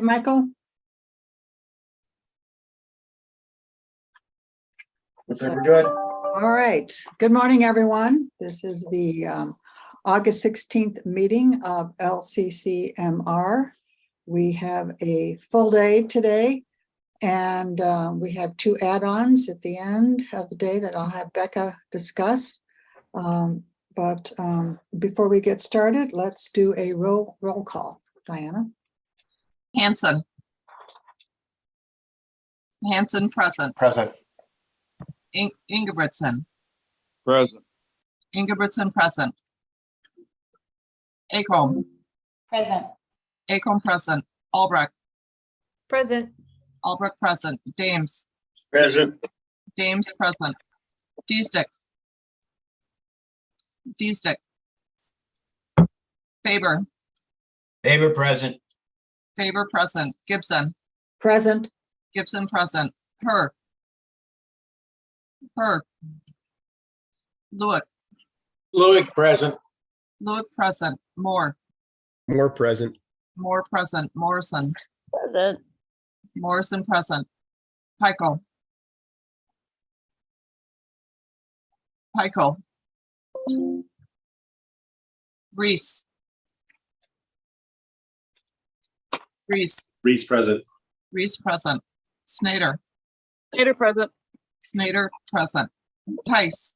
right, Michael. Looks like we're good. All right. Good morning, everyone. This is the August 16th meeting of LCCMR. We have a full day today, and we have two add-ons at the end of the day that I'll have Becca discuss. But before we get started, let's do a roll call. Diana? Hanson. Hanson present. Present. Ingebrigtsen. Present. Ingebrigtsen present. Acomb. Present. Acomb present. Albrecht. Present. Albrecht present. Dames. Present. Dames present. Deestick. Deestick. Faber. Faber present. Faber present. Gibson. Present. Gibson present. Her. Lewick. Lewick present. Lewick present. Moore. More present. Moore present. Morrison. Present. Morrison present. Peichel. Peichel. Reese. Reese. Reese present. Reese present. Snyder. Snyder present. Snyder present. Tice.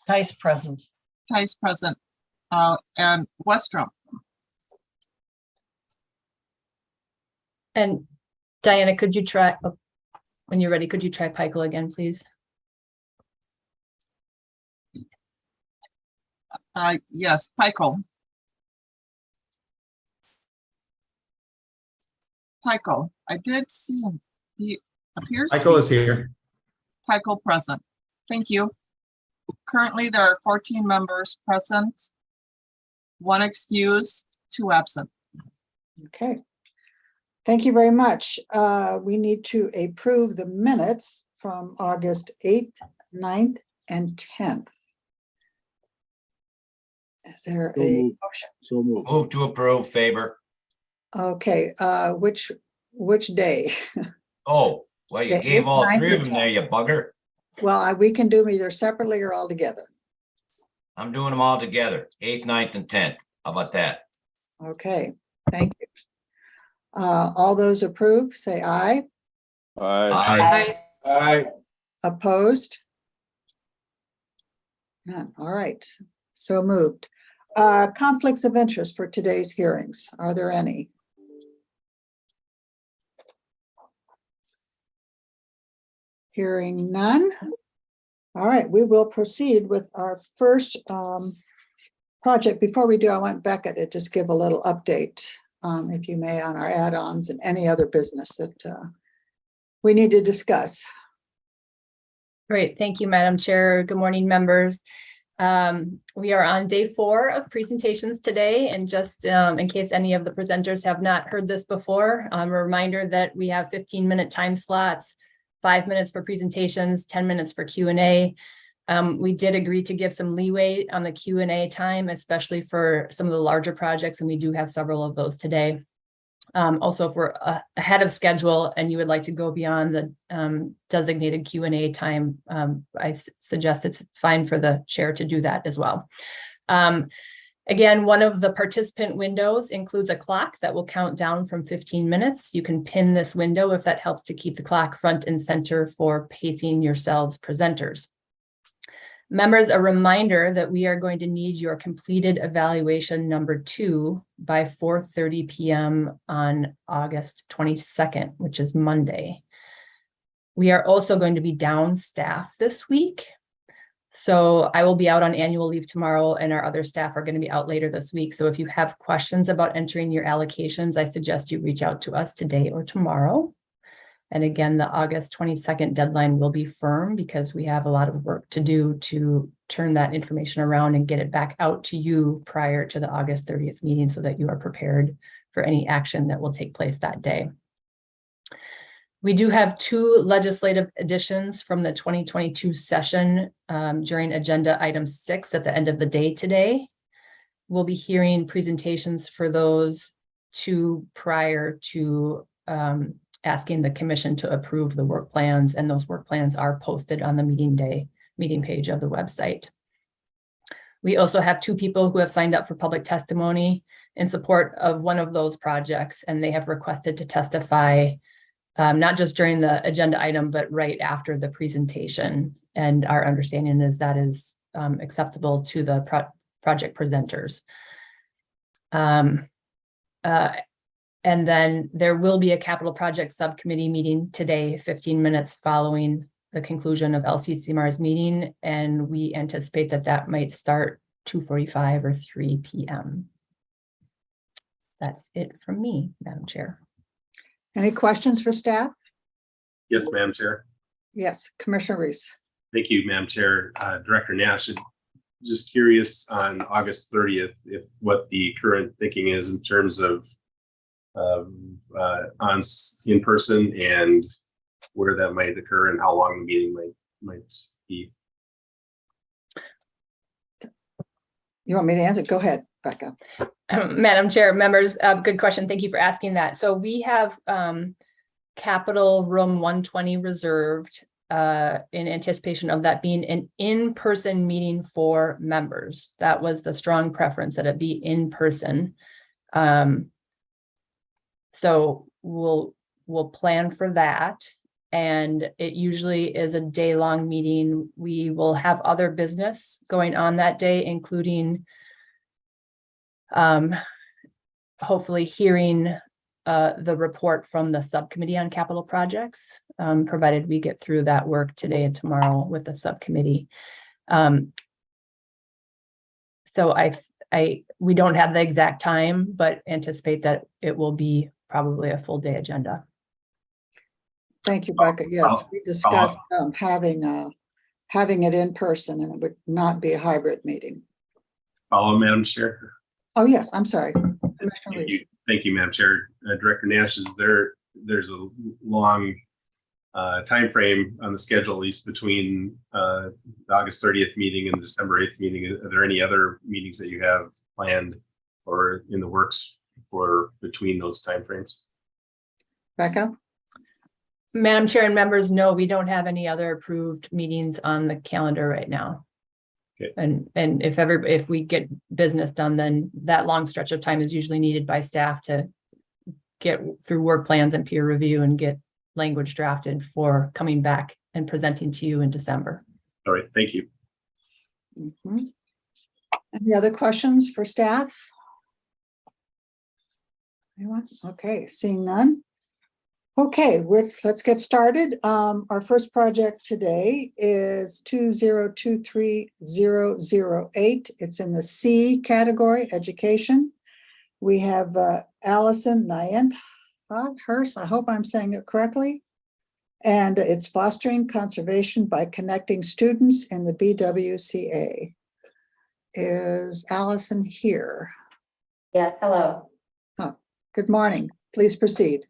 Tice present. Tice present. And Westrom. And Diana, could you try, when you're ready, could you try Peichel again, please? Yes, Peichel. Peichel. I did see him. He appears to Michael be is here. Peichel present. Thank you. Currently, there are 14 members present, 1 excused, 2 absent. Okay. Thank you very much. We need to approve the minutes from August 8th, 9th, and 10th. Is there So a moved. motion? So moved. Move to approve. Faber. Okay, which day? Oh, well, you The gave 8th, all 9th, 3 of and them there, you bugger. Well, we can do them either separately or all together. I'm doing them all together. 8th, 9th, and 10th. How about that? Okay, thank you. All those approved, say aye. Aye. Aye. Opposed? None. All right, so moved. Conflicts of interest for today's hearings. Are there any? Hearing none. All right, we will proceed with our first project. Before we do, I want Becca to just give a little update, if you may, on our add-ons and any other business that we need to discuss. Great, thank you, Madam Chair. Good morning, members. We are on day 4 of presentations today, and just in case any of the presenters have not heard this before, a reminder that we have 15-minute time slots, 5 minutes for presentations, 10 minutes for Q&A. We did agree to give some leeway on the Q&A time, especially for some of the larger projects, and we do have several of those today. Also, if we're ahead of schedule and you would like to go beyond the designated Q&A time, I suggest it's fine for the chair to do that as well. Again, one of the participant windows includes a clock that will count down from 15 minutes. You can pin this window if that helps to keep the clock front and center for pacing yourselves presenters. Members, a reminder that we are going to need your completed evaluation number 2 by 4:30 p.m. on August 22nd, which is Monday. We are also going to be down staff this week. So I will be out on annual leave tomorrow, and our other staff are going to be out later this week. So if you have questions about entering your allocations, I suggest you reach out to us today or tomorrow. And again, the August 22nd deadline will be firm because we have a lot of work to do to turn that information around and get it back out to you prior to the August 30th meeting so that you are prepared for any action that will take place that day. We do have 2 legislative additions from the 2022 session during agenda item 6 at the end of the day today. We'll be hearing presentations for those to prior to asking the commission to approve the work plans, and those work plans are posted on the meeting page of the website. We also have 2 people who have signed up for public testimony in support of one of those projects, and they have requested to testify not just during the agenda item, but right after the presentation. And our understanding is that is acceptable to the project presenters. And then there will be a capital project subcommittee meeting today, 15 minutes following the conclusion of LCCMR's meeting. And we anticipate that that might start 2:45 or 3 p.m. That's it from me, Madam Chair. Any questions for staff? Yes, Madam Chair. Yes, Commissioner Reese. Thank you, Madam Chair. Director Nash, just curious on August 30th, if what the current thinking is in terms of on in person and where that might occur and how long the meeting might be. You want me to answer? Go ahead, Becca. Madam Chair, members, good question. Thank you for asking that. So we have Capitol Room 120 reserved in anticipation of that being an in-person meeting for members. That was the strong preference, that it be in person. So we'll plan for that. And it usually is a day-long meeting. We will have other business going on that day, including hopefully hearing the report from the subcommittee on capital projects, provided we get through that work today and tomorrow with the subcommittee. So we don't have the exact time, but anticipate that it will be probably a full day agenda. Thank you, Becca. Yes, we discussed having it in person, and it would not be a hybrid meeting. Follow, Madam Chair. Oh, yes, I'm sorry. Commissioner Reese. Thank you, Madam Chair. Director Nash, there's a long time frame on the schedule, at least between the August 30th meeting and the December 8th meeting. Are there any other meetings that you have planned or in the works for between those timeframes? Becca? Madam Chair and members, no, we don't have any other approved meetings on the calendar right now. Okay. And if we get business done, then that long stretch of time is usually needed by staff to get through work plans and peer review and get language drafted for coming back and presenting to you in December. All right, thank you. Mhm. Any other questions for staff? Anyone? Okay, seeing none. Okay, let's get started. Our first project today is 2023008. It's in the C category, education. We have Allison Hurst, I hope I'm saying it correctly. And it's fostering conservation by connecting students in the BWCA. Is Allison here? Yes, hello. Good morning. Please proceed.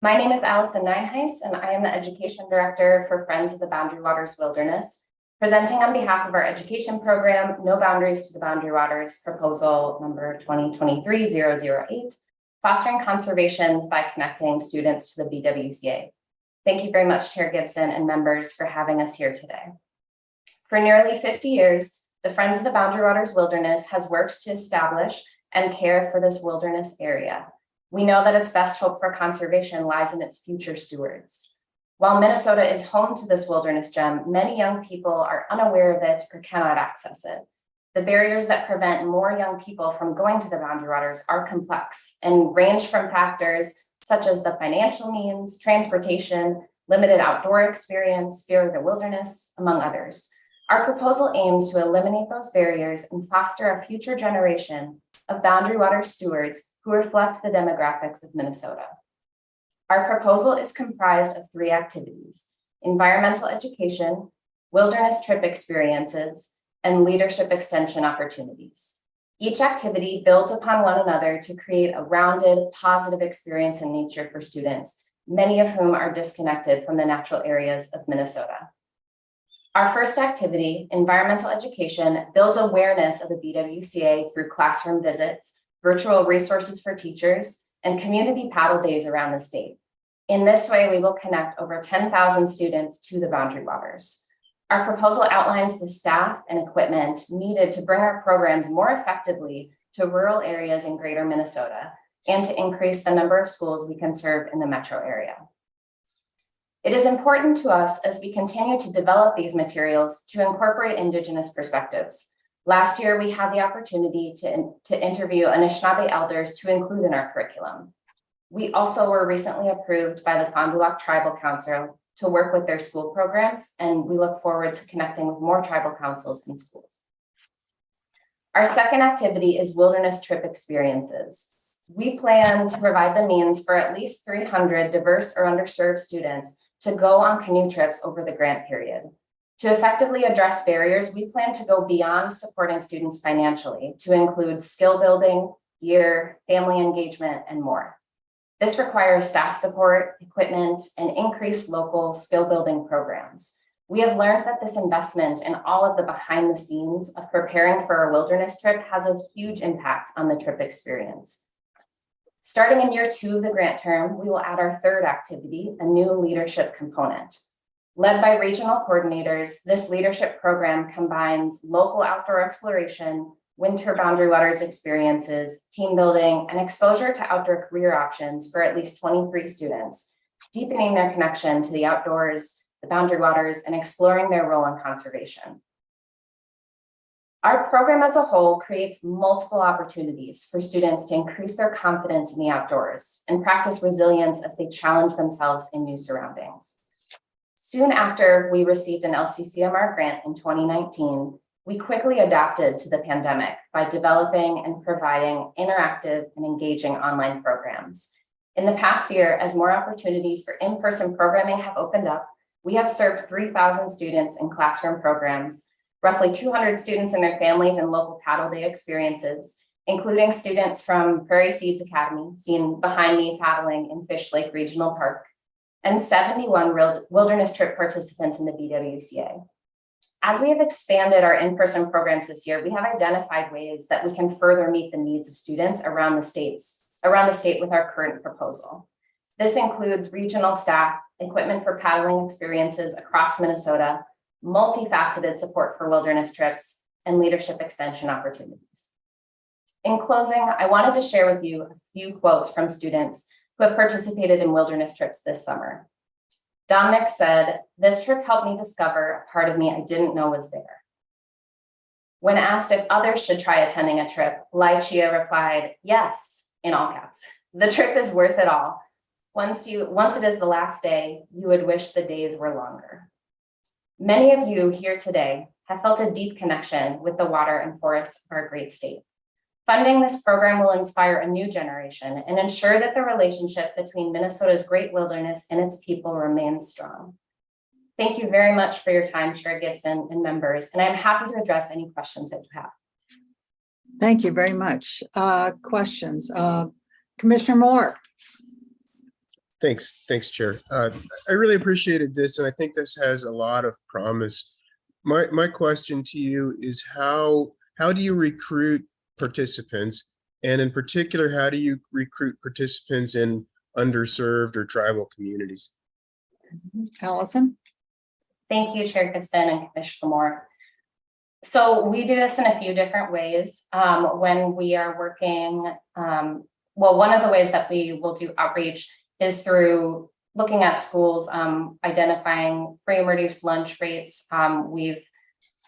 My name is Allison Nineheis, and I am the Education Director for Friends of the Boundary Waters Wilderness, presenting on behalf of our education program, No Boundaries to the Boundary Waters, proposal number 2023-008, fostering conservation by connecting students to the BWCA. Thank you very much, Chair Gibson and members, for having us here today. For nearly 50 years, the Friends of the Boundary Waters Wilderness has worked to establish and care for this wilderness area. We know that its best hope for conservation lies in its future stewards. While Minnesota is home to this wilderness gem, many young people are unaware of it or cannot access it. The barriers that prevent more young people from going to the Boundary Waters are complex and range from factors such as the financial means, transportation, limited outdoor experience, fear of the wilderness, among others. Our proposal aims to eliminate those barriers and foster a future generation of Boundary Waters stewards who reflect the demographics of Minnesota. Our proposal is comprised of 3 activities: environmental education, wilderness trip experiences, and leadership extension opportunities. Each activity builds upon one another to create a rounded, positive experience in nature for students, many of whom are disconnected from the natural areas of Minnesota. Our first activity, environmental education, builds awareness of the BWCA through classroom visits, virtual resources for teachers, and community paddle days around the state. In this way, we will connect over 10,000 students to the Boundary Waters. Our proposal outlines the staff and equipment needed to bring our programs more effectively to rural areas in greater Minnesota and to increase the number of schools we can serve in the metro area. It is important to us as we continue to develop these materials to incorporate Indigenous perspectives. Last year, we had the opportunity to interview Anishinaabe elders to include in our curriculum. We also were recently approved by the Fond du Lac Tribal Council to work with their school programs, and we look forward to connecting with more tribal councils and schools. Our second activity is wilderness trip experiences. We plan to provide the means for at least 300 diverse or underserved students to go on canoe trips over the grant period. To effectively address barriers, we plan to go beyond supporting students financially to include skill building, gear, family engagement, and more. This requires staff support, equipment, and increased local skill building programs. We have learned that this investment in all of the behind the scenes of preparing for a wilderness trip has a huge impact on the trip experience. Starting in year 2 of the grant term, we will add our third activity, a new leadership component. Led by regional coordinators, this leadership program combines local outdoor exploration, winter Boundary Waters experiences, team building, and exposure to outdoor career options for at least 23 students, deepening their connection to the outdoors, the Boundary Waters, and exploring their role in conservation. Our program as a whole creates multiple opportunities for students to increase their confidence in the outdoors and practice resilience as they challenge themselves in new surroundings. Soon after we received an LCCMR grant in 2019, we quickly adapted to the pandemic by developing and providing interactive and engaging online programs. In the past year, as more opportunities for in-person programming have opened up, we have served 3,000 students in classroom programs, roughly 200 students and their families in local paddle day experiences, including students from Prairie Seeds Academy, seen behind me paddling in Fish Lake Regional Park, and 71 wilderness trip participants in the BWCA. As we have expanded our in-person programs this year, we have identified ways that we can further meet the needs of students around the state with our current proposal. This includes regional staff, equipment for paddling experiences across Minnesota, multifaceted support for wilderness trips, and leadership extension opportunities. In closing, I wanted to share with you a few quotes from students who have participated in wilderness trips this summer. Dominic said, "This trip helped me discover a part of me I didn't know was there." When asked if others should try attending a trip, Lychia replied, "Yes," in all caps. "The trip is worth it all. Once it is the last day, you would wish the days were longer." Many of you here today have felt a deep connection with the water and forests of our great state. Funding this program will inspire a new generation and ensure that the relationship between Minnesota's great wilderness and its people remains strong. Thank you very much for your time, Chair Gibson and members, and I'm happy to address any questions that you have. Thank you very much. Questions? Commissioner Moore? Thanks, Chair. I really appreciated this, and I think this has a lot of promise. My question to you is how do you recruit participants, and in particular, how do you recruit participants in underserved or tribal communities? Allison? Thank you, Chair Gibson and Commissioner Moore. So we do this in a few different ways. When we are working, one of the ways that we will do outreach is through looking at schools, identifying free and reduced lunch rates. We've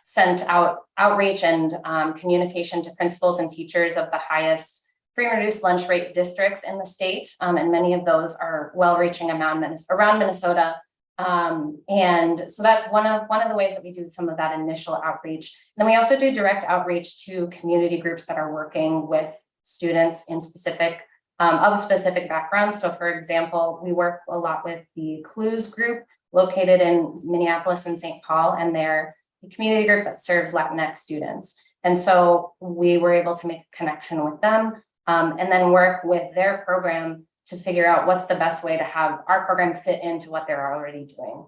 sent out outreach and communication to principals and teachers of the highest free and reduced lunch rate districts in the state. And many of those are well-reaching around Minnesota. And so that's one of the ways that we do some of that initial outreach. And then we also do direct outreach to community groups that are working with students in specific backgrounds. So for example, we work a lot with the Clues group located in Minneapolis and St. Paul, and they're a community group that serves Latinx students. And so we were able to make a connection with them and then work with their program to figure out what's the best way to have our program fit into what they're already doing.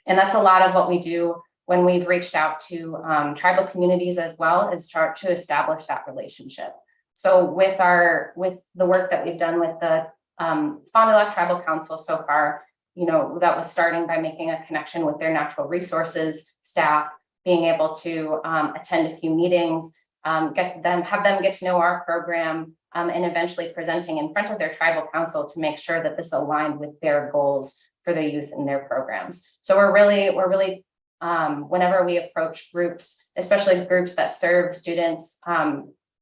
And that's a lot of what we do when we've reached out to tribal communities as well, is start to establish that relationship. So with the work that we've done with the Fond du Lac Tribal Council so far, that was starting by making a connection with their natural resources staff, being able to attend a few meetings, have them get to know our program, and eventually presenting in front of their tribal council to make sure that this aligned with their goals for the youth in their programs. So we're really whenever we approach groups, especially groups that serve students,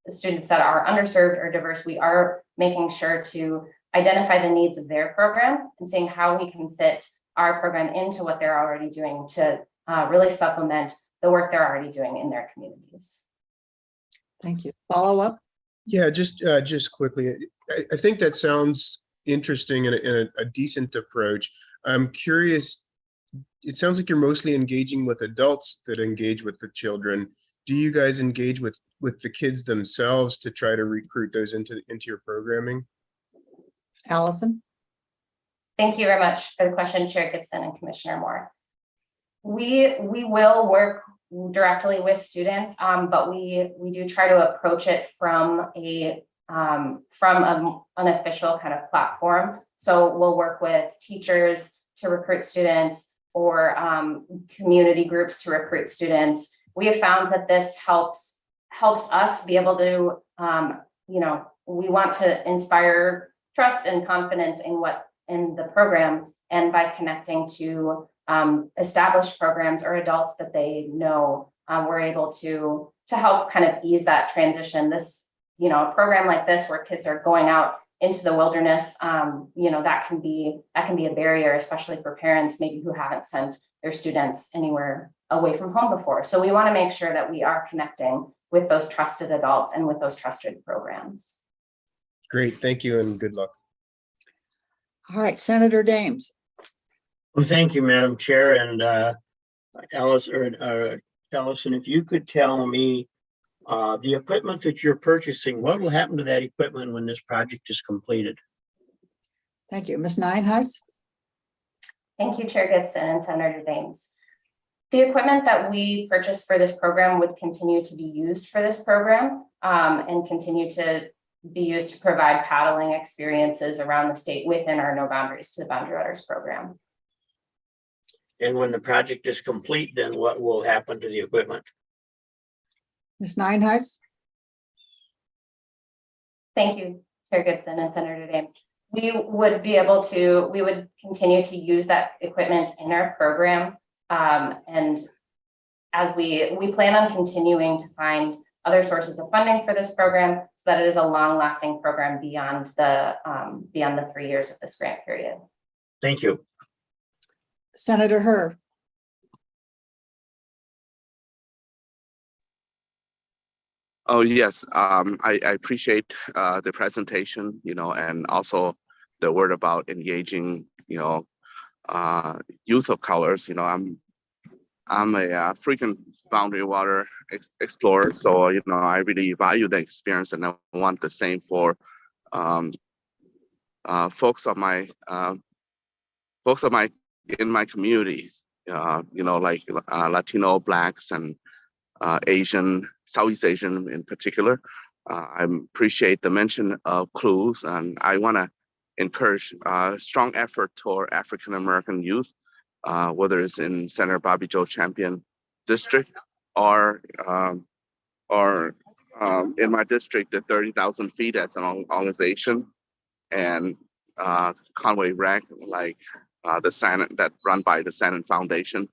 students that are underserved or diverse, we are making sure to identify the needs of their program and seeing how we can fit our program into what they're already doing to really supplement the work they're already doing in their communities. Thank you. Follow up? Yeah, just quickly, I think that sounds interesting and a decent approach. I'm curious, it sounds like you're mostly engaging with adults that engage with the children. Do you guys engage with the kids themselves to try to recruit those into your programming? Allison? Thank you very much for the question, Chair Gibson and Commissioner Moore. We will work directly with students, but we do try to approach it from an official kind of platform. So we'll work with teachers to recruit students or community groups to recruit students. We have found that this helps us be able to, we want to inspire trust and confidence in the program, and by connecting to established programs or adults that they know, we're able to help kind of ease that transition. This, a program like this where kids are going out into the wilderness, that can be a barrier, especially for parents maybe who haven't sent their students anywhere away from home before. So we want to make sure that we are connecting with those trusted adults and with those trusted programs. Great, thank you and good luck. All right, Senator Dames. Well, thank you, Madam Chair, and Allison, if you could tell me the equipment that you're purchasing, what will happen to that equipment when this project is completed? Thank you. Ms. Nienhuis? Thank you, Chair Gibson and Senator Daines. The equipment that we purchased for this program would continue to be used for this program and continue to be used to provide paddling experiences around the state within our No Boundaries to the Boundary Waters program. And when the project is complete, then what will happen to the equipment? Ms. Nienhuis? Thank you, Chair Gibson and Senator Daines. We would continue to use that equipment in our program. And as we plan on continuing to find other sources of funding for this program so that it is a long-lasting program beyond the 3 years of this grant period. Thank you. Senator Herr? Oh, yes. I appreciate the presentation, and also the word about engaging, youth of colors. I'm a frequent boundary water explorer, so I really value the experience, and I want the same for folks in my communities. Like Latino, Blacks, and Asian, Southeast Asian in particular. I appreciate the mention of clues, and I want to encourage strong effort toward African American youth, whether it's in Senator Bobby Joe Champion district or in my district, the 30,000 feet as an organization, and Conway Rec, like the Shannon, that run by the Shannon Foundation.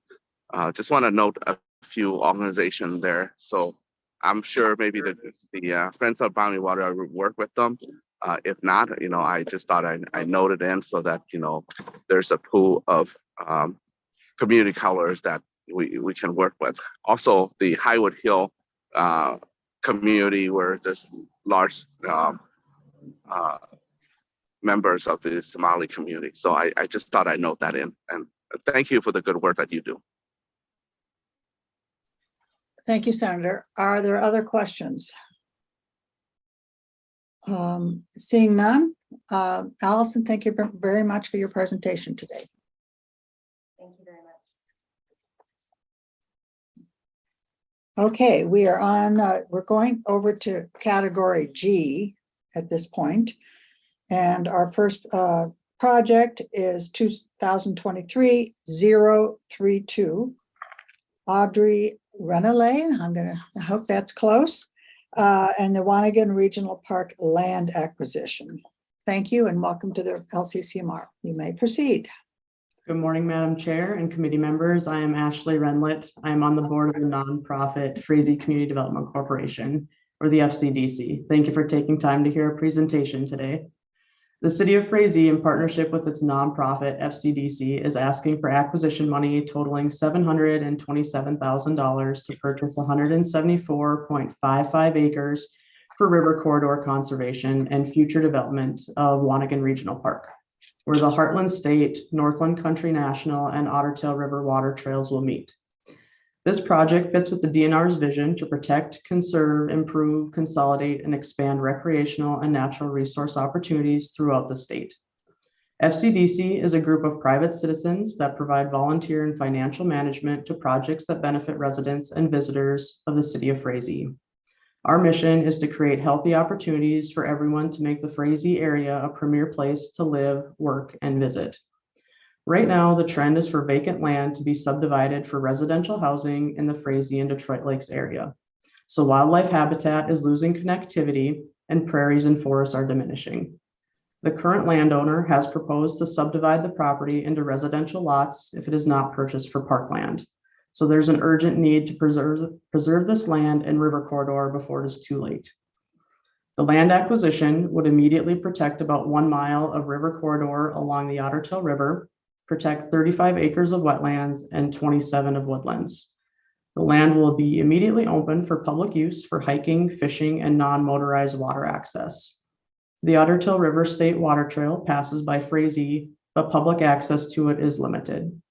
Just want to note a few organizations there. So I'm sure maybe the Friends of Boundary Water, I would work with them. If not, I just thought I noted in so that, there's a pool of community colors that we can work with. Also, the Highwood Hill community, where there's large members of the Somali community. So I just thought I'd note that in. And thank you for the good work that you do. Thank you, Senator. Are there other questions? Seeing none, Allison, thank you very much for your presentation today. Thank you very much. Okay, we are on, we're going over to category G at this point. And our first project is 2023-032. Audrey Renelane, I hope that's close, and the Wanigan Regional Park land acquisition. Thank you and welcome to the LCCMR. You may proceed. Good morning, Madam Chair and committee members. I am Ashley Renlet. I am on the board of the nonprofit Frazee Community Development Corporation, or the FCDC. Thank you for taking time to hear a presentation today. The City of Frazee, in partnership with its nonprofit FCDC, is asking for acquisition money totaling $727,000 to purchase 174.55 acres for river corridor conservation and future development of Wanigan Regional Park, where the Heartland State, Northland Country National, and Otter Tail River water trails will meet. This project fits with the DNR's vision to protect, conserve, improve, consolidate, and expand recreational and natural resource opportunities throughout the state. FCDC is a group of private citizens that provide volunteer and financial management to projects that benefit residents and visitors of the city of Frazee. Our mission is to create healthy opportunities for everyone to make the Frazee area a premier place to live, work, and visit. Right now, the trend is for vacant land to be subdivided for residential housing in the Frazee and Detroit Lakes area. So wildlife habitat is losing connectivity and prairies and forests are diminishing. The current landowner has proposed to subdivide the property into residential lots if it is not purchased for parkland. So there's an urgent need to preserve this land and river corridor before it is too late. The land acquisition would immediately protect about 1 mile of river corridor along the Otter Tail River, protect 35 acres of wetlands and 27 of woodlands. The land will be immediately open for public use for hiking, fishing, and non-motorized water access. The Otter Tail River State Water Trail passes by Frazee, but public access to it is limited.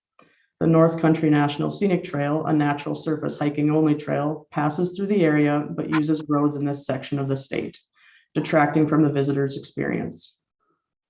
The North Country National Scenic Trail, a natural surface hiking only trail, passes through the area but uses roads in this section of the state, detracting from the visitor's experience.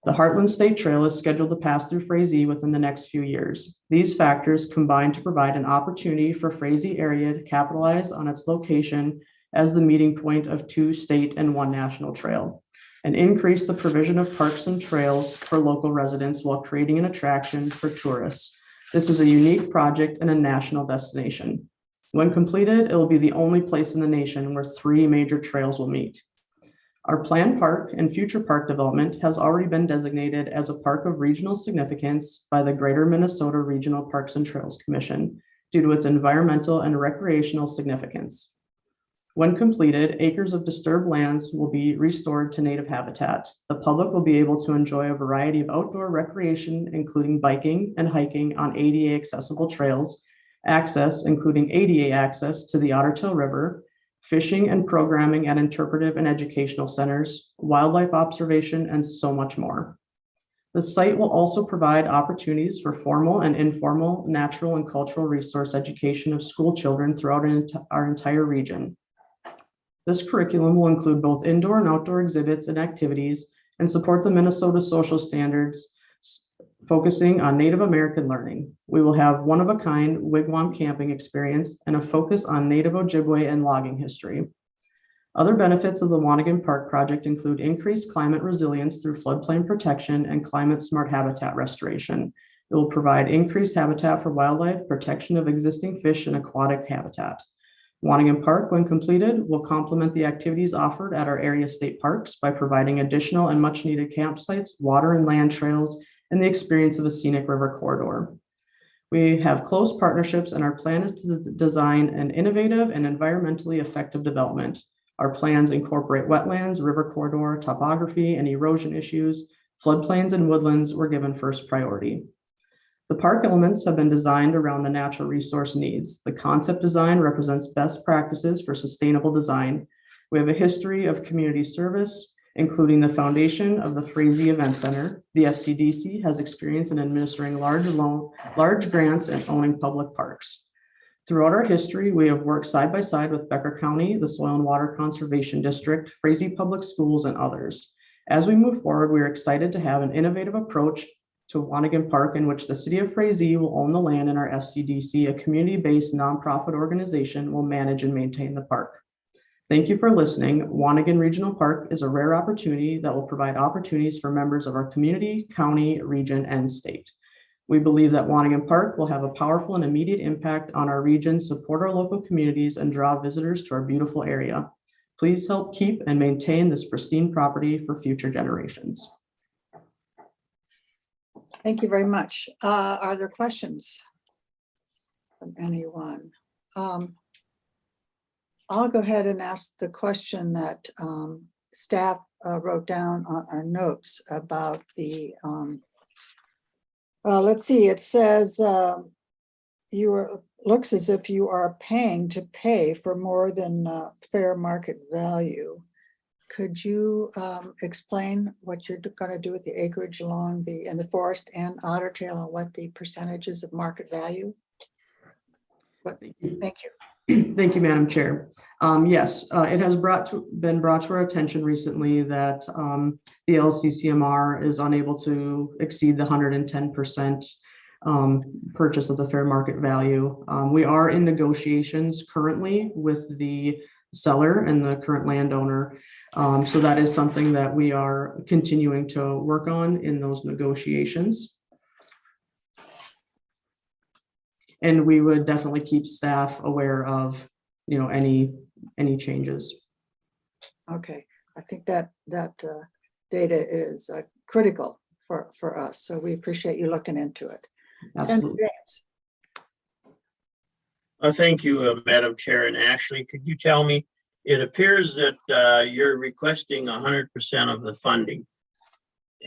The Heartland State Trail is scheduled to pass through Frazee within the next few years. These factors combine to provide an opportunity for Frazee area to capitalize on its location as the meeting point of 2 state and 1 national trail, and increase the provision of parks and trails for local residents while creating an attraction for tourists. This is a unique project and a national destination. When completed, it will be the only place in the nation where 3 major trails will meet. Our planned park and future park development has already been designated as a park of regional significance by the Greater Minnesota Regional Parks and Trails Commission due to its environmental and recreational significance. When completed, acres of disturbed lands will be restored to native habitat. The public will be able to enjoy a variety of outdoor recreation, including biking and hiking on ADA accessible trails, access, including ADA access to the Otter Tail River, fishing and programming at interpretive and educational centers, wildlife observation, and so much more. The site will also provide opportunities for formal and informal natural and cultural resource education of school children throughout our entire region. This curriculum will include both indoor and outdoor exhibits and activities and support the Minnesota social standards, focusing on Native American learning. We will have one-of-a-kind wigwam camping experience and a focus on Native Ojibwe and logging history. Other benefits of the Wanigan Park project include increased climate resilience through floodplain protection and climate-smart habitat restoration. It will provide increased habitat for wildlife, protection of existing fish and aquatic habitat. Wanigan Park, when completed, will complement the activities offered at our area state parks by providing additional and much-needed campsites, water and land trails, and the experience of a scenic river corridor. We have close partnerships and our plan is to design an innovative and environmentally effective development. Our plans incorporate wetlands, river corridor, topography, and erosion issues. Floodplains and woodlands were given first priority. The park elements have been designed around the natural resource needs. The concept design represents best practices for sustainable design. We have a history of community service, including the foundation of the Frazee Event Center. The FCDC has experience in administering large grants and owning public parks. Throughout our history, we have worked side by side with Becker County, the Soil and Water Conservation District, Frazee Public Schools, and others. As we move forward, we are excited to have an innovative approach to Wanigan Park, in which the city of Frazee will own the land and our FCDC, a community-based nonprofit organization, will manage and maintain the park. Thank you for listening. Wanigan Regional Park is a rare opportunity that will provide opportunities for members of our community, county, region, and state. We believe that Wanigan Park will have a powerful and immediate impact on our region, support our local communities, and draw visitors to our beautiful area. Please help keep and maintain this pristine property for future generations. Thank you very much. Are there questions from anyone? I'll go ahead and ask the question that staff wrote down on our notes about the, let's see, it says looks as if you are paying to pay for more than fair market value. Could you explain what you're going to do with the acreage along in the forest and Otter Tail, and what the percentages of market value? Thank you. Thank you, Madam Chair. Yes, it has been brought to our attention recently that the LCCMR is unable to exceed the 110% purchase of the fair market value. We are in negotiations currently with the seller and the current landowner. So that is something that we are continuing to work on in those negotiations. And we would definitely keep staff aware of, any changes. Okay, I think that data is critical for us, so we appreciate you looking into it. Senator Absolutely. James. Thank you, Madam Chair. And Ashley, could you tell me, it appears that you're requesting 100% of the funding.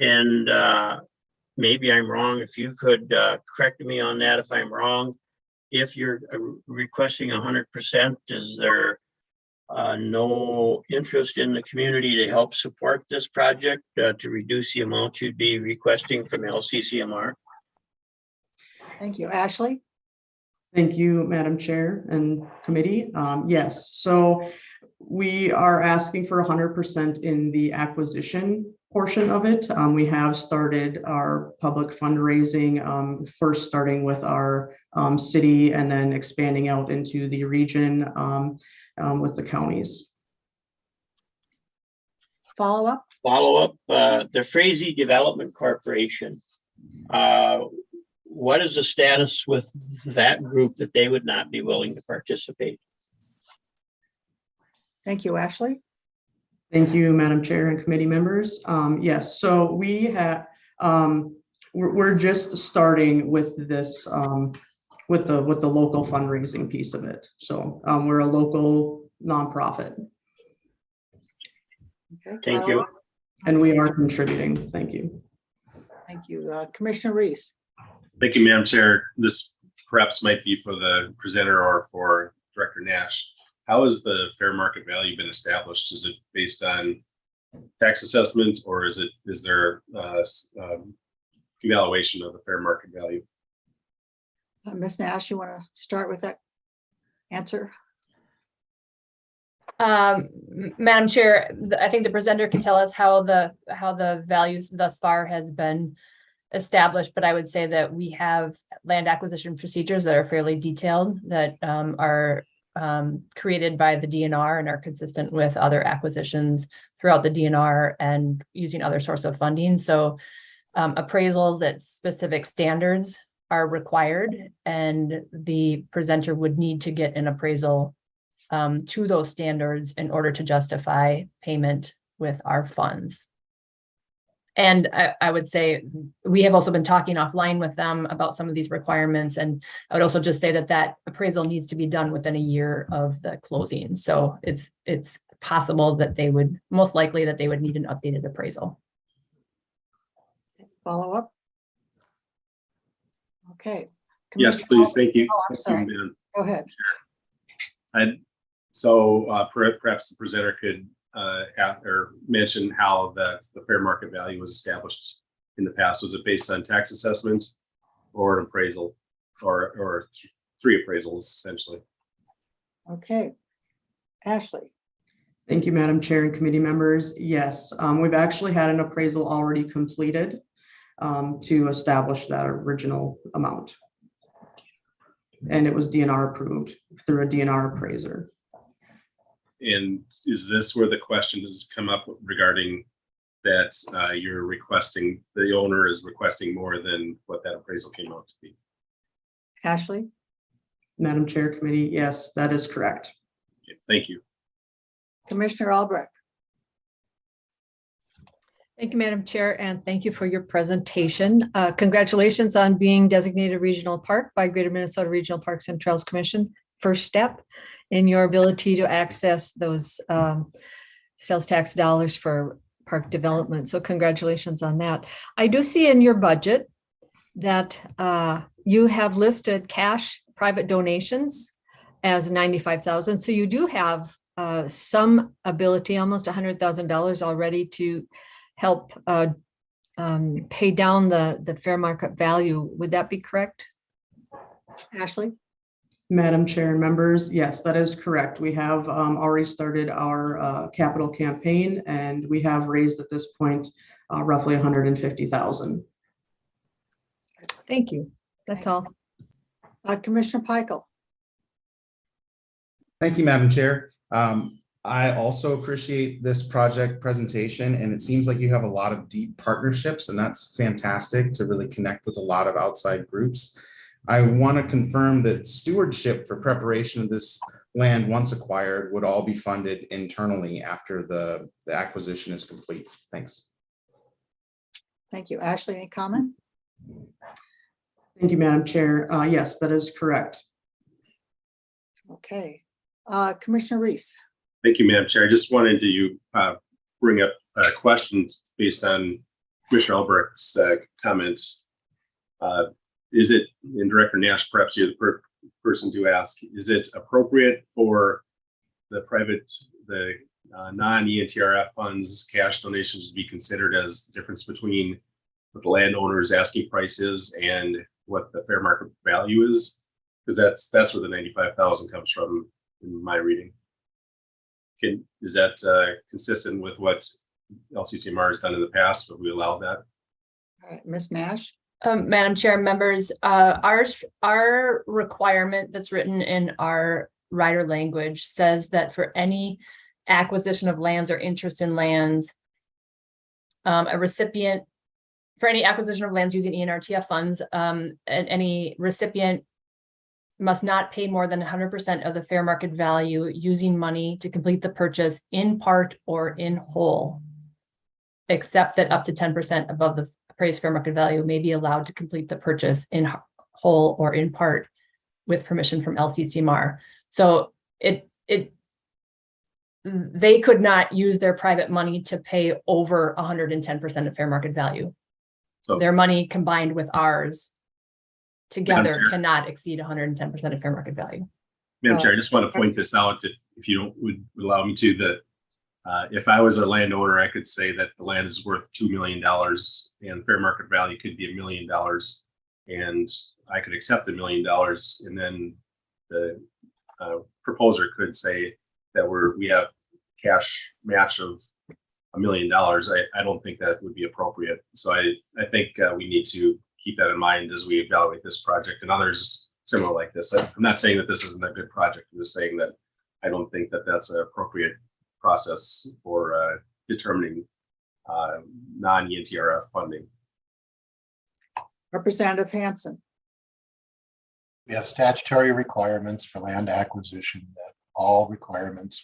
And maybe I'm wrong. If you could correct me on that if I'm wrong. If you're requesting 100%, is there no interest in the community to help support this project to reduce the amount you'd be requesting from LCCMR? Thank you. Ashley? Thank you, Madam Chair and committee. Yes, so we are asking for 100% in the acquisition portion of it. We have started our public fundraising, first starting with our city and then expanding out into the region with the counties. Follow up? The Frazee Development Corporation. What is the status with that group that they would not be willing to participate? Thank you, Ashley. Thank you, Madam Chair and committee members. Yes, so we have, we're just starting with this, with the local fundraising piece of it. So we're a local nonprofit. Okay. Thank you. And we are contributing. Thank you. Thank you. Commissioner Reese. Thank you, Madam Chair. This perhaps might be for the presenter or for Director Nash. How has the fair market value been established? Is it based on tax assessments, or is there evaluation of the fair market value? Ms. Nash, you want to start with that answer? Madam Chair, I think the presenter can tell us how the values thus far has been established, but I would say that we have land acquisition procedures that are fairly detailed, that are created by the DNR and are consistent with other acquisitions throughout the DNR and using other source of funding. So appraisals at specific standards are required, and the presenter would need to get an appraisal to those standards in order to justify payment with our funds. And I would say we have also been talking offline with them about some of these requirements. And I would also just say that appraisal needs to be done within a year of the closing. So it's possible that most likely that they would need an updated appraisal. Follow up? Okay. Yes, please. Thank you. Oh, I'm sorry. Go ahead. So perhaps the presenter could or mention how the fair market value was established in the past. Was it based on tax assessments or an appraisal, or three appraisals essentially? Okay. Ashley. Thank you, Madam Chair and committee members. Yes, we've actually had an appraisal already completed. to establish that original amount. And it was DNR approved through a DNR appraiser. And is this where the question has come up regarding that you're requesting, the owner is requesting more than what that appraisal came out to be? Ashley? Madam Chair, Committee, yes, that is correct. Okay, thank you. Commissioner Albrecht? Thank you, Madam Chair, and thank you for your presentation. Congratulations on being designated regional park by Greater Minnesota Regional Parks and Trails Commission. First step in your ability to access those sales tax dollars for park development. So congratulations on that. I do see in your budget that you have listed cash private donations as 95,000. So you do have some ability, almost $100,000 already to help pay down the fair market value. Would that be correct? Ashley? Madam Chair and members, yes, that is correct. We have already started our capital campaign, and we have raised at this point roughly 150,000. Thank you. That's all. Commissioner Peichel? Thank you, Madam Chair. I also appreciate this project presentation, and it seems like you have a lot of deep partnerships, and that's fantastic to really connect with a lot of outside groups. I want to confirm that stewardship for preparation of this land, once acquired, would all be funded internally after the acquisition is complete. Thanks. Thank you. Ashley, any comment? Thank you, Madam Chair. Yes, that is correct. Okay. Commissioner Reese? Thank you, Madam Chair. I just wanted to bring up a question based on Commissioner Albrecht's comments. Is it, and Director Nash, perhaps you're the person to ask, is it appropriate for the non-ENTRF funds cash donations to be considered as the difference between what the landowner's asking price is and what the fair market value is? Because that's where the 95,000 comes from in my reading. Is that consistent with what LCCMR has done in the past? Would we allow that? All right, Ms. Nash? Madam Chair, members, our requirement that's written in our rider language says that for any acquisition of lands or interest in lands, a recipient, for any acquisition of lands using ENRTF funds, and any recipient must not pay more than 100% of the fair market value using money to complete the purchase in part or in whole, except that up to 10% above the appraised fair market value may be allowed to complete the purchase in whole or in part with permission from LCCMR. So they could not use their private money to pay over 110% of fair market value. So their money combined with ours together cannot exceed 110% of fair market value. Madam Chair, I just want to point this out, if you would allow me to, that if I was a landowner, I could say that the land is worth $2 million and fair market value could be $1 million, and I could accept the $1 million, and then the proposer could say that we have cash match of $1 million. I don't think that would be appropriate. So I think we need to keep that in mind as we evaluate this project and others similar like this. I'm not saying that this isn't a good project. I'm just saying that I don't think that that's an appropriate process for determining non-ENTRF funding. Representative Hansen? We have statutory requirements for land acquisition that all requirements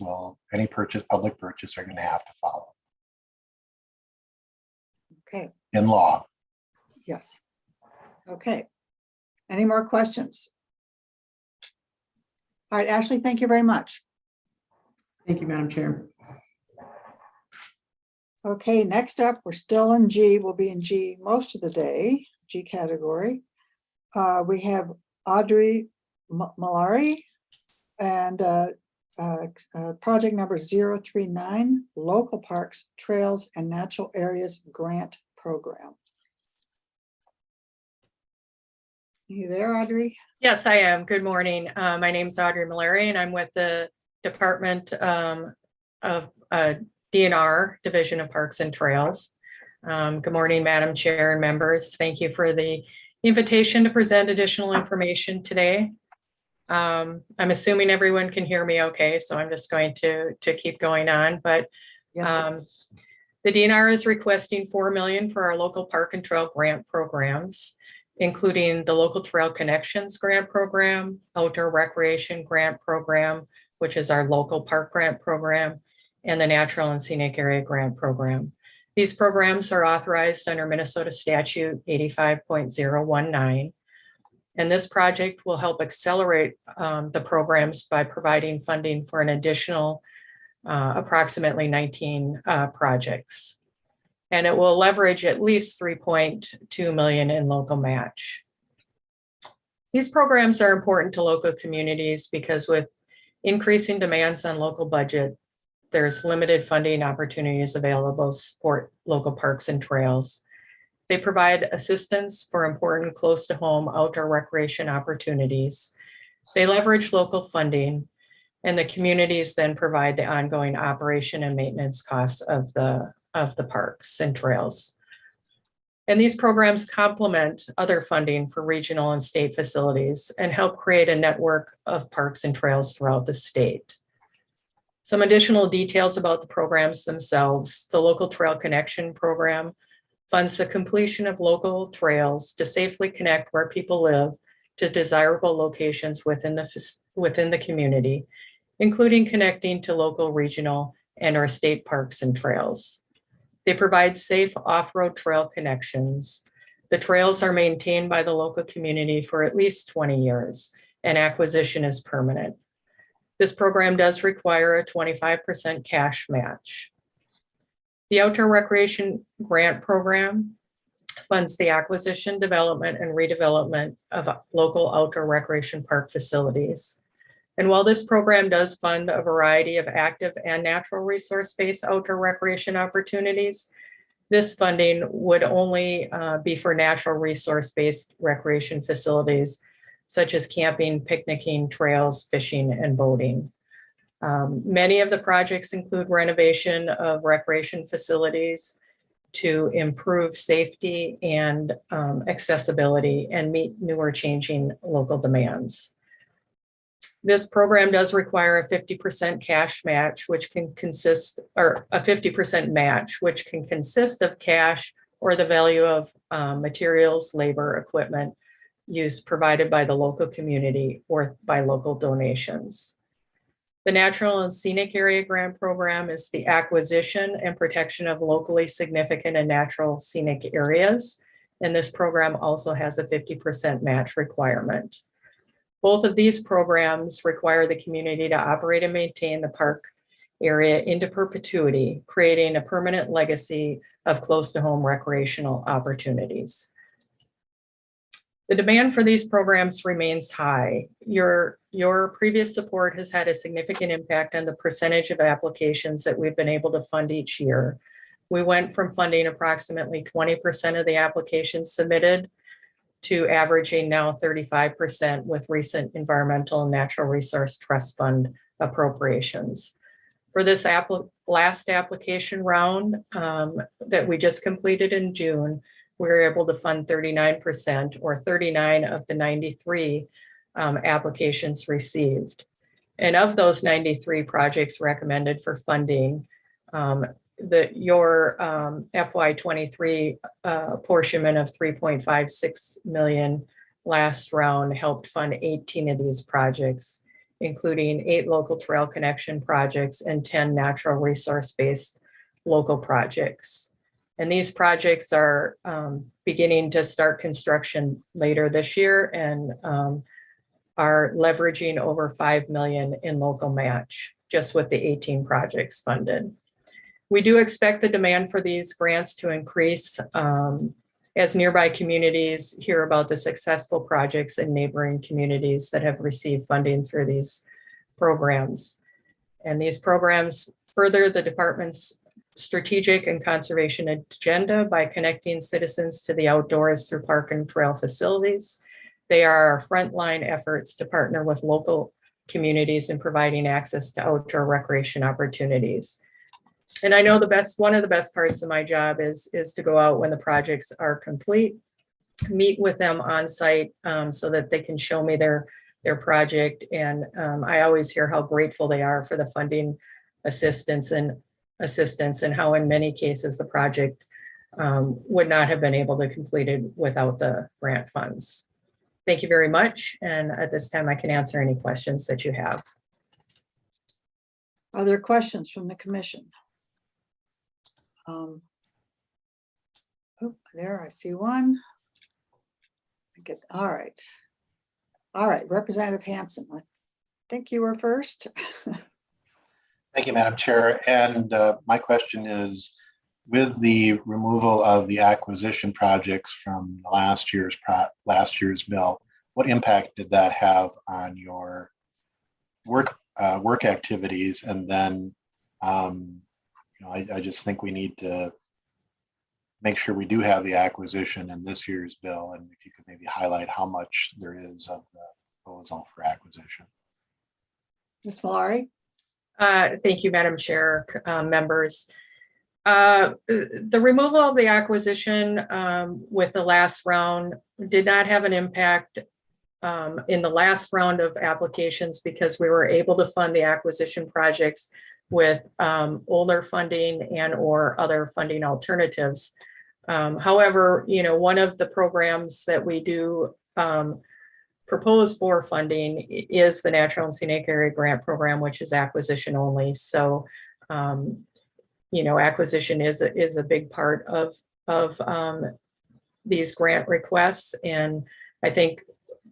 any public purchase are going to have to follow. Okay. In law. Yes. Okay. Any more questions? All right, Ashley, thank you very much. Thank you, Madam Chair. Okay, next up, we're still in G. We'll be in G most of the day, G category. We have Audrey Malari and project number 039, Local Parks, Trails, and Natural Areas Grant Program. You there, Audrey? Yes, I am. Good morning. My name is Audrey Malari, and I'm with the Department of DNR, Division of Parks and Trails. Good morning, Madam Chair and members. Thank you for the invitation to present additional information today. I'm assuming everyone can hear me okay, so I'm just going to keep going on, but the DNR is requesting $4 million for our local park and trail grant programs, including the Local Trail Connections Grant Program, Outdoor Recreation Grant Program, which is our local park grant program, and the Natural and Scenic Area Grant Program. These programs are authorized under Minnesota Statute 85.019. And this project will help accelerate the programs by providing funding for an additional approximately 19 projects. And it will leverage at least $3.2 million in local match. These programs are important to local communities because with increasing demands on local budget, there's limited funding opportunities available to support local parks and trails. They provide assistance for important close to home outdoor recreation opportunities. They leverage local funding, and the communities then provide the ongoing operation and maintenance costs of the parks and trails. And these programs complement other funding for regional and state facilities and help create a network of parks and trails throughout the state. Some additional details about the programs themselves. The Local Trail Connection Program funds the completion of local trails to safely connect where people live to desirable locations within the community, including connecting to local, regional, and or state parks and trails. They provide safe off-road trail connections. The trails are maintained by the local community for at least 20 years, and acquisition is permanent. This program does require a 25% cash match. The Outdoor Recreation Grant Program funds the acquisition, development, and redevelopment of local outdoor recreation park facilities. And while this program does fund a variety of active and natural resource-based outdoor recreation opportunities, this funding would only be for natural resource-based recreation facilities, such as camping, picnicking, trails, fishing, and boating. Many of the projects include renovation of recreation facilities to improve safety and accessibility and meet newer changing local demands. This program does require a 50% cash match, which can consist, or a 50% match, which can consist of cash or the value of materials, labor, equipment use provided by the local community or by local donations. The Natural and Scenic Area Grant Program is the acquisition and protection of locally significant and natural scenic areas. And this program also has a 50% match requirement. Both of these programs require the community to operate and maintain the park area into perpetuity, creating a permanent legacy of close to home recreational opportunities. The demand for these programs remains high. Your previous support has had a significant impact on the percentage of applications that we've been able to fund each year. We went from funding approximately 20% of the applications submitted to averaging now 35% with recent Environmental and Natural Resource Trust Fund appropriations. For this last application round that we just completed in June, we were able to fund 39% or 39 of the 93 applications received. And of those 93 projects recommended for funding, your FY23 apportionment of $3.56 million last round helped fund 18 of these projects, including 8 local trail connection projects and 10 natural resource-based local projects. And these projects are beginning to start construction later this year and are leveraging over $5 million in local match, just with the 18 projects funded. We do expect the demand for these grants to increase as nearby communities hear about the successful projects in neighboring communities that have received funding through these programs. And these programs further the department's strategic and conservation agenda by connecting citizens to the outdoors through park and trail facilities. They are our frontline efforts to partner with local communities in providing access to outdoor recreation opportunities. And I know one of the best parts of my job is to go out when the projects are complete, meet with them on site, so that they can show me their project. And I always hear how grateful they are for the funding assistance and how in many cases the project would not have been able to complete it without the grant funds. Thank you very much. And at this time, I can answer any questions that you have. Are there questions from the commission? Oh, there, I see one. All right. All right, Representative Hanson, I think you were first. Thank you, Madam Chair. And my question is, with the removal of the acquisition projects from last year's bill, what impact did that have on your work activities? And then, I just think we need to make sure we do have the acquisition in this year's bill. And if you could maybe highlight how much there is of the proposal for acquisition. Ms. Malari? Thank you, Madam Chair, members. The removal of the acquisition with the last round did not have an impact in the last round of applications, because we were able to fund the acquisition projects with older funding and or other funding alternatives. However, one of the programs that we do propose for funding is the Natural and Scenic Area Grant Program, which is acquisition only. So, acquisition is a big part of these grant requests. And I think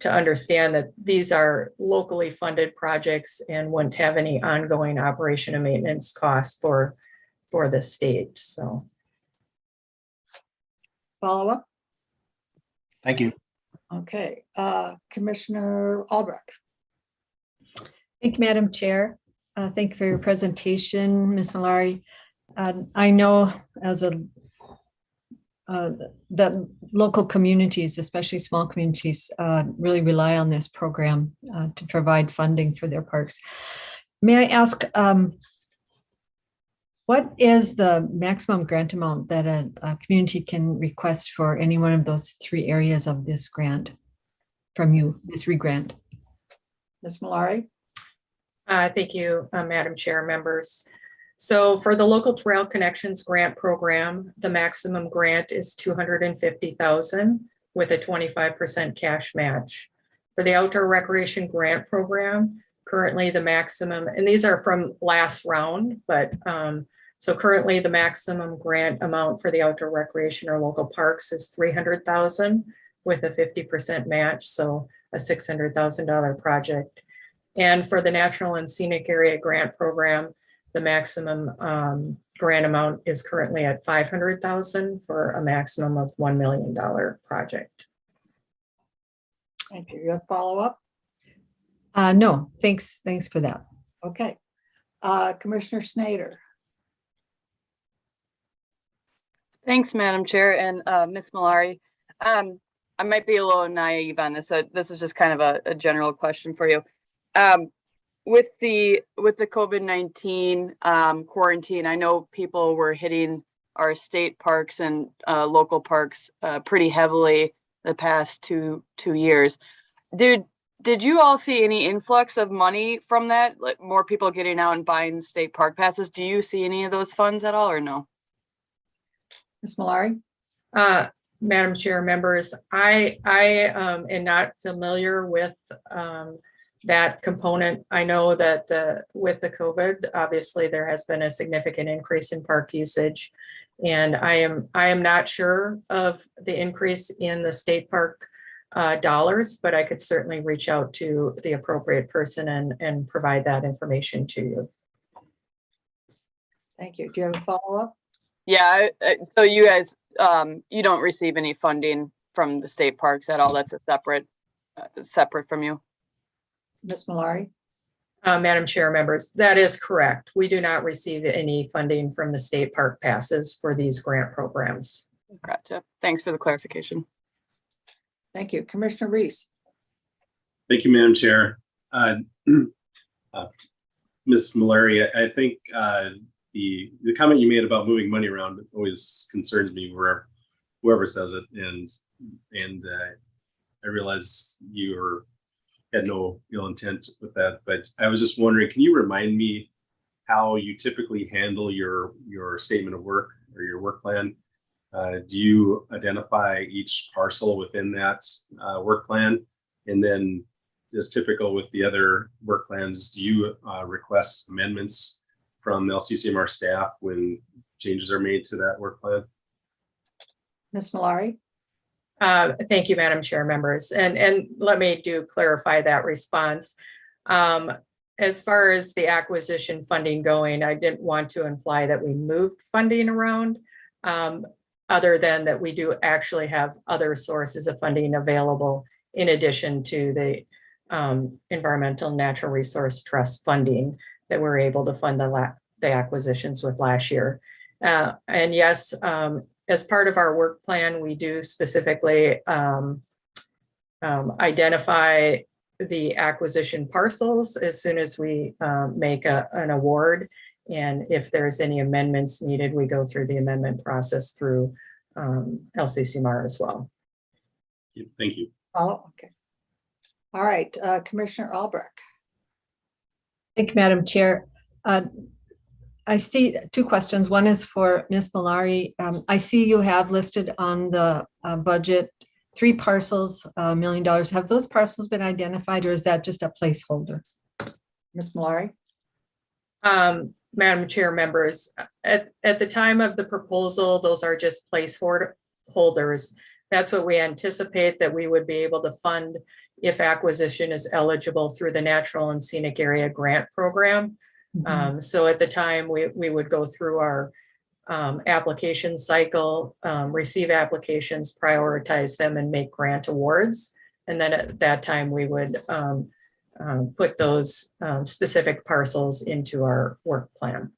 to understand that these are locally funded projects and wouldn't have any ongoing operation and maintenance costs for the state. So. Follow up? Thank you. Okay, Commissioner Albrecht. Thank you, Madam Chair. Thank you for your presentation, Ms. Malari. I know that local communities, especially small communities, really rely on this program to provide funding for their parks. May I ask, what is the maximum grant amount that a community can request for any one of those three areas of this grant from you, this re-grant? Ms. Malari? Thank you, Madam Chair, members. So for the Local Trail Connections Grant Program, the maximum grant is $250,000 with a 25% cash match. For the Outdoor Recreation Grant Program, currently the maximum, and these are from last round, but so currently the maximum grant amount for the outdoor recreation or local parks is $300,000 with a 50% match, so a $600,000 project. And for the Natural and Scenic Area Grant Program, the maximum grant amount is currently at $500,000 for a maximum of $1 million project. Thank you. You have follow-up? No, thanks for that. Okay. Commissioner Snyder. Thanks, Madam Chair, and Ms. Malari. I might be a little naive on this, so this is just kind of a general question for you. With the COVID-19 quarantine, I know people were hitting our state parks and local parks pretty heavily the past two years. Did you all see any influx of money from that? Like more people getting out and buying state park passes? Do you see any of those funds at all, or no? Ms. Malari? Madam Chair, members, I am not familiar with that component. I know that with the COVID, obviously there has been a significant increase in park usage, and I am not sure of the increase in the state park dollars, but I could certainly reach out to the appropriate person and provide that information to you. Thank you. Do you have a follow-up? Yeah, so you guys, you don't receive any funding from the state parks at all? That's a separate from you? Ms. Malari? Madam Chair, members, that is correct. We do not receive any funding from the state park passes for these grant programs. Gotcha. Thanks for the clarification. Thank you. Commissioner Reese? Thank you, Madam Chair. Ms. Malari, I think the comment you made about moving money around always concerns me, whoever says it, and I realize you had no ill intent with that, but I was just wondering, can you remind me how you typically handle your statement of work or your work plan? Do you identify each parcel within that work plan? And then, as typical with the other work plans, do you request amendments from LCCMR staff when changes are made to that work plan? Ms. Malari? Thank you, Madam Chair, members. And let me clarify that response. As far as the acquisition funding going, I didn't want to imply that we moved funding around, other than that we do actually have other sources of funding available in addition to the Environmental Natural Resource Trust funding that we're able to fund the acquisitions with last year. And yes, as part of our work plan, we do specifically identify the acquisition parcels as soon as we make an award. And if there's any amendments needed, we go through the amendment process through LCCMR as well. Thank you. Oh, okay. All right, Commissioner Albrecht. Thank you, Madam Chair. I see two questions. One is for Ms. Malari. I see you have listed on the budget 3 parcels, $1 million. Have those parcels been identified, or is that just a placeholder? Ms. Malari? Madam Chair, members, at the time of the proposal, those are just placeholders. That's what we anticipate that we would be able to fund if acquisition is eligible through the Natural and Scenic Area Grant Program. So at the time, we would go through our application cycle, receive applications, prioritize them, and make grant awards. And then at that time, we would put those specific parcels into our work plan.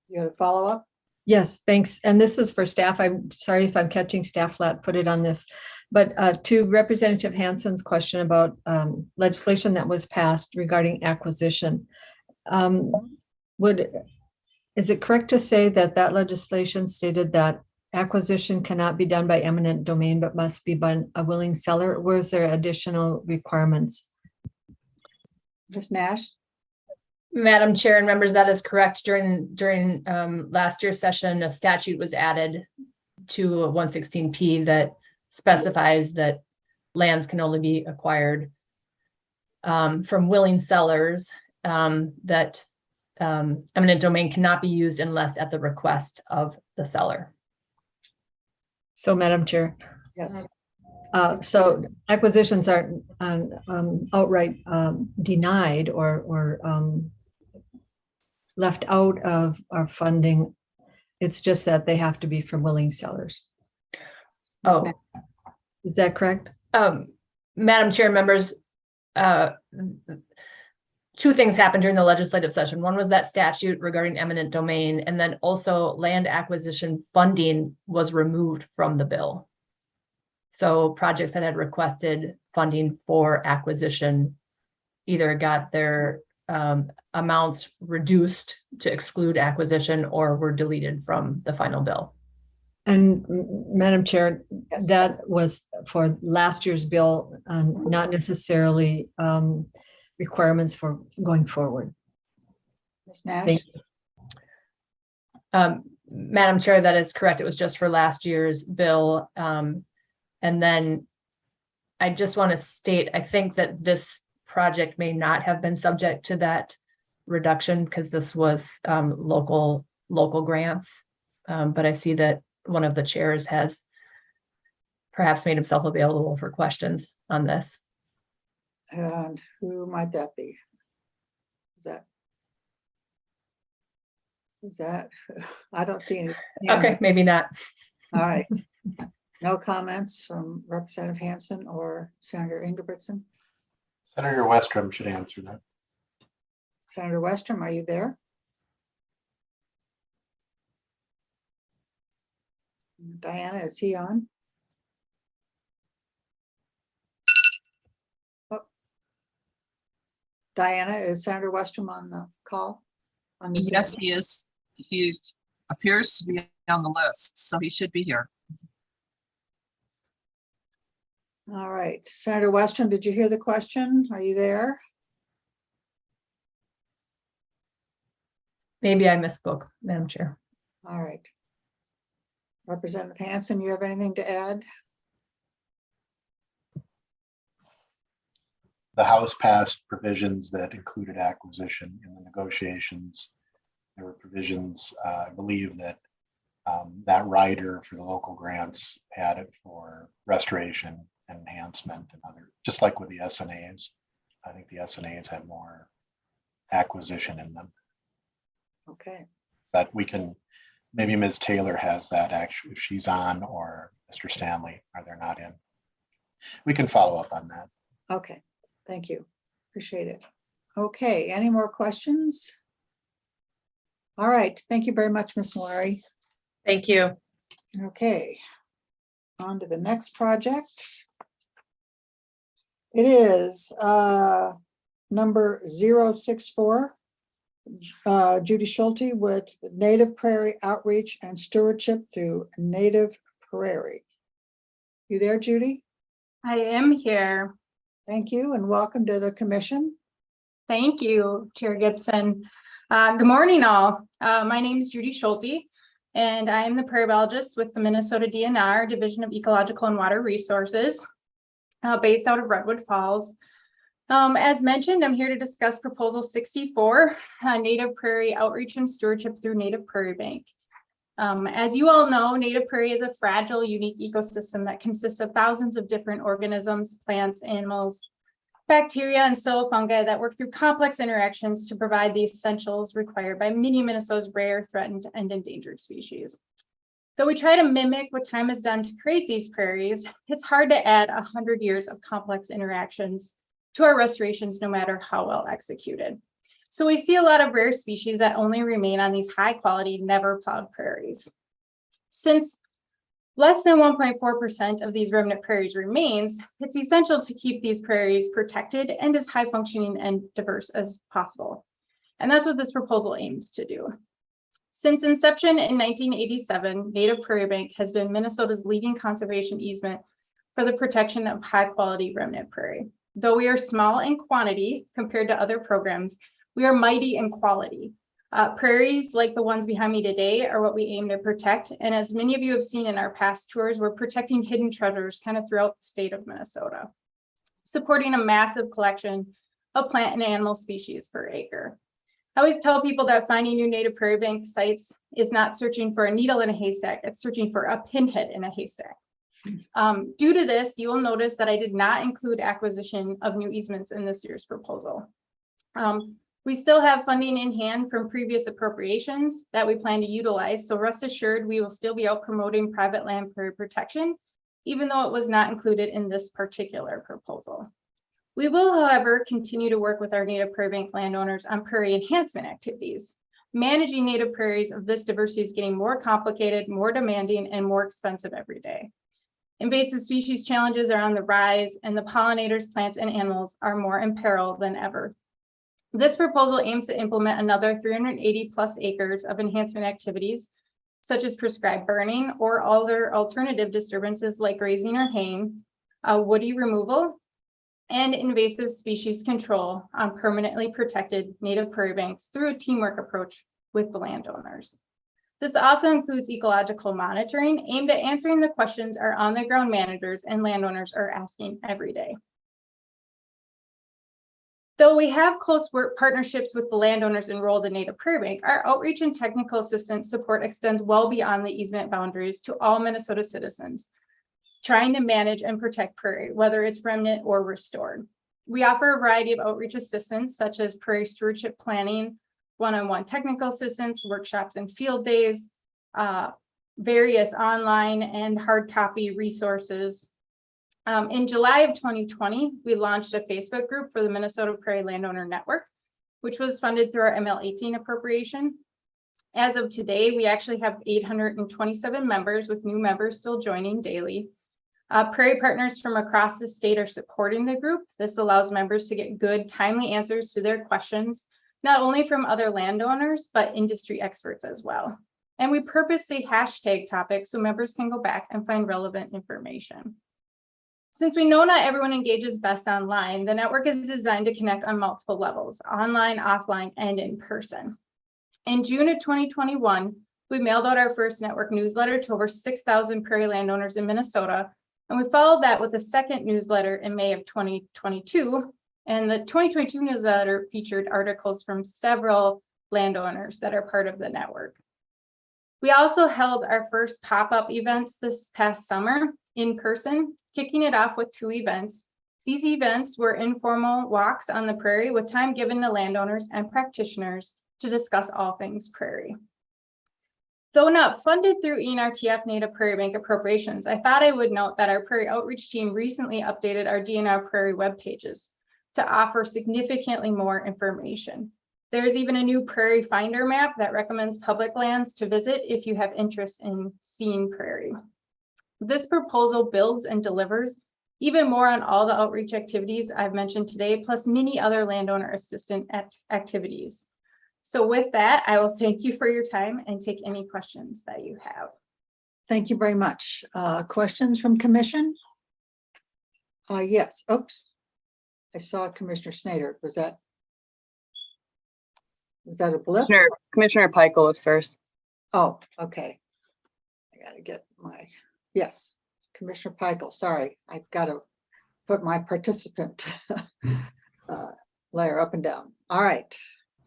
You have a follow-up? Yes, thanks. And this is for staff. I'm sorry if I'm catching staff flat-footed on this, but to Representative Hansen's question about legislation that was passed regarding acquisition, is it correct to say that that legislation stated that acquisition cannot be done by eminent domain, but must be by a willing seller? Or is there additional requirements? Ms. Nash? Madam Chair and members, that is correct. During last year's session, a statute was added to 116P that specifies that lands can only be acquired from willing sellers, that eminent domain cannot be used unless at the request of the seller. So, Madam Chair. Yes. So acquisitions aren't outright denied or left out of our funding. It's just that they have to be from willing sellers. Oh, is that correct? Madam Chair, members, 2 things happened during the legislative session. One was that statute regarding eminent domain, and then also land acquisition funding was removed from the bill. So projects that had requested funding for acquisition either got their amounts reduced to exclude acquisition or were deleted from the final bill. And Madam Chair, that was for last year's bill, not necessarily requirements for going forward. Ms. Nash? Madam Chair, that is correct. It was just for last year's bill. And then I just want to state, I think that this project may not have been subject to that reduction because this was local grants. But I see that one of the chairs has perhaps made himself available for questions on this. And who might that be? Is that, I don't see any. Okay, maybe not. All right. No comments from Representative Hansen or Senator Ingebrigtsen? Senator Westrom should answer that. Senator Westrom, are you there? Diana, is he on? Oh. Diana, is Senator Westrom on the call? Yes, he is. He appears to be on the list, so he should be here. All right, Senator Western, did you hear the question? Are you there? Maybe I misspoke, Madam Chair. All right. Representative Hanson, you have anything to add? The House passed provisions that included acquisition in the negotiations. There were provisions, I believe that that rider for the local grants had it for restoration and enhancement and other, just like with the SNAs. I think the SNAs had more acquisition in them. Okay. But we can, maybe Ms. Taylor has that actually, if she's on, or Mr. Stanley, are they not in? We can follow up on that. Okay, thank you. Appreciate it. Okay, any more questions? All right, thank you very much, Ms. Malari. Thank you. Okay, on to the next project. It is number 064. Judy Schulte with Native Prairie Outreach and Stewardship through Native Prairie. You there, Judy? I am here. Thank you and welcome to the commission. Thank you, Chair Gibson. Good morning, all. My name is Judy Schulte, and I am the prairie biologist with the Minnesota DNR Division of Ecological and Water Resources, based out of Redwood Falls. As mentioned, I'm here to discuss Proposal 64, Native Prairie Outreach and Stewardship through Native Prairie Bank. As you all know, Native Prairie is a fragile, unique ecosystem that consists of thousands of different organisms, plants, animals, bacteria, and soil fungi that work through complex interactions to provide the essentials required by many of Minnesota's rare, threatened, and endangered species. Though we try to mimic what time has done to create these prairies, it's hard to add 100 years of complex interactions to our restorations, no matter how well executed. So we see a lot of rare species that only remain on these high quality, never plowed prairies. Since less than 1.4% of these remnant prairies remains, it's essential to keep these prairies protected and as high functioning and diverse as possible. And that's what this proposal aims to do. Since inception in 1987, Native Prairie Bank has been Minnesota's leading conservation easement for the protection of high quality remnant prairie. Though we are small in quantity compared to other programs, we are mighty in quality. Prairies like the ones behind me today are what we aim to protect. And as many of you have seen in our past tours, we're protecting hidden treasures kind of throughout the state of Minnesota, supporting a massive collection of plant and animal species per acre. I always tell people that finding new Native Prairie Bank sites is not searching for a needle in a haystack, it's searching for a pinhead in a haystack. Due to this, you will notice that I did not include acquisition of new easements in this year's proposal. We still have funding in hand from previous appropriations that we plan to utilize, so rest assured we will still be out promoting private land prairie protection, even though it was not included in this particular proposal. We will, however, continue to work with our Native Prairie Bank landowners on prairie enhancement activities. Managing native prairies of this diversity is getting more complicated, more demanding, and more expensive every day. Invasive species challenges are on the rise, and the pollinators, plants, and animals are more in peril than ever. This proposal aims to implement another 380 plus acres of enhancement activities, such as prescribed burning or other alternative disturbances like grazing or haying, woody removal, and invasive species control on permanently protected native prairie banks through a teamwork approach with the landowners. This also includes ecological monitoring aimed at answering the questions our on-the-ground managers and landowners are asking every day. Though we have close work partnerships with the landowners enrolled in Native Prairie Bank, our outreach and technical assistance support extends well beyond the easement boundaries to all Minnesota citizens trying to manage and protect prairie, whether it's remnant or restored. We offer a variety of outreach assistance, such as prairie stewardship planning, one-on-one technical assistance, workshops and field days, various online and hard copy resources. In July of 2020, we launched a Facebook group for the Minnesota Prairie Landowner Network, which was funded through our ML18 appropriation. As of today, we actually have 827 members, with new members still joining daily. Prairie partners from across the state are supporting the group. This allows members to get good, timely answers to their questions, not only from other landowners, but industry experts as well. And we purposely hashtag topics so members can go back and find relevant information. Since we know not everyone engages best online, the network is designed to connect on multiple levels, online, offline, and in person. In June of 2021, we mailed out our first network newsletter to over 6,000 prairie landowners in Minnesota, and we followed that with a second newsletter in May of 2022. And the 2022 newsletter featured articles from several landowners that are part of the network. We also held our first pop-up events this past summer in person, kicking it off with 2 events. These events were informal walks on the prairie with time given to landowners and practitioners to discuss all things prairie. Though not funded through ENRTF Native Prairie Bank appropriations, I thought I would note that our prairie outreach team recently updated our DNR Prairie web pages to offer significantly more information. There's even a new prairie finder map that recommends public lands to visit if you have interest in seeing prairie. This proposal builds and delivers even more on all the outreach activities I've mentioned today, plus many other landowner assistant activities. So with that, I will thank you for your time and take any questions that you have. Thank you very much. Questions from commission? Yes, oops. I saw Commissioner Snyder. Was that a blip? Commissioner Peichel was first. Oh, okay. I gotta get my, yes, Commissioner Peichel, sorry. I've got to put my participant layer up and down. All right.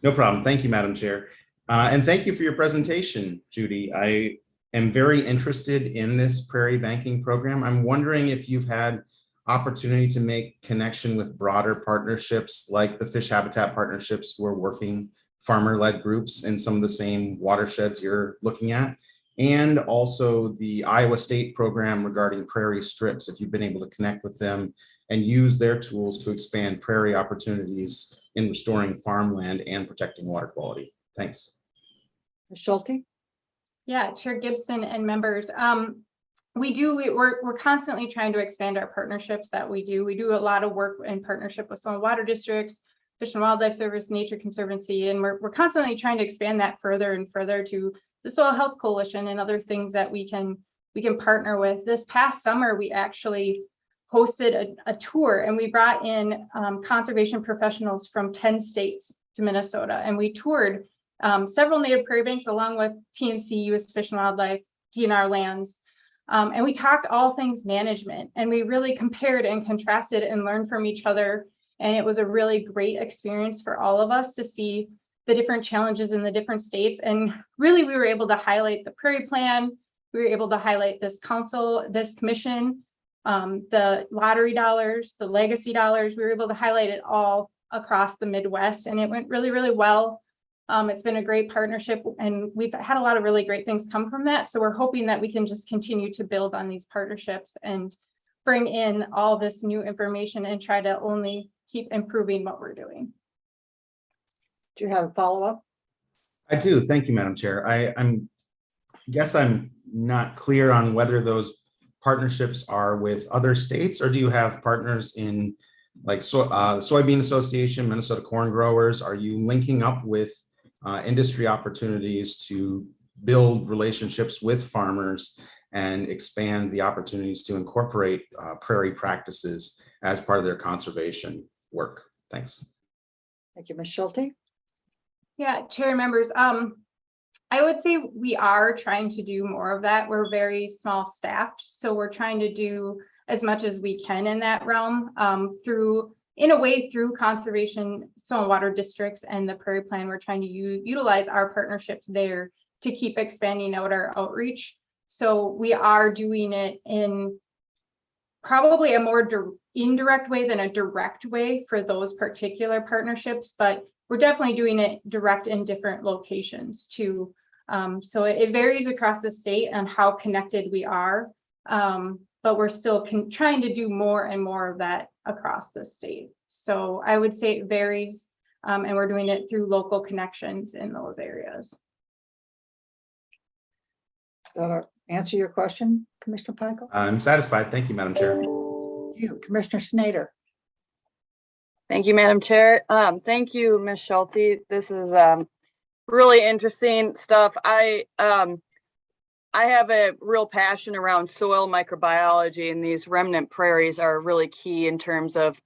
No problem. Thank you, Madam Chair. And thank you for your presentation, Judy. I am very interested in this prairie banking program. I'm wondering if you've had opportunity to make connection with broader partnerships like the fish habitat partnerships who are working farmer-led groups in some of the same watersheds you're looking at, and also the Iowa State program regarding prairie strips, if you've been able to connect with them and use their tools to expand prairie opportunities in restoring farmland and protecting water quality. Thanks. Ms. Schulte? Yeah, Chair Gibson and members. We're constantly trying to expand our partnerships that we do. We do a lot of work in partnership with some water districts, Fish and Wildlife Service, Nature Conservancy, and we're constantly trying to expand that further and further to the Soil Health Coalition and other things that we can partner with. This past summer, we actually hosted a tour, and we brought in conservation professionals from 10 states to Minnesota, and we toured several native prairie banks along with TNC, U.S. Fish and Wildlife, DNR lands. And we talked all things management, and we really compared and contrasted and learned from each other. And it was a really great experience for all of us to see the different challenges in the different states. And really, we were able to highlight the prairie plan. We were able to highlight this council, this commission, the lottery dollars, the legacy dollars. We were able to highlight it all across the Midwest, and it went really, really well. It's been a great partnership, and we've had a lot of really great things come from that. So we're hoping that we can just continue to build on these partnerships and bring in all this new information and try to only keep improving what we're doing. Do you have a follow-up? I do. Thank you, Madam Chair. I guess I'm not clear on whether those partnerships are with other states, or do you have partners in like the Soybean Association, Minnesota Corn Growers? Are you linking up with industry opportunities to build relationships with farmers and expand the opportunities to incorporate prairie practices as part of their conservation work? Thanks. Thank you, Ms. Schulte. Yeah, Chair members, I would say we are trying to do more of that. We're very small staffed, so we're trying to do as much as we can in that realm through conservation, soil and water districts and the prairie plan. We're trying to utilize our partnerships there to keep expanding out our outreach. So we are doing it in probably a more indirect way than a direct way for those particular partnerships, but we're definitely doing it direct in different locations too. So it varies across the state on how connected we are, but we're still trying to do more and more of that across the state. So I would say it varies, and we're doing it through local connections in those areas. That'll answer your question, Commissioner Peichel? I'm satisfied. Thank you, Madam Chair. You, Commissioner Snyder. Thank you, Madam Chair. Thank you, Ms. Schulte. This is really interesting stuff. I have a real passion around soil microbiology, and these remnant prairies are really key in terms of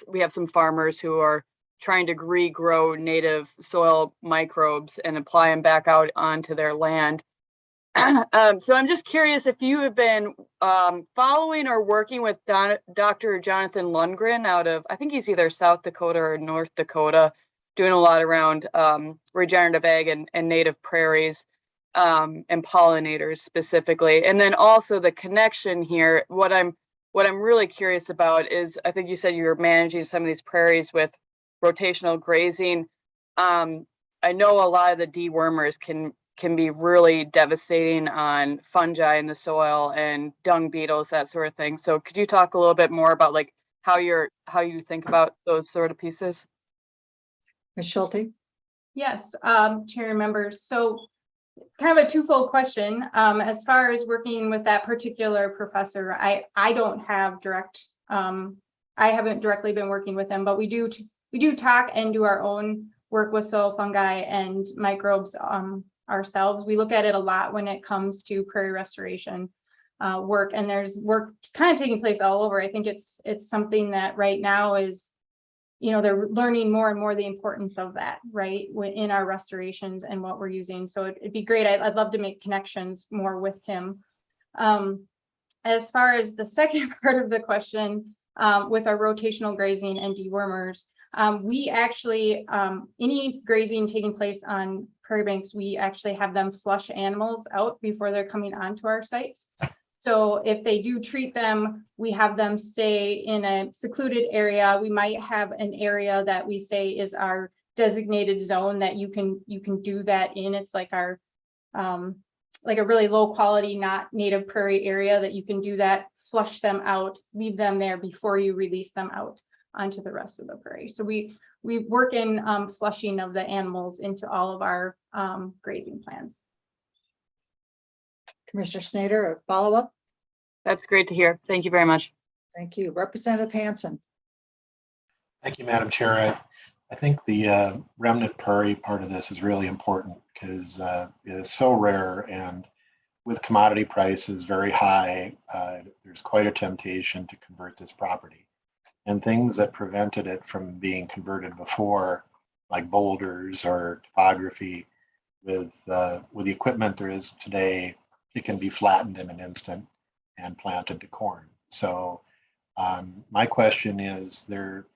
we have some farmers who are trying to regrow native soil microbes and apply them back out onto their land. So I'm just curious if you have been following or working with Dr. Jonathan Lundgren out of, I think he's either South Dakota or North Dakota, doing a lot around regenerative ag and native prairies and pollinators specifically. And then also the connection here, what I'm really curious about is, I think you said you were managing some of these prairies with rotational grazing. I know a lot of the dewormers can be really devastating on fungi in the soil and dung beetles, that sort of thing. So could you talk a little bit more about like how you think about those sort of pieces? Ms. Schulte? Yes, Chair and members. So kind of a twofold question. As far as working with that particular professor, I don't have direct, I haven't directly been working with him, but we do talk and do our own work with soil fungi and microbes ourselves. We look at it a lot when it comes to prairie restoration work, and there's work kind of taking place all over. I think it's something that right now is, you know, they're learning more and more the importance of that, right, in our restorations and what we're using. So it'd be great. I'd love to make connections more with him. As far as the second part of the question, with our rotational grazing and dewormers, we actually, any grazing taking place on prairie banks, we actually have them flush animals out before they're coming onto our sites. So if they do treat them, we have them stay in a secluded area. We might have an area that we say is our designated zone that you can do that in. It's like our like a really low quality, not native prairie area that you can do that, flush them out, leave them there before you release them out onto the rest of the prairie. So we work in flushing of the animals into all of our grazing plans. Commissioner Snyder, a follow-up? That's great to hear. Thank you very much. Thank you. Representative Hansen. Thank you, Madam Chair. I think the remnant prairie part of this is really important because it is so rare, and with commodity prices very high, there's quite a temptation to convert this property. And things that prevented it from being converted before, like boulders or topography, with the equipment there is today, it can be flattened in an instant and planted to corn. So my question is, there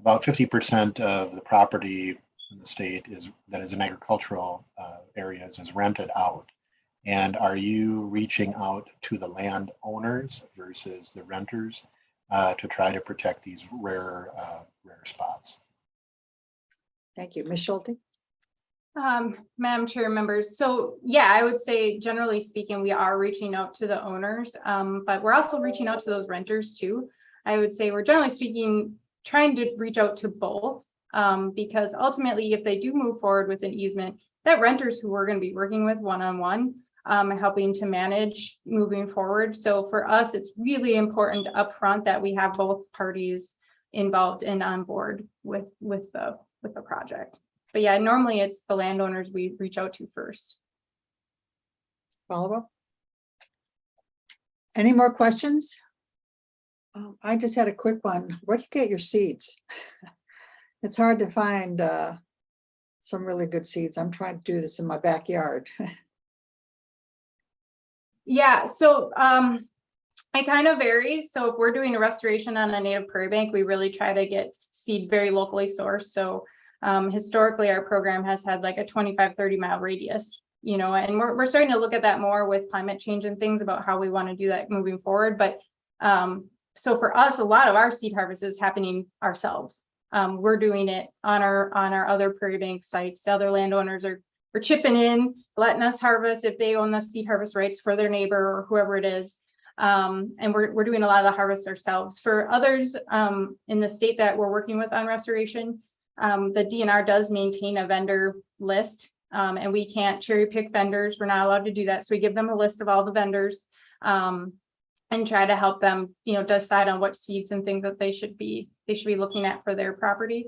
about 50% of the property in the state that is in agricultural areas is rented out. And are you reaching out to the landowners versus the renters to try to protect these rare spots? Thank you. Ms. Schulte? Madam Chair, members. So yeah, I would say generally speaking, we are reaching out to the owners, but we're also reaching out to those renters too. I would say we're generally speaking trying to reach out to both, because ultimately if they do move forward with an easement, that renters who we're going to be working with one-on-one, helping to manage moving forward. So for us, it's really important upfront that we have both parties involved and on board with the project. But yeah, normally it's the landowners we reach out to first. Follow up? Any more questions? I just had a quick one. Where do you get your seeds? It's hard to find some really good seeds. I'm trying to do this in my backyard. Yeah, so it kind of varies. So if we're doing a restoration on a native prairie bank, we really try to get seed very locally sourced. So historically, our program has had like a 25-30 mile radius, you know, and we're starting to look at that more with climate change and things about how we want to do that moving forward. But so for us, a lot of our seed harvest is happening ourselves. We're doing it on our other prairie bank sites. The other landowners are chipping in, letting us harvest if they own the seed harvest rights for their neighbor or whoever it is. And we're doing a lot of the harvest ourselves. For others in the state that we're working with on restoration, the DNR does maintain a vendor list, and we can't cherry pick vendors. We're not allowed to do that. So we give them a list of all the vendors. and try to help them, decide on what seeds and things that they should be looking at for their property.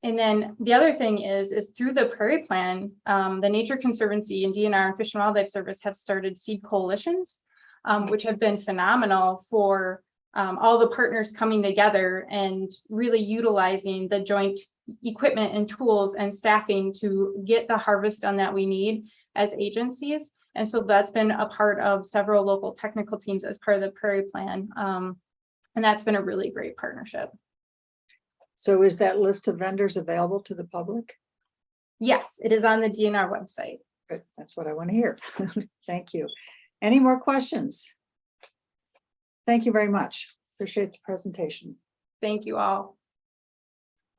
And then the other thing is through the Prairie Plan, the Nature Conservancy and DNR and Fish and Wildlife Service have started seed coalitions, which have been phenomenal for all the partners coming together and really utilizing the joint equipment and tools and staffing to get the harvest done that we need as agencies. And so that's been a part of several local technical teams as part of the Prairie Plan. And that's been a really great partnership. So is that list of vendors available to the public? Yes, it is on the DNR website. Good, that's what I want to hear. Thank you. Any more questions? Thank you very much. Appreciate the presentation. Thank you all.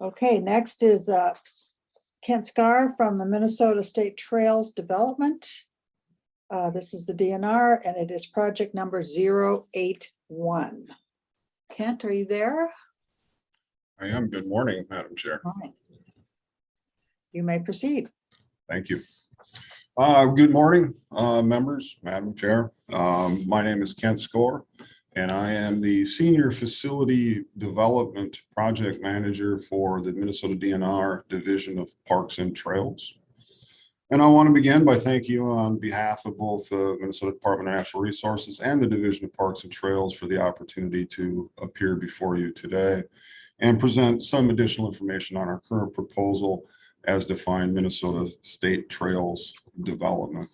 Okay, next is Kent Scar from the Minnesota State Trails Development. This is the DNR and it is project number 081. Kent, are you there? I am. Good morning, Madam Chair. All right. You may proceed. Thank you. Good morning, members, Madam Chair. My name is Kent Score, and I am the Senior Facility Development Project Manager for the Minnesota DNR Division of Parks and Trails. And I want to begin by thanking you on behalf of both the Minnesota Department of Natural Resources and the Division of Parks and Trails for the opportunity to appear before you today and present some additional information on our current proposal as defined Minnesota State Trails Development.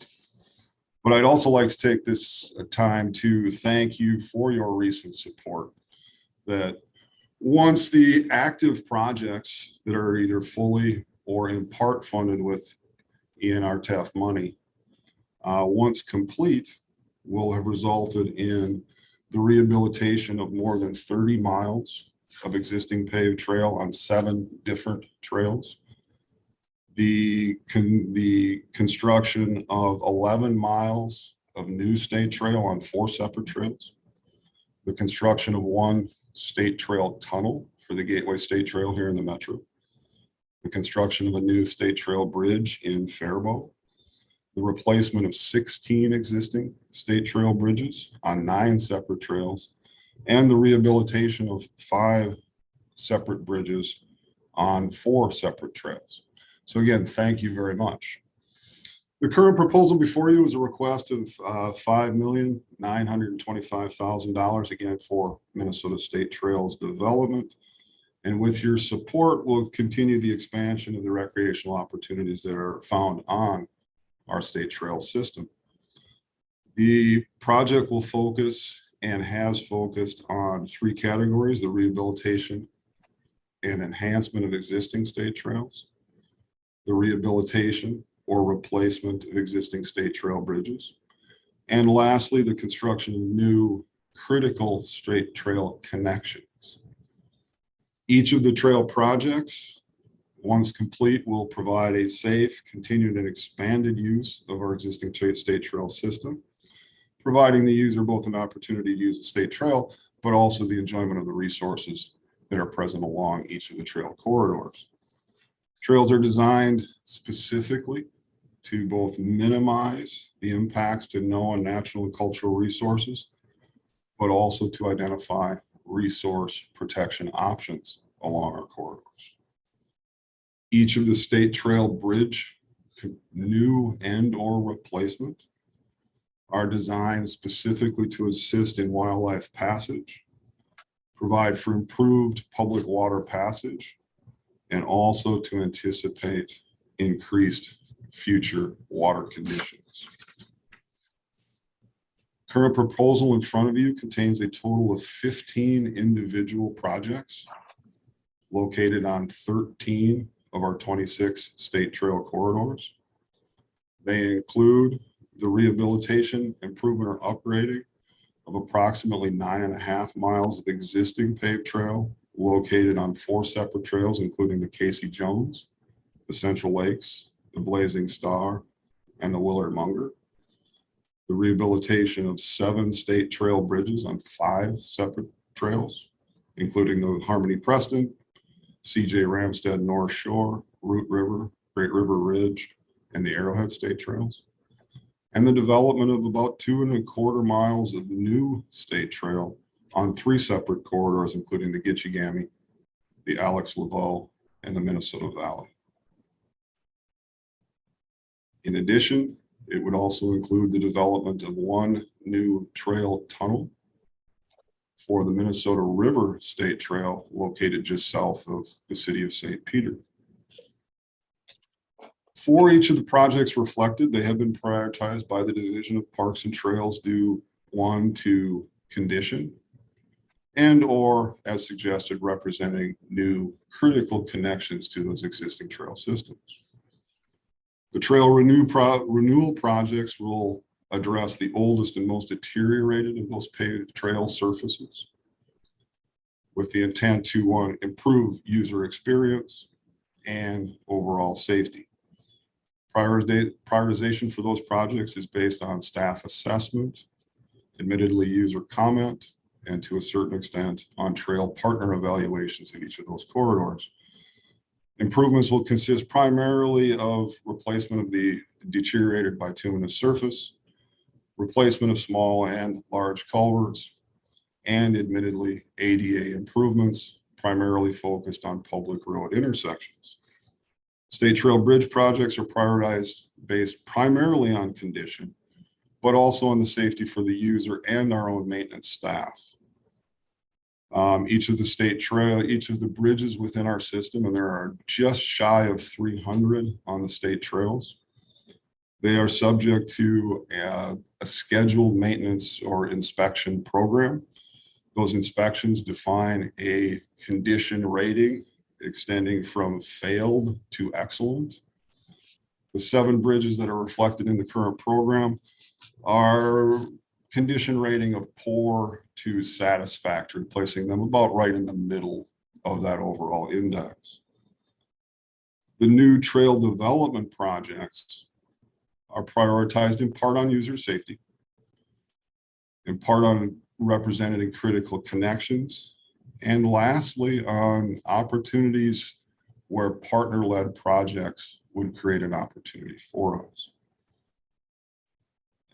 But I'd also like to take this time to thank you for your recent support. That once the active projects that are either fully or in part funded with ENR TAF money, once complete, will have resulted in the rehabilitation of more than 30 miles of existing paved trail on 7 different trails. The construction of 11 miles of new state trail on 4 separate trails. The construction of 1 state trail tunnel for the Gateway State Trail here in the Metro. The construction of a new state trail bridge in Faribault. The replacement of 16 existing state trail bridges on 9 separate trails. And the rehabilitation of 5 separate bridges on 4 separate trails. So again, thank you very much. The current proposal before you is a request of $5,925,000 again for Minnesota State Trails Development. And with your support, we'll continue the expansion of the recreational opportunities that are found on our state trail system. The project will focus and has focused on 3 categories: the rehabilitation and enhancement of existing state trails, the rehabilitation or replacement of existing state trail bridges, and lastly, the construction of new critical state trail connections. Each of the trail projects, once complete, will provide a safe, continued, and expanded use of our existing state trail system, providing the user both an opportunity to use the state trail, but also the enjoyment of the resources that are present along each of the trail corridors. Trails are designed specifically to both minimize the impacts to known natural and cultural resources, but also to identify resource protection options along our corridors. Each of the state trail bridge, new and or replacement, are designed specifically to assist in wildlife passage, provide for improved public water passage, and also to anticipate increased future water conditions. Current proposal in front of you contains a total of 15 individual projects located on 13 of our 26 state trail corridors. They include the rehabilitation, improvement, or upgrading of approximately 9.5 miles of existing paved trail located on 4 separate trails, including the Casey Jones, the Central Lakes, the Blazing Star, and the Willard Munger. The rehabilitation of 7 state trail bridges on 5 separate trails, including the Harmony Preston, CJ Ramstead North Shore, Root River, Great River Ridge, and the Arrowhead State Trails. and the development of about 2.25 miles of new state trail on 3 separate corridors, including the Gitchigami, the Alex Laveau, and the Minnesota Valley. In addition, it would also include the development of 1 new trail tunnel for the Minnesota River State Trail located just south of the city of St. Peter. For each of the projects reflected, they have been prioritized by the Division of Parks and Trails due 1 to condition and or, as suggested, representing new critical connections to those existing trail systems. The trail renewal projects will address the oldest and most deteriorated of those paved trail surfaces with the intent to, 1, improve user experience and overall safety. Prioritization for those projects is based on staff assessment, admittedly user comment, and to a certain extent on trail partner evaluations in each of those corridors. Improvements will consist primarily of replacement of the deteriorated bituminous surface, replacement of small and large culverts, and admittedly ADA improvements, primarily focused on public road intersections. State trail bridge projects are prioritized based primarily on condition, but also on the safety for the user and our own maintenance staff. Each of the bridges within our system, and there are just shy of 300 on the state trails, they are subject to a scheduled maintenance or inspection program. Those inspections define a condition rating extending from failed to excellent. The 7 bridges that are reflected in the current program are condition rating of poor to satisfactory, placing them about right in the middle of that overall index. The new trail development projects are prioritized in part on user safety, in part on representing critical connections, and lastly on opportunities where partner-led projects would create an opportunity for us.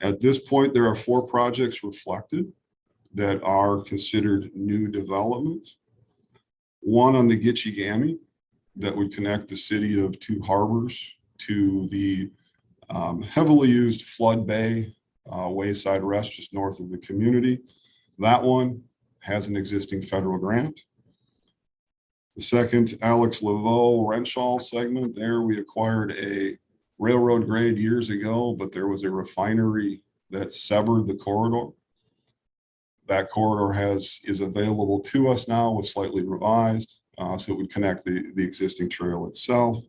At this point, there are 4 projects reflected that are considered new development. 1 on the Gitchigami that would connect the city of Two Harbors to the heavily used Flood Bay wayside rest just north of the community. That one has an existing federal grant. The second, Alex Laveau Renshaw segment, there we acquired a railroad grade years ago, but there was a refinery that severed the corridor. That corridor is available to us now with slightly revised, so it would connect the existing trail itself.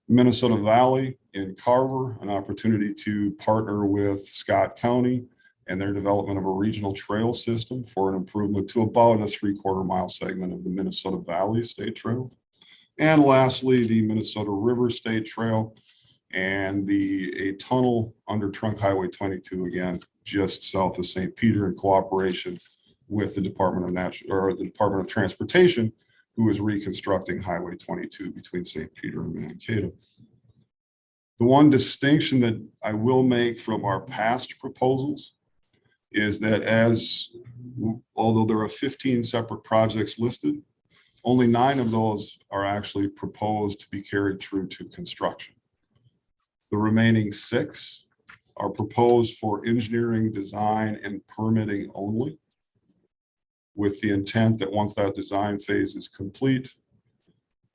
Minnesota Valley in Carver, an opportunity to partner with Scott County and their development of a regional trail system for an improvement to about a 3/4 mile segment of the Minnesota Valley State Trail. And lastly, the Minnesota River State Trail and a tunnel under Trunk Highway 22, again, just south of St. Peter in cooperation with the Department of Transportation, who is reconstructing Highway 22 between St. Peter and Mankato. The one distinction that I will make from our past proposals is that although there are 15 separate projects listed, only 9 of those are actually proposed to be carried through to construction. The remaining 6 are proposed for engineering, design, and permitting only, with the intent that once that design phase is complete,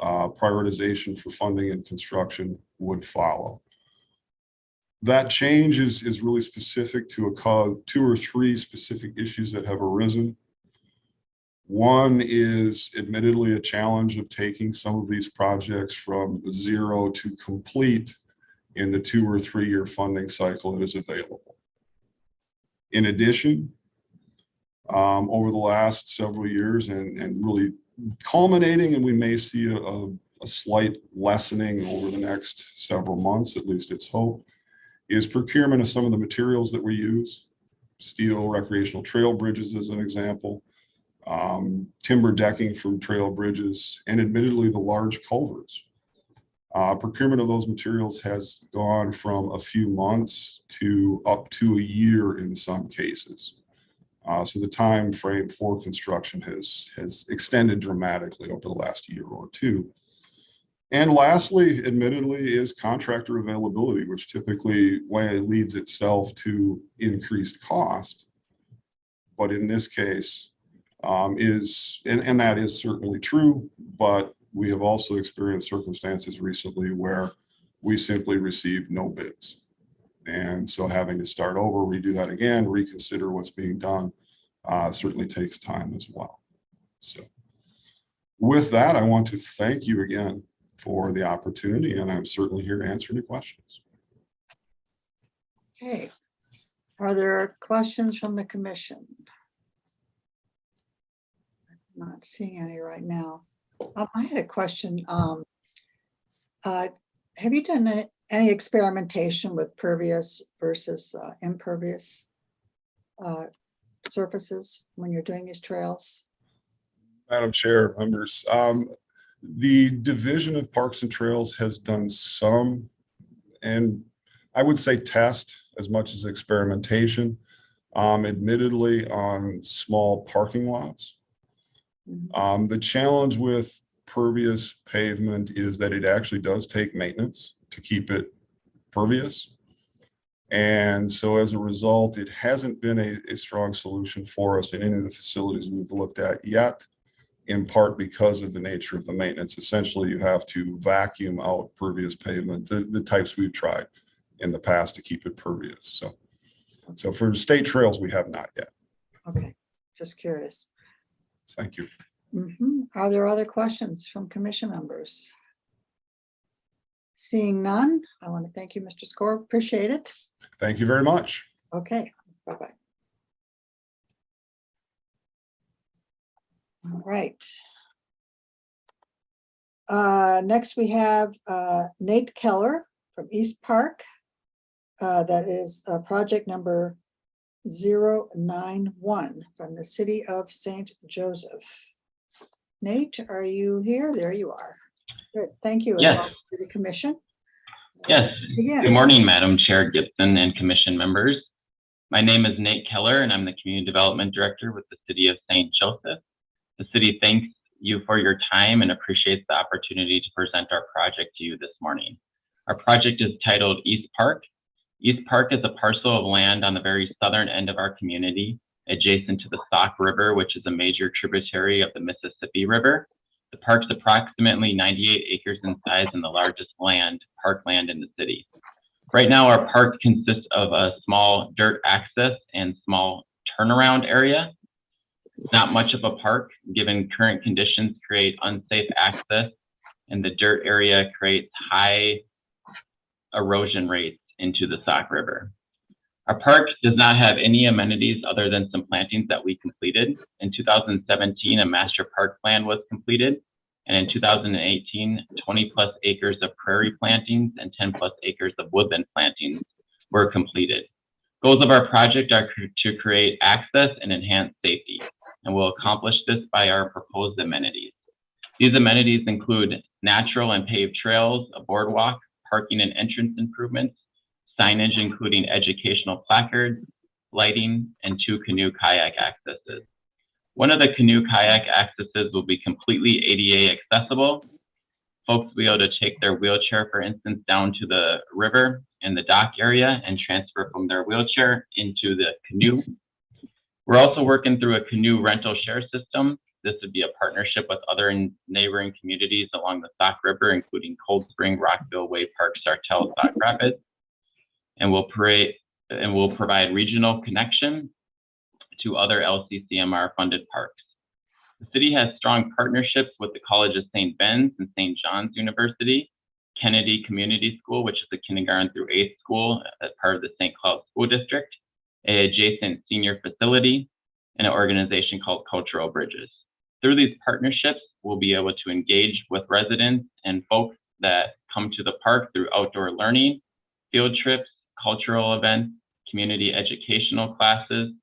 prioritization for funding and construction would follow. That change is really specific to 2 or 3 specific issues that have arisen. One is admittedly a challenge of taking some of these projects from 0 to complete in the 2 or 3 year funding cycle that is available. In addition, over the last several years and really culminating, and we may see a slight lessening over the next several months, at least it's hope, is procurement of some of the materials that we use. Steel recreational trail bridges as an example, timber decking from trail bridges, and admittedly the large culverts. Procurement of those materials has gone from a few months to up to a year in some cases. So the time frame for construction has extended dramatically over the last year or two. And lastly, admittedly, is contractor availability, which typically leads itself to increased cost. But in this case, and that is certainly true, but we have also experienced circumstances recently where we simply received no bids. And so having to start over, redo that again, reconsider what's being done, certainly takes time as well. So with that, I want to thank you again for the opportunity, and I'm certainly here to answer any questions. Okay. Are there questions from the commission? I'm not seeing any right now. I had a question. Have you done any experimentation with pervious versus impervious surfaces when you're doing these trails? Madam Chair, members, the Division of Parks and Trails has done some, and I would say test as much as experimentation, admittedly on small parking lots. The challenge with pervious pavement is that it actually does take maintenance to keep it pervious. And so as a result, it hasn't been a strong solution for us in any of the facilities we've looked at yet, in part because of the nature of the maintenance. Essentially, you have to vacuum out pervious pavement, the types we've tried in the past to keep it pervious. So for state trails, we have not yet. Okay, just curious. Thank you. Are there other questions from commission members? Seeing none, I want to thank you, Mr. Score. Appreciate it. Thank you very much. Okay, bye-bye. All right. Next we have Nate Keller from East Park. That is project number 091 from the city of St. Joseph. Nate, are you here? There you are. Good, thank you. Yes. Welcome to the commission. Yes. Begin. Good morning, Madam Chair Gibson and commission members. My name is Nate Keller, and I'm the Community Development Director with the City of St. Joseph. The city thanks you for your time and appreciates the opportunity to present our project to you this morning. Our project is titled East Park. East Park is a parcel of land on the very southern end of our community, adjacent to the Sauk River, which is a major tributary of the Mississippi River. The park's approximately 98 acres in size and the largest parkland in the city. Right now, our park consists of a small dirt access and small turnaround area. Not much of a park, given current conditions create unsafe access, and the dirt area creates high erosion rates into the Sauk River. Our park does not have any amenities other than some plantings that we completed. In 2017, a master park plan was completed. And in 2018, 20 plus acres of prairie plantings and 10 plus acres of woodland plantings were completed. Goals of our project are to create access and enhance safety, and we'll accomplish this by our proposed amenities. These amenities include natural and paved trails, a boardwalk, parking and entrance improvements, signage including educational placards, lighting, and 2 canoe kayak accesses. One of the canoe kayak accesses will be completely ADA accessible. Folks will be able to take their wheelchair, for instance, down to the river in the dock area and transfer from their wheelchair into the canoe. We're also working through a canoe rental share system. This would be a partnership with other neighboring communities along the Sauk River, including Cold Spring, Rockville, Way Park, Sartell, Sauk Rapids. And we'll provide regional connection to other LCCMR funded parks. The city has strong partnerships with the College of St. Ben's and St. John's University, Kennedy Community School, which is a kindergarten through 8th school as part of the St. Cloud School District, an adjacent senior facility, and an organization called Cultural Bridges. Through these partnerships, we'll be able to engage with residents and folks that come to the park through outdoor learning, field trips, cultural events, community educational classes,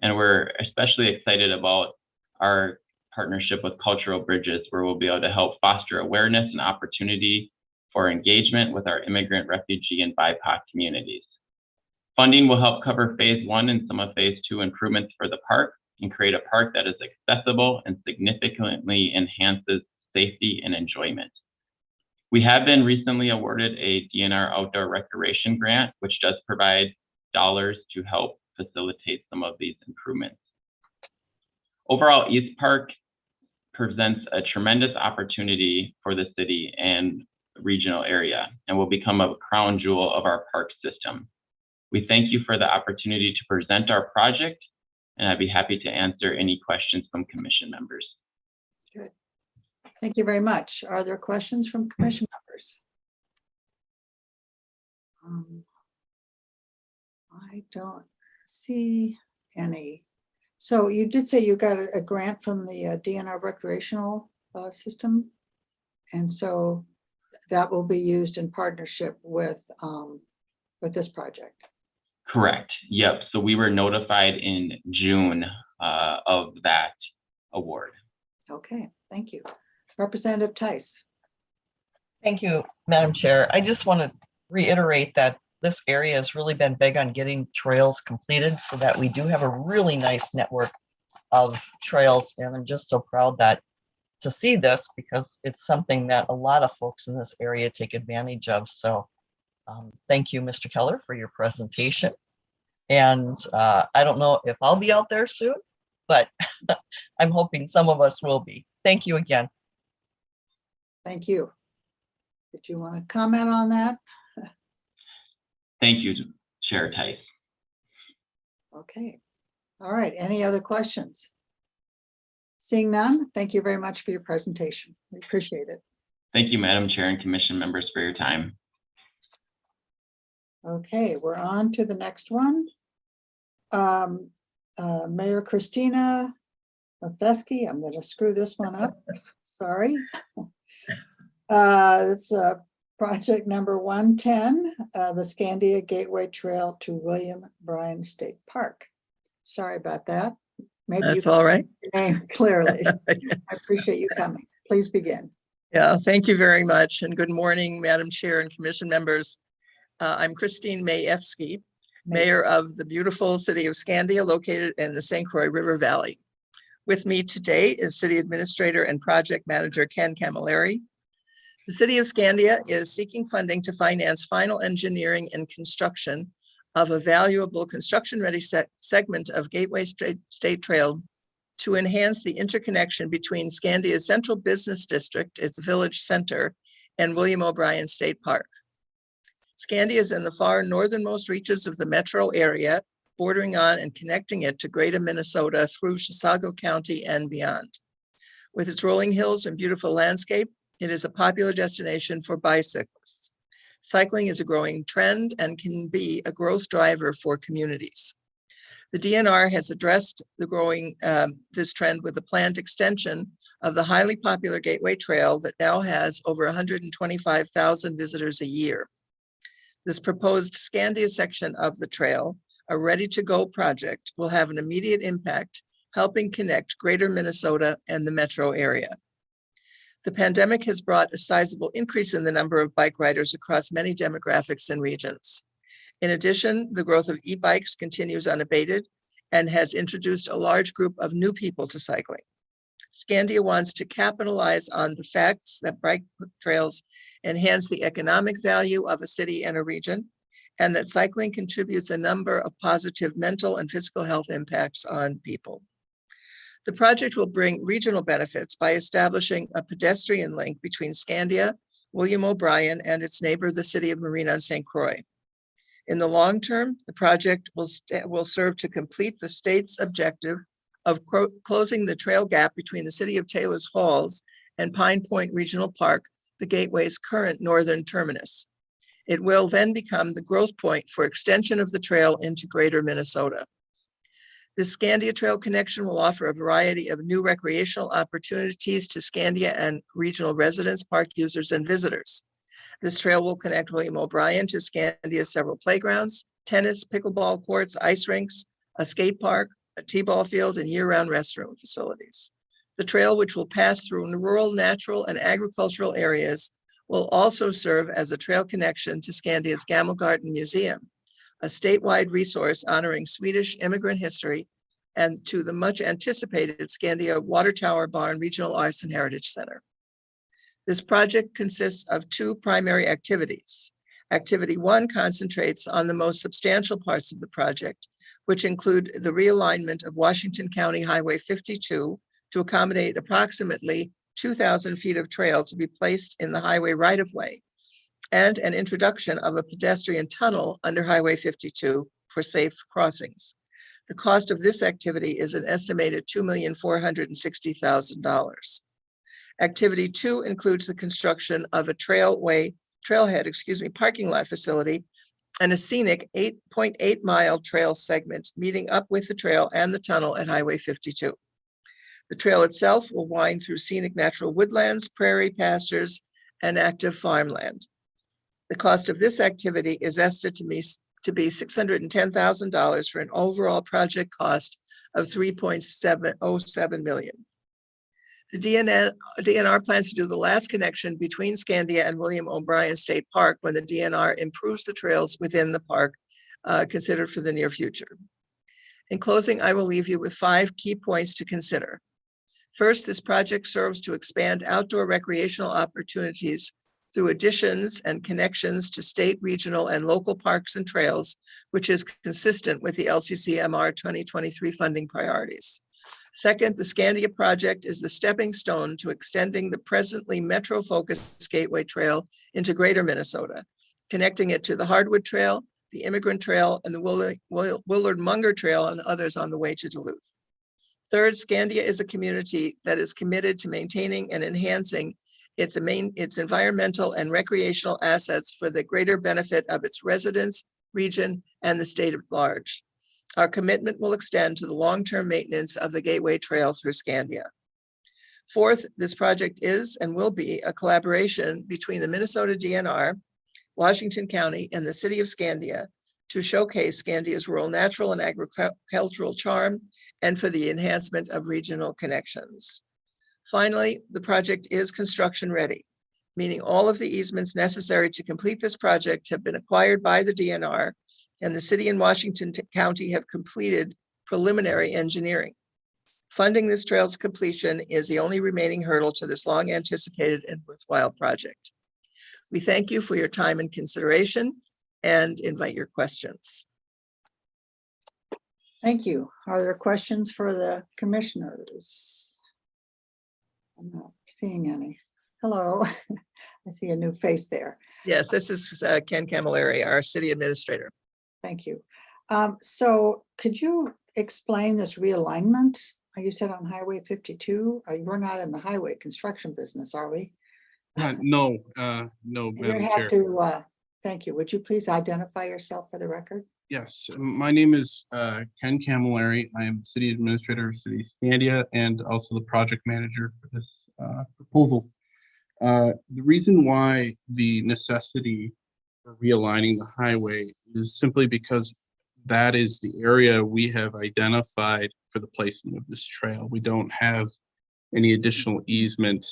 and we're especially excited about our partnership with Cultural Bridges, where we'll be able to help foster awareness and opportunity for engagement with our immigrant, refugee, and BIPOC communities. Funding will help cover phase 1 and some of phase 2 improvements for the park and create a park that is accessible and significantly enhances safety and enjoyment. We have been recently awarded a DNR outdoor recreation grant, which does provide dollars to help facilitate some of these improvements. Overall, East Park presents a tremendous opportunity for the city and regional area and will become a crown jewel of our park system. We thank you for the opportunity to present our project, and I'd be happy to answer any questions from commission members. Good. Thank you very much. Are there questions from commission members? I don't see any. So you did say you got a grant from the DNR recreational system. And so that will be used in partnership with this project. Correct. Yep. So we were notified in June of that award. Okay, thank you. Representative Tice. Thank you, Madam Chair. I just want to reiterate that this area has really been big on getting trails completed so that we do have a really nice network of trails. And I'm just so proud to see this because it's something that a lot of folks in this area take advantage of. So thank you, Mr. Keller, for your presentation. And I don't know if I'll be out there soon, but I'm hoping some of us will be. Thank you again. Thank you. Did you want to comment on that? Thank you, Chair Tice. Okay. All right. Any other questions? Seeing none, thank you very much for your presentation. We appreciate it. Thank you, Madam Chair and Commission members, for your time. Okay, we're on to the next one. Mayor Christina Mafesky, I'm going to screw this one up. Sorry. It's project number 110, the Scandia Gateway Trail to William Bryan State Park. Sorry about that. Maybe that's all right. Your name clearly. I appreciate you coming. Please begin. Yeah, thank you very much. And good morning, Madam Chair and Commission members. I'm Christine Mayevsky, Mayor of the beautiful city of Scandia, located in the St. Croix River Valley. With me today is City Administrator and Project Manager Ken Camilleri. The city of Scandia is seeking funding to finance final engineering and construction of a valuable construction-ready segment of Gateway State Trail to enhance the interconnection between Scandia's Central Business District, its village center, and William O'Brien State Park. Scandia is in the far northernmost reaches of the metro area, bordering on and connecting it to greater Minnesota through Chisago County and beyond. With its rolling hills and beautiful landscape, it is a popular destination for bicyclists. Cycling is a growing trend and can be a growth driver for communities. The DNR has addressed this trend with a planned extension of the highly popular Gateway Trail that now has over 125,000 visitors a year. This proposed Scandia section of the trail, a ready-to-go project, will have an immediate impact, helping connect greater Minnesota and the metro area. The pandemic has brought a sizable increase in the number of bike riders across many demographics and regions. In addition, the growth of e-bikes continues unabated and has introduced a large group of new people to cycling. Scandia wants to capitalize on the facts that bike trails enhance the economic value of a city and a region, and that cycling contributes a number of positive mental and physical health impacts on people. The project will bring regional benefits by establishing a pedestrian link between Scandia, William O'Brien, and its neighbor, the city of Marina and St. Croix. In the long term, the project will serve to complete the state's objective of closing the trail gap between the city of Taylor's Falls and Pine Point Regional Park, the Gateway's current northern terminus. It will then become the growth point for extension of the trail into greater Minnesota. The Scandia Trail connection will offer a variety of new recreational opportunities to Scandia and regional residents, park users, and visitors. This trail will connect William O'Brien to Scandia's several playgrounds, tennis, pickleball courts, ice rinks, a skate park, a t-ball field, and year-round restroom facilities. The trail, which will pass through rural, natural, and agricultural areas, will also serve as a trail connection to Scandia's Gamel Garden Museum, a statewide resource honoring Swedish immigrant history, and to the much anticipated Scandia Water Tower Barn Regional Arts and Heritage Center. This project consists of two primary activities. Activity 1 concentrates on the most substantial parts of the project, which include the realignment of Washington County Highway 52 to accommodate approximately 2,000 feet of trail to be placed in the highway right-of-way, and an introduction of a pedestrian tunnel under Highway 52 for safe crossings. The cost of this activity is an estimated $2,460,000. Activity 2 includes the construction of a trailhead, parking lot facility and a scenic 8.8 mile trail segment meeting up with the trail and the tunnel at Highway 52. The trail itself will wind through scenic natural woodlands, prairie pastures, and active farmland. The cost of this activity is estimated to be $610,000 for an overall project cost of $3.707 million. The DNR plans to do the last connection between Scandia and William O'Brien State Park when the DNR improves the trails within the park considered for the near future. In closing, I will leave you with 5 key points to consider. First, this project serves to expand outdoor recreational opportunities through additions and connections to state, regional, and local parks and trails, which is consistent with the LCCMR 2023 funding priorities. Second, the Scandia project is the stepping stone to extending the presently metro-focused Gateway Trail into Greater Minnesota, connecting it to the Hardwood Trail, the Immigrant Trail, and the Willard Munger Trail, and others on the way to Duluth. Third, Scandia is a community that is committed to maintaining and enhancing its environmental and recreational assets for the greater benefit of its residents, region, and the state at large. Our commitment will extend to the long-term maintenance of the Gateway Trail through Scandia. Fourth, this project is and will be a collaboration between the Minnesota DNR, Washington County, and the city of Scandia to showcase Scandia's rural natural and agricultural charm and for the enhancement of regional connections. Finally, the project is construction ready, meaning all of the easements necessary to complete this project have been acquired by the DNR, and the city and Washington County have completed preliminary engineering. Funding this trail's completion is the only remaining hurdle to this long anticipated and worthwhile project. We thank you for your time and consideration and invite your questions. Thank you. Are there questions for the commissioners? I'm not seeing any. Hello. I see a new face there. Yes, this is Ken Camilleri, our city administrator. Thank you. So could you explain this realignment? You said on Highway 52, we're not in the highway construction business, are we? No, You Madam have Chair. to, thank you. Would you please identify yourself for the record? Yes, my name is Ken Camilleri. I am the city administrator of City of Scandia and also the project manager for this proposal. The reason why the necessity for realigning the highway is simply because that is the area we have identified for the placement of this trail. We don't have any additional easement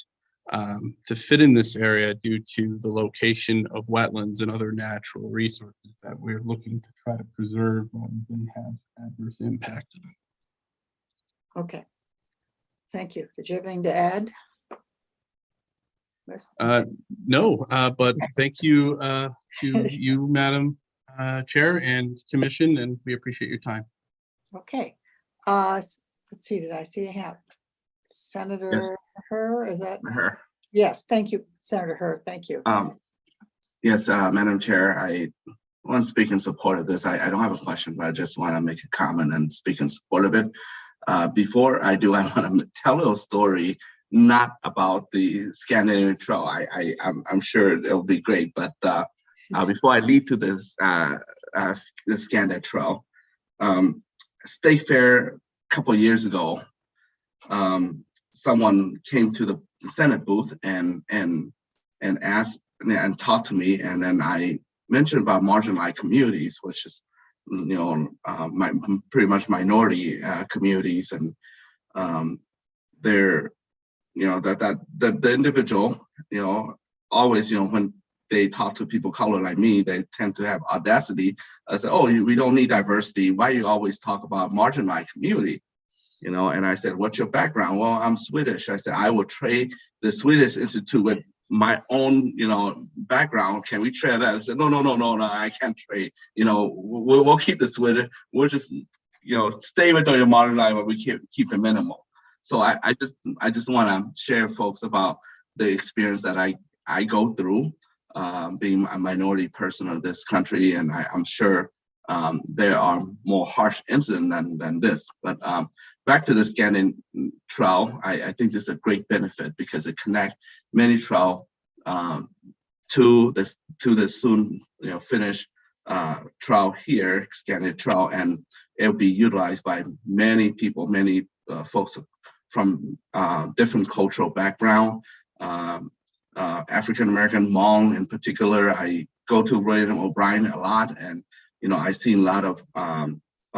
to fit in this area due to the location of wetlands and other natural resources that we're looking to try to preserve rather than have adverse impact on. Okay. Thank you. Did you have anything to add? No, but thank you to you, Madam Chair and Commission, and we appreciate your time. Okay. Let's see, did I see a hand? Senator Yes. Herr, is that? Her. Yes, thank you, Senator Herr, thank you. Yes, Madam Chair, I want to speak in support of this. I don't have a question, but I just want to make a comment and speak in support of it. Before I do, I want to tell a little story, not about the Scandinavian Trail. I'm sure it'll be great, but before I lead to this the Scandinavian Trail, State Fair a couple of years ago, someone came to the Senate booth and asked and talked to me, and then I mentioned about marginalized communities, which is pretty much minority communities, and they're the individual always, when they talk to people color like me, they tend to have audacity. I said, oh, we don't need diversity. Why you always talk about marginalized community? And I said, what's your background? Well, I'm Swedish. I said, I will trade the Swedish Institute with my own, background. Can we trade that? I said, no, I can't trade. We'll keep the Swedish. We'll just, stay with your modern life, but we keep it minimal. So I just want to share folks about the experience that I go through, being a minority person of this country, and I'm sure there are more harsh incidents than this. But back to the Scandinavian Trail, I think this is a great benefit because it connects many trail to this soon finished trail here, Scandinavian Trail, and it'll be utilized by many people, many folks from different cultural background. African American, Hmong in particular. I go to William O'Brien a lot, and I've seen a lot of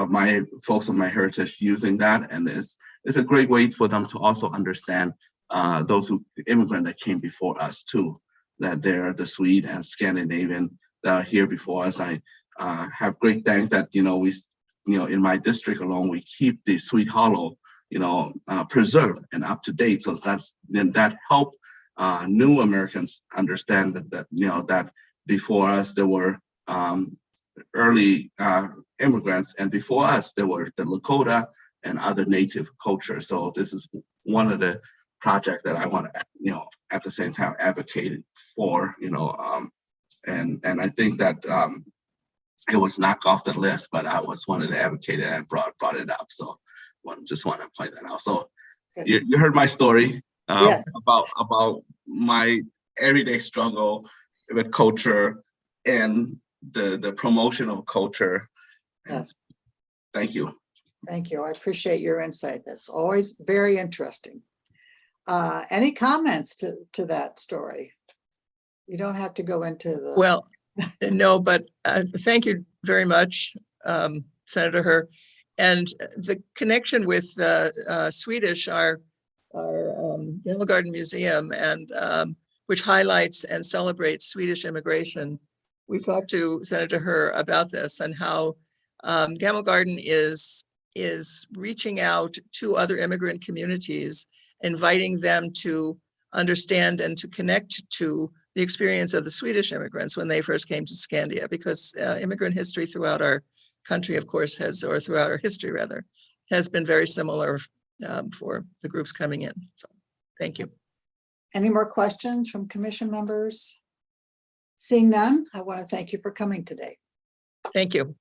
my folks of my heritage using that, and it's a great way for them to also understand those immigrants that came before us too, that they're the Swede and Scandinavian that are here before us. I have great thanks that we in my district alone we keep the Swede Hollow preserved and up to date, so that help new Americans understand that that before us there were early immigrants, and before us there were the Lakota and other native cultures. So this is one of the projects that I want to at the same time advocate for, and I think that it was knocked off the list, but I was one of the advocates and brought it up. So just want to point that out. So you heard my story. Yes. About my everyday struggle with culture and the promotion of culture. Yes. Thank you. Thank you. I appreciate your insight. That's always very interesting. Any comments to that story? You don't have to go into the. Well, no, but thank you very much, Senator Herr. And the connection with Swedish, our Gamla Garden Museum, and which highlights and celebrates Swedish immigration. We talked to Senator Herr about this and how Gamla Garden is reaching out to other immigrant communities, inviting them to understand and to connect to the experience of the Swedish immigrants when they first came to Scandia, because immigrant history throughout our country, of course, or throughout our history rather, has been very similar for the groups coming in. So thank you. Any more questions from commission members? Seeing none, I want to thank you for coming today. Thank you.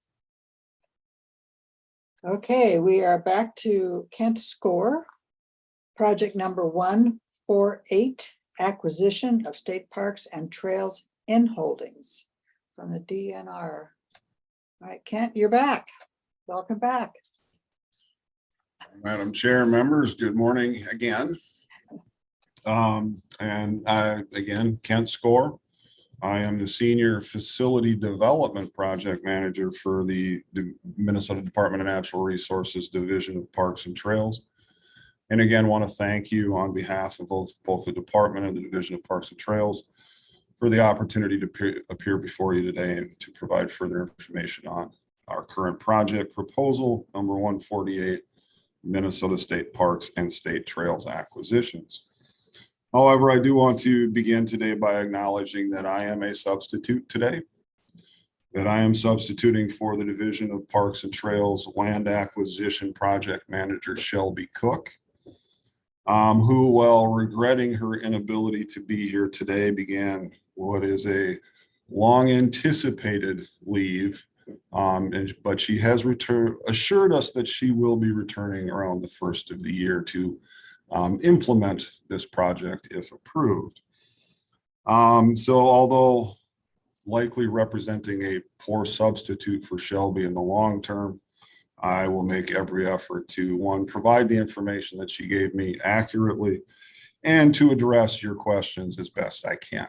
Okay, we are back to Kent Score. Project number 148, acquisition of state parks and trails in holdings from the DNR. All right, Kent, you're back. Welcome back. Madam Chair, members, good morning again. Again, Kent Score. I am the Senior Facility Development Project Manager for the Minnesota Department of Natural Resources Division of Parks and Trails. And again, want to thank you on behalf of both the department and the Division of Parks and Trails for the opportunity to appear before you today and to provide further information on our current project proposal number 148, Minnesota State Parks and State Trails acquisitions. However, I do want to begin today by acknowledging that I am a substitute today, that I am substituting for the Division of Parks and Trails Land Acquisition Project Manager Shelby Cook, who, while regretting her inability to be here today, began what is a long anticipated leave, but she has assured us that she will be returning around the first of the year to implement this project if approved. So although likely representing a poor substitute for Shelby in the long term, I will make every effort to, one, provide the information that she gave me accurately and to address your questions as best I can.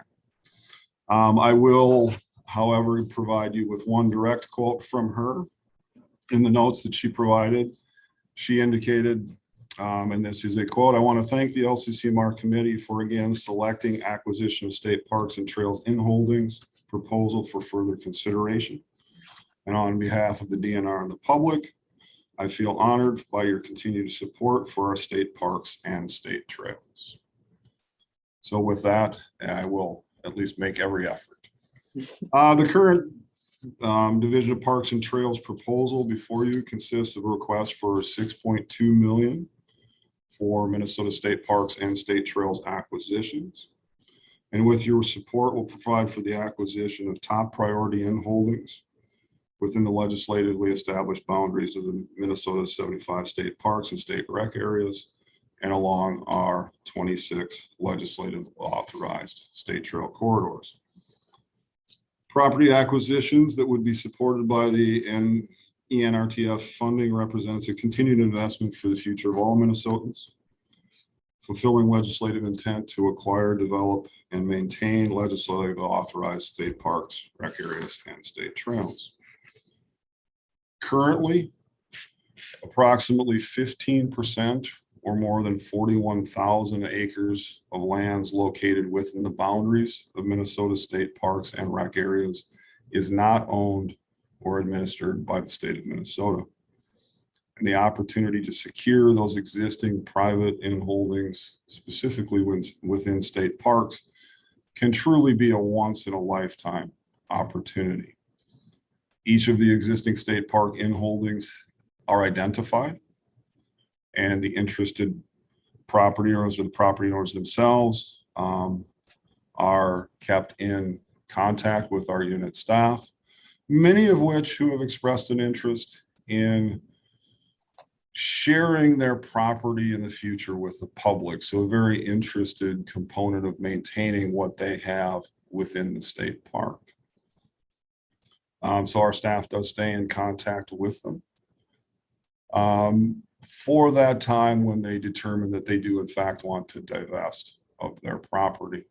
I will, however, provide you with one direct quote from her in the notes that she provided. She indicated, And this is a quote: "I want to thank the LCCMR committee for again selecting acquisition of state parks and trails in holdings proposal for further consideration. And on behalf of the DNR and the public, I feel honored by your continued support for our state parks and state trails." So with that, I will at least make every effort. The current Division of Parks and Trails proposal before you consists of a request for $6.2 million for Minnesota State Parks and State Trails acquisitions. And with your support, we'll provide for the acquisition of top priority in holdings within the legislatively established boundaries of the Minnesota 75 state parks and state rec areas and along our 26 legislative authorized state trail corridors. Property acquisitions that would be supported by the ENRTF funding represents a continued investment for the future of all Minnesotans, fulfilling legislative intent to acquire, develop, and maintain legislative authorized state parks, rec areas, and state trails. Currently, approximately 15% or more than 41,000 acres of lands located within the boundaries of Minnesota state parks and rec areas is not owned or administered by the state of Minnesota. And the opportunity to secure those existing private in holdings, specifically within state parks, can truly be a once in a lifetime opportunity. Each of the existing state park in holdings are identified, and the interested property owners or the property owners themselves are kept in contact with our unit staff, many of which who have expressed an interest in sharing their property in the future with the public. So a very interested component of maintaining what they have within the state park. So our staff does stay in contact with them for that time when they determine that they do in fact want to divest of their property.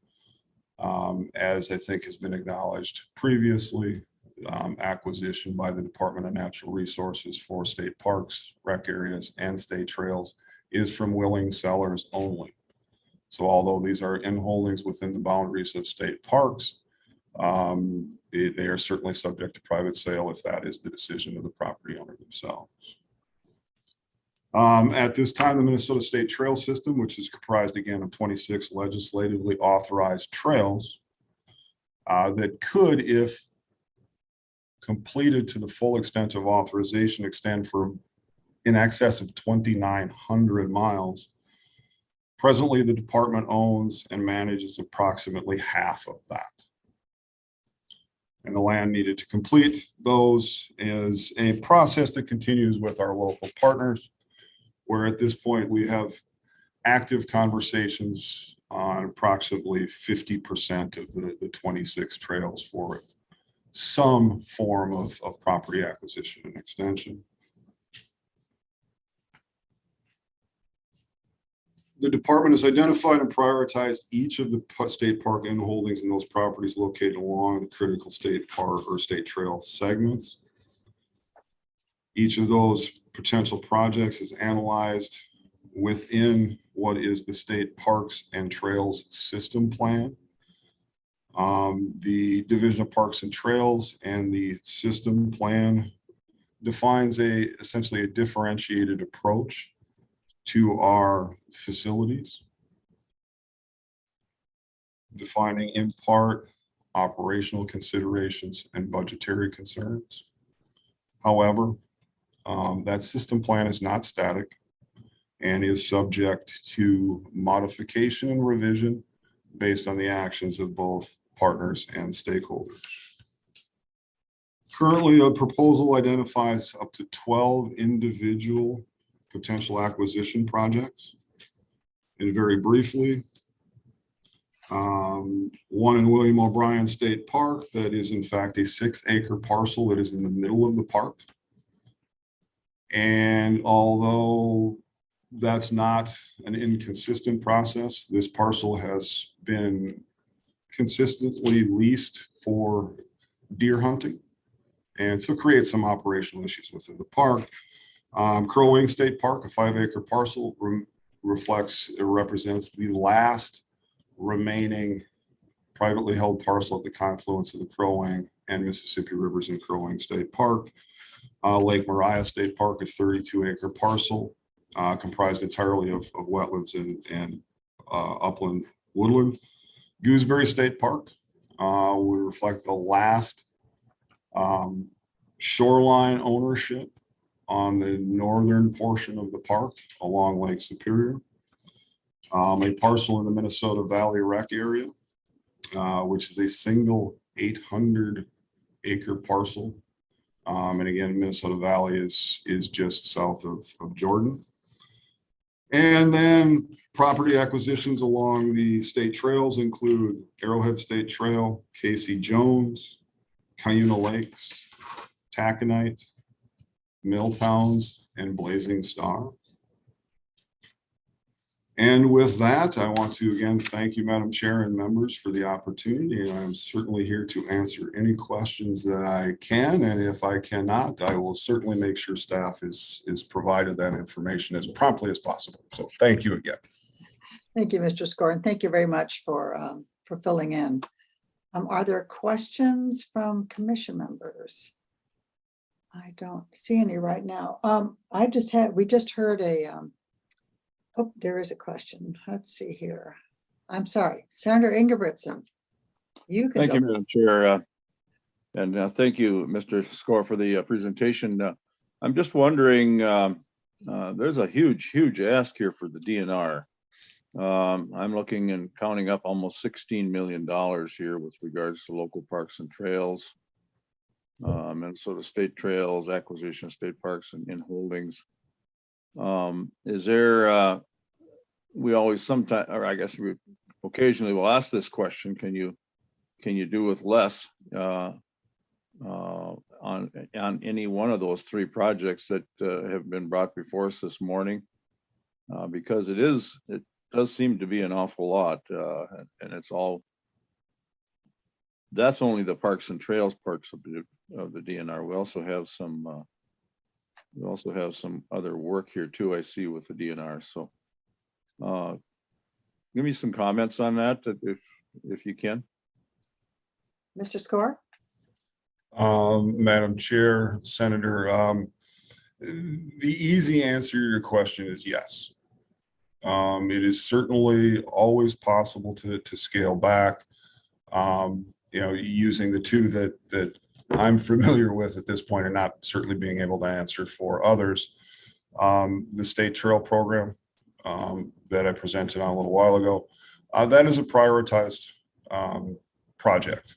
As I think has been acknowledged previously, acquisition by the Department of Natural Resources for state parks, rec areas, and state trails is from willing sellers only. So although these are in holdings within the boundaries of state parks, they are certainly subject to private sale if that is the decision of the property owner themselves. At this time, the Minnesota State Trail System, which is comprised again of 26 legislatively authorized trails that could, if completed to the full extent of authorization, extend for in excess of 2,900 miles. Presently, the department owns and manages approximately half of that. And the land needed to complete those is a process that continues with our local partners, where at this point we have active conversations on approximately 50% of the 26 trails for some form of property acquisition and extension. The department has identified and prioritized each of the state park in holdings in those properties located along the critical state park or state trail segments. Each of those potential projects is analyzed within what is the state parks and trails system plan. The Division of Parks and Trails and the system plan defines essentially a differentiated approach to our facilities, defining in part operational considerations and budgetary concerns. However, that system plan is not static and is subject to modification and revision based on the actions of both partners and stakeholders. Currently, a proposal identifies up to 12 individual potential acquisition projects. And very briefly, one in William O'Brien State Park that is in fact a 6-acre parcel that is in the middle of the park. And although that's not an inconsistent process, this parcel has been consistently leased for deer hunting, and so creates some operational issues within the park. Crow Wing State Park, a 5-acre parcel, represents the last remaining privately held parcel at the confluence of the Crow Wing and Mississippi Rivers in Crow Wing State Park. Lake Maria State Park, a 32-acre parcel comprised entirely of wetlands and upland woodland. Gooseberry State Park will reflect the last shoreline ownership on the northern portion of the park along Lake Superior. A parcel in the Minnesota Valley Rec area, which is a single 800-acre parcel. And again, Minnesota Valley is just south of Jordan. And then property acquisitions along the state trails include Arrowhead State Trail, Casey Jones, Cuyuna Lakes, Taconite, Milltowns, and Blazing Star. And with that, I want to again thank you, Madam Chair and members, for the opportunity. And I'm certainly here to answer any questions that I can. And if I cannot, I will certainly make sure staff is provided that information as promptly as possible. So thank you again. Thank you, Mr. Score, and thank you very much for filling in. Are there questions from commission members? I don't see any right now. We just heard a, oh, there is a question. Let's see here. I'm sorry, Senator Ingebrigtsen. You can Thank go. you, Madam Chair. And thank you, Mr. Score, for the presentation. I'm just wondering, there's a huge ask here for the DNR. I'm looking and counting up almost $16 million here with regards to local parks and trails, Minnesota State Trails, acquisition of state parks and in holdings. Is there, we always sometimes, or I guess we occasionally will ask this question, can you do with less on any one of those three projects that have been brought before us this morning? Because it does seem to be an awful lot, and it's all, that's only the parks and trails parts of the DNR. We also have some other work here too, I see, with the DNR. So give me some comments on that if you can. Mr. Score? Madam Chair, Senator, the easy answer to your question is yes. It is certainly always possible to scale back, using the two that I'm familiar with at this point and not certainly being able to answer for others. The state trail program that I presented on a little while ago, that is a prioritized project.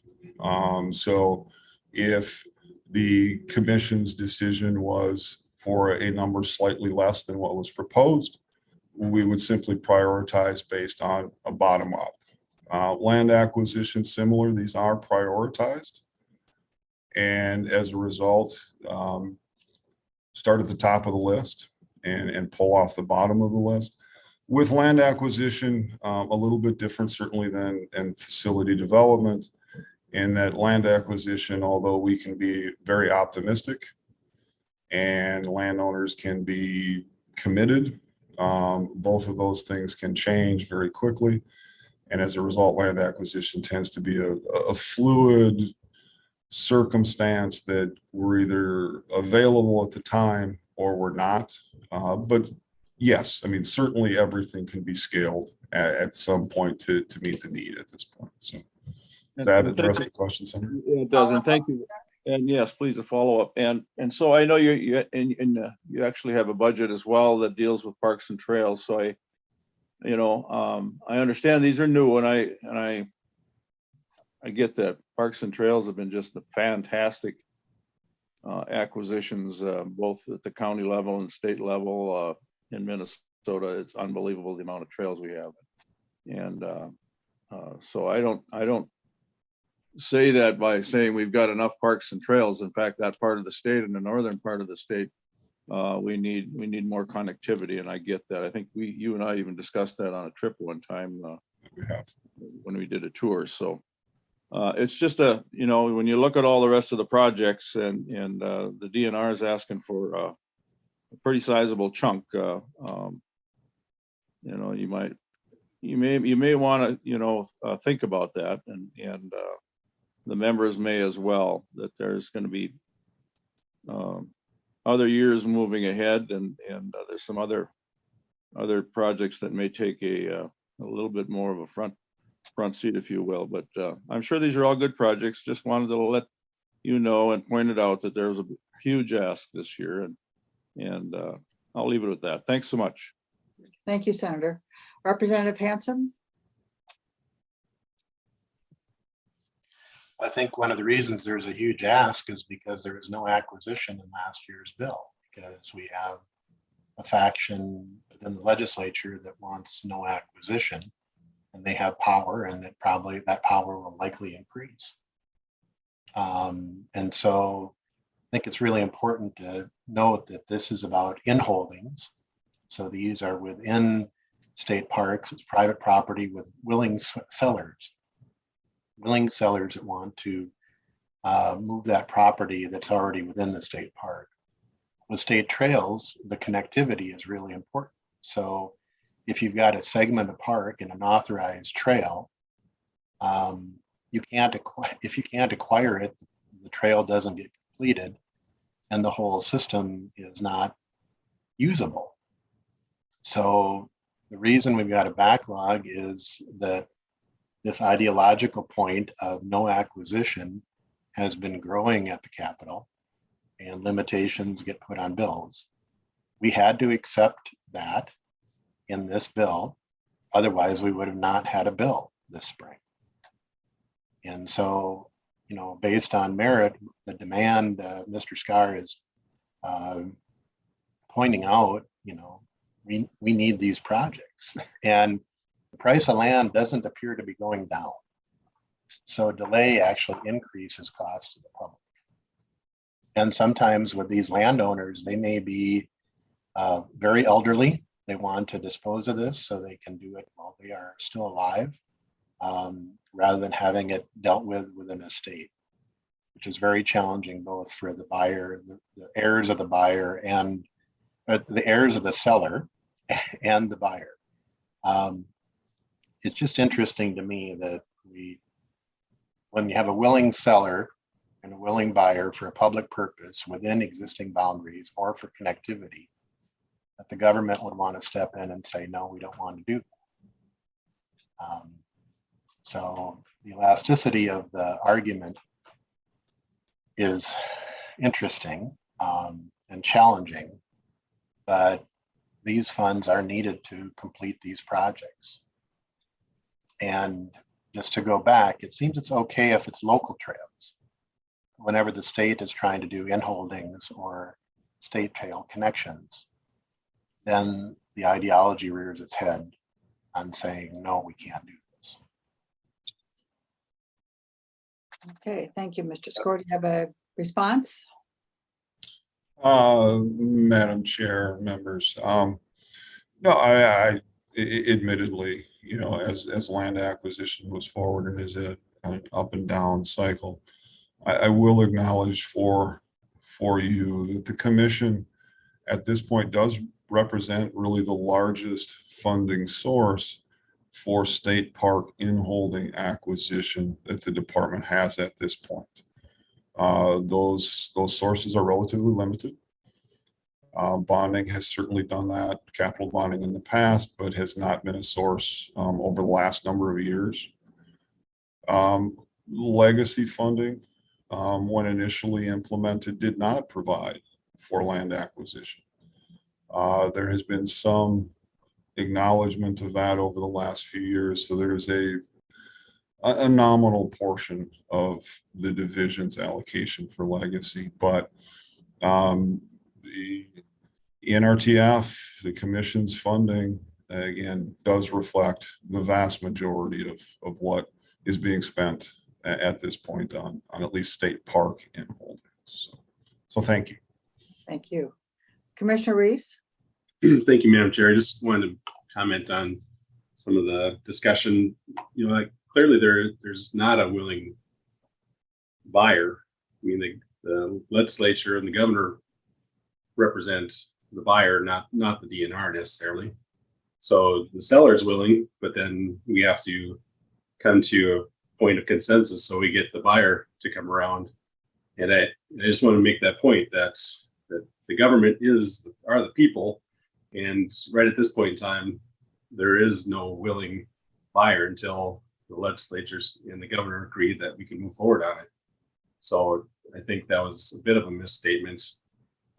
So if the commission's decision was for a number slightly less than what was proposed, we would simply prioritize based on a bottom up. Land acquisition, similar, these are prioritized. And as a result, start at the top of the list and pull off the bottom of the list. With land acquisition, a little bit different certainly than facility development, in that land acquisition, although we can be very optimistic and landowners can be committed, both of those things can change very quickly. And as a result, land acquisition tends to be a fluid circumstance that we're either available at the time or we're not. But yes, I mean, certainly everything can be scaled at some point to meet the need at this point. So does that address the question, Senator? It does, and thank you. And yes, please, a follow-up. And so I know you actually have a budget as well that deals with parks and trails. So I understand these are new, and I get that parks and trails have been just a fantastic acquisitions, both at the county level and state level. In Minnesota, it's unbelievable the amount of trails we have, and so I don't say that by saying we've got enough parks and trails. In fact, that part of the state, in the northern part of the state, we need more connectivity, and I get that. I think you and I even discussed that on a trip one time when we did a tour. So it's just when you look at all the rest of the projects and the DNR is asking for pretty sizable chunk. You know, you may want to, think about that, and the members may as well, that there's going to be other years moving ahead, and there's some other projects that may take a little bit more of a front seat, if you will. But I'm sure these are all good projects. Just wanted to let you know and point it out that there was a huge ask this year, and I'll leave it at that. Thanks so much. Thank you, Senator. Representative Hansen? I think one of the reasons there's a huge ask is because there was no acquisition in last year's bill, because we have a faction within the legislature that wants no acquisition, and they have power, and that power will likely increase. And so I think it's really important to note that this is about in-holdings. So these are within state parks. It's private property with willing sellers that want to move that property that's already within the state park. With state trails, the connectivity is really important. So if you've got a segment of park and an authorized trail, if you can't acquire it, the trail doesn't get completed and the whole system is not usable. So the reason we've got a backlog is that this ideological point of no acquisition has been growing at the Capitol, and limitations get put on bills. We had to accept that in this bill, otherwise we would have not had a bill this spring. And so, based on merit, the demand Mr. Scar is pointing out, we need these projects, and the price of land doesn't appear to be going down. So delay actually increases costs to the public. And sometimes with these landowners, they may be very elderly. They want to dispose of this so they can do it while they are still alive, rather than having it dealt with within a estate, which is very challenging both for the buyer, the heirs of the buyer, and the heirs of the seller and the buyer. It's just interesting to me that when you have a willing seller and a willing buyer for a public purpose within existing boundaries or for connectivity, that the government would want to step in and say, no, we don't want to do that. So the elasticity of the argument is interesting and challenging, but these funds are needed to complete these projects. And just to go back, it seems it's okay if it's local trails. Whenever the state is trying to do in-holdings or state trail connections, then the ideology rears its head on saying, no, we can't do this. Okay, thank you, Mr. Score. Do you have a response? Madam Chair, members, no, I admittedly, as land acquisition moves forward and is an up and down cycle, I will acknowledge for you that the commission at this point does represent really the largest funding source for state park in-holding acquisition that the department has at this point. Those sources are relatively limited. Bonding has certainly done that, capital bonding in the past, but has not been a source over the last number of years. Legacy funding, when initially implemented, did not provide for land acquisition. There has been some acknowledgement of that over the last few years, so there's a nominal portion of the division's allocation for legacy, but the NRTF, the commission's funding, again, does reflect the vast majority of what is being spent at this point on at least state park in holdings. So thank you. Thank you. Commissioner Reese? Thank you, Madam Chair. I just wanted to comment on some of the discussion. Clearly there's not a willing buyer. I mean, the legislature and the governor represent the buyer, not the DNR necessarily. So the seller is willing, but then we have to come to a point of consensus so we get the buyer to come around. And I just want to make that point that the government are the people, and right at this point in time, there is no willing buyer until the legislatures and the governor agreed that we can move forward on it. So I think that was a bit of a misstatement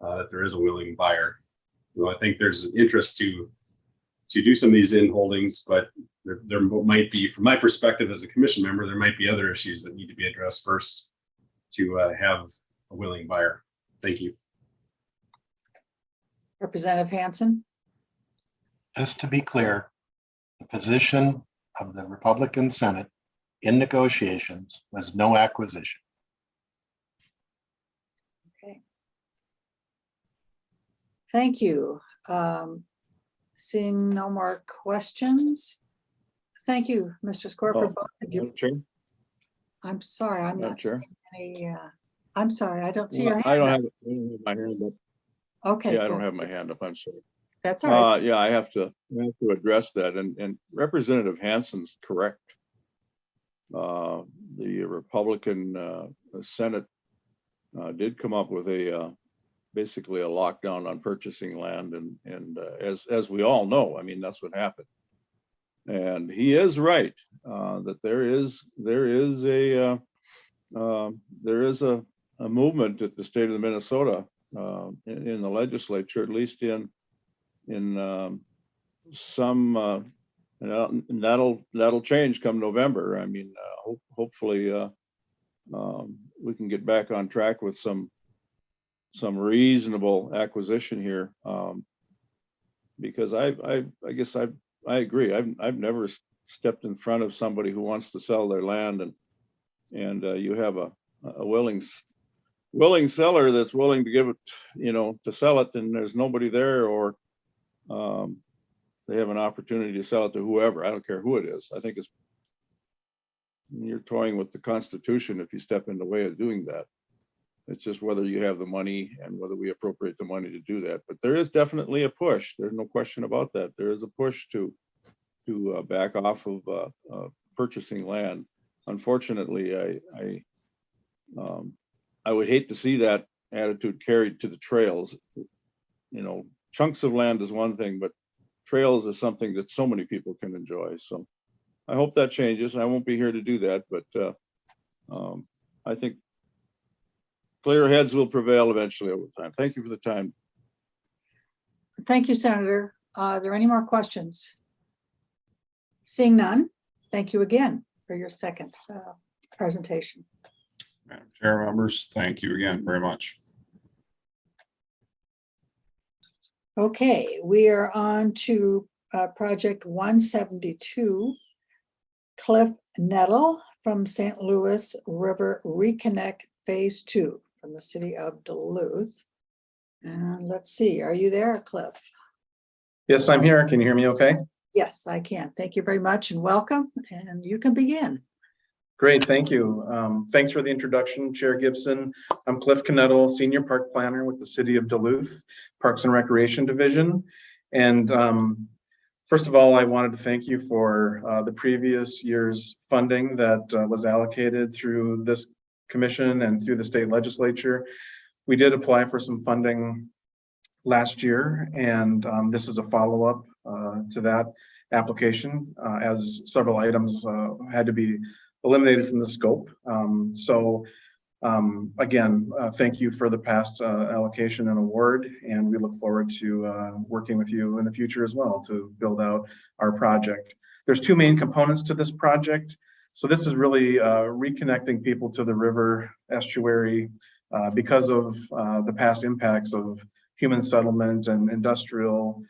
that there is a willing buyer. I think there's an interest to do some of these in holdings, but there might be, from my perspective as a commission member, there might be other issues that need to be addressed first to have a willing buyer. Thank you. Representative Hansen. Just to be clear, the position of the Republican Senate in negotiations was no acquisition. Okay. Thank you. Seeing no more questions. Thank you, Mr. Score, for both of you. I'm sorry, I'm not seeing any. I'm sorry, I don't see your hand. I don't have my hand up. Okay. Yeah, I don't have my hand up. I'm sorry. That's all right. Yeah, I have to address that, and Representative Hansen's correct. The Republican Senate did come up with basically a lockdown on purchasing land, and as we all know, I mean, that's what happened. And he is right that there is a movement at the state of Minnesota in the legislature, at least in some, and that'll change come November. I mean, hopefully we can get back on track with some reasonable acquisition here, because I guess I agree. I've never stepped in front of somebody who wants to sell their land, and you have a willing seller that's willing to give it, to sell it, and there's nobody there, or they have an opportunity to sell it to whoever. I don't care who it is. I think you're toying with the Constitution if you step in the way of doing that. It's just whether you have the money and whether we appropriate the money to do that. But there is definitely a push. There's no question about that. There is a push to back off of purchasing land. Unfortunately, I would hate to see that attitude carried to the trails. Chunks of land is one thing, but trails is something that so many people can enjoy. So I hope that changes. I won't be here to do that, but I think clear heads will prevail eventually over time. Thank you for the time. Thank you, Senator. Are there any more questions? Seeing none, thank you again for your second presentation. Madam Chair, members, thank you again very much. Okay, we are on to project 172, Cliff Nettle from St. Louis River Reconnect Phase 2 from the city of Duluth. And let's see, are you there, Cliff? Yes, I'm here. Can you hear me okay? Yes, I can. Thank you very much and welcome, and you can begin. Great, thank you. Thanks for the introduction, Chair Gibson. I'm Cliff Knettle, Senior Park Planner with the City of Duluth, Parks and Recreation Division. And first of all, I wanted to thank you for the previous year's funding that was allocated through this commission and through the state legislature. We did apply for some funding last year, and this is a follow-up to that application, as several items had to be eliminated from the scope. Again, thank you for the past allocation and award, and we look forward to working with you in the future as well to build out our project. There's two main components to this project. So this is really reconnecting people to the river estuary because of the past impacts of human settlement and industrial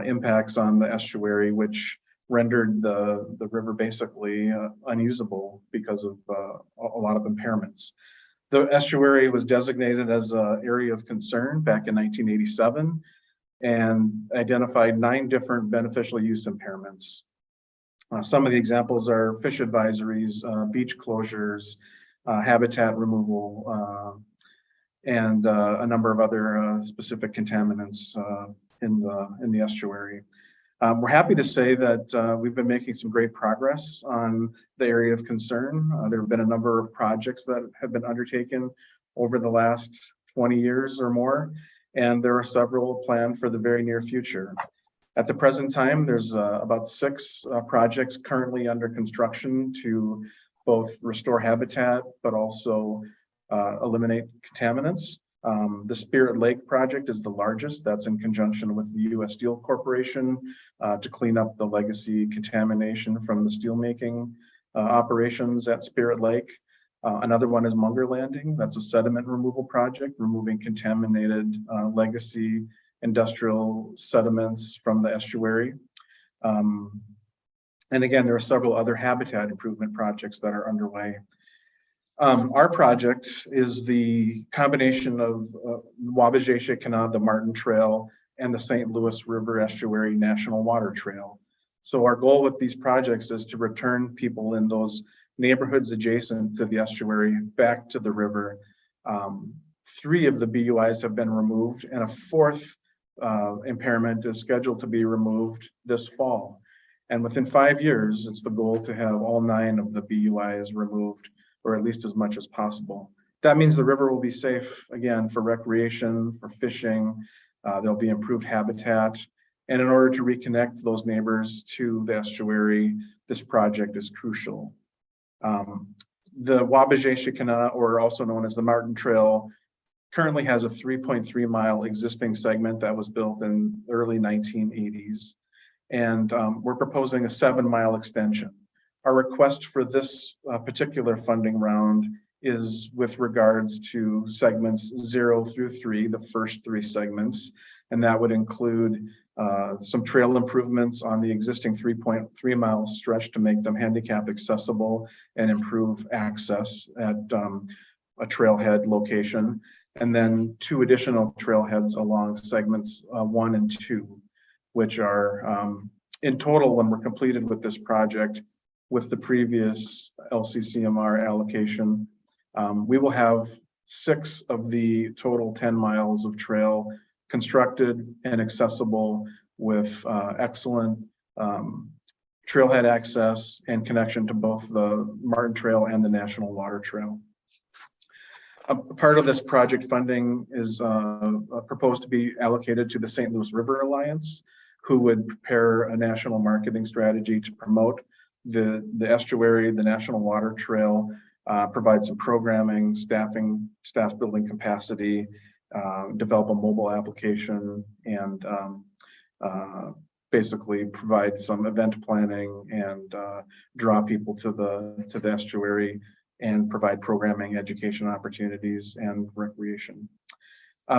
impacts on the estuary, which rendered the river basically unusable because of a lot of impairments. The estuary was designated as an area of concern back in 1987 and identified 9 different beneficial use impairments. Some of the examples are fish advisories, beach closures, habitat removal, and a number of other specific contaminants in the estuary. We're happy to say that we've been making some great progress on the area of concern. There have been a number of projects that have been undertaken over the last 20 years or more, and there are several planned for the very near future. At the present time, there's about 6 projects currently under construction to both restore habitat, but also eliminate contaminants. The Spirit Lake project is the largest. That's in conjunction with the U.S. Steel Corporation to clean up the legacy contamination from the steelmaking operations at Spirit Lake. Another one is Munger Landing. That's a sediment removal project, removing contaminated legacy industrial sediments from the estuary. And again, there are several other habitat improvement projects that are underway. Our project is the combination of the Wabauget-Chickasha, the Martin Trail, and the St. Louis River Estuary National Water Trail. So our goal with these projects is to return people in those neighborhoods adjacent to the estuary back to the river. 3 of the BUIs have been removed, and a 4th impairment is scheduled to be removed this fall. And within 5 years, it's the goal to have all 9 of the BUIs removed, or at least as much as possible. That means the river will be safe again for recreation, for fishing. There'll be improved habitat. And in order to reconnect those neighbors to the estuary, this project is crucial. The Wabauget-Chickasha, or also known as the Martin Trail, currently has a 3.3 mile existing segment that was built in the early 1980s. And we're proposing a 7 mile extension. Our request for this particular funding round is with regards to segments 0 through 3, the first 3 segments, and that would include some trail improvements on the existing 3.3 mile stretch to make them handicap accessible and improve access at a trailhead location, and then 2 additional trailheads along segments 1 and 2, which are in total, when we're completed with this project, with the previous LCCMR allocation, we will have 6 of the total 10 miles of trail constructed and accessible with excellent trailhead access and connection to both the Martin Trail and the National Water Trail. A part of this project funding is proposed to be allocated to the St. Louis River Alliance, who would prepare a national marketing strategy to promote the estuary, the National Water Trail, provide some programming, staff building capacity, develop a mobile application, and basically provide some event planning and draw people to the estuary and provide programming, education opportunities, and recreation.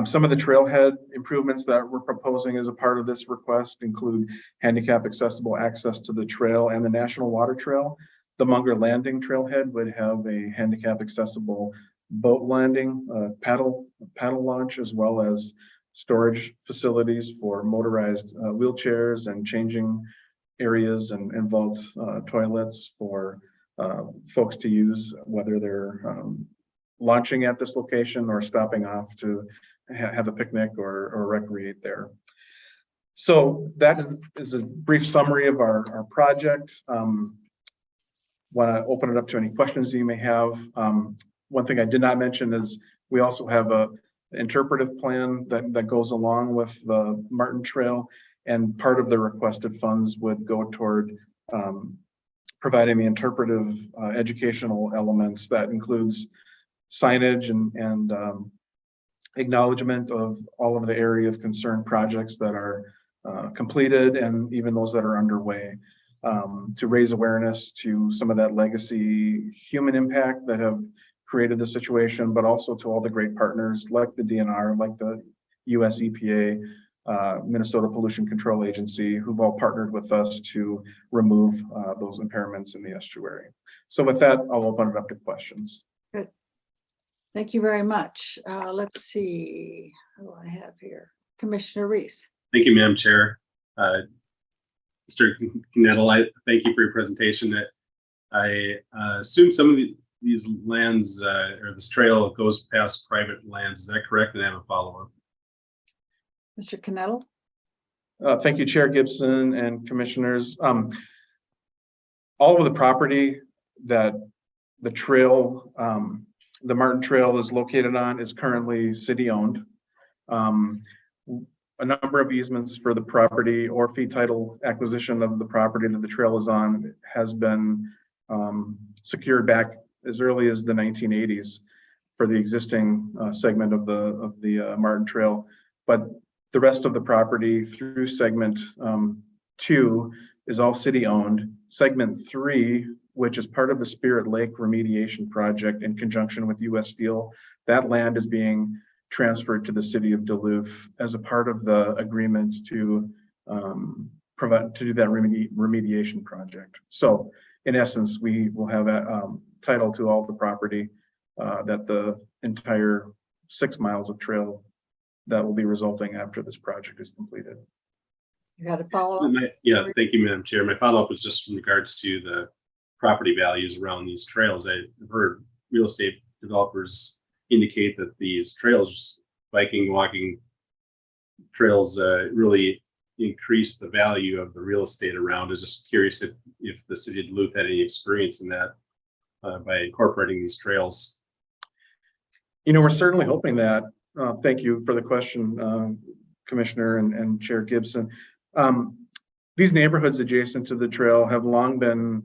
Some of the trailhead improvements that we're proposing as a part of this request include handicap accessible access to the trail and the National Water Trail. The Munger Landing trailhead would have a handicap accessible boat landing, paddle launch, as well as storage facilities for motorized wheelchairs and changing areas and vault toilets for folks to use, whether they're launching at this location or stopping off to have a picnic or recreate there. So that is a brief summary of our project. Want to open it up to any questions you may have. One thing I did not mention is we also have a interpretive plan that goes along with the Martin Trail, and part of the requested funds would go toward providing the interpretive educational elements that includes signage and acknowledgement of all of the area of concern projects that are completed and even those that are underway, to raise awareness to some of that legacy human impact that have created the situation, but also to all the great partners like the DNR, like the US EPA, Minnesota Pollution Control Agency, who've all partnered with us to remove those impairments in the estuary. So with that, I'll open it up to questions. Good. Thank you very much. Let's see, who do I have here? Commissioner Reese. Thank you, Madam Chair. Mr. Knettel, I thank you for your presentation. I assume some of these lands or this trail goes past private lands. Is that correct? And I have a follow-up. Mr. Cannell? Thank you, Chair Gibson and commissioners. All of the property that the trail, the Martin Trail is located on is currently city-owned. A number of easements for the property or fee title acquisition of the property that the trail is on has been secured back as early as the 1980s for the existing segment of the Martin Trail. But the rest of the property through segment 2 is all city-owned. Segment 3, which is part of the Spirit Lake remediation project in conjunction with U.S. Steel, that land is being transferred to the city of Duluth as a part of the agreement to do that remediation project. So in essence, we will have a title to all the property that the entire 6 miles of trail that will be resulting after this project is completed. You got a follow-up? Yeah, thank you, Madam Chair. My follow-up was just in regards to the property values around these trails. I've heard real estate developers indicate that these trails, biking, walking trails, really increase the value of the real estate around. I was just curious if the city of Duluth had any experience in that by incorporating these trails. You know, we're certainly hoping that. Thank you for the question, Commissioner and Chair Gibson. These neighborhoods adjacent to the trail have long been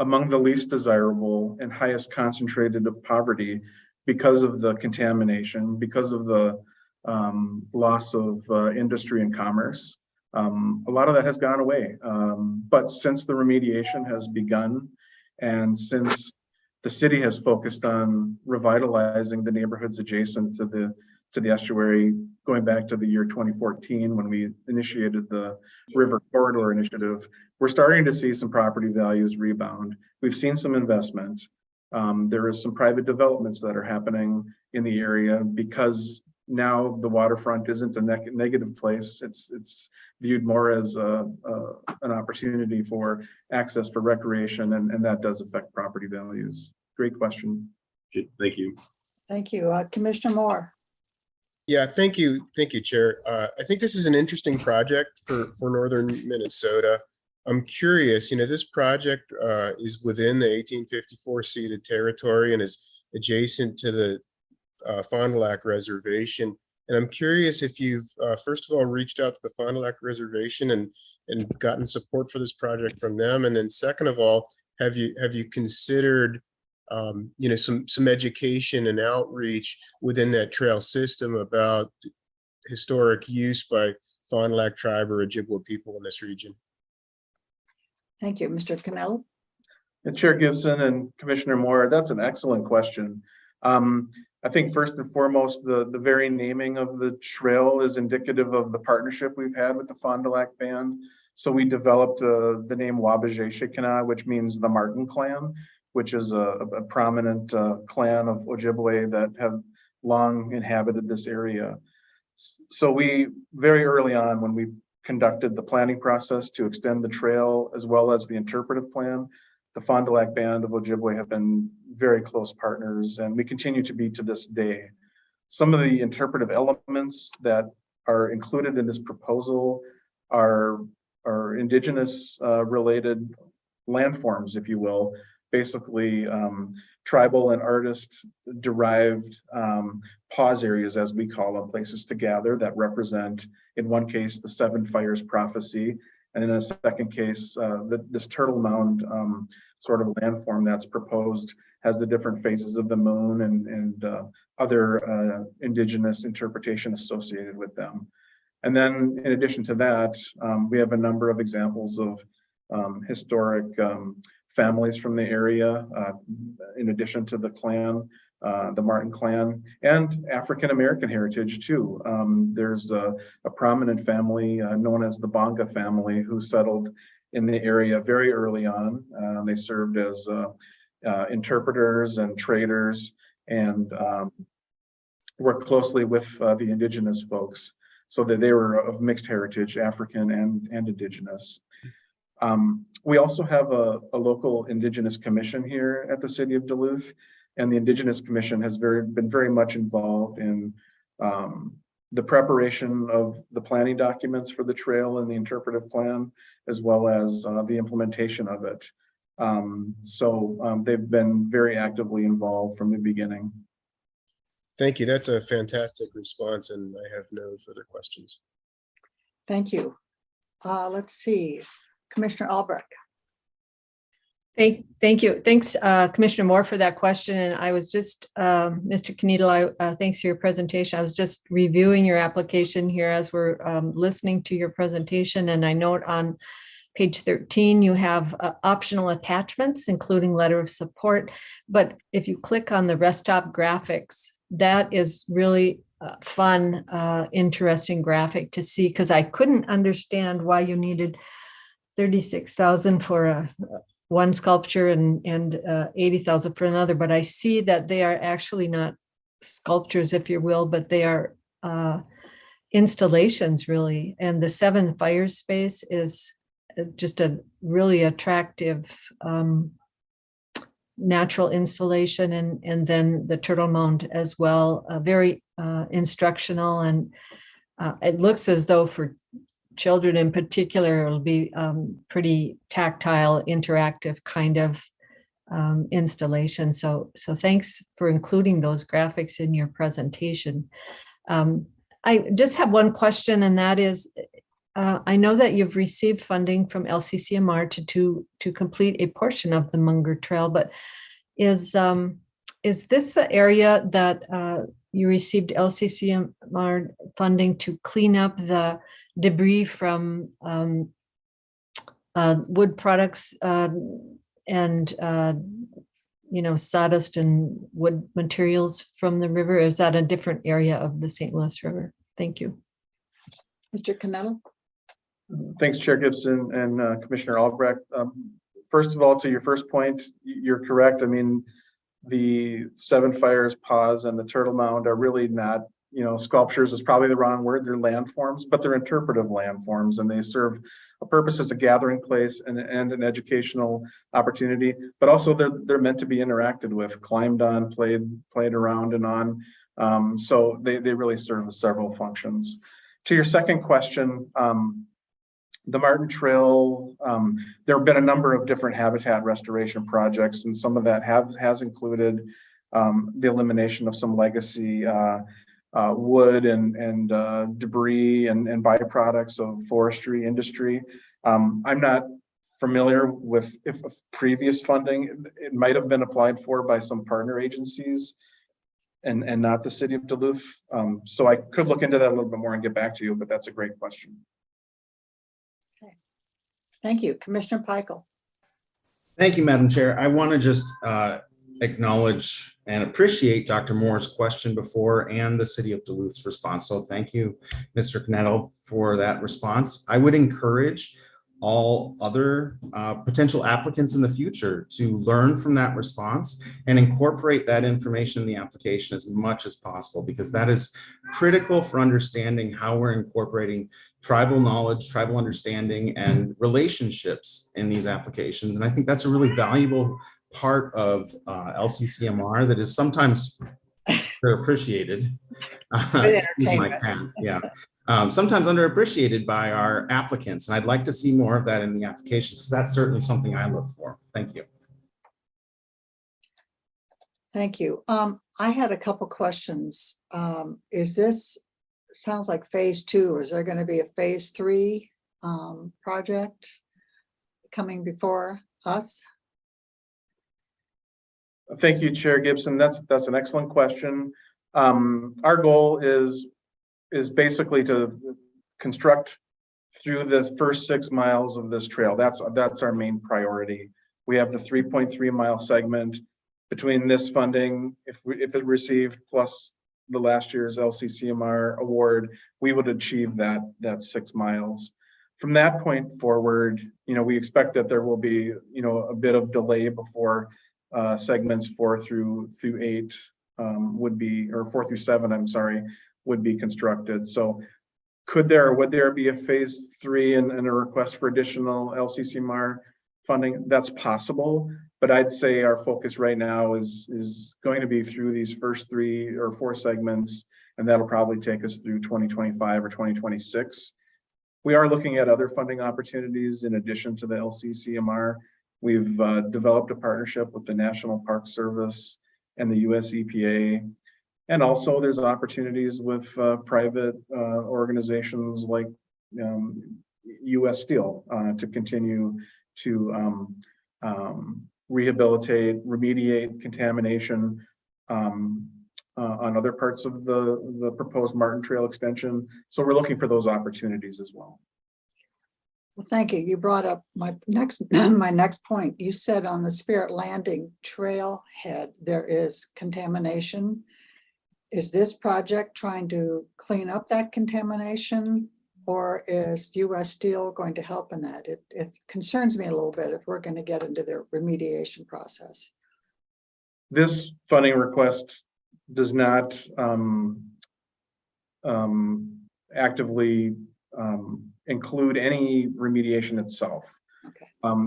among the least desirable and highest concentrated of poverty because of the contamination, because of the loss of industry and commerce. A lot of that has gone away. But since the remediation has begun and since the city has focused on revitalizing the neighborhoods adjacent to the estuary, going back to the year 2014 when we initiated the River Corridor Initiative, we're starting to see some property values rebound. We've seen some investment. There is some private developments that are happening in the area because now the waterfront isn't a negative place. It's viewed more as an opportunity for access for recreation, and that does affect property values. Great question. Thank you. Thank you. Commissioner Moore? Yeah, thank you, Chair. I think this is an interesting project for northern Minnesota. I'm curious, this project is within the 1854 ceded territory and is adjacent to the Fond du Lac Reservation. And I'm curious if you've, first of all, reached out to the Fond du Lac Reservation and gotten support for this project from them. And then second of all, have you considered some education and outreach within that trail system about historic use by Fond du Lac tribe or Ojibwa people in this region? Thank you. Mr. Cannell? Chair Gibson and Commissioner Moore, that's an excellent question. I think first and foremost, the very naming of the trail is indicative of the partnership we've had with the Fond du Lac Band. So we developed the name Wabauget Shikana, which means the Martin clan, which is a prominent clan of Ojibwe that have long inhabited this area. So we, very early on when we conducted the planning process to extend the trail as well as the interpretive plan, the Fond du Lac Band of Ojibwe have been very close partners, and we continue to be to this day. Some of the interpretive elements that are included in this proposal are indigenous related landforms, if you will, basically tribal and artist derived pause areas, as we call them, places to gather that represent, in one case, the Seven Fires prophecy, and in a second case, this turtle mound sort of landform that's proposed has the different phases of the moon and other indigenous interpretation associated with them. And then in addition to that, we have a number of examples of historic families from the area, in addition to the clan, the Martin clan, and African-American heritage too. There's a prominent family known as the Bonga family who settled in the area very early on. They served as interpreters and traders and worked closely with the indigenous folks so that they were of mixed heritage, African and indigenous. We also have a local Indigenous Commission here at the City of Duluth, and the Indigenous Commission has been very much involved in the preparation of the planning documents for the trail and the interpretive plan, as well as the implementation of it. They've been very actively involved from the beginning. Thank you. That's a fantastic response, and I have no further questions. Thank you. Let's see, Commissioner Albrecht. Thank you. Thanks, Commissioner Moore, for that question. And I was just, Mr. Knedel, thanks for your presentation. I was just reviewing your application here as we're listening to your presentation. And I note on page 13, you have optional attachments, including letter of support. But if you click on the desktop graphics, that is really fun, interesting graphic to see, because I couldn't understand why you needed 36,000 for one sculpture and 80,000 for another. But I see that they are actually not sculptures, if you will, but they are installations, really. And the 7th fire space is just a really attractive natural installation, and then the Turtle Mound as well, very instructional, and it looks as though for children in particular, it'll be pretty tactile, interactive kind of installation. So thanks for including those graphics in your presentation. I just have one question, and that is, I know that you've received funding from LCCMR to complete a portion of the Munger Trail, but is this the area that you received LCCMR funding to clean up the debris from wood products and sawdust and wood materials from the river? Or is that a different area of the St. Louis River? Thank you. Mr. Knedel. Thanks, Chair Gibson and Commissioner Albrecht. First of all, to your first point, you're correct. I mean, the 7 Fires Pause and the Turtle Mound are really not, sculptures is probably the wrong word. They're landforms, but they're interpretive landforms, and they serve a purpose as a gathering place and an educational opportunity. But also, they're meant to be interacted with, climbed on, played around and on. So they really serve several functions. To your second question, the Martin Trail, there have been a number of different habitat restoration projects, and some of that has included the elimination of some legacy wood and debris and byproducts of forestry industry. I'm not familiar with if previous funding, it might have been applied for by some partner agencies and not the City of Duluth. So I could look into that a little bit more and get back to you, but that's a great question. Thank you. Commissioner Peichel. Thank you, Madam Chair. I want to just acknowledge and appreciate Dr. Moore's question before and the City of Duluth's response. So thank you, Mr. Knedel, for that response. I would encourage all other potential applicants in the future to learn from that response and incorporate that information in the application as much as possible, because that is critical for understanding how we're incorporating tribal knowledge, tribal understanding, and relationships in these applications. And I think that's a really valuable part of LCCMR that is sometimes underappreciated. Excuse my cat. Yeah. Sometimes underappreciated by our applicants. And I'd like to see more of that in the applications, because that's certainly something I look for. Thank you. Thank you. I had a couple questions. Is this sounds like phase 2? Is there going to be a phase 3 project coming before us? Thank you, Chair Gibson. That's an excellent question. Our goal is basically to construct through the first 6 miles of this trail. That's our main priority. We have the 3.3 mile segment between this funding, if it received, plus the last year's LCCMR award, we would achieve that 6 miles. From that point forward, we expect that there will be, a bit of delay before segments 4 through 8 would be, or 4 through 7, I'm sorry, would be constructed. So Could there or would there be a phase 3 and a request for additional LCCMR funding? That's possible, but I'd say our focus right now is going to be through these first 3 or 4 segments, and that'll probably take us through 2025 or 2026. We are looking at other funding opportunities in addition to the LCCMR. We've developed a partnership with the National Park Service and the US EPA. And also there's opportunities with private organizations like US Steel to continue to rehabilitate, remediate contamination on other parts of the proposed Martin Trail extension. So we're looking for those opportunities as well. Well, thank you. You brought up my next point. You said on the Spirit Landing trailhead, there is contamination. Is this project trying to clean up that contamination, or is US Steel going to help in that? It concerns me a little bit if we're going to get into their remediation process. This funding request does not actively include any remediation itself. Okay.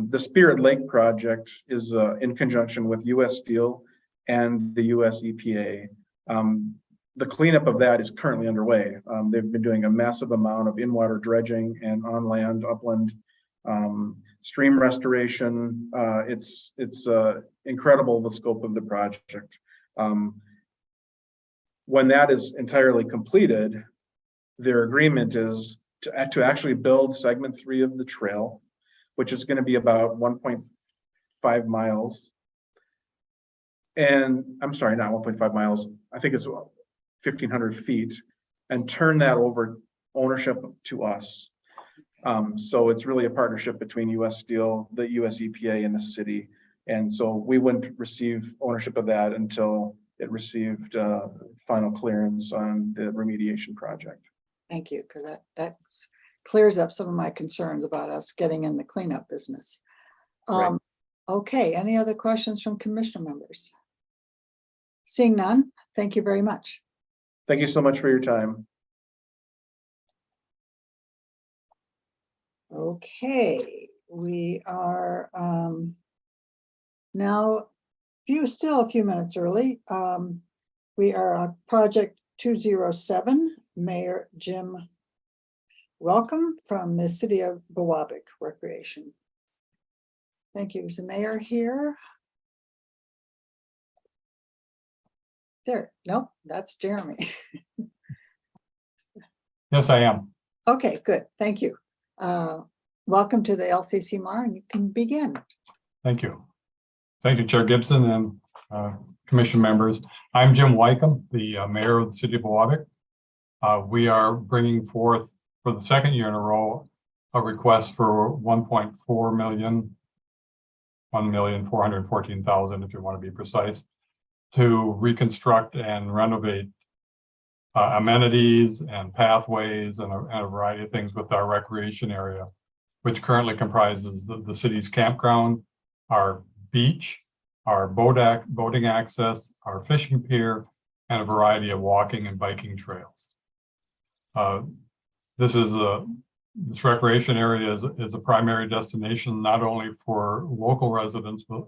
The Spirit Lake project is in conjunction with US Steel and the US EPA. The cleanup of that is currently underway. They've been doing a massive amount of in-water dredging and on-land, upland stream restoration. It's incredible, the scope of the project. When that is entirely completed, their agreement is to actually build segment 3 of the trail, which is going to be about 1.5 miles. And I'm sorry, not 1.5 miles. I think it's 1,500 feet, and turn that over ownership to us. So it's really a partnership between US Steel, the US EPA, and the city. And so we wouldn't receive ownership of that until it received final clearance on the remediation project. Thank you, because that clears up some of my concerns about us getting in the cleanup business. Right. Okay, any other questions from commissioner members? Seeing none, thank you very much. Thank you so much for your time. Okay, we are now still a few minutes early. We are on project 207, Mayor Jim Welcome from the City of Bowabic Recreation. Thank you. Is the mayor here? There, nope, that's Jeremy. Yes, I am. Okay, good, thank you. Welcome to the LCCMR, and you can begin. Thank you. Thank you, Chair Gibson and commission members. I'm Jim Wycombe, the mayor of the City of Bowabic. We are bringing forth for the second year in a row a request for 1.4 million, 1,414,000 if you want to be precise, to reconstruct and renovate amenities and pathways and a variety of things with our recreation area, which currently comprises the city's campground, our beach, our boating access, our fishing pier, and a variety of walking and biking trails. This recreation area is a primary destination not only for local residents, but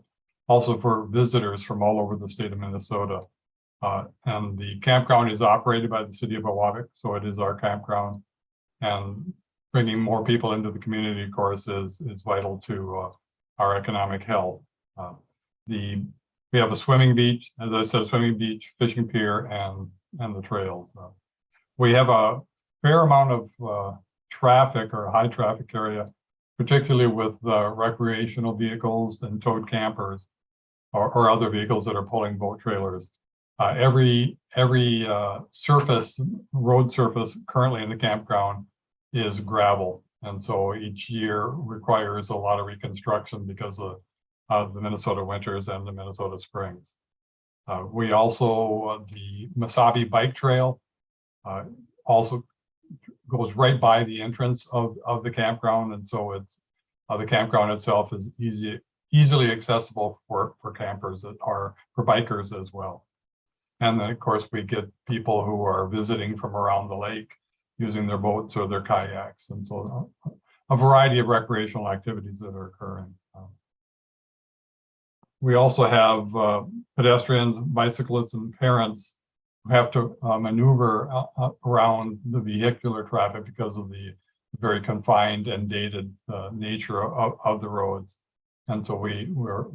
also for visitors from all over the state of Minnesota. And the campground is operated by the City of Bowabic, so it is our campground. And bringing more people into the community, of course, is vital to our economic health. We have a swimming beach, as I said, swimming beach, fishing pier, and the trails. We have a fair amount of traffic or high traffic area, particularly with recreational vehicles and towed campers or other vehicles that are pulling boat trailers. Every road surface currently in the campground is gravel. And so each year requires a lot of reconstruction because of the Minnesota winters and the Minnesota springs. We also, the Mesabi Bike Trail also goes right by the entrance of the campground. And so it's the campground itself is easily accessible for campers that are for bikers as well. And then of course we get people who are visiting from around the lake using their boats or their kayaks. And so a variety of recreational activities that are occurring. We also have pedestrians, bicyclists, and parents who have to maneuver around the vehicular traffic because of the very confined and dated nature of the roads. And so we're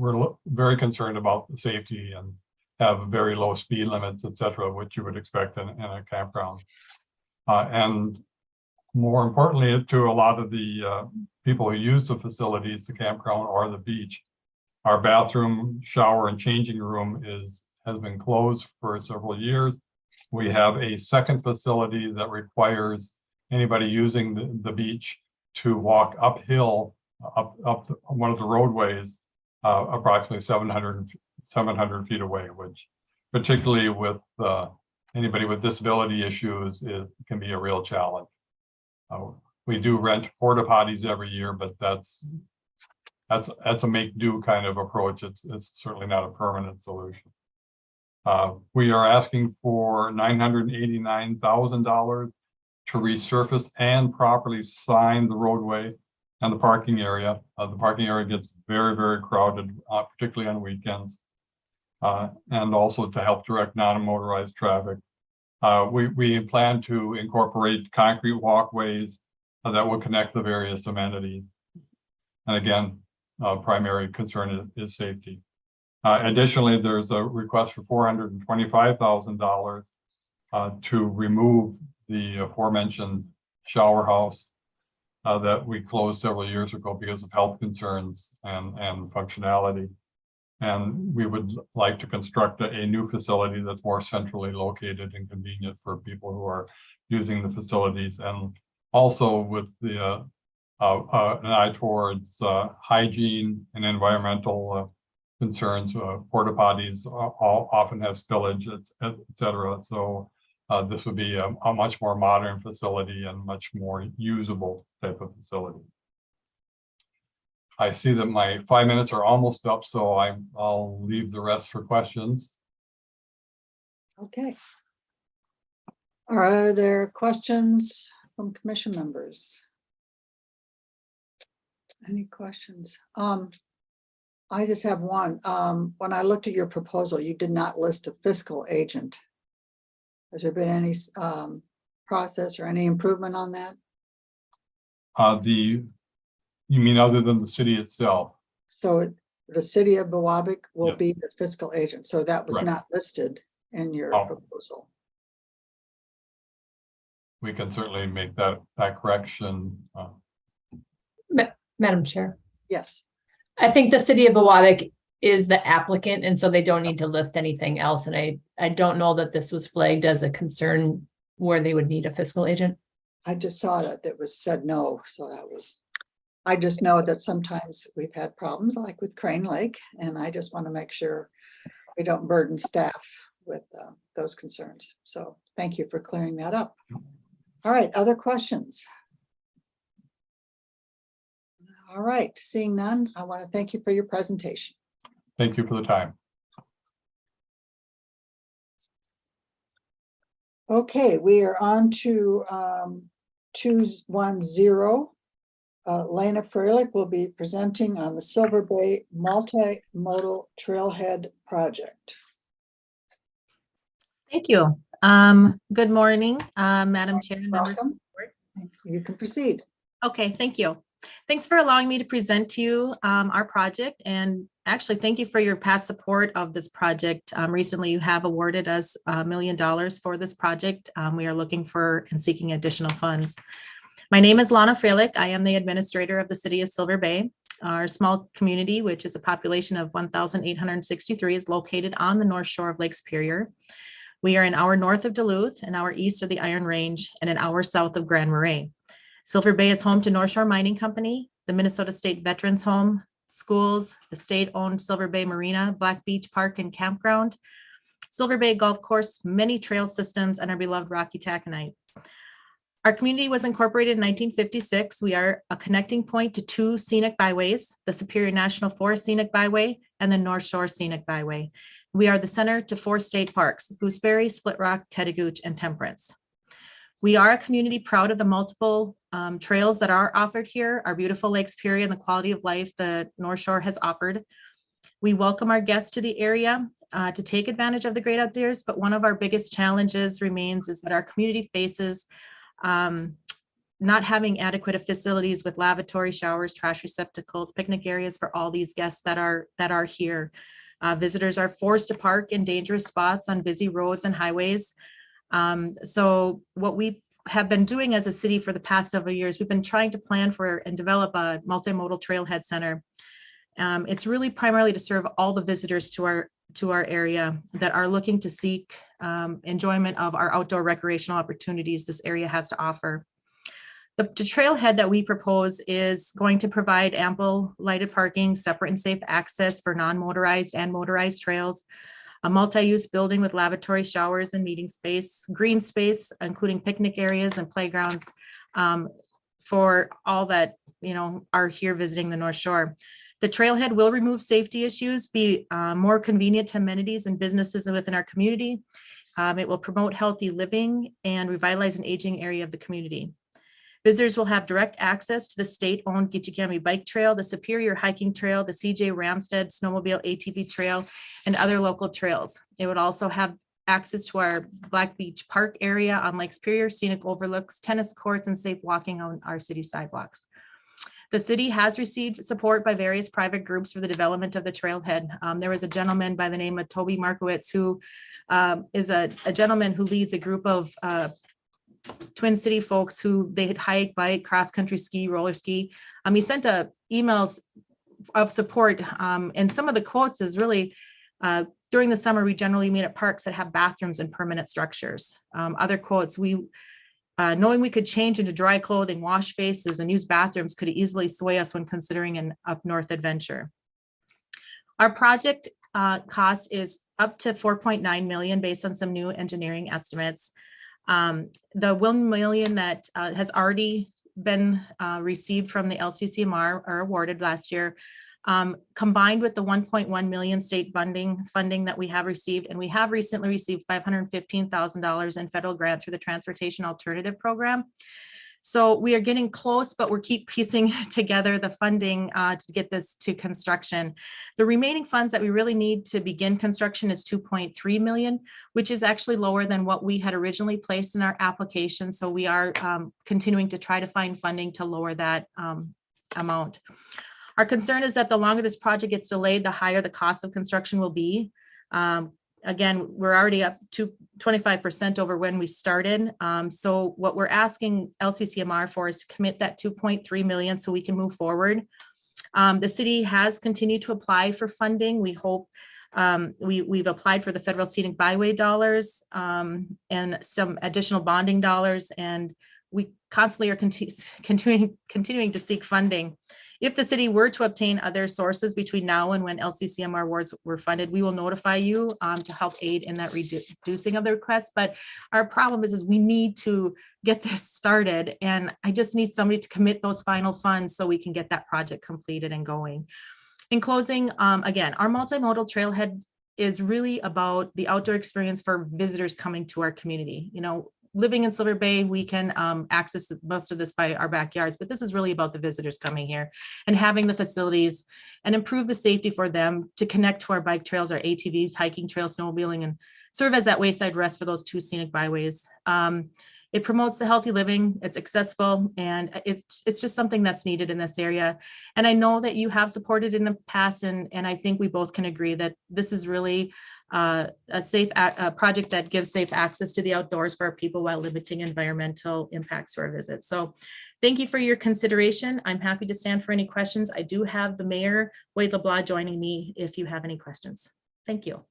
very concerned about the safety and have very low speed limits, et cetera, which you would expect in a campground. And more importantly, to a lot of the people who use the facilities, the campground or the beach, our bathroom, shower, and changing room has been closed for several years. We have a second facility that requires anybody using the beach to walk uphill, up one of the roadways, approximately 700 feet away, which particularly with anybody with disability issues, it can be a real challenge. We do rent porta potties every year, but that's a make do kind of approach. It's certainly not a permanent solution. We are asking for $989,000 to resurface and properly sign the roadway and the parking area. The parking area gets very, very crowded, particularly on weekends, and also to help direct non-motorized traffic. We plan to incorporate concrete walkways that will connect the various amenities. And again, primary concern is safety. Additionally, there's a request for $425,000 to remove the aforementioned shower house that we closed several years ago because of health concerns and functionality. And we would like to construct a new facility that's more centrally located and convenient for people who are using the facilities, and also with the an eye towards hygiene and environmental concerns. Porta potties often have spillage, et cetera. So this would be a much more modern facility and much more usable type of facility. I see that my 5 minutes are almost up, so I'll leave the rest for questions. Okay. Are there questions from commission members? Any questions? I just have one. When I looked at your proposal, you did not list a fiscal agent. Has there been any process or any improvement on that? You mean other than the city itself? So the city of Biwabic will Yes. be the fiscal agent. So that was Correct. not listed in your Oh. proposal. We can certainly make that correction. Madam Chair, Yes. I think the city of Biwabic is the applicant, and so they don't need to list anything else. And I don't know that this was flagged as a concern where they would need a fiscal agent. I just saw that it was said no, so that was, I just know that sometimes we've had problems like with Crane Lake, and I just want to make sure we don't burden staff with those concerns. So thank you for clearing that up. All right, other questions? All right, seeing none, I want to thank you for your presentation. Thank you for the time. Okay, we are on to 210. Lena Freilich will be presenting on the Silver Bay Multimodal Trailhead Project. Thank you. Good morning, Madam Chair. Welcome. You can proceed. Okay, thank you. Thanks for allowing me to present to you our project, and actually thank you for your past support of this project. Recently, you have awarded us $1 million for this project. We are looking for and seeking additional funds. My name is Lana Freilich. I am the administrator of the city of Silver Bay. Our small community, which is a population of 1,863, is located on the north shore of Lake Superior. We are an hour north of Duluth, an hour east of the Iron Range, and an hour south of Grand Marais. Silver Bay is home to North Shore Mining Company, the Minnesota State Veterans Home, schools, the state-owned Silver Bay Marina, Black Beach Park and Campground, Silver Bay Golf Course, many trail systems, and our beloved Rocky Taconite. Our community was incorporated in 1956. We are a connecting point to two scenic byways, the Superior National Forest Scenic Byway and the North Shore Scenic Byway. We are the center to 4 state parks, Gooseberry, Split Rock, Tetigooch, and Temperance. We are a community proud of the multiple trails that are offered here, our beautiful Lake Superior and the quality of life the North Shore has offered. We welcome our guests to the area to take advantage of the great outdoors, but one of our biggest challenges remains is that our community faces not having adequate facilities with lavatory, showers, trash receptacles, picnic areas for all these guests that are here. Visitors are forced to park in dangerous spots on busy roads and highways. So what we have been doing as a city for the past several years, we've been trying to plan for and develop a multimodal trailhead center. It's really primarily to serve all the visitors to our area that are looking to seek enjoyment of our outdoor recreational opportunities this area has to offer. The trailhead that we propose is going to provide ample lighted parking, separate and safe access for non-motorized and motorized trails, a multi-use building with lavatory, showers, and meeting space, green space, including picnic areas and playgrounds for all that are here visiting the North Shore. The trailhead will remove safety issues, be more convenient to amenities and businesses within our community. It will promote healthy living and revitalize an aging area of the community. Visitors will have direct access to the state-owned Gitchigami Bike Trail, the Superior Hiking Trail, the CJ Ramstead Snowmobile ATV Trail, and other local trails. It would also have access to our Black Beach Park area on Lake Superior, scenic overlooks, tennis courts, and safe walking on our city sidewalks. The city has received support by various private groups for the development of the trailhead. There was a gentleman by the name of Toby Markowitz, who is a gentleman who leads a group of Twin City folks who they hike, bike, cross-country ski, roller ski. He sent emails of support, and some of the quotes is really, during the summer, we generally meet at parks that have bathrooms and permanent structures. Other quotes, knowing we could change into dry clothing, wash faces, and use bathrooms could easily sway us when considering an up north adventure. Our project cost is up to 4.9 million based on some new engineering estimates. The 1 million that has already been received from the LCCMR or awarded last year, combined with the 1.1 million state funding that we have received, and we have recently received $515,000 in federal grant through the Transportation Alternative Program. So we are getting close, but we're keep piecing together the funding to get this to construction. The remaining funds that we really need to begin construction is 2.3 million, which is actually lower than what we had originally placed in our application. So we are continuing to try to find funding to lower that amount. Our concern is that the longer this project gets delayed, the higher the cost of construction will be. Again, we're already up to 25% over when we started. So what we're asking LCCMR for is to commit that 2.3 million so we can move forward. The city has continued to apply for funding. We hope we've applied for the federal scenic byway dollars and some additional bonding dollars, and we constantly are continuing to seek funding. If the city were to obtain other sources between now and when LCCMR awards were funded, we will notify you to help aid in that reducing of the request. But our problem is we need to get this started, and I just need somebody to commit those final funds so we can get that project completed and going. In closing, again, our multimodal trailhead is really about the outdoor experience for visitors coming to our community. Living in Silver Bay, we can access most of this by our backyards, but this is really about the visitors coming here and having the facilities and improve the safety for them to connect to our bike trails, our ATVs, hiking trails, snowmobiling, and serve as that wayside rest for those two scenic byways. It promotes the healthy living, it's accessible, and it's just something that's needed in this area. And I know that you have supported in the past, and I think we both can agree that this is really a safe project that gives safe access to the outdoors for our people while limiting environmental impacts to our visits. So thank you for your consideration. I'm happy to stand for any questions. I do have the Mayor, Wade LeBlanc, joining me if you have any questions. Thank you.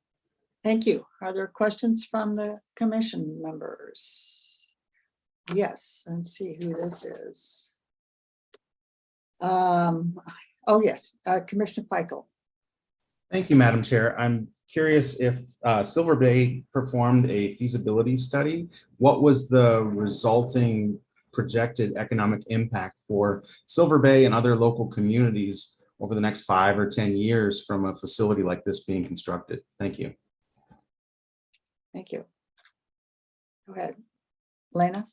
Thank you. Are there questions from the commission members? Yes, let's see who this is. Oh yes, Commissioner Peichel. Thank you, Madam Chair. I'm curious if Silver Bay performed a feasibility study. What was the resulting projected economic impact for Silver Bay and other local communities over the next 5 or 10 years from a facility like this being constructed? Thank you. Thank you. Go ahead, Lena.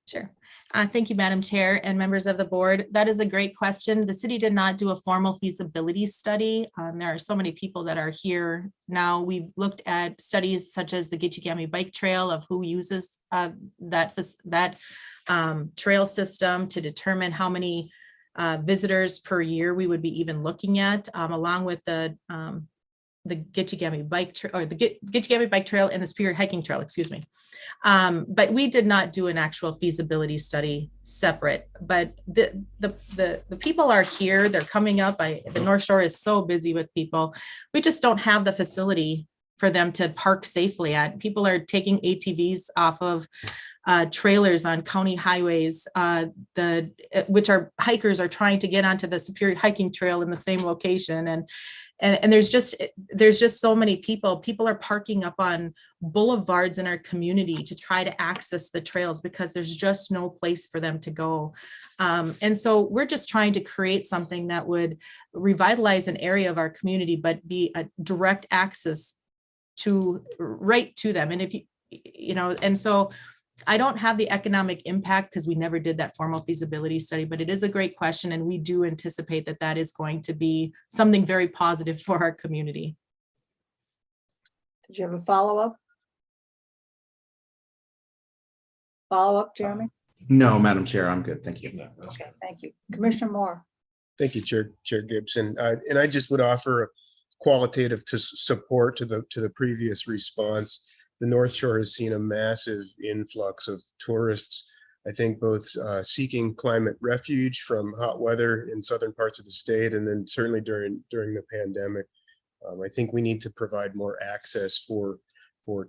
Sure. Thank you, Madam Chair and members of the board. That is a great question. The city did not do a formal feasibility study. There are so many people that are here now. We've looked at studies such as the Gitchigami Bike Trail of who uses that trail system to determine how many visitors per year we would be even looking at, along with the Gitchigami Bike Trail, or the Gitchigami Bike Trail and the Superior Hiking Trail, excuse me. But we did not do an actual feasibility study separate, but the people are here, they're coming up. The North Shore is so busy with people. We just don't have the facility for them to park safely at. People are taking ATVs off of trailers on county highways, which are hikers are trying to get onto the Superior Hiking Trail in the same location. And there's just so many people. People are parking up on boulevards in our community to try to access the trails because there's just no place for them to go. And so we're just trying to create something that would revitalize an area of our community, but be a direct access right to them. And if and so I don't have the economic impact because we never did that formal feasibility study, but it is a great question. And we do anticipate that that is going to be something very positive for our community. Did you have a follow-up? Follow-up, Jeremy? No, Madam Chair, I'm good. Thank you. Okay, thank you. Commissioner Moore. Thank you, Chair Gibson. And I just would offer qualitative support to the previous response. The North Shore has seen a massive influx of tourists, I think both seeking climate refuge from hot weather in southern parts of the state, and then certainly during the pandemic. I think we need to provide more access for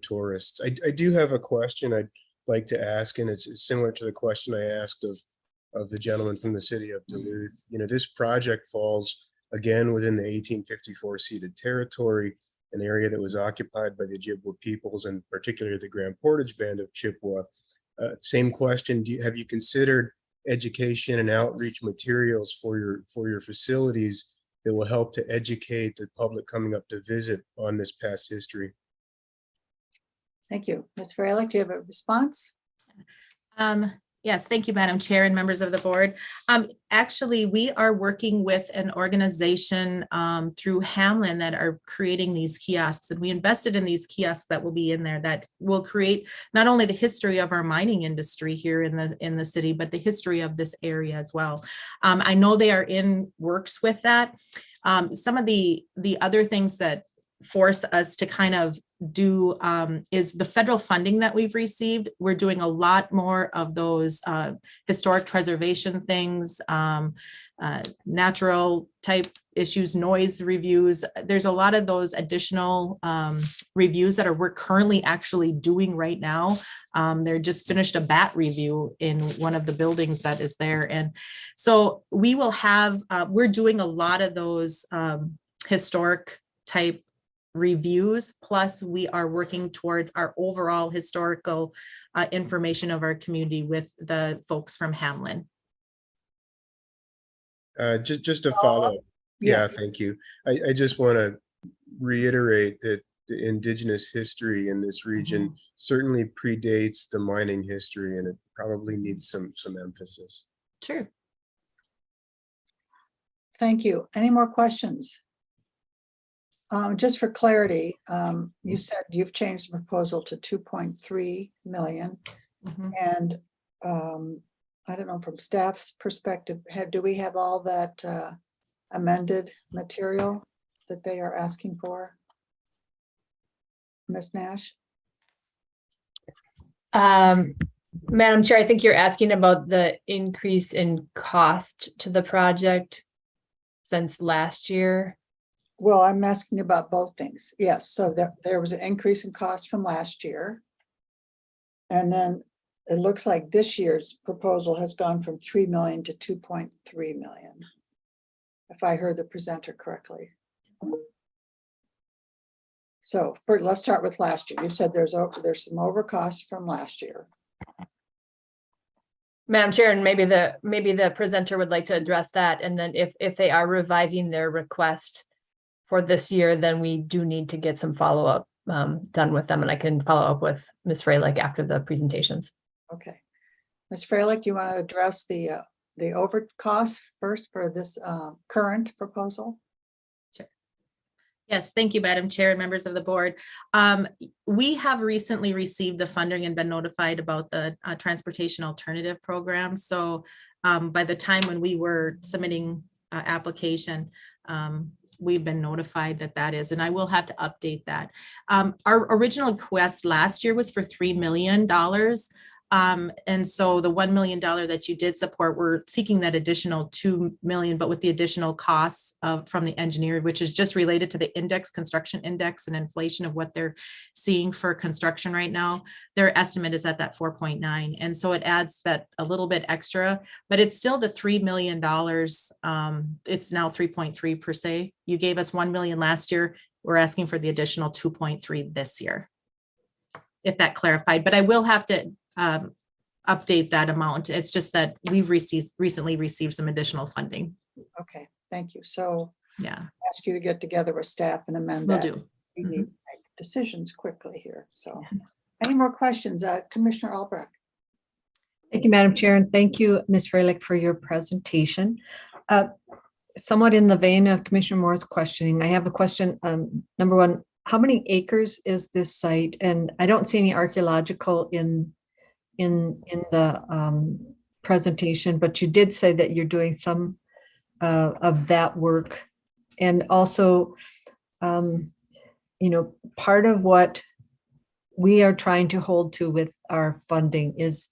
tourists. I do have a question I'd like to ask, and it's similar to the question I asked of the gentleman from the city of Duluth. This project falls again within the 1854 ceded territory, an area that was occupied by the Ojibwa peoples, and particularly the Grand Portage Band of Chippewa. Same question, have you considered education and outreach materials for your facilities that will help to educate the public coming up to visit on this past history? Thank you. Ms. Freilich, do you have a response? Yes, thank you, Madam Chair and members of the board. Actually, we are working with an organization through Hamlin that are creating these kiosks, and we invested in these kiosks that will be in there that will create not only the history of our mining industry here in the city, but the history of this area as well. I know they are in works with that. Some of the other things that force us to kind of do is the federal funding that we've received. We're doing a lot more of those historic preservation things, natural type issues, noise reviews. There's a lot of those additional reviews that we're currently actually doing right now. They're just finished a bat review in one of the buildings that is there. And so we will have, we're doing a lot of those historic type reviews, plus we are working towards our overall historical information of our community with the folks from Hamlin. Just to follow up. Yes. Yeah, thank you. I just want to reiterate that the indigenous history in this region certainly predates the mining history, and it probably needs some emphasis. Sure. Thank you. Any more questions? Just for clarity, you said you've changed the proposal to 2.3 million. And I don't know, from staff's perspective, do we have all that amended material that they are asking for? Ms. Nash? Madam Chair, I think you're asking about the increase in cost to the project since last year. Well, I'm asking about both things. Yes, so there was an increase in cost from last year. And then it looks like this year's proposal has gone from 3 million to 2.3 million, if I heard the presenter correctly. So let's start with last year. You said there's some overcost from last year. Madam Chair, and maybe the presenter would like to address that. And then if they are revising their request for this year, then we do need to get some follow-up done with them, and I can follow up with Ms. Freilich after the presentations. Okay. Ms. Freilich, you want to address the over costs first for this current proposal? Yes, thank you, Madam Chair and members of the board. We have recently received the funding and been notified about the Transportation Alternative Program. So by the time when we were submitting application, we've been notified that that is, and I will have to update that. Our original request last year was for $3 million. And so the $1 million that you did support, we're seeking that additional $2 million, but with the additional costs from the engineer, which is just related to the index, construction index and inflation of what they're seeing for construction right now. Their estimate is at that 4.9. And so it adds that a little bit extra, but it's still the $3 million. It's now 3.3 per se. You gave us 1 million last year. We're asking for the additional 2.3 this year, if that clarified, but I will have to update that amount. It's just that we've recently received some additional funding. Okay, thank you. So yeah, ask you to get together with staff and amend Will that. do. We need to make decisions quickly here. So any more questions? Commissioner Albrecht. Thank you, Madam Chair, and thank you, Ms. Freilich, for your presentation. Somewhat in the vein of Commissioner Moore's questioning, I have a question. Number one, how many acres is this site? And I don't see any archaeological in the presentation, but you did say that you're doing some of that work. And also, you know, part of what we are trying to hold to with our funding is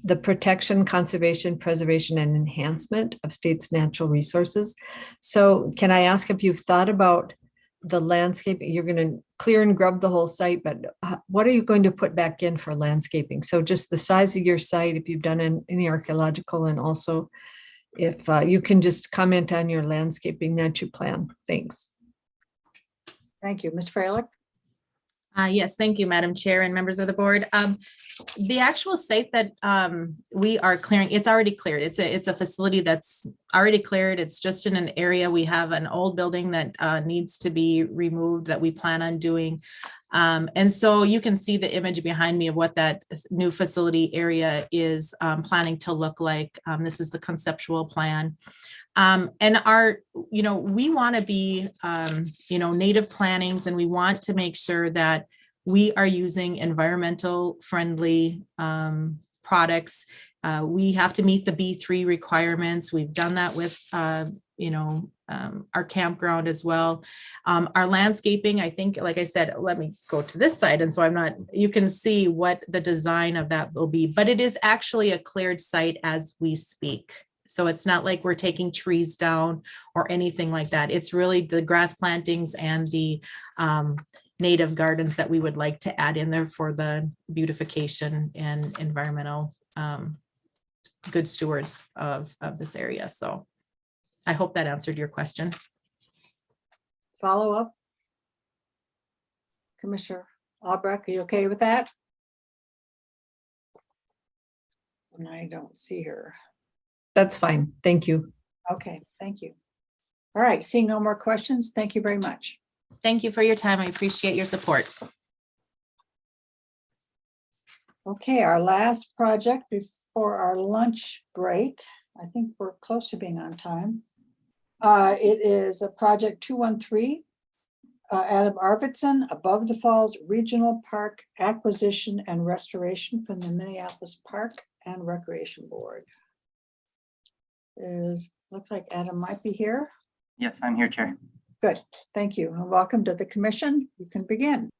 the protection, conservation, preservation, and enhancement of state's natural resources. So can I ask if you've thought about the landscape? You're going to clear and grub the whole site, but what are you going to put back in for landscaping? So just the size of your site, if you've done any archaeological, and also if you can just comment on your landscaping that you plan. Thanks. Thank you. Ms. Freilich? Yes, thank you, Madam Chair and members of the board. The actual site that we are clearing, it's already cleared. It's a facility that's already cleared. It's just in an area. We have an old building that needs to be removed that we plan on doing. And so you can see the image behind me of what that new facility area is planning to look like. This is the conceptual plan. And we want to be, native plantings, and we want to make sure that we are using environmental friendly products. We have to meet the B3 requirements. We've done that with, our campground as well. Our landscaping, I think, like I said, let me go to this side. And so you can see what the design of that will be, but it is actually a cleared site as we speak. So it's not like we're taking trees down or anything like that. It's really the grass plantings and the native gardens that we would like to add in there for the beautification and environmental good stewards of this area. So I hope that answered your question. Follow up? Commissioner Albrecht, are you okay with that? And I don't see her. That's fine. Thank you. Okay, thank you. All right, seeing no more questions, thank you very much. Thank you for your time. I appreciate your support. Okay, our last project before our lunch break. I think we're close to being on time. It is a project 213, Adam Arvidsson, Above the Falls Regional Park Acquisition and Restoration from the Minneapolis Park and Recreation Board. Looks like Adam might be here. Yes, I'm here, Chair. Good, thank you. And welcome to the commission. You can begin.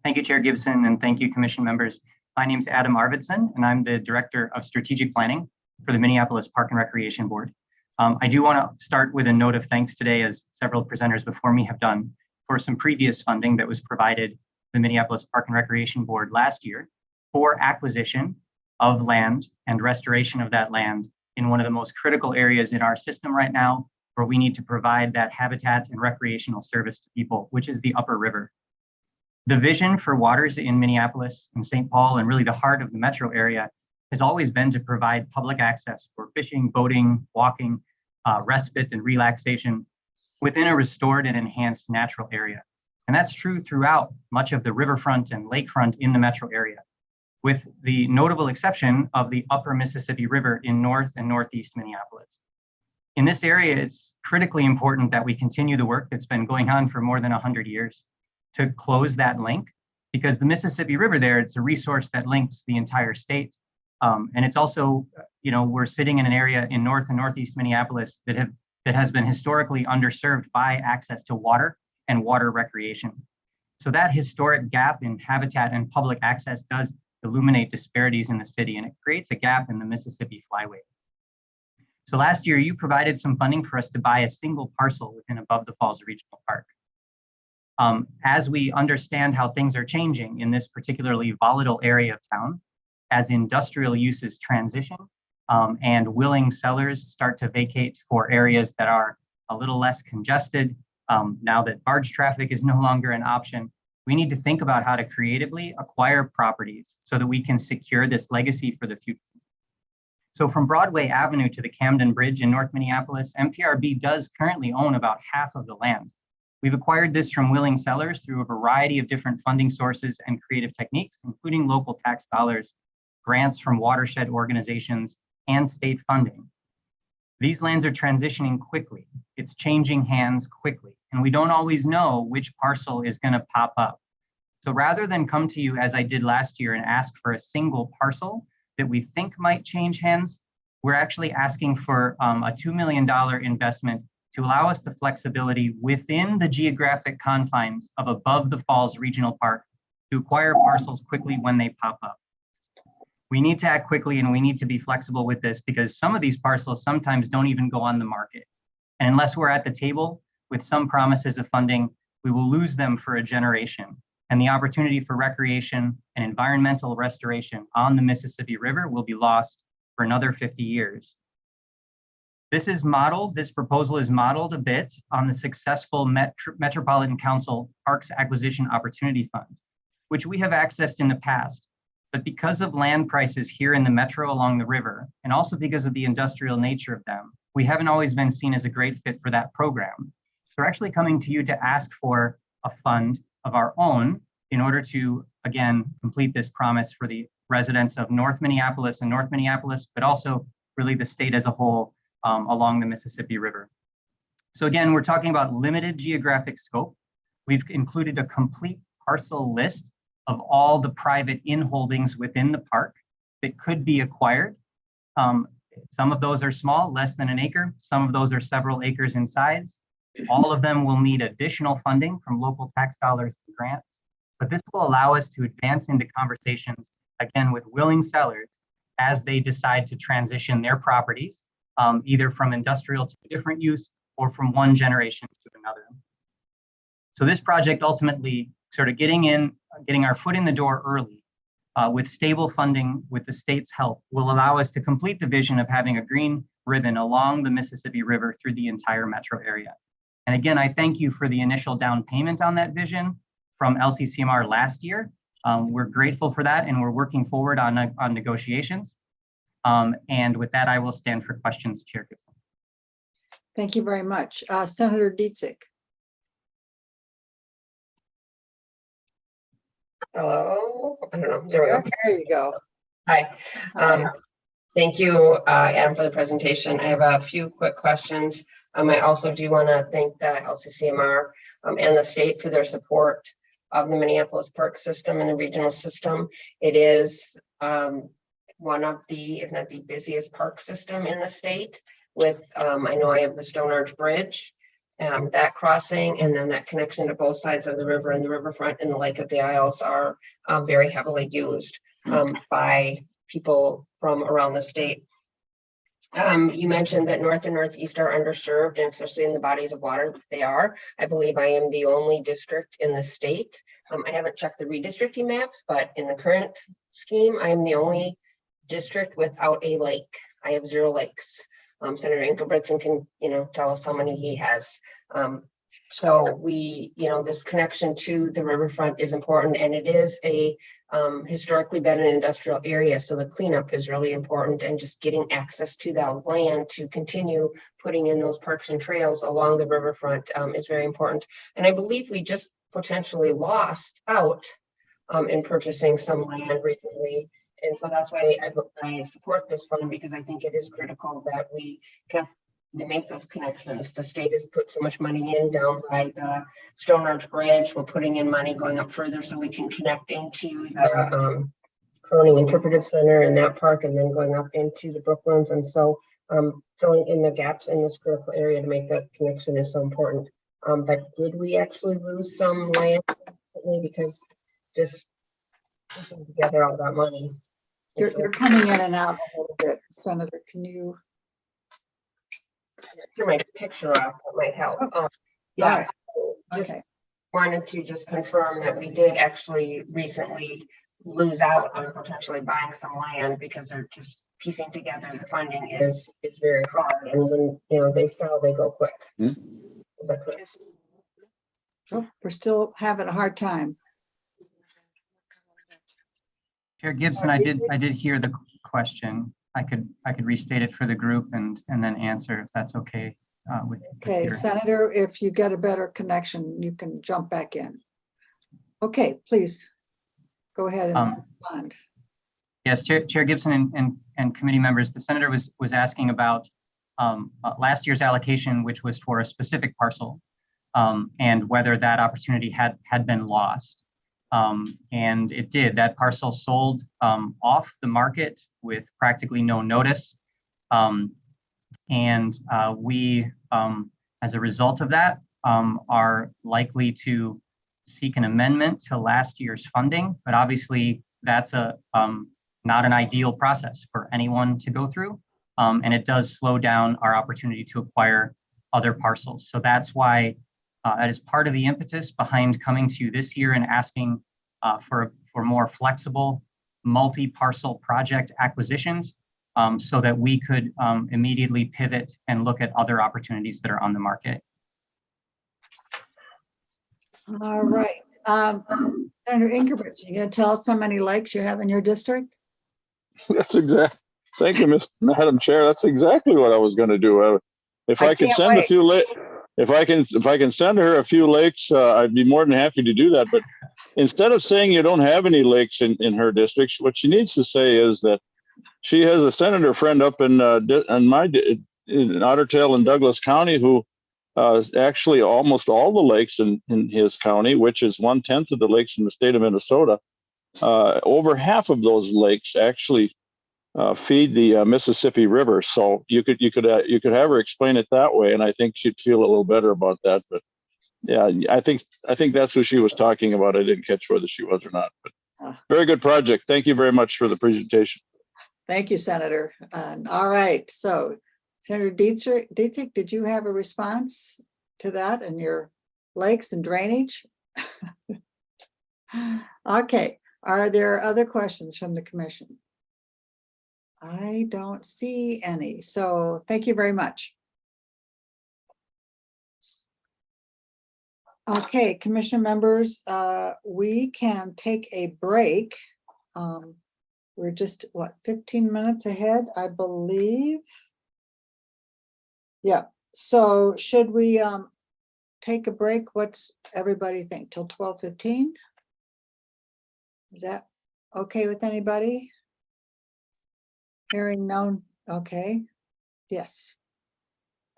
Thank you, Chair Gibson, and thank you, commission members. My name is Adam Arvidsson, and I'm the Director of Strategic Planning for the Minneapolis Park and Recreation Board. I do want to start with a note of thanks today, as several presenters before me have done, for some previous funding that was provided to the Minneapolis Park and Recreation Board last year for acquisition of land and restoration of that land in one of the most critical areas in our system right now, where we need to provide that habitat and recreational service to people, which is the Upper River. The vision for waters in Minneapolis and St. Paul, and really the heart of the metro area, has always been to provide public access for fishing, boating, walking, respite and relaxation within a restored and enhanced natural area. And that's true throughout much of the riverfront and lakefront in the metro area. with the notable exception of the upper Mississippi River in north and northeast Minneapolis. In this area, it's critically important that we continue the work that's been going on for more than 100 years to close that link, because the Mississippi River there, it's a resource that links the entire state. And it's also, we're sitting in an area in north and northeast Minneapolis that has been historically underserved by access to water and water recreation. So that historic gap in habitat and public access does illuminate disparities in the city, and it creates a gap in the Mississippi flyway. So last year, you provided some funding for us to buy a single parcel within Above the Falls Regional Park. As we understand how things are changing in this particularly volatile area of town, as industrial uses transition and willing sellers start to vacate for areas that are a little less congested, now that barge traffic is no longer an option, we need to think about how to creatively acquire properties so that we can secure this legacy for the future. So from Broadway Avenue to the Camden Bridge in North Minneapolis, MPRB does currently own about half of the land. We've acquired this from willing sellers through a variety of different funding sources and creative techniques, including local tax dollars, grants from watershed organizations, and state funding. These lands are transitioning quickly. It's changing hands quickly, and we don't always know which parcel is going to pop up. So rather than come to you as I did last year and ask for a single parcel that we think might change hands, we're actually asking for a $2 million investment to allow us the flexibility within the geographic confines of Above the Falls Regional Park to acquire parcels quickly when they pop up. We need to act quickly, and we need to be flexible with this because some of these parcels sometimes don't even go on the market. And unless we're at the table with some promises of funding, we will lose them for a generation. And the opportunity for recreation and environmental restoration on the Mississippi River will be lost for another 50 years. This proposal is modeled a bit on the successful Metropolitan Council Parks Acquisition Opportunity Fund, which we have accessed in the past. But because of land prices here in the metro along the river, and also because of the industrial nature of them, we haven't always been seen as a great fit for that program. So we're actually coming to you to ask for a fund of our own in order to, again, complete this promise for the residents of North Minneapolis and North Minneapolis, but also really the state as a whole along the Mississippi River. So again, we're talking about limited geographic scope. We've included a complete parcel list of all the private in-holdings within the park that could be acquired. Some of those are small, less than an acre. Some of those are several acres in size. All of them will need additional funding from local tax dollars and grants. But this will allow us to advance into conversations, again, with willing sellers as they decide to transition their properties, either from industrial to a different use or from one generation to another. So this project ultimately sort of getting our foot in the door early with stable funding with the state's help will allow us to complete the vision of having a green ribbon along the Mississippi River through the entire metro area. And again, I thank you for the initial down payment on that vision from LCCMR last year. We're grateful for that, and we're working forward on negotiations. And with that, I will stand for questions, Chair Gibson. Thank you very much. Senator Dietzick. Hello, I don't know, there we go. There you go. Hi. Thank you, Adam, for the presentation. I have a few quick questions. I also do want to thank the LCCMR and the state for their support of the Minneapolis park system and the regional system. It is one of the, if not the busiest park system in the state with, I know I have the Stone Arch Bridge, that crossing, and then that connection to both sides of the river, and the riverfront and the Lake of the Isles are very heavily used by people from around the state. You mentioned that North and Northeast are underserved, and especially in the bodies of water they are. I believe I am the only district in the state. I haven't checked the redistricting maps, but in the current scheme, I am the only district without a lake. I have 0 lakes. Senator Ingebretson can, tell us how many he has. So this connection to the riverfront is important, and it is a historically been an industrial area. So the cleanup is really important, and just getting access to that land to continue putting in those parks and trails along the riverfront is very important. And I believe we just potentially lost out in purchasing some land recently. And so that's why I support this fund, because I think it is critical that we can make those connections. The state has put so much money in down by the Stone Ridge Bridge. We're putting in money going up further so we can connect into the Croning Interpretive Center in that park, and then going up into the Brooklands. And so filling in the gaps in this critical area to make that connection is so important. But did we actually lose some land because just putting together all that money? You're coming in and out a little bit, Senator. Can you turn my picture off? That might help. Yeah. Right. So just wanted to just confirm that we did actually recently lose out on potentially buying some land, because they're just piecing together the funding is very hard, and when they sell, they go quick. Oh, we're still having a hard time. Chair Gibson, I did hear the question. I could restate it for the group and then answer if that's okay. Okay, Senator, if you get a better connection, you can jump back in. Okay, please go ahead and respond. Yes, Chair Gibson and committee members, the senator was asking about last year's allocation, which was for a specific parcel, and whether that opportunity had been lost. And it did. That parcel sold off the market with practically no notice. And we, as a result of that, are likely to seek an amendment to last year's funding. But obviously, that's not an ideal process for anyone to go through. And it does slow down our opportunity to acquire other parcels. So that's why that is part of the impetus behind coming to you this year and asking for more flexible multi-parcel project acquisitions, so that we could immediately pivot and look at other opportunities that are on the market. All right. Senator Ingebrigtsen, you going to tell us how many lakes you have in your district? That's exact. Thank you, Madam Chair. That's exactly what I was going to do. If I could send a few lakes, if I can send her a few lakes, I'd be more than happy to do that. But instead of saying you don't have any lakes in her district, what she needs to say is that she has a senator friend up in Otter Tail in Douglas County who actually almost all the lakes in his county, which is 1/10 of the lakes in the state of Minnesota. Over half of those lakes actually feed the Mississippi River. So you could have her explain it that way, and I think she'd feel a little better about that. But yeah, I think that's who she was talking about. I didn't catch whether she was or not. But very good project. Thank you very much for the presentation. Thank you, Senator. All right. So, Senator Dietrich, did you have a response to that and your lakes and drainage? Okay. Are there other questions from the commission? I don't see any. So thank you very much. Okay, commission members, we can take a break. We're just, 15 minutes ahead, I believe. Yeah, so should we take a break? What's everybody think, till 12:15? Is that okay with anybody? Hearing none, okay, yes.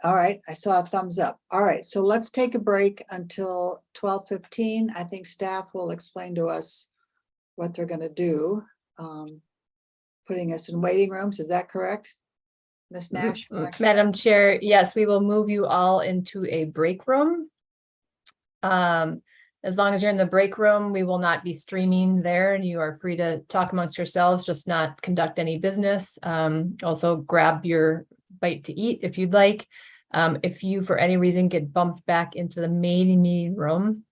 All right, I saw a thumbs up. All right, so let's take a break until 12:15. I think staff will explain to us what they're gonna do. Putting us in waiting rooms, is that correct? Ms. Nash? Madam Chair, yes, we will move you all into a break room. As long as you're in the break room, we will not be streaming there, and you are free to talk amongst yourselves, just not conduct any business. Also grab your bite to eat if you'd like. If you, for any reason, get bumped back into the main meeting room,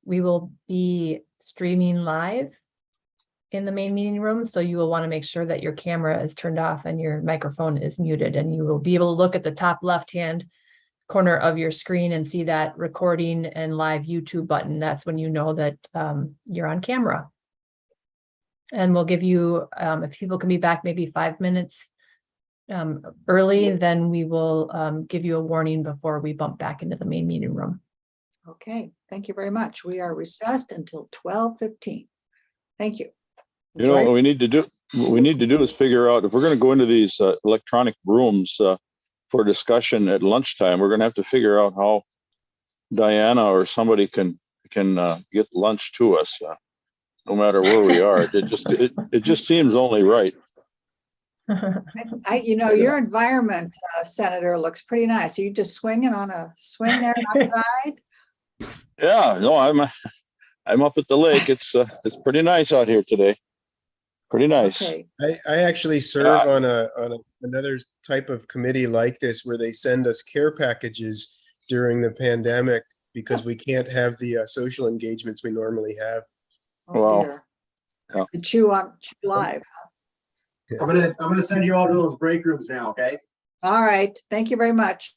we will be streaming live in the main meeting room. So you will want to make sure that your camera is turned off and your microphone is muted, and you will be able to look at the top left-hand corner of your screen and see that recording and live YouTube button. That's when you know that you're on camera. And we'll give you, if people can be back maybe 5 minutes early, then we will give you a warning before we bump back into the main meeting room. Okay, thank you very much. We are recessed until 12:15. Thank you. You know, what we need to do, is figure out if we're going to go into these electronic rooms for discussion at lunchtime, we're going to have to figure out how Diana or somebody can get lunch to us, no matter where we are. It just seems only right. Your environment, Senator, looks pretty nice. Are you just swinging on a swing there outside? Yeah, no, I'm up at the lake. It's pretty nice out here today. Pretty nice. Okay. I actually serve on another type of committee like this where they send us care packages during the pandemic because we can't have the social engagements we normally have. Oh, dear. Yeah. Chew live. I'm gonna send you all to those break rooms now, okay? All right. Thank you very much.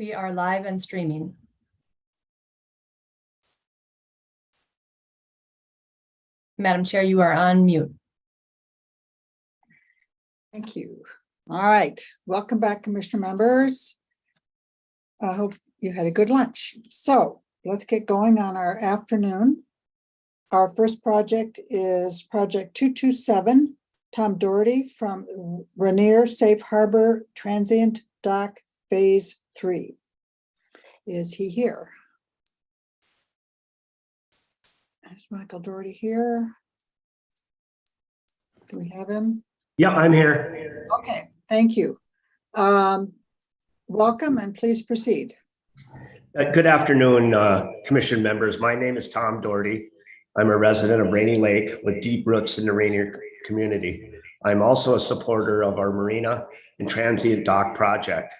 We are live and streaming. Madam Chair, you are on mute. Thank you. All right, welcome back, Commissioner members. I hope you had a good lunch. So let's get going on our afternoon. Our first project is Project 227, Tom Doherty from Rainier Safe Harbor Transient Dock Phase 3. Is he here? Is Michael Doherty here? Do we have him? Yeah, I'm here. Okay, thank you. Welcome and please proceed. Good afternoon, Commission members. My name is Tom Doherty. I'm a resident of Rainy Lake with deep roots in the Rainier community. I'm also a supporter of our Marina and Transient Dock project.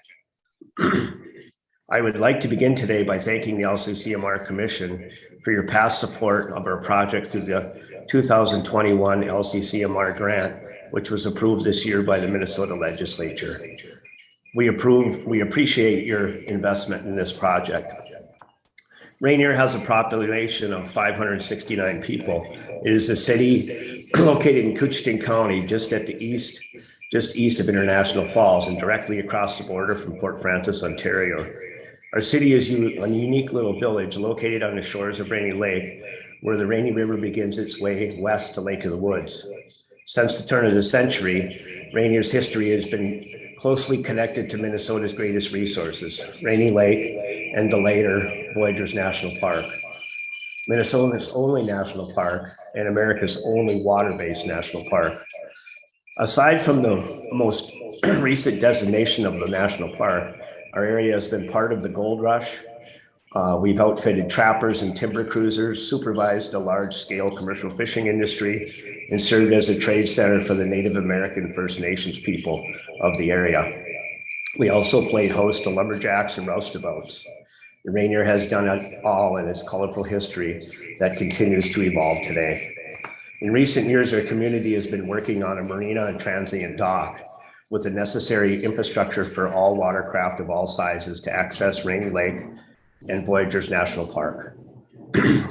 I would like to begin today by thanking the LCCMR Commission for your past support of our project through the 2021 LCCMR grant, which was approved this year by the Minnesota Legislature. We appreciate your investment in this project. Rainier has a population of 569 people. It is a city located in Couchiching County, just east of International Falls and directly across the border from Fort Frances, Ontario. Our city is a unique little village located on the shores of Rainy Lake, where the Rainy River begins its way west to Lake of the Woods. Since the turn of the century, Rainier's history has been closely connected to Minnesota's greatest resources, Rainy Lake and the later Voyageurs National Park, Minnesota's only national park and America's only water-based national park. Aside from the most recent designation of the national park, our area has been part of the gold rush. We've outfitted trappers and timber cruisers, supervised a large-scale commercial fishing industry, and served as a trade center for the Native American First Nations people of the area. We also played host to lumberjacks and roustabouts. Rainier has done it all in its colorful history that continues to evolve today. In recent years, our community has been working on a marina and transient dock with the necessary infrastructure for all watercraft of all sizes to access Rainy Lake and Voyageurs National Park.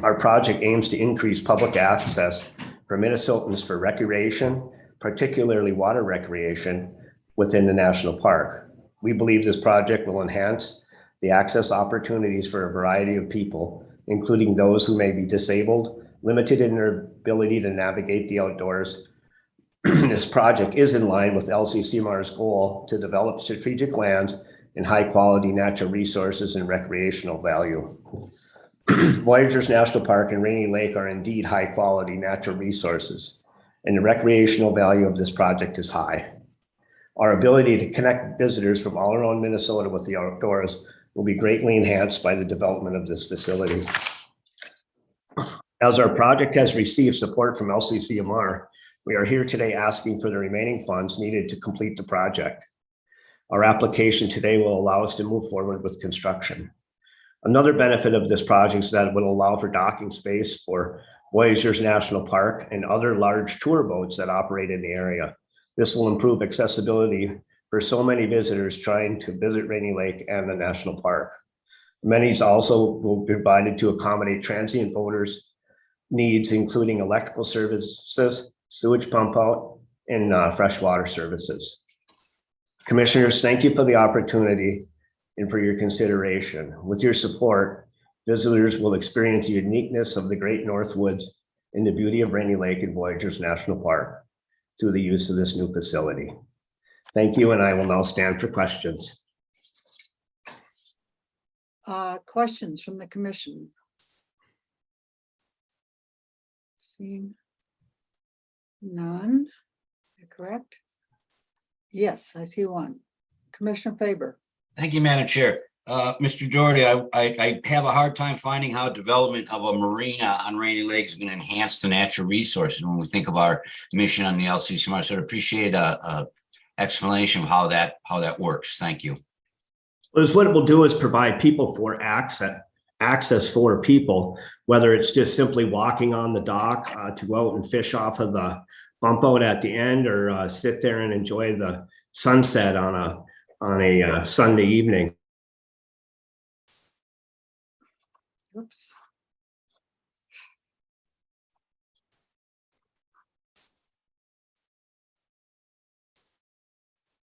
Our project aims to increase public access for Minnesotans for recreation, particularly water recreation, within the national park. We believe this project will enhance the access opportunities for a variety of people, including those who may be disabled, limited in their ability to navigate the outdoors. This project is in line with LCCMR's goal to develop strategic lands and high-quality natural resources and recreational value. Voyageurs National Park and Rainy Lake are indeed high-quality natural resources, and the recreational value of this project is high. Our ability to connect visitors from all around Minnesota with the outdoors will be greatly enhanced by the development of this facility. As our project has received support from LCCMR, we are here today asking for the remaining funds needed to complete the project. Our application today will allow us to move forward with construction. Another benefit of this project is that it will allow for docking space for Voyageurs National Park and other large tour boats that operate in the area. This will improve accessibility for so many visitors trying to visit Rainy Lake and the national park. Amenities also will be provided to accommodate transient boaters' needs, including electrical services, sewage pump out, and freshwater services. Commissioners, thank you for the opportunity and for your consideration. With your support, visitors will experience the uniqueness of the Great North Woods and the beauty of Rainy Lake and Voyageurs National Park through the use of this new facility. Thank you, and I will now stand for questions. Questions from the commission? Seeing none, correct? Yes, I see one. Commissioner Faber. Thank you, Madam Chair. Mr. Doherty, I have a hard time finding how development of a marina on Rainy Lake is going to enhance the natural resources when we think of our mission on the LCCMR. So I'd appreciate a explanation of how that works. Thank you. Well, what it will do is provide people for access for people, whether it's just simply walking on the dock to go out and fish off of the bump out at the end, or sit there and enjoy the sunset on a Sunday evening. Oops.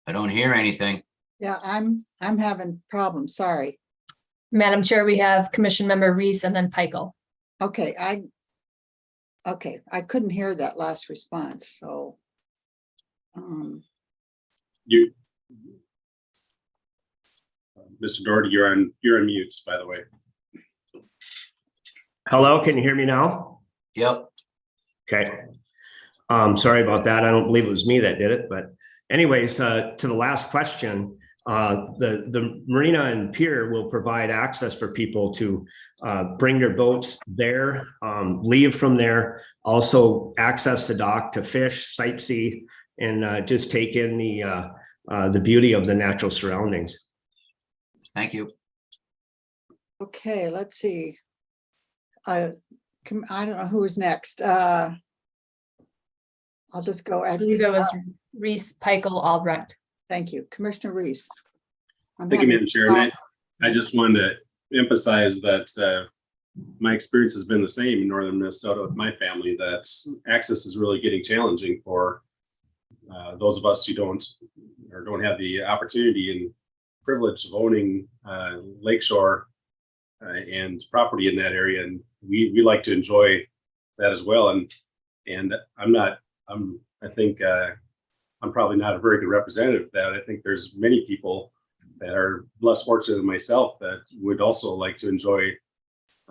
I don't hear anything. Yeah, I'm having problems. Sorry. Madam Chair, we have Commission Member Reese and then Pikel. Okay, I couldn't hear that last response, so. You, Mr. Doherty, you're on mute, by the way. Hello, can you hear me now? Yep. Okay. Sorry about that. I don't believe it was me that did it, but anyways, to the last question, the marina and pier will provide access for people to bring their boats there, leave from there, also access the dock to fish, sightsee, and just take in the beauty of the natural surroundings. Thank you. Okay, let's see. I don't know who is next. I'll just go. I believe it was Reese, Pikel, Albrecht. Thank you, Commissioner Reese. Thank you, Madam Chair. And I just wanted to emphasize that my experience has been the same in northern Minnesota with my family, that access is really getting challenging for those of us who don't have the opportunity and privilege of owning lakeshore and property in that area, and we like to enjoy that as well. And I think I'm probably not a very good representative of that. I think there's many people that are less fortunate than myself that would also like to enjoy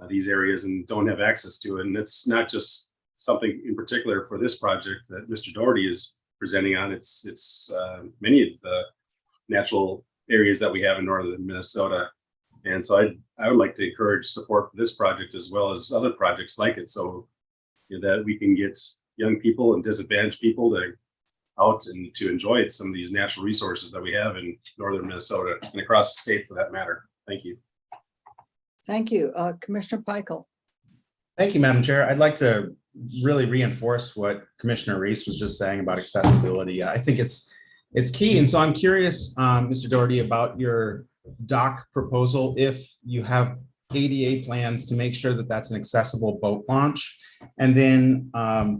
these areas and don't have access to it. And it's not just something in particular for this project that Mr. Doherty is presenting on. It's many of the natural areas that we have in northern Minnesota. And so I would like to encourage support for this project as well as other projects like it, so that we can get young people and disadvantaged people to out and to enjoy some of these natural resources that we have in northern Minnesota and across the state for that matter. Thank you. Thank you, Commissioner Pikel. Thank you, Madam Chair. I'd like to really reinforce what Commissioner Reese was just saying about accessibility. I think it's key. And so I'm curious, Mr. Doherty, about your dock proposal, if you have ADA plans to make sure that that's an accessible boat launch. And then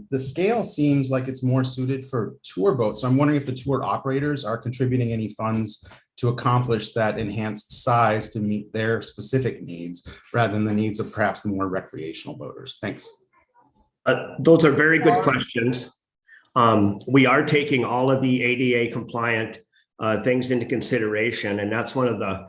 the scale seems like it's more suited for tour boats. So I'm wondering if the tour operators are contributing any funds to accomplish that enhanced size to meet their specific needs rather than the needs of perhaps the more recreational boaters. Thanks. Those are very good questions. We are taking all of the ADA compliant things into consideration, and that's one of the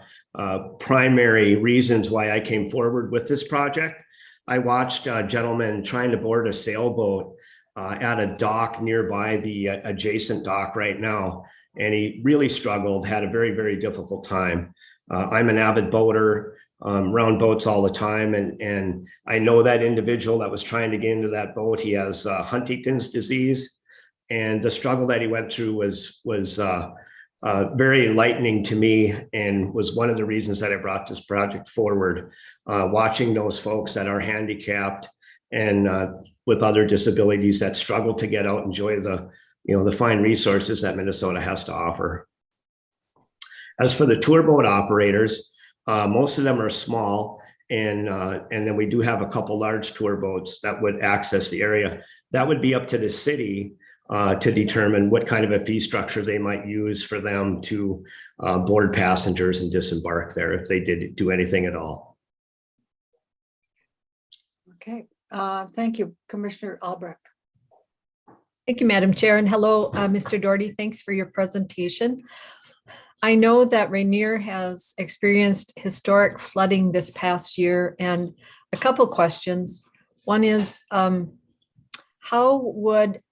primary reasons why I came forward with this project. I watched a gentleman trying to board a sailboat at a dock nearby the adjacent dock right now, and he really struggled, had a very, very difficult time. I'm an avid boater, around boats all the time, and I know that individual that was trying to get into that boat. He has Huntington's disease, and the struggle that he went through was very enlightening to me, and was one of the reasons that I brought this project forward. Watching those folks that are handicapped and with other disabilities that struggle to get out and enjoy the fine resources that Minnesota has to offer. As for the tour boat operators, most of them are small, and then we do have a couple large tour boats that would access the area. That would be up to the city to determine what kind of a fee structure they might use for them to board passengers and disembark there if they did do anything at all. Okay, thank you, Commissioner Albrecht. Thank you, Madam Chair, and hello, Mr. Doherty. Thanks for your presentation. I know that Rainier has experienced historic flooding this past year, and a couple questions. One is, how would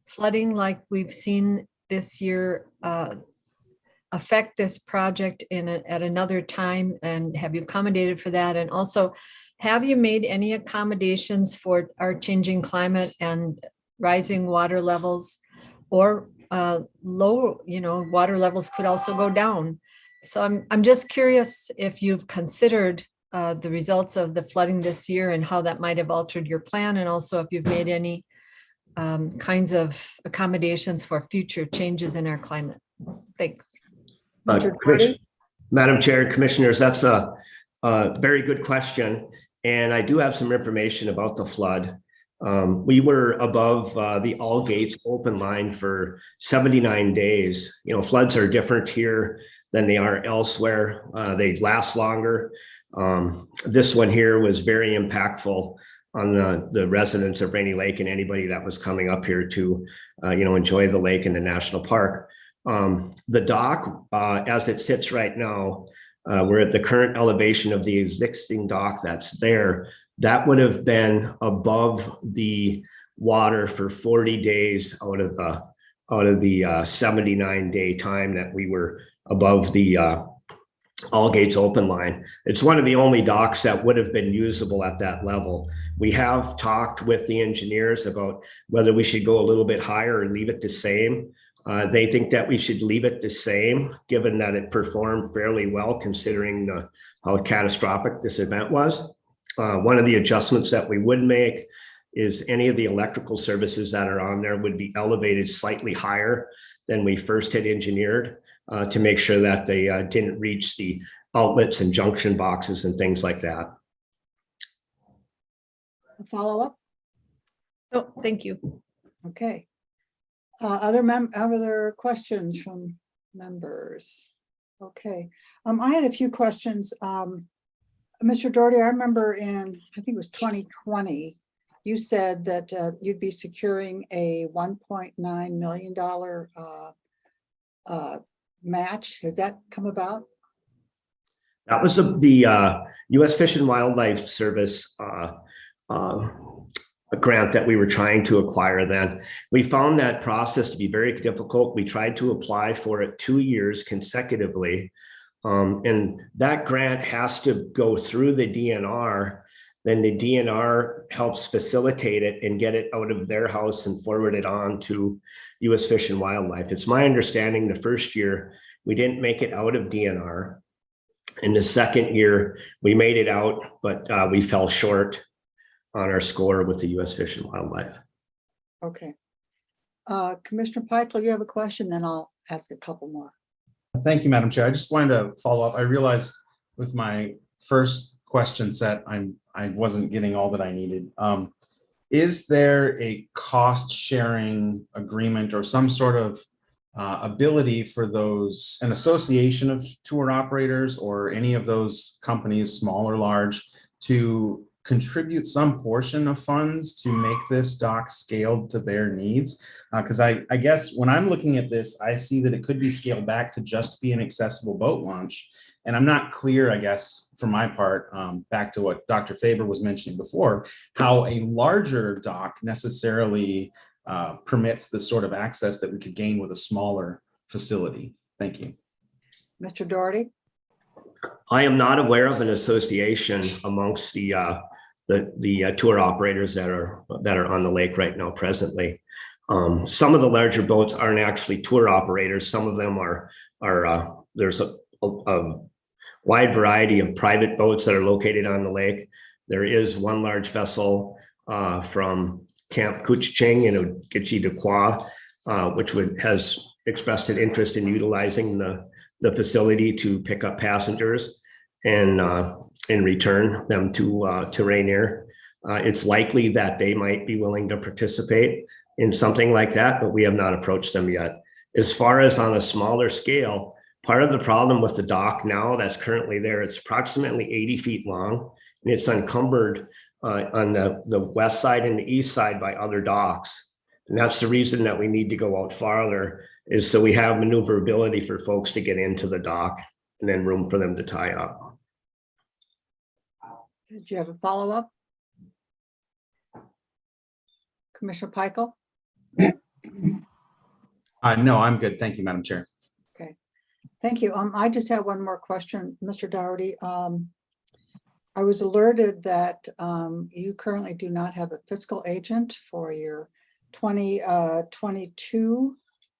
flooding like we've seen this year affect this project at another time, and have you accommodated for that? And also, have you made any accommodations for our changing climate and rising water levels, or low, water levels could also go down? So I'm just curious if you've considered the results of the flooding this year and how that might have altered your plan, and also if you've made any kinds of accommodations for future changes in our climate. Thanks. Madam Chair and Commissioners, that's a very good question. And I do have some information about the flood. We were above the all gates open line for 79 days. You know, floods are different here than they are elsewhere. They last longer. This one here was very impactful on the residents of Rainy Lake and anybody that was coming up here to, enjoy the lake and the national park. The dock, as it sits right now, we're at the current elevation of the existing dock that's there. That would have been above the water for 40 days out of the 79-day time that we were above the all gates open line. It's one of the only docks that would have been usable at that level. We have talked with the engineers about whether we should go a little bit higher or leave it the same. They think that we should leave it the same, given that it performed fairly well considering how catastrophic this event was. One of the adjustments that we would make is any of the electrical services that are on there would be elevated slightly higher than we first had engineered, to make sure that they didn't reach the outlets and junction boxes and things like that. A follow-up? Oh, thank you. Okay. Other questions from members? Okay. I had a few questions. Mr. Doherty, I remember in, I think it was 2020, you said that you'd be securing a $1.9 million match. Has that come about? That was the U.S. Fish and Wildlife Service a grant that we were trying to acquire then. We found that process to be very difficult. We tried to apply for it 2 years consecutively. And that grant has to go through the DNR. Then the DNR helps facilitate it and get it out of their house and forward it on to U.S. Fish and Wildlife. It's my understanding the first year we didn't make it out of DNR. In the second year, we made it out, but we fell short on our score with the U.S. Fish and Wildlife. Okay. Commissioner Peitel, you have a question, then I'll ask a couple more. Thank you, Madam Chair. I just wanted to follow up. I realized with my first question set, I wasn't getting all that I needed. Is there a cost sharing agreement or some sort of ability for those, an association of tour operators or any of those companies, small or large, to contribute some portion of funds to make this dock scaled to their needs? Because I guess when I'm looking at this, I see that it could be scaled back to just be an accessible boat launch. And I'm not clear, I guess, for my part, back to what Dr. Faber was mentioning before, how a larger dock necessarily permits the sort of access that we could gain with a smaller facility. Thank you. Mr. Doherty? I am not aware of an association amongst the tour operators that are on the lake right now presently. Some of the larger boats aren't actually tour operators. Some of them are there's a wide variety of private boats that are located on the lake. There is one large vessel from Camp Couchiching in Ogeechee-Dequoy, which has expressed an interest in utilizing the facility to pick up passengers and return them to Rainier. It's likely that they might be willing to participate in something like that, but we have not approached them yet. As far as on a smaller scale, part of the problem with the dock now that's currently there, it's approximately 80 feet long, and it's encumbered on the west side and the east side by other docks. And that's the reason that we need to go out farther, is so we have maneuverability for folks to get into the dock and then room for them to tie up. Did you have a follow-up? Commissioner Peitel? No, I'm good. Thank you, Madam Chair. Okay, thank you. I just have one more question, Mr. Doherty. I was alerted that you currently do not have a fiscal agent for your 2022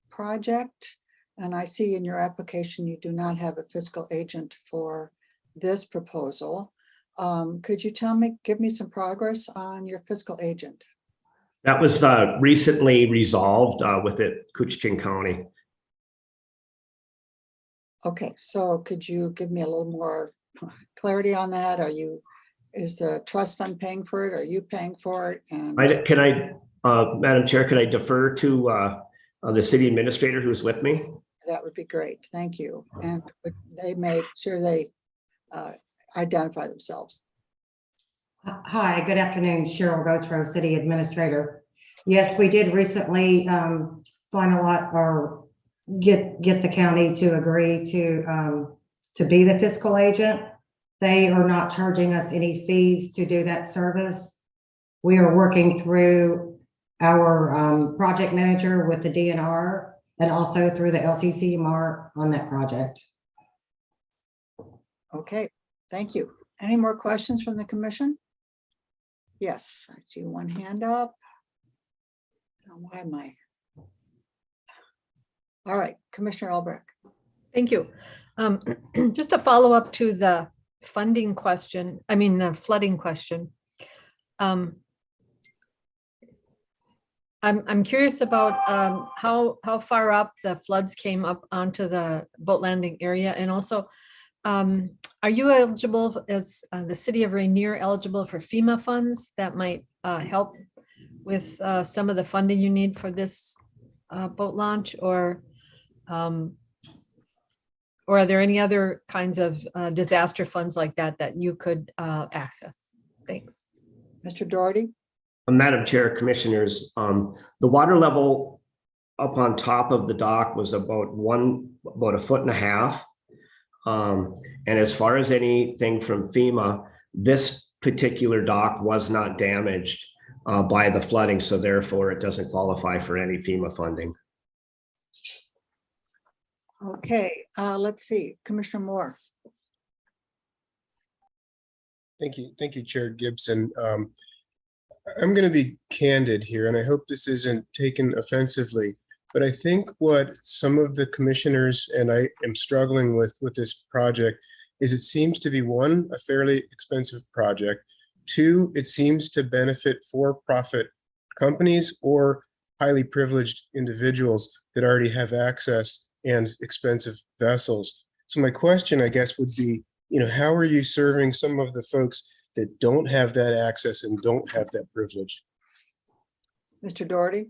project. And I see in your application, you do not have a fiscal agent for this proposal. Could you give me some progress on your fiscal agent? That was recently resolved with Couchiching County. Okay, so could you give me a little more clarity on that? Are you is the trust fund paying for it? Are you paying for it? And Madam Chair, could I defer to the city administrator who's with me? that would be great. Thank you. And they make sure they identify themselves. Hi, good afternoon. Cheryl Gotro, City Administrator. Yes, we did recently finalize or get the county to agree to be the fiscal agent. They are not charging us any fees to do that service. We are working through our project manager with the DNR and also through the LCCMR on that project. Okay, thank you. Any more questions from the commission? Yes, I see one hand up. Now, why am I? All right, Commissioner Albrecht. Thank you. Just a follow up to the funding question, the flooding question. I'm curious about how far up the floods came up onto the boat landing area, and also, are you eligible as the city of Rainier eligible for FEMA funds that might help with some of the funding you need for this boat launch, or are there any other kinds of disaster funds like that you could access? Thanks. Mr. Doherty? Madam Chair, Commissioners, the water level up on top of the dock was about 1.5 feet. And as far as anything from FEMA, this particular dock was not damaged by the flooding, so therefore it doesn't qualify for any FEMA funding. Okay, let's see, Commissioner Moore. Thank you, Chair Gibson. I'm going to be candid here, and I hope this isn't taken offensively, but I think what some of the commissioners and I am struggling with this project is it seems to be, one, a fairly expensive project. Two, it seems to benefit for-profit companies or highly privileged individuals that already have access and expensive vessels. So my question, I guess, would be, how are you serving some of the folks that don't have that access and don't have that privilege? Mr. Doherty?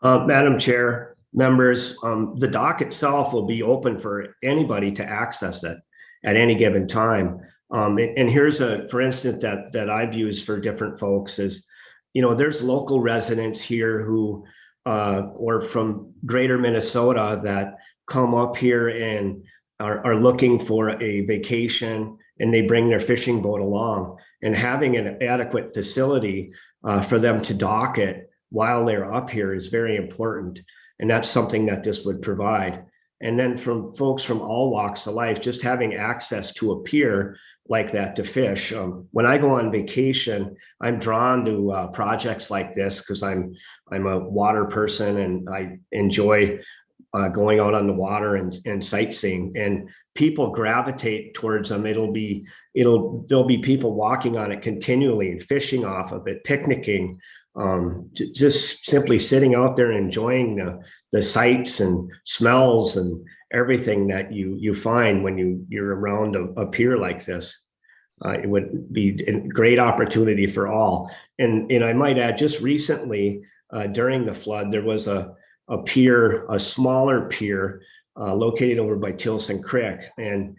Madam Chair, members, the dock itself will be open for anybody to access it at any given time. And here's for instance, that I've used for different folks is, there's local residents here who, or from greater Minnesota, that come up here and are looking for a vacation, and they bring their fishing boat along, and having an adequate facility for them to dock it while they're up here is very important. And that's something that this would provide. And then from folks from all walks of life, just having access to a pier like that to fish. When I go on vacation, I'm drawn to projects like this because I'm a water person and I enjoy going out on the water and sightseeing, and people gravitate towards them. There'll be people walking on it continually and fishing off of it, picnicking, just simply sitting out there and enjoying the sights and smells and everything that you find when you're around a pier like this. It would be a great opportunity for all. And I might add, just recently during the flood, there was a pier, a smaller pier located over by Tilson Creek. And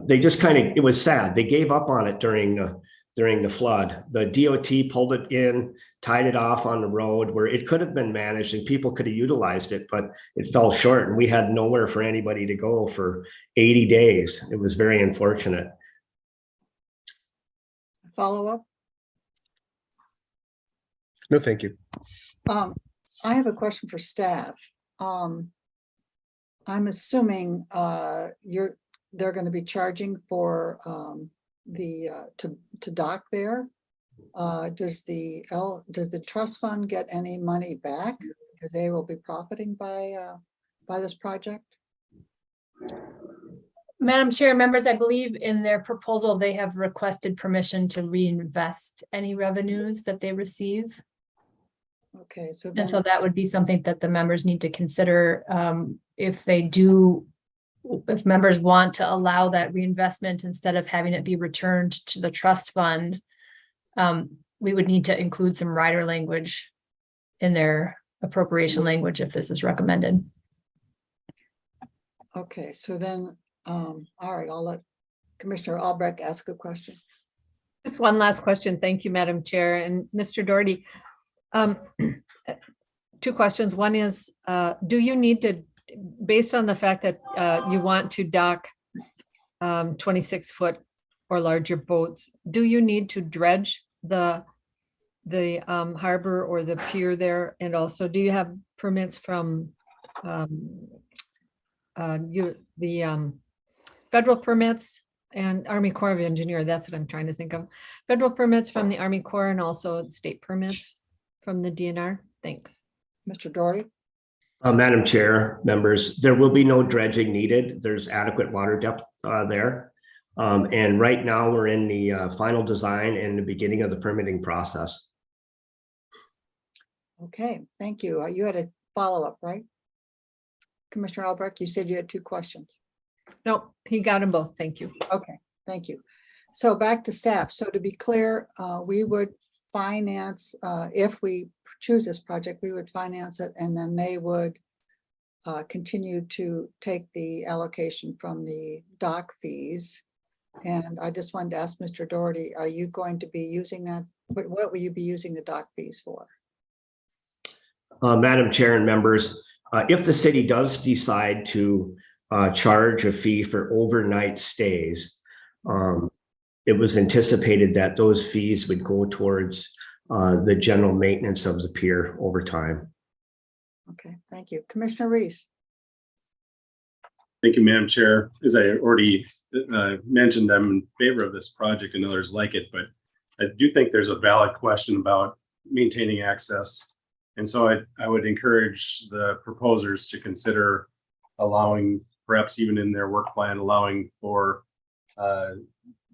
they just it was sad. They gave up on it during the flood. The DOT pulled it in, tied it off on the road where it could have been managed and people could have utilized it, but it fell short and we had nowhere for anybody to go for 80 days. It was very unfortunate. Follow up? No, thank you. I have a question for staff. I'm assuming they're going to be charging for to dock there. Does the trust fund get any money back because they will be profiting by this project? Madam Chair, members, I believe in their proposal, they have requested permission to reinvest any revenues that they receive. Okay, And so that would be something that the members need to consider if they do if members want to allow that reinvestment instead of having it be returned to the trust fund, we would need to include some rider language in their appropriation language if this is recommended. Okay, so then, all right, I'll let Commissioner Albrecht ask a question. Just one last question. Thank you, Madam Chair. And Mr. Doherty, two questions. One is, do you need to, based on the fact that you want to dock 26-foot or larger boats, do you need to dredge the harbor or the pier there? And also, do you have permits from the federal permits and Army Corps of Engineer? That's what I'm trying to think of. Federal permits from the Army Corps and also state permits from the DNR. Thanks. Mr. Doherty? Madam Chair, members, there will be no dredging needed. There's adequate water depth there. And right now we're in the final design and the beginning of the permitting process. Okay, thank you. You had a follow-up, right? Commissioner Albrecht, you said you had two questions. No, he got them both. Thank you. Okay, thank you. So back to staff. So to be clear, we would finance, if we choose this project, we would finance it and then they would continue to take the allocation from the dock fees. And I just wanted to ask Mr. Doherty, are you going to be using that? What will you be using the dock fees for? Madam Chair and members, if the city does decide to charge a fee for overnight stays, it was anticipated that those fees would go towards the general maintenance of the pier over time. Okay, thank you. Commissioner Reese. Thank you, Madam Chair. As I already mentioned, I'm in favor of this project and others like it, but I do think there's a valid question about maintaining access. And so I would encourage the proposers to consider allowing, perhaps even in their work plan, allowing for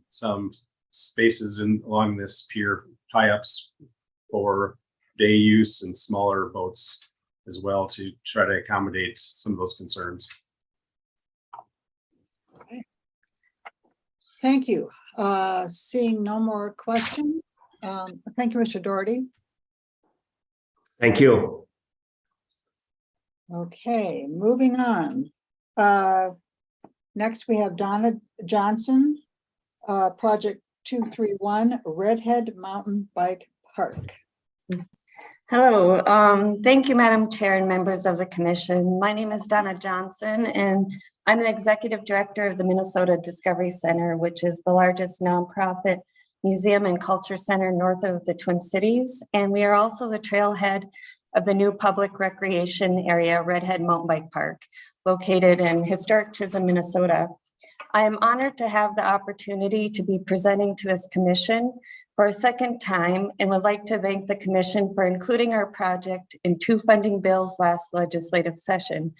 some spaces along this pier tie-ups for day use and smaller boats as well to try to accommodate some of those concerns. Okay. Thank you. Seeing no more questions. Thank you, Mr. Doherty. Thank you. Okay, moving on. Next, we have Donna Johnson, project 231 Redhead Mountain Bike Park. Hello, thank you, Madam Chair and members of the Commission. My name is Donna Johnson, and I'm the Executive Director of the Minnesota Discovery Center, which is the largest nonprofit museum and culture center north of the Twin Cities. And we are also the trailhead of the new public recreation area, Redhead Mountain Bike Park, located in historic Chisholm, Minnesota. I am honored to have the opportunity to be presenting to this commission for a second time and would like to thank the commission for including our project in 2 funding bills last legislative session.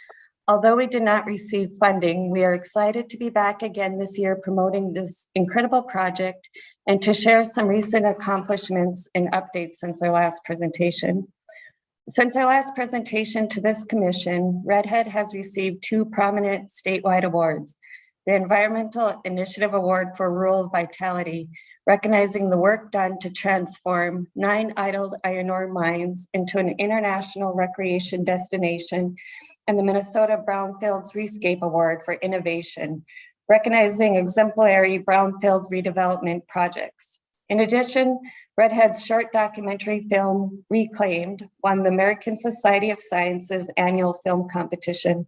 Although we did not receive funding, we are excited to be back again this year promoting this incredible project and to share some recent accomplishments and updates since our last presentation. Since our last presentation to this commission, Redhead has received 2 prominent statewide awards. The Environmental Initiative Award for Rural Vitality, recognizing the work done to transform 9 idled iron ore mines into an international recreation destination, and the Minnesota Brownfields Rescape Award for Innovation, recognizing exemplary brownfield redevelopment projects. In addition, Redhead's short documentary film, Reclaimed, won the American Society of Sciences annual film competition.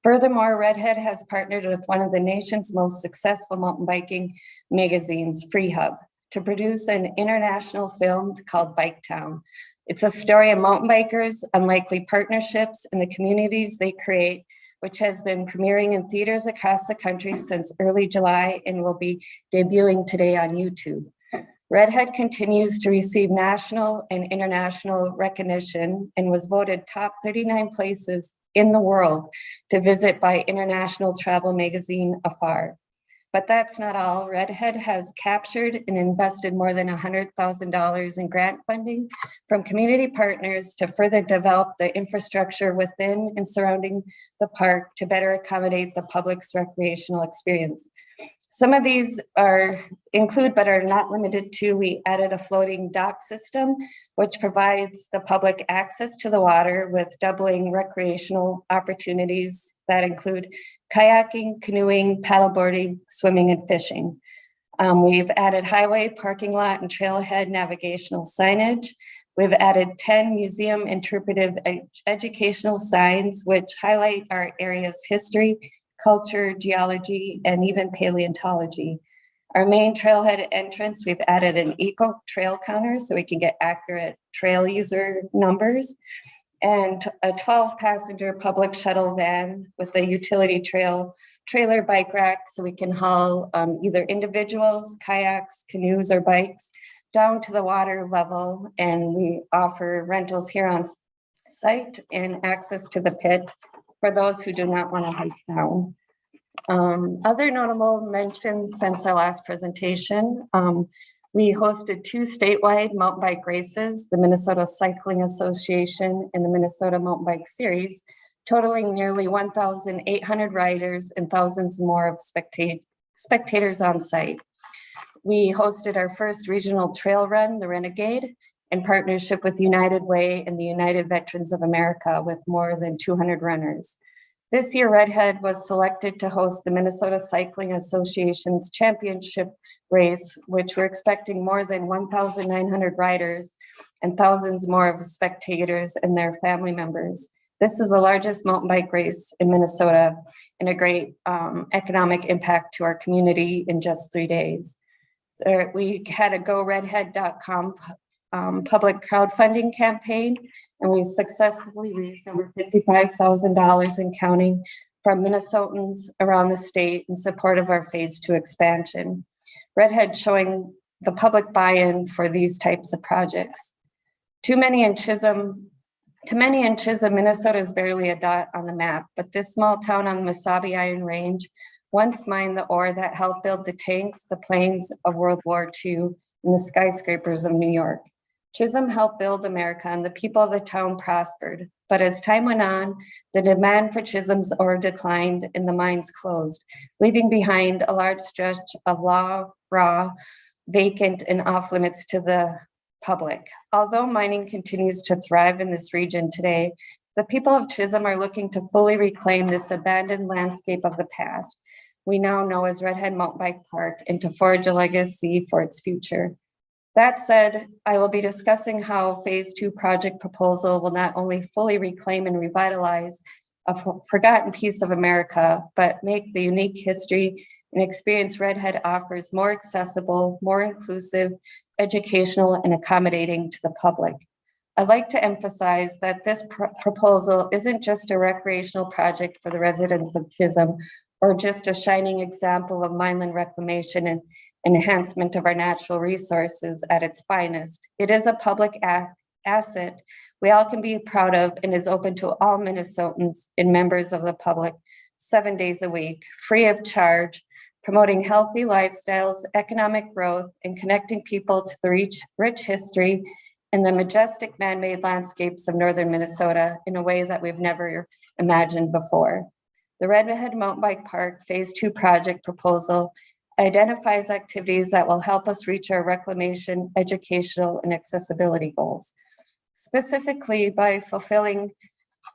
Furthermore, Redhead has partnered with one of the nation's most successful mountain biking magazines, Free Hub, to produce an international film called Bike Town. It's a story of mountain bikers, unlikely partnerships, and the communities they create, which has been premiering in theaters across the country since early July and will be debuting today on YouTube. Redhead continues to receive national and international recognition and was voted top 39 places in the world to visit by international travel magazine Afar. But that's not all. Red Head has captured and invested more than $100,000 in grant funding from community partners to further develop the infrastructure within and surrounding the park to better accommodate the public's recreational experience. Some of these include, but are not limited to, we added a floating dock system, which provides the public access to the water with doubling recreational opportunities that include kayaking, canoeing, paddleboarding, swimming, and fishing. We've added highway, parking lot, and trailhead navigational signage. We've added 10 museum interpretive educational signs, which highlight our area's history, culture, geology, and even paleontology. Our main trailhead entrance, we've added an eco trail counter so we can get accurate trail user numbers, and a 12-passenger public shuttle van with a utility trailer bike rack so we can haul either individuals, kayaks, canoes, or bikes down to the water level. And we offer rentals here on site and access to the pit for those who do not want to hike down. Other notable mentions since our last presentation, we hosted 2 statewide mountain bike races, the Minnesota Cycling Association and the Minnesota Mountain Bike Series, totaling nearly 1,800 riders and thousands more of spectators on site. We hosted our first regional trail run, the Renegade, in partnership with United Way and the United Veterans of America with more than 200 runners. This year, Red Head was selected to host the Minnesota Cycling Association's championship race, which we're expecting more than 1,900 riders and thousands more of spectators and their family members. This is the largest mountain bike race in Minnesota and a great economic impact to our community in just 3 days. We had a GoRedhead.com public crowdfunding campaign, and we successfully raised over $55,000 in counting from Minnesotans around the state in support of our Phase 2 expansion. Red Head showing the public buy-in for these types of projects. To many in Chisholm, Minnesota is barely a dot on the map, but this small town on the Mesabi Iron Range once mined the ore that helped build the tanks, the planes of World War II, and the skyscrapers of New York. Chisholm helped build America and the people of the town prospered. But as time went on, the demand for Chisholm's ore declined and the mines closed, leaving behind a large stretch of raw, vacant, and off limits to the public. Although mining continues to thrive in this region today, the people of Chisholm are looking to fully reclaim this abandoned landscape of the past we now know as Red Head Mountain Bike Park and to forge a legacy for its future. That said, I will be discussing how Phase 2 project proposal will not only fully reclaim and revitalize a forgotten piece of America, but make the unique history and experience Red Head offers more accessible, more inclusive, educational, and accommodating to the public. I'd like to emphasize that this proposal isn't just a recreational project for the residents of Chisholm, or just a shining example of mineland reclamation and enhancement of our natural resources at its finest. It is a public asset we all can be proud of and is open to all Minnesotans and members of the public 7 days a week, free of charge, promoting healthy lifestyles, economic growth, and connecting people to the rich history and the majestic man-made landscapes of northern Minnesota in a way that we've never imagined before. The Red Head Mountain Bike Park Phase 2 project proposal identifies activities that will help us reach our reclamation, educational, and accessibility goals. Specifically, by fulfilling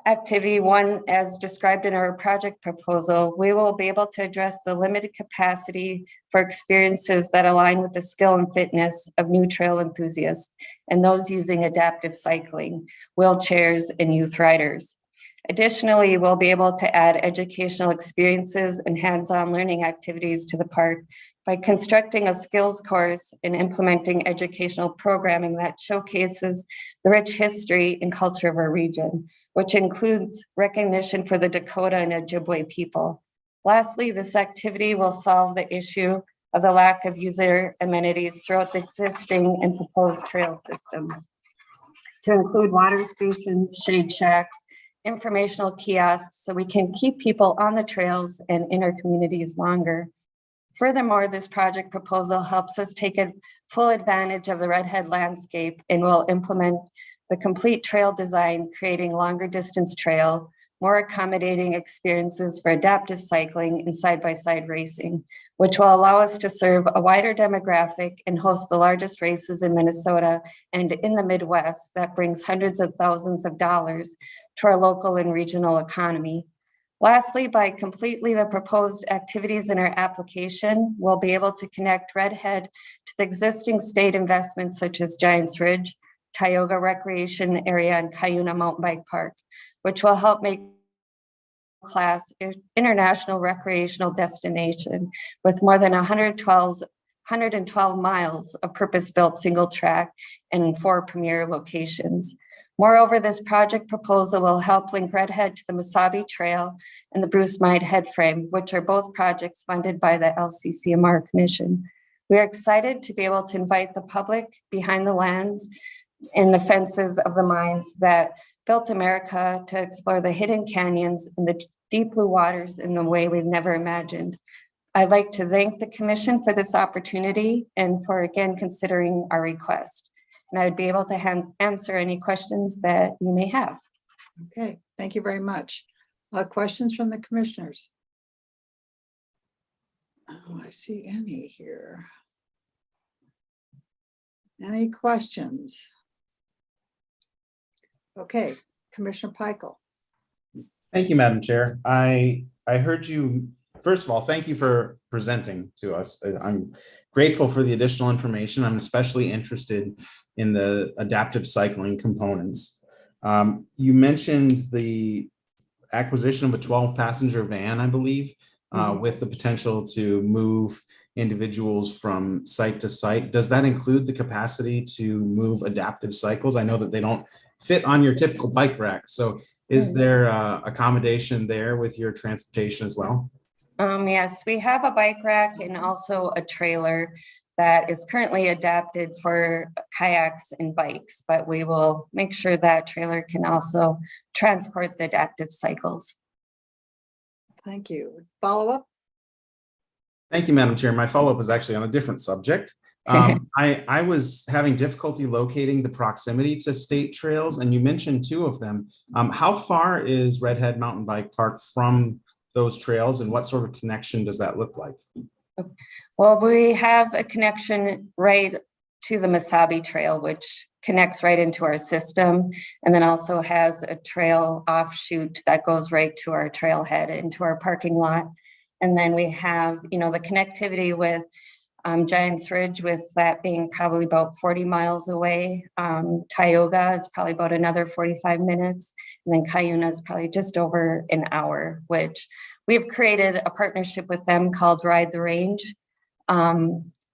Activity 1 as described in our project proposal, we will be able to address the limited capacity for experiences that align with the skill and fitness of new trail enthusiasts and those using adaptive cycling, wheelchairs, and youth riders. Additionally, we'll be able to add educational experiences and hands-on learning activities to the park by constructing a skills course and implementing educational programming that showcases the rich history and culture of our region, which includes recognition for the Dakota and Ojibwe people. Lastly, this activity will solve the issue of the lack of user amenities throughout the existing and proposed trail systems, to include water stations, shade shacks, informational kiosks, so we can keep people on the trails and in our communities longer. Furthermore, this project proposal helps us take full advantage of the Redhead landscape and will implement the complete trail design, creating longer distance trail, more accommodating experiences for adaptive cycling and side-by-side racing, which will allow us to serve a wider demographic and host the largest races in Minnesota and in the Midwest that brings hundreds of thousands of dollars to our local and regional economy. Lastly, by completely the proposed activities in our application, we'll be able to connect Redhead to the existing state investments such as Giants Ridge, Tioga Recreation Area, and Cuyuna Mountain Bike Park, which will help make class international recreational destination with more than 112 miles of purpose-built single track and 4 premier locations. Moreover, this project proposal will help link Redhead to the Mesabi Trail and the Bruce Mead Headframe, which are both projects funded by the LCCMR Commission. We are excited to be able to invite the public behind the lands and the fences of the mines that built America to explore the hidden canyons and the deep blue waters in the way we've never imagined. I'd like to thank the Commission for this opportunity and for again considering our request. And I'd be able to answer any questions that you may have. Okay, thank you very much. Questions from the commissioners? Oh, I see any here. Any questions? Okay, Commissioner Peichel. Thank you, Madam Chair. I heard you. First of all, thank you for presenting to us. I'm grateful for the additional information. I'm especially interested in the adaptive cycling components. You mentioned the acquisition of a 12-passenger van, I believe, with the potential to move individuals from site to site. Does that include the capacity to move adaptive cycles? I know that they don't fit on your typical bike rack. So is there accommodation there with your transportation as well? Yes, we have a bike rack and also a trailer that is currently adapted for kayaks and bikes, but we will make sure that trailer can also transport the adaptive cycles. Thank you. Follow up? Thank you, Madam Chair. My follow-up is actually on a different subject. I was having difficulty locating the proximity to state trails, and you mentioned 2 of them. How far is Redhead Mountain Bike Park from those trails, and what sort of connection does that look like? Well, we have a connection right to the Mesabi Trail, which connects right into our system, and then also has a trail offshoot that goes right to our trailhead into our parking lot. And then we have, the connectivity with Giants Ridge, with that being probably about 40 miles away. Tioga is probably about another 45 minutes. And then Cuyuna is probably just over an hour, which we've created a partnership with them called Ride the Range.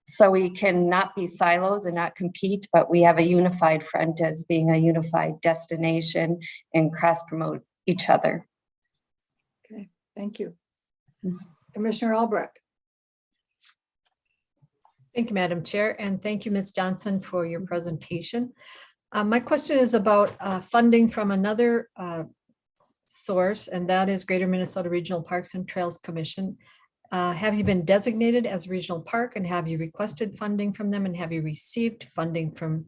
So we can not be silos and not compete, but we have a unified front as being a unified destination and cross promote each other. Okay, thank you. Commissioner Albrecht. Thank you, Madam Chair, and thank you, Ms. Johnson, for your presentation. My question is about funding from another source, and that is Greater Minnesota Regional Parks and Trails Commission. Have you been designated as a regional park, and have you requested funding from them, and have you received funding from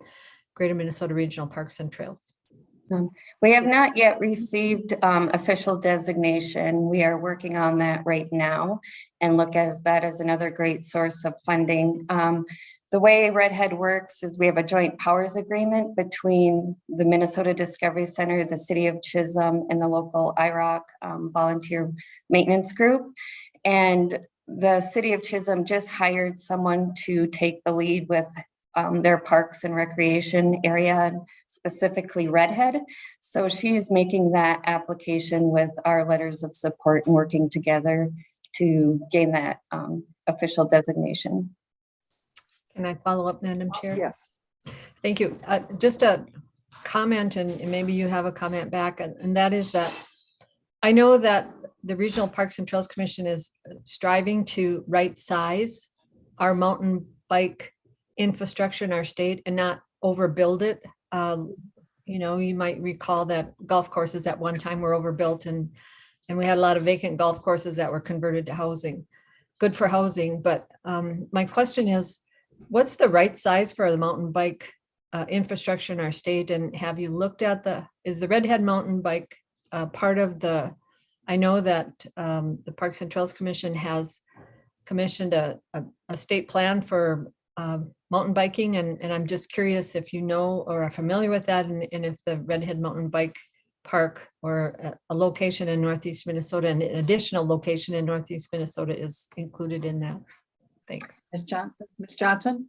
Greater Minnesota Regional Parks and Trails? We have not yet received official designation. We are working on that right now and look at that as another great source of funding. The way Redhead works is we have a joint powers agreement between the Minnesota Discovery Center, the City of Chisholm, and the local IROC volunteer maintenance group. And the City of Chisholm just hired someone to take the lead with their parks and recreation area, and specifically Redhead. So she's making that application with our letters of support and working together to gain that official designation. Can I follow up, Madam Chair? Yes. Thank you. Just a comment, and maybe you have a comment back, and that is that I know that the Regional Parks and Trails Commission is striving to right size our mountain bike infrastructure in our state and not overbuild it. You might recall that golf courses at one time were overbuilt, and we had a lot of vacant golf courses that were converted to housing. good for housing, but my question is, what's the right size for the mountain bike infrastructure in our state? And have you looked at is the Redhead mountain bike part of I know that the Parks and Trails Commission has commissioned a state plan for mountain biking, and I'm just curious if you know or are familiar with that, and if the Redhead Mountain Bike Park or a location in Northeast Minnesota, an additional location in Northeast Minnesota is included in that. Thanks. Ms. Johnson?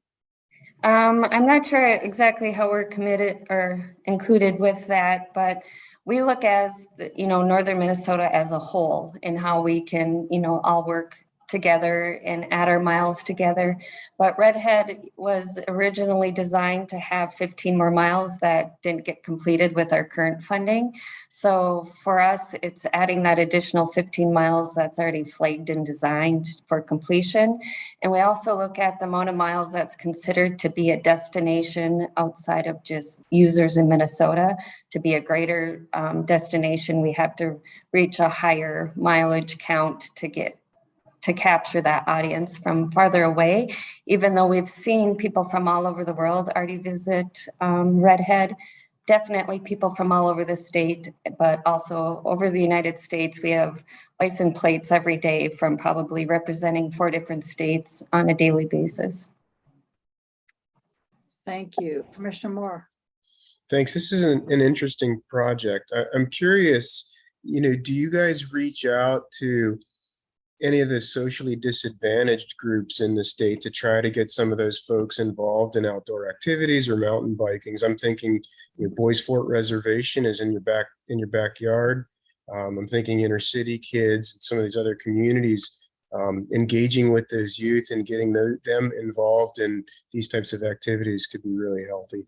I'm not sure exactly how we're committed or included with that, but we look as, Northern Minnesota as a whole and how we can, all work together and add our miles together. But Redhead was originally designed to have 15 more miles that didn't get completed with our current funding. So for us, it's adding that additional 15 miles that's already flagged and designed for completion. And we also look at the amount of miles that's considered to be a destination outside of just users in Minnesota. To be a greater destination, we have to reach a higher mileage count to capture that audience from farther away, even though we've seen people from all over the world already visit Redhead. Definitely people from all over the state, but also over the United States. We have license plates every day from probably representing 4 different states on a daily basis. Thank you. Commissioner Moore. Thanks. This is an interesting project. I'm curious, do you guys reach out to any of the socially disadvantaged groups in the state to try to get some of those folks involved in outdoor activities or mountain bikings? I'm thinking Boys Fort Reservation is in your backyard. I'm thinking inner city kids and some of these other communities, engaging with those youth and getting them involved in these types of activities could be really healthy.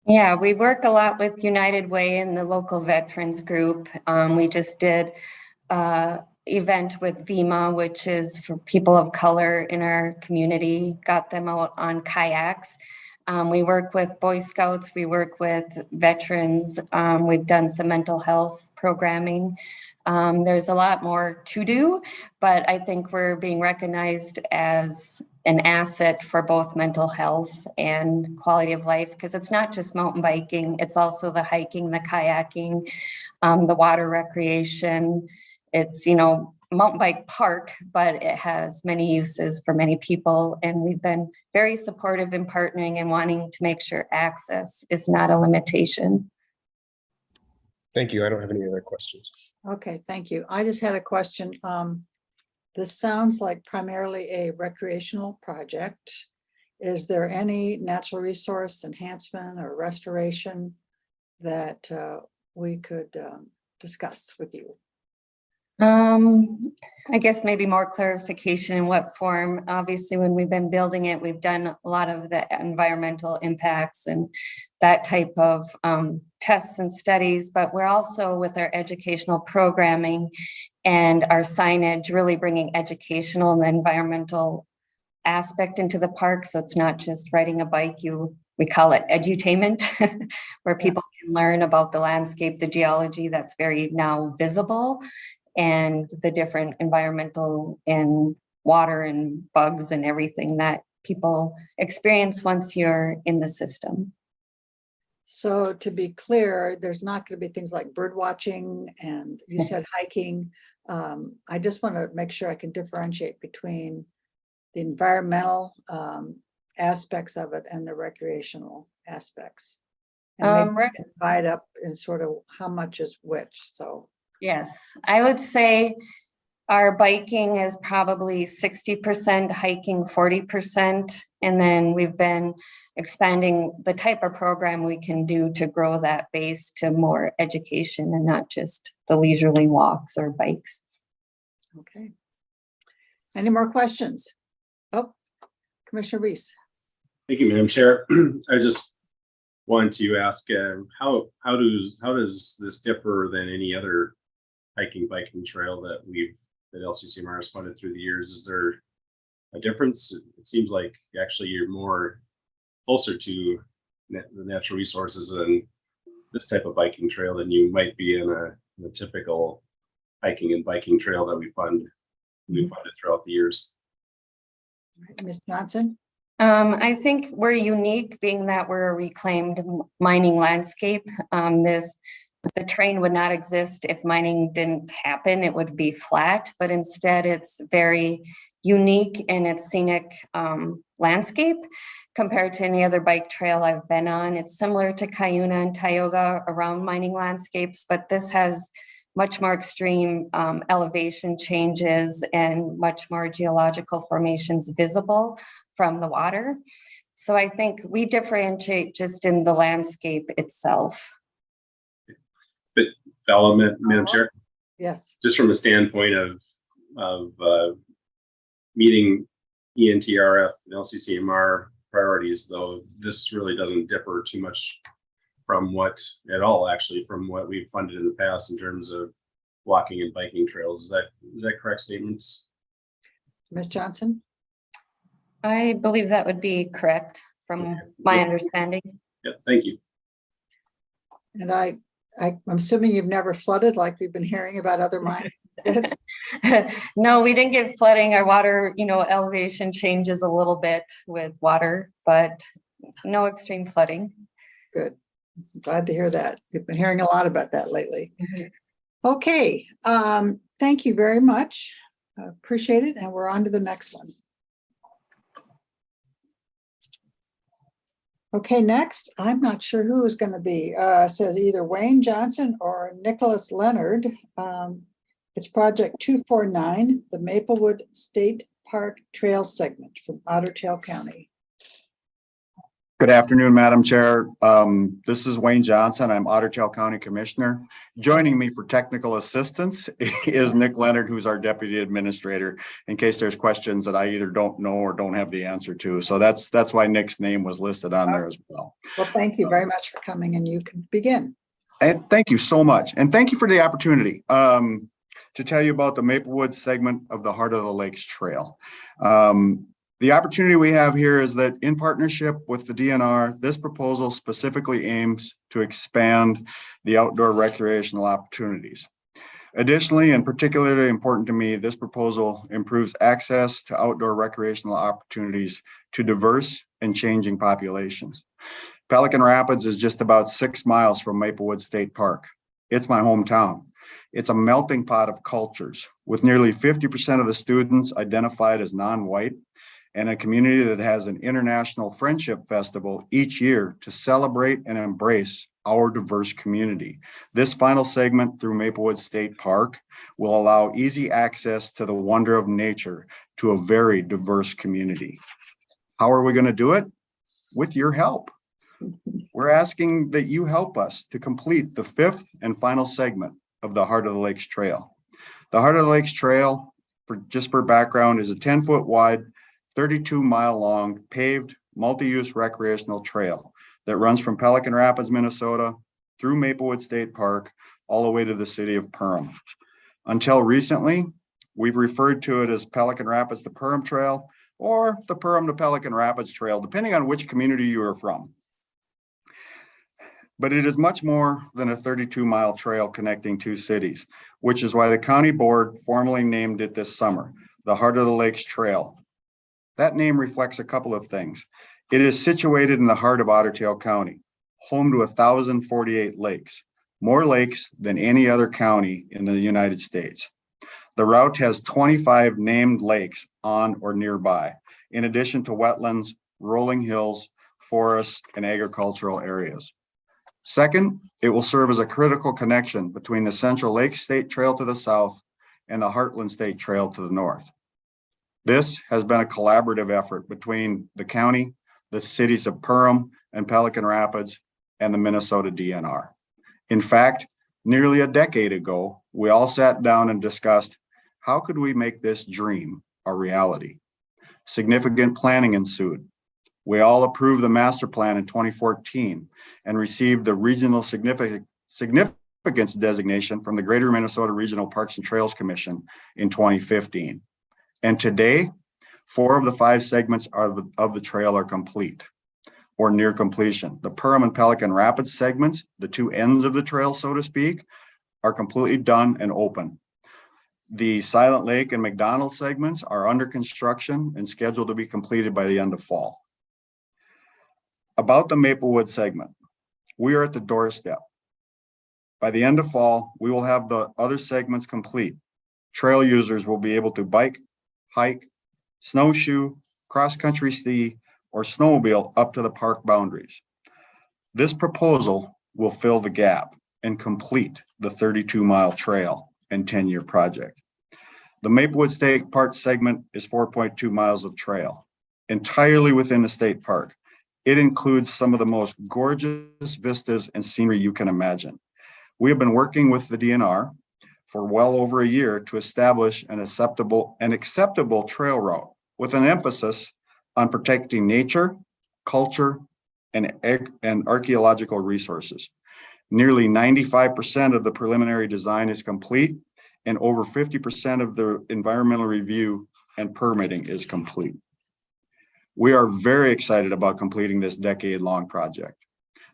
Yeah, we work a lot with United Way and the local veterans group. We just did event with VEMA, which is for people of color in our community, got them out on kayaks. We work with Boy Scouts, we work with veterans, we've done some mental health programming. There's a lot more to do, but I think we're being recognized as an asset for both mental health and quality of life, because it's not just mountain biking, it's also the hiking, the kayaking, the water recreation. It's, mountain bike park, but it has many uses for many people. And we've been very supportive in partnering and wanting to make sure access is not a limitation. Thank you. I don't have any other questions. Okay, thank you. I just had a question. This sounds like primarily a recreational project. Is there any natural resource enhancement or restoration that we could discuss with you? I guess maybe more clarification in what form. Obviously, when we've been building it, we've done a lot of the environmental impacts and that type of tests and studies, but we're also with our educational programming and our signage really bringing educational and environmental aspect into the park. So it's not just riding a bike, we call it edutainment, where people can learn about the landscape, the geology that's very now visible, and the different environmental and water and bugs and everything that people experience once you're in the system. So to be clear, there's not going to be things like bird watching and you said hiking. I just want to make sure I can differentiate between the environmental aspects of it and the recreational aspects. And maybe divide up in sort of how much is which, so. Yes, I would say our biking is probably 60%, hiking 40%. And then we've been expanding the type of program we can do to grow that base to more education and not just the leisurely walks or bikes. Okay. Any more questions? Oh, Commissioner Reese. Thank you, Madam Chair. I just wanted to ask how does this differ than any other biking trail that LCCMR has funded through the years? Is there a difference? It seems like actually you're more closer to the natural resources in this type of biking trail than you might be in a typical hiking and biking trail that we fund we funded throughout the years. Ms. Johnson? I think we're unique being that we're a reclaimed mining landscape. The terrain would not exist if mining didn't happen. It would be flat, but instead it's very unique in its scenic landscape compared to any other bike trail I've been on. It's similar to Cuyuna and Tioga around mining landscapes, but this has much more extreme elevation changes and much more geological formations visible from the water. So I think we differentiate just in the landscape itself. But development, Madam Chair, Yes. just from a standpoint of meeting ENTRF and LCCMR priorities, though, this really doesn't differ too much from what we've funded in the past in terms of walking and biking trails. Is that correct statements? Ms. Johnson? I believe that would be correct from my understanding. Yep, thank you. And I'm assuming you've never flooded like we've been hearing about other mines. No, we didn't get flooding. Our water, elevation changes a little bit with water, but no extreme flooding. Good. Glad to hear that. We've been hearing a lot about that lately. Okay. Thank you very much. Appreciate it. And we're on to the next one. Okay, next, I'm not sure who is going to be. Says either Wayne Johnson or Nicholas Leonard. It's project 249, the Maplewood State Park Trail segment from Otter Tail County. Good afternoon, Madam Chair. This is Wayne Johnson. I'm Otter Tail County Commissioner. Joining me for technical assistance is Nick Leonard, who's our Deputy Administrator, in case there's questions that I either don't know or don't have the answer to. So that's why Nick's name was listed on there as well. Well, thank you very much for coming, and you can begin. And thank you so much. And thank you for the opportunity to tell you about the Maplewood segment of the Heart of the Lakes Trail. The opportunity we have here is that in partnership with the DNR, this proposal specifically aims to expand the outdoor recreational opportunities. Additionally, and particularly important to me, this proposal improves access to outdoor recreational opportunities to diverse and changing populations. Pelican Rapids is just about 6 miles from Maplewood State Park. It's my hometown. It's a melting pot of cultures, with nearly 50% of the students identified as non-white, and a community that has an international friendship festival each year to celebrate and embrace our diverse community. This final segment through Maplewood State Park will allow easy access to the wonder of nature to a very diverse community. How are we going to do it? With your help. We're asking that you help us to complete the 5th and final segment of the Heart of the Lakes Trail. The Heart of the Lakes Trail, for background, is a 10-foot wide, 32-mile long paved multi-use recreational trail that runs from Pelican Rapids, Minnesota through Maplewood State Park all the way to the city of Perham. Until recently, we've referred to it as Pelican Rapids to Perham Trail or the Perham to Pelican Rapids Trail, depending on which community you are from. But it is much more than a 32-mile trail connecting 2 cities, which is why the county board formally named it this summer, the Heart of the Lakes Trail. That name reflects a couple of things. It is situated in the heart of Otter Tail County, home to 1,048 lakes, more lakes than any other county in the United States. The route has 25 named lakes on or nearby, in addition to wetlands, rolling hills, forests, and agricultural areas. Second, it will serve as a critical connection between the Central Lakes State Trail to the south and the Heartland State Trail to the north. This has been a collaborative effort between the county, the cities of Perham and Pelican Rapids, and the Minnesota DNR. In fact, nearly a decade ago, we all sat down and discussed how could we make this dream a reality. Significant planning ensued. We all approved the master plan in 2014 and received the regional significance designation from the Greater Minnesota Regional Parks and Trails Commission in 2015. And today, 4 of the 5 segments of the trail are complete or near completion. The Perham and Pelican Rapids segments, the 2 ends of the trail, so to speak, are completely done and open. The Silent Lake and McDonald segments are under construction and scheduled to be completed by the end of fall. About the Maplewood segment, we are at the doorstep. By the end of fall, we will have the other segments complete. Trail users will be able to bike, hike, snowshoe, cross-country ski, or snowmobile up to the park boundaries. This proposal will fill the gap and complete the 32-mile trail and 10-year project. The Maplewood State Park segment is 4.2 miles of trail, entirely within the state park. It includes some of the most gorgeous vistas and scenery you can imagine. We have been working with the DNR for well over a year to establish an acceptable trail route with an emphasis on protecting nature, culture, and archaeological resources. Nearly 95% of the preliminary design is complete, and over 50% of the environmental review and permitting is complete. We are very excited about completing this decade-long project.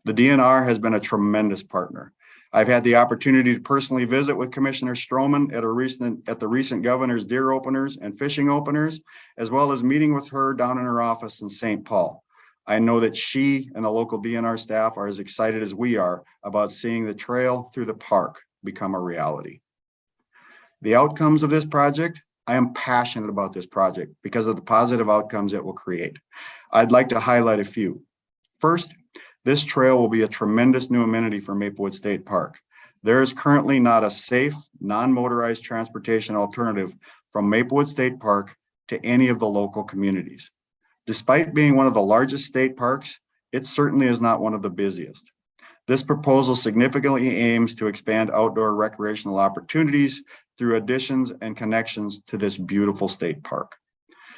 The DNR has been a tremendous partner. I've had the opportunity to personally visit with Commissioner Stroman at the recent governor's deer openers and fishing openers, as well as meeting with her down in her office in St. Paul. I know that she and the local DNR staff are as excited as we are about seeing the trail through the park become a reality. The outcomes of this project, I am passionate about this project because of the positive outcomes it will create. I'd like to highlight a few. First, this trail will be a tremendous new amenity for Maplewood State Park. There is currently not a safe, non-motorized transportation alternative from Maplewood State Park to any of the local communities. Despite being one of the largest state parks, it certainly is not one of the busiest. This proposal significantly aims to expand outdoor recreational opportunities through additions and connections to this beautiful state park.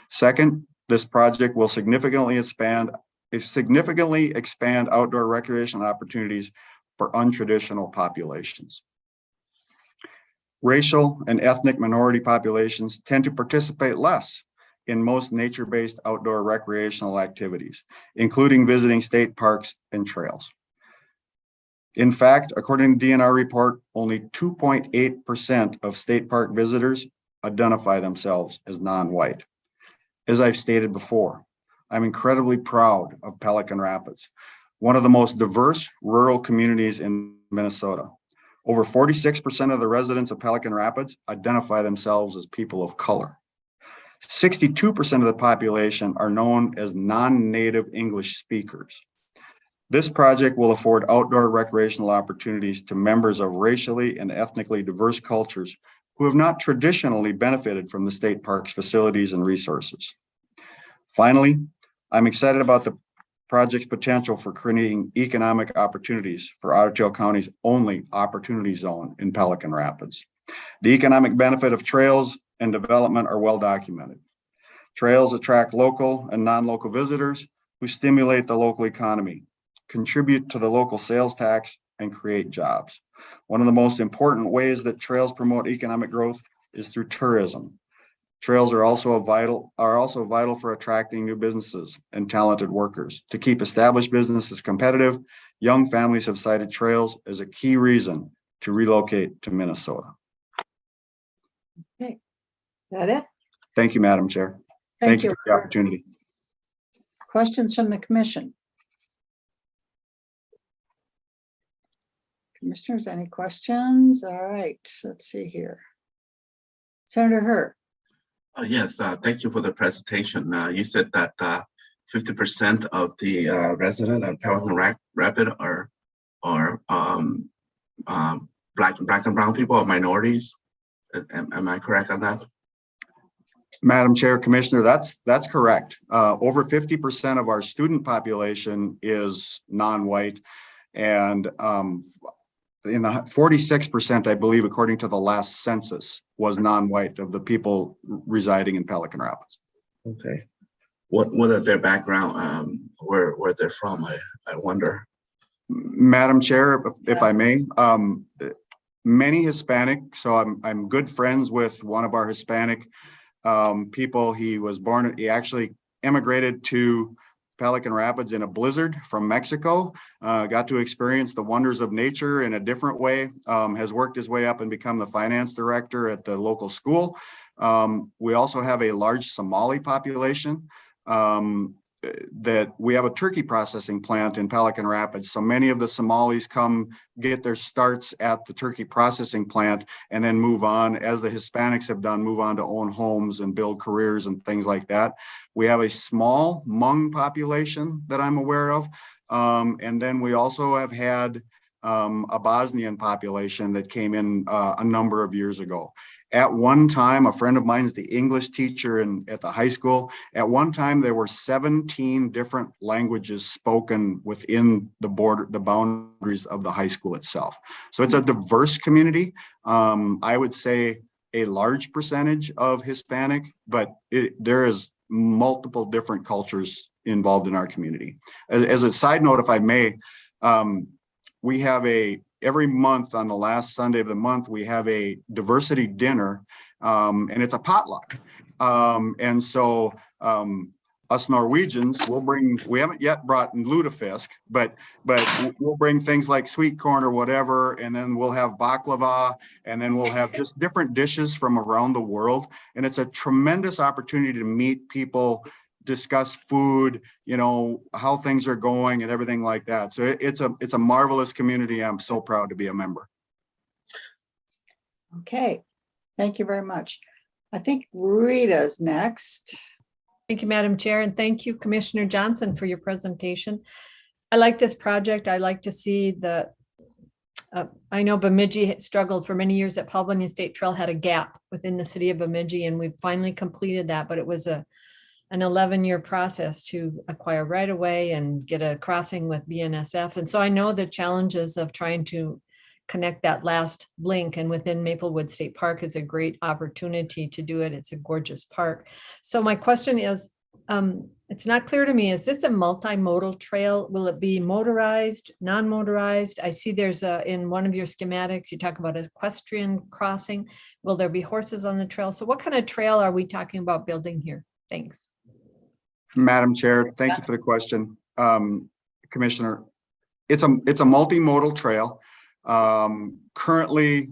Second, this project will significantly expand outdoor recreational opportunities for untraditional populations. Racial and ethnic minority populations tend to participate less in most nature-based outdoor recreational activities, including visiting state parks and trails. In fact, according to the DNR report, only 2.8% of state park visitors identify themselves as non-white. As I've stated before, I'm incredibly proud of Pelican Rapids, one of the most diverse rural communities in Minnesota. Over 46% of the residents of Pelican Rapids identify themselves as people of color. 62% of the population are known as non-native English speakers. This project will afford outdoor recreational opportunities to members of racially and ethnically diverse cultures who have not traditionally benefited from the state park's facilities and resources. Finally, I'm excited about the project's potential for creating economic opportunities for Otter Tail County's only opportunity zone in Pelican Rapids. The economic benefit of trails and development are well documented. Trails attract local and non-local visitors who stimulate the local economy, contribute to the local sales tax, and create jobs. One of the most important ways that trails promote economic growth is through tourism. Trails are also vital for attracting new businesses and talented workers. To keep established businesses competitive, young families have cited trails as a key reason to relocate to Minnesota. Okay, that it? Thank you, Madam Chair. Thank you for the opportunity. Questions from the commission? Commissioners, any questions? All right, let's see here. Senator Hurt. Yes, thank you for the presentation. You said that 50% of the residents of Pelican Rapid are black and brown people or minorities. Am I correct on that? Madam Chair, Commissioner, that's correct. Over 50% of our student population is non-white, and in the 46%, I believe, according to the last census, was non-white of the people residing in Pelican Rapids. Okay. What is their background? Where they're from? I wonder. Madam Chair, if I may, many Hispanic. So I'm good friends with one of our Hispanic people. He actually immigrated to Pelican Rapids in a blizzard from Mexico, got to experience the wonders of nature in a different way, has worked his way up and become the finance director at the local school. We also have a large Somali population. That we have a turkey processing plant in Pelican Rapids. So many of the Somalis come get their starts at the turkey processing plant and then move on, as the Hispanics have done, move on to own homes and build careers and things like that. We have a small Hmong population that I'm aware of. And then we also have had a Bosnian population that came in a number of years ago. At one time, a friend of mine is the English teacher at the high school. At one time, there were 17 different languages spoken within the boundaries of the high school itself. So it's a diverse community. I would say a large percentage of Hispanic, but there is multiple different cultures involved in our community. As a side note, if I may, we have every month on the last Sunday of the month, we have a diversity dinner, and it's a potluck. And so us Norwegians will bring, we haven't yet brought lutefisk, but we'll bring things like sweet corn or whatever, and then we'll have baklava, and then we'll have just different dishes from around the world. And it's a tremendous opportunity to meet people, discuss food, how things are going and everything like that. So it's a marvelous community. I'm so proud to be a member. Okay, thank you very much. I think Rita's next. Thank you, Madam Chair, and thank you, Commissioner Johnson, for your presentation. I like this project. I like to see I know Bemidji struggled for many years. That Paul Bunyan State Trail had a gap within the city of Bemidji, and we finally completed that, but it was an 11-year process to acquire right away and get a crossing with BNSF. And so I know the challenges of trying to connect that last link, and within Maplewood State Park is a great opportunity to do it. It's a gorgeous park. So my question is, it's not clear to me, is this a multimodal trail? Will it be motorized, non-motorized? I see there's in one of your schematics, you talk about equestrian crossing. Will there be horses on the trail? So what kind of trail are we talking about building here? Thanks. Madam Chair, thank you for the question. Commissioner, it's a multimodal trail. Currently,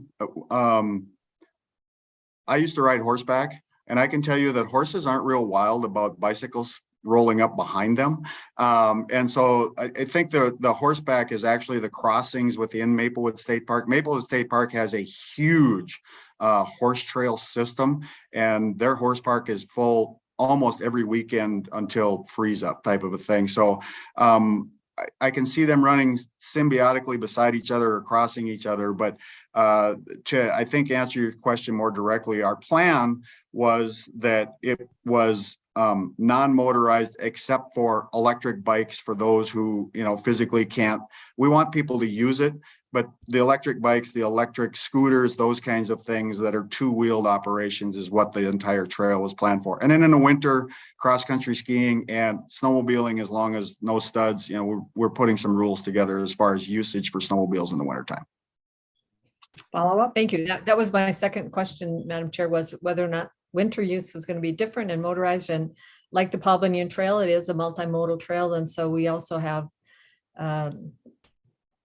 I used to ride horseback, and I can tell you that horses aren't real wild about bicycles rolling up behind them. And so I think the horseback is actually the crossings within Maplewood State Park. Maplewood State Park has a huge horse trail system, and their horse park is full almost every weekend until freeze up type of a thing. So I can see them running symbiotically beside each other or crossing each other. But to, I think, answer your question more directly, our plan was that it was non-motorized except for electric bikes for those who, physically can't. We want people to use it, but the electric bikes, the electric scooters, those kinds of things that are two-wheeled operations is what the entire trail was planned for. And then in the winter, cross-country skiing and snowmobiling, as long as no studs, we're putting some rules together as far as usage for snowmobiles in the wintertime. Follow up. Thank you. That was my second question, Madam Chair, was whether or not winter use was going to be different and motorized. And like the Paul Bunyan Trail, it is a multimodal trail. And so we also have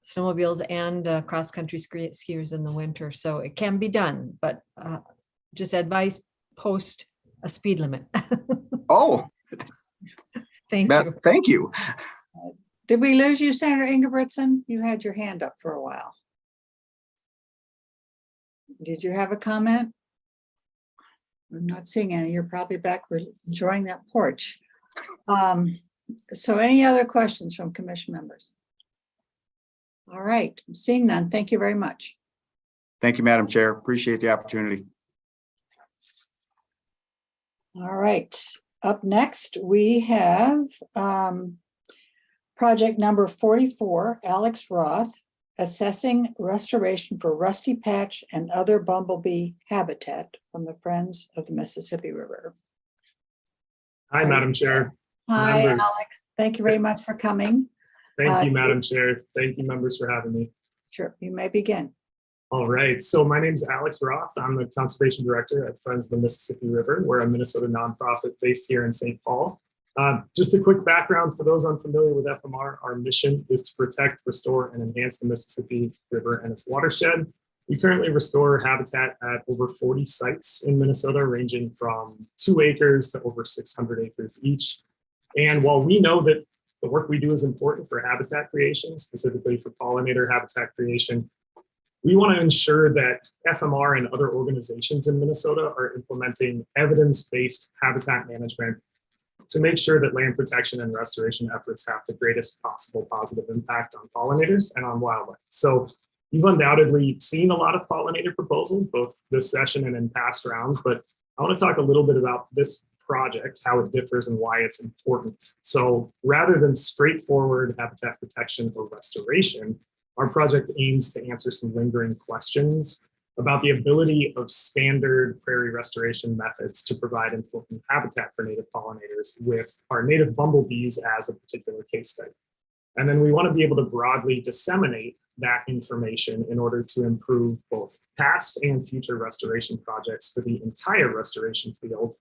snowmobiles and cross-country skiers in the winter. So it can be done, but just advise post a speed limit. Oh, thank you. Thank you. Did we lose you, Senator Ingebrigtsen? You had your hand up for a while. Did you have a comment? I'm not seeing any. You're probably back enjoying that porch. So any other questions from commission members? All right, seeing none. Thank you very much. Thank you, Madam Chair. Appreciate the opportunity. All right, up next we have project number 44, Alex Roth, assessing restoration for rusty patch and other bumblebee habitat from the Friends of the Mississippi River. Hi, Madam Chair. Hi, members. Alex. Thank you very much for coming. Thank you, Madam Chair. Thank you, members, for having me. Sure, you may begin. All right, so my name is Alex Roth. I'm the Conservation Director at Friends of the Mississippi River. We're a Minnesota nonprofit based here in St. Paul. Just a quick background for those unfamiliar with FMR, our mission is to protect, restore, and enhance the Mississippi River and its watershed. We currently restore habitat at over 40 sites in Minnesota, ranging from 2 acres to over 600 acres each. And while we know that the work we do is important for habitat creation, specifically for pollinator habitat creation, we want to ensure that FMR and other organizations in Minnesota are implementing evidence-based habitat management to make sure that land protection and restoration efforts have the greatest possible positive impact on pollinators and on wildlife. So you've undoubtedly seen a lot of pollinator proposals, both this session and in past rounds, but I want to talk a little bit about this project, how it differs and why it's important. So rather than straightforward habitat protection or restoration, our project aims to answer some lingering questions about the ability of standard prairie restoration methods to provide important habitat for native pollinators, with our native bumblebees as a particular case study. And then we want to be able to broadly disseminate that information in order to improve both past and future restoration projects for the entire restoration field,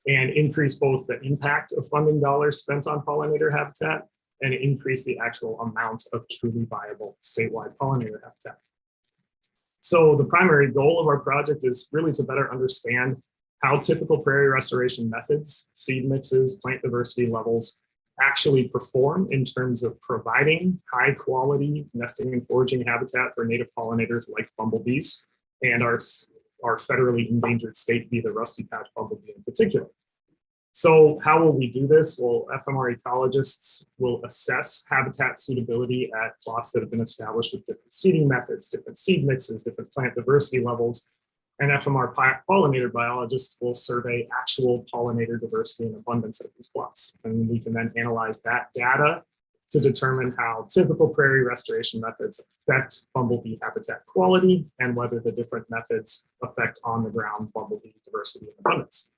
and increase both the impact of funding dollars spent on pollinator habitat and increase the actual amount of truly viable statewide pollinator habitat. So the primary goal of our project is really to better understand how typical prairie restoration methods, seed mixes, plant diversity levels actually perform in terms of providing high quality nesting and foraging habitat for native pollinators like bumblebees and our federally endangered state bee, the rusty patch bumblebee in particular. So how will we do this? Well, FMR ecologists will assess habitat suitability at plots that have been established with different seeding methods, different seed mixes, different plant diversity levels. And FMR pollinator biologists will survey actual pollinator diversity and abundance at these plots. And we can then analyze that data to determine how typical prairie restoration methods affect bumblebee habitat quality and whether the different methods affect on the ground bumblebee diversity and abundance.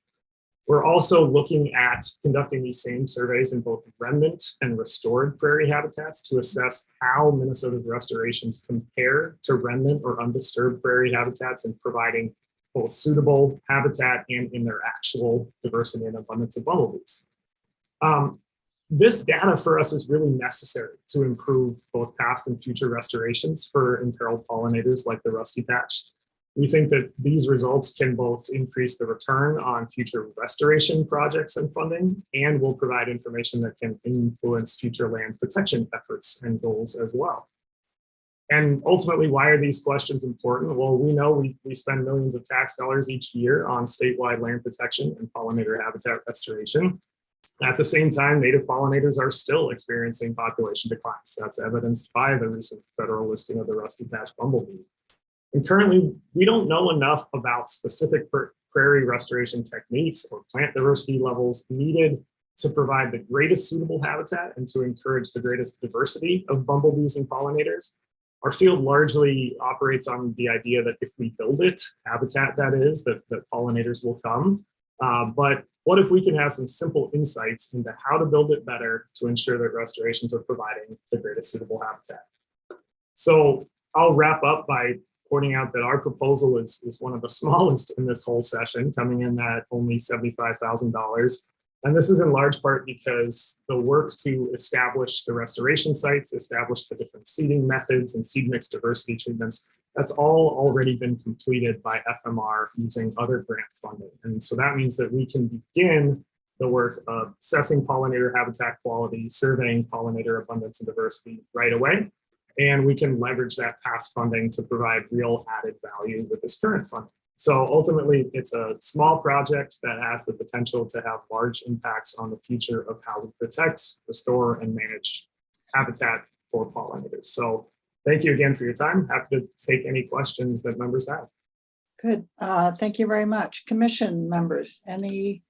We're also looking at conducting these same surveys in both remnant and restored prairie habitats to assess how Minnesota's restorations compare to remnant or undisturbed prairie habitats in providing both suitable habitat and in their actual diversity and abundance of bumblebees. This data for us is really necessary to improve both past and future restorations for imperiled pollinators like the rusty patch. We think that these results can both increase the return on future restoration projects and funding, and will provide information that can influence future land protection efforts and goals as well. And ultimately, why are these questions important? Well, we know we spend millions of tax dollars each year on statewide land protection and pollinator habitat restoration. At the same time, native pollinators are still experiencing population declines. That's evidenced by the recent federal listing of the rusty patch bumblebee. And currently, we don't know enough about specific prairie restoration techniques or plant diversity levels needed to provide the greatest suitable habitat and to encourage the greatest diversity of bumblebees and pollinators. Our field largely operates on the idea that if we build it, habitat that is, that pollinators will come. But what if we can have some simple insights into how to build it better to ensure that restorations are providing the greatest suitable habitat? So I'll wrap up by pointing out that our proposal is one of the smallest in this whole session, coming in at only $75,000. And this is in large part because the work to establish the restoration sites, establish the different seeding methods and seed mix diversity treatments, that's all already been completed by FMR using other grant funding. And so that means that we can begin the work of assessing pollinator habitat quality, surveying pollinator abundance and diversity right away. And we can leverage that past funding to provide real added value with this current funding. So ultimately, it's a small project that has the potential to have large impacts on the future of how we protect, restore, and manage habitat for pollinators. So thank you again for your time. Happy to take any questions that members have. Good. Thank you very much. Commission members, any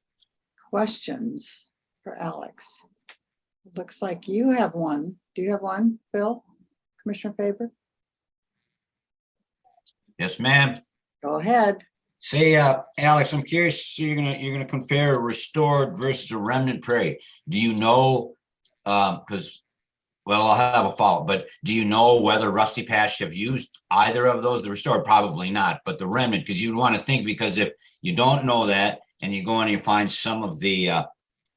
questions for Alex? Looks like you have one. Do you have one, Bill? Commissioner Faber? Yes, ma'am. Go ahead. Say, Alex, I'm curious. So you're gonna compare a restored versus a remnant prairie. Do you know? Because, well, I'll have a follow-up. But do you know whether rusty patch have used either of those? The restored, probably not, but the remnant, because you'd want to think, because if you don't know that and you go in and you find some of the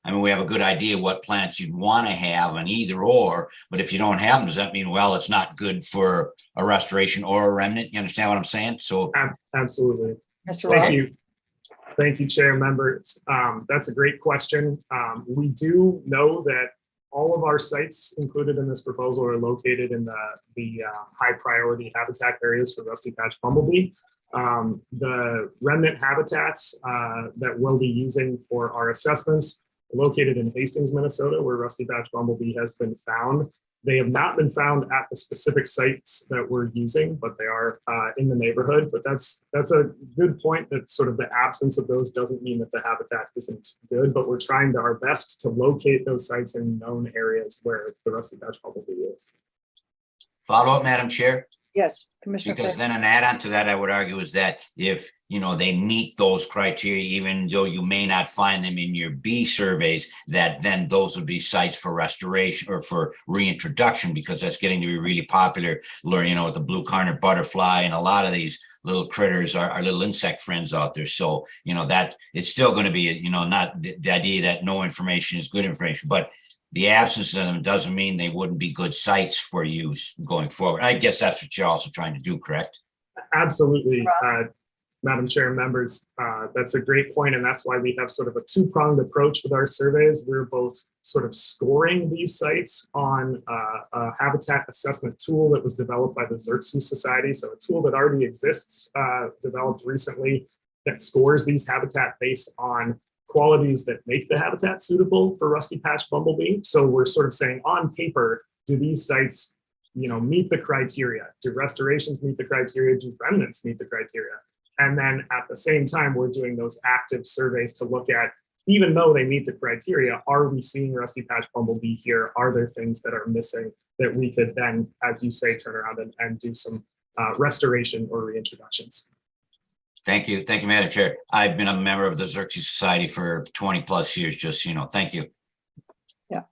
I mean, we have a good idea what plants you'd want to have an either or, but if you don't have them, does that mean, well, it's not good for a restoration or a remnant? You understand what I'm saying? So Mr. Absolutely. Thank Ross? you. Thank you, Chair and members. That's a great question. We do know that all of our sites included in this proposal are located in the high priority habitat areas for rusty patch bumblebee. The remnant habitats that we'll be using for our assessments are located in Hastings, Minnesota, where rusty patch bumblebee has been found. They have not been found at the specific sites that we're using, but they are in the neighborhood. But that's a good point, that sort of the absence of those doesn't mean that the habitat isn't good, but we're trying our best to locate those sites in known areas where the rusty patch bumblebee is. follow up, Madam Chair. Yes, Commissioner. Because then an add-on to that, I would argue, is that if, you know, they meet those criteria, even though you may not find them in your B surveys, that then those would be sites for restoration or for reintroduction, because that's getting to be really popular, you know, with the blue-cornered butterfly, and a lot of these little critters are little insect friends out there. So, you know, that it's still going to be, you know, not the idea that no information is good information, but the absence of them doesn't mean they wouldn't be good sites for use going forward. I guess that's what you're also trying to do, correct? Absolutely, Madam Chair and members. That's a great point, and that's why we have sort of a two-pronged approach with our surveys. We're both sort of scoring these sites on a habitat assessment tool that was developed by the Xerxes Society. So a tool that already exists, developed recently, that scores these habitat based on qualities that make the habitat suitable for rusty patch bumblebee. So we're sort of saying, on paper, do these sites, you know, meet the criteria? Do restorations meet the criteria? Do remnants meet the criteria? And then at the same time, we're doing those active surveys to look at, even though they meet the criteria, are we seeing rusty patch bumblebee here? Are there things that are missing that we could then, as you say, turn around and do some restoration or reintroductions? Thank you, Madam Chair. I've been a member of the Xerxes Society for 20 plus years, just so you know. Thank you. Yeah.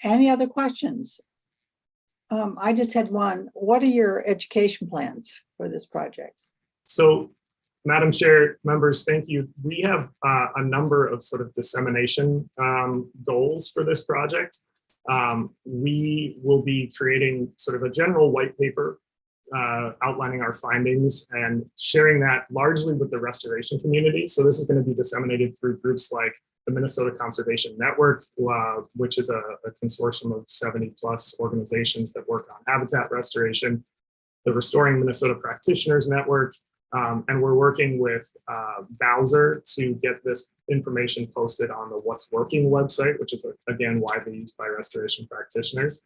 Any other questions? I just had one. What are your education plans for this project? So, Madam Chair, members, thank you. We have a number of sort of dissemination goals for this project. We will be creating sort of a general white paper outlining our findings and sharing that largely with the restoration community. So this is going to be disseminated through groups like the Minnesota Conservation Network, which is a consortium of 70 plus organizations that work on habitat restoration, the Restoring Minnesota Practitioners Network, and we're working with Bowser to get this information posted on the What's Working website, which is again widely used by restoration practitioners.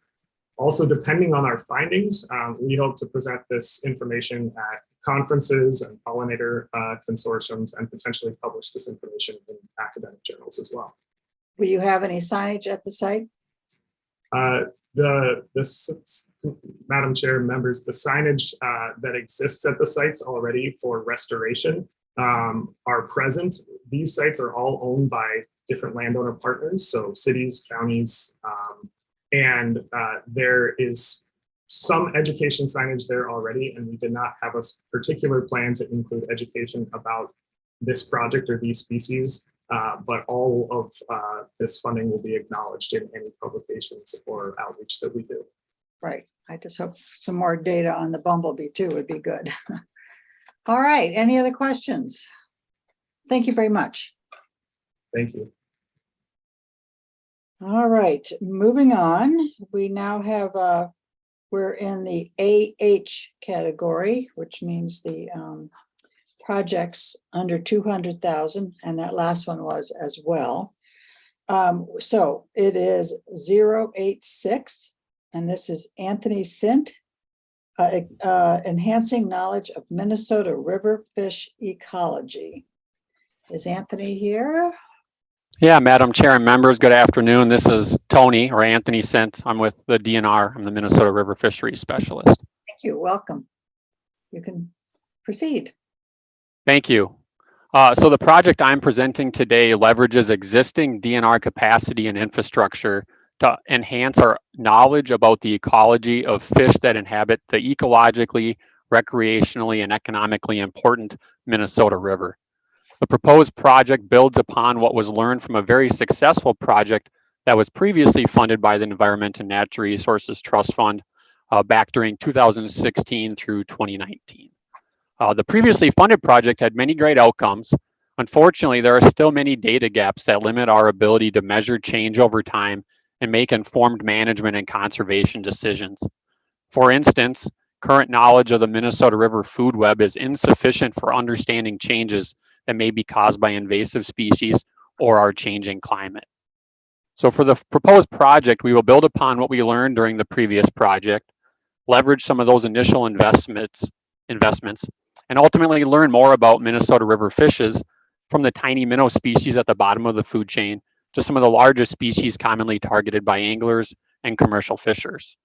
Also, depending on our findings, we hope to present this information at conferences and pollinator consortiums, and potentially publish this information in academic journals as well. Will you have any signage at the site? Madam Chair, members, the signage that exists at the sites already for restoration are present. These sites are all owned by different landowner partners, so cities, counties, and there is some education signage there already, and we did not have a particular plan to include education about this project or these species, but all of this funding will be acknowledged in any publications or outreach that we do. Right. I just hope some more data on the bumblebee too would be good. All right. Any other questions? Thank you very much. Thank you. All right, moving on. We now have, we're in the AH category, which means the projects under 200,000, and that last one was as well. So it is 086, and this is Anthony Sint, enhancing knowledge of Minnesota river fish ecology. Is Anthony here? Yeah, Madam Chair and members, good afternoon. This is Tony, or Anthony Sint. I'm with the DNR. I'm the Minnesota River Fisheries Specialist. Thank you. Welcome. You can proceed. Thank you. So the project I'm presenting today leverages existing DNR capacity and infrastructure to enhance our knowledge about the ecology of fish that inhabit the ecologically, recreationally, and economically important Minnesota River. The proposed project builds upon what was learned from a very successful project that was previously funded by the Environment and Natural Resources Trust Fund back during 2016 through 2019. The previously funded project had many great outcomes. Unfortunately, there are still many data gaps that limit our ability to measure change over time and make informed management and conservation decisions. For instance, current knowledge of the Minnesota River food web is insufficient for understanding changes that may be caused by invasive species or our changing climate. So for the proposed project, we will build upon what we learned during the previous project, leverage some of those initial investments, and ultimately learn more about Minnesota River fishes, from the tiny minnow species at the bottom of the food chain to some of the largest species commonly targeted by anglers and commercial fishers.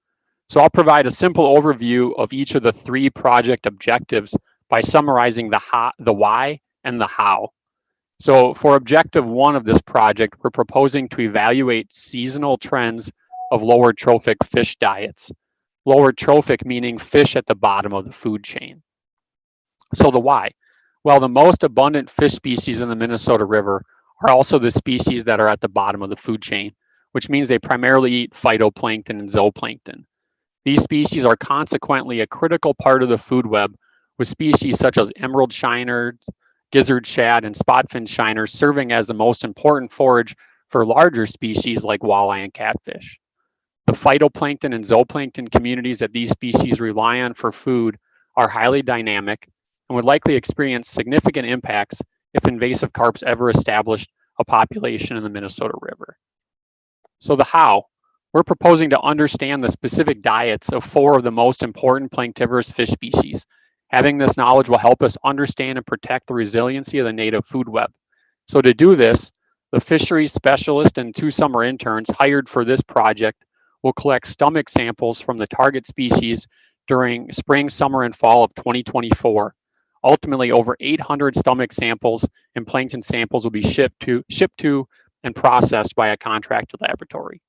So I'll provide a simple overview of each of the 3 project objectives by summarizing the why and the how. So for objective 1 of this project, we're proposing to evaluate seasonal trends of lower trophic fish diets. Lower trophic meaning fish at the bottom of the food chain. So the why? Well, the most abundant fish species in the Minnesota River are also the species that are at the bottom of the food chain, which means they primarily eat phytoplankton and zooplankton. These species are consequently a critical part of the food web, with species such as emerald shiners, gizzard shad, and spotfin shiners serving as the most important forage for larger species like walleye and catfish. The phytoplankton and zooplankton communities that these species rely on for food are highly dynamic and would likely experience significant impacts if invasive carps ever established a population in the Minnesota River. So the how? We're proposing to understand the specific diets of 4 of the most important planktivorous fish species. Having this knowledge will help us understand and protect the resiliency of the native food web. So to do this, the fisheries specialist and 2 summer interns hired for this project will collect stomach samples from the target species during spring, summer, and fall of 2024. Ultimately, over 800 stomach samples and plankton samples will be shipped to and processed by a contracted laboratory.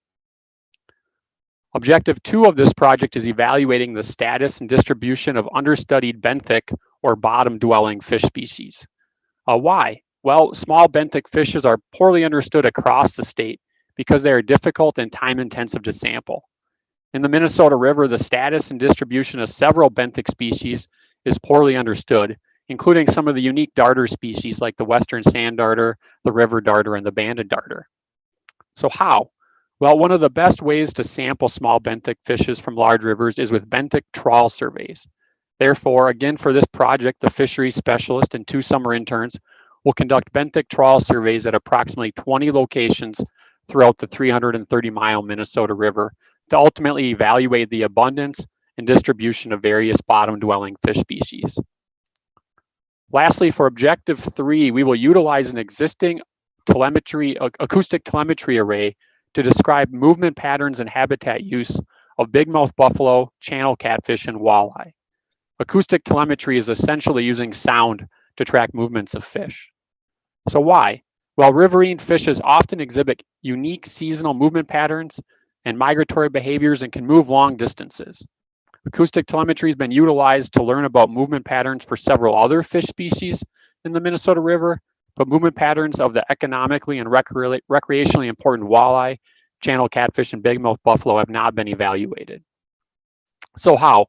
Objective 2 of this project is evaluating the status and distribution of understudied benthic or bottom-dwelling fish species. Why? Well, small benthic fishes are poorly understood across the state because they are difficult and time-intensive to sample. In the Minnesota River, the status and distribution of several benthic species is poorly understood, including some of the unique darter species like the western sand darter, the river darter, and the banded darter. So how? Well, one of the best ways to sample small benthic fishes from large rivers is with benthic trawl surveys. Therefore, again, for this project, the fisheries specialist and 2 summer interns will conduct benthic trawl surveys at approximately 20 locations throughout the 330-mile Minnesota River to ultimately evaluate the abundance and distribution of various bottom-dwelling fish species. Lastly, for objective 3, we will utilize an existing acoustic telemetry array to describe movement patterns and habitat use of bigmouth buffalo, channel catfish, and walleye. Acoustic telemetry is essentially using sound to track movements of fish. So why? Well, riverine fishes often exhibit unique seasonal movement patterns and migratory behaviors and can move long distances. Acoustic telemetry has been utilized to learn about movement patterns for several other fish species in the Minnesota River, but movement patterns of the economically and recreationally important walleye, channel catfish, and bigmouth buffalo have not been evaluated. So how?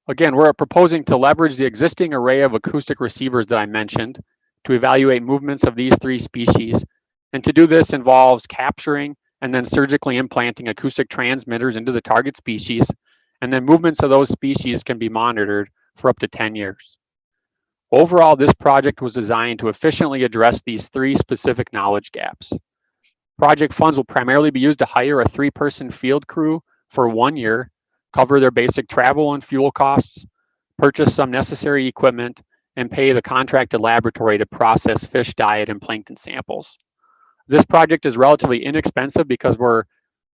Again, we're proposing to leverage the existing array of acoustic receivers that I mentioned to evaluate movements of these 3 species. And to do this involves capturing and then surgically implanting acoustic transmitters into the target species, and then movements of those species can be monitored for up to 10 years. Overall, this project was designed to efficiently address these 3 specific knowledge gaps. Project funds will primarily be used to hire a 3-person field crew for 1 year, cover their basic travel and fuel costs, purchase some necessary equipment, and pay the contracted laboratory to process fish diet and plankton samples. This project is relatively inexpensive because we're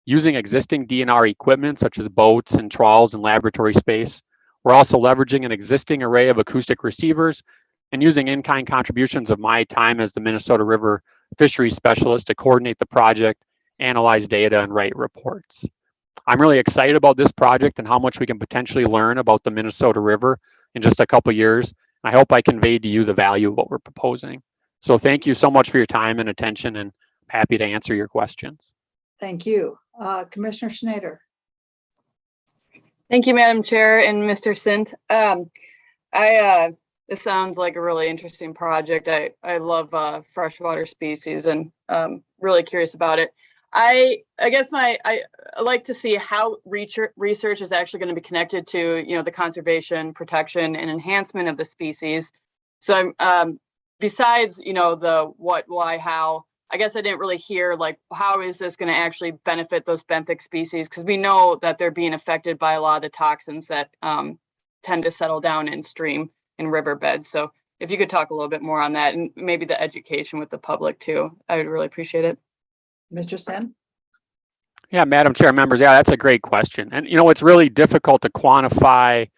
using existing DNR equipment such as boats and trawls and laboratory space. We're also leveraging an existing array of acoustic receivers and using in-kind contributions of my time as the Minnesota River fisheries specialist to coordinate the project, analyze data, and write reports. I'm really excited about this project and how much we can potentially learn about the Minnesota River in just a couple years. I hope I conveyed to you the value of what we're proposing. So thank you so much for your time and attention, and happy to answer your questions. Thank you. Commissioner Schneider. Thank you, Madam Chair and Mr. Sint. This sounds like a really interesting project. I love freshwater species and really curious about it. I guess I like to see how research is actually going to be connected to, the conservation, protection, and enhancement of the species. So besides, the what, why, how, I guess I didn't really hear like, how is this going to actually benefit those benthic species? Because we know that they're being affected by a lot of the toxins that tend to settle down in stream and riverbeds. So if you could talk a little bit more on that, and maybe the education with the public too, I would really appreciate it. Mr. Sen. Yeah, Madam Chair, members, yeah, that's a great question. And it's really difficult to quantify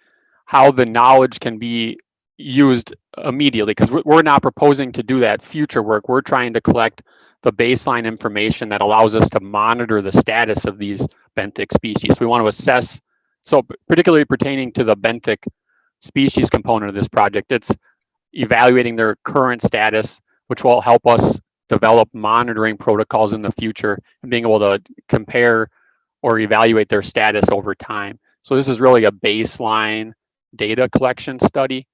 how the knowledge can be used immediately, because we're not proposing to do that future work. We're trying to collect the baseline information that allows us to monitor the status of these benthic species. We want to assess, so particularly pertaining to the benthic species component of this project, it's evaluating their current status, which will help us develop monitoring protocols in the future and being able to compare or evaluate their status over time. So this is really a baseline data collection study.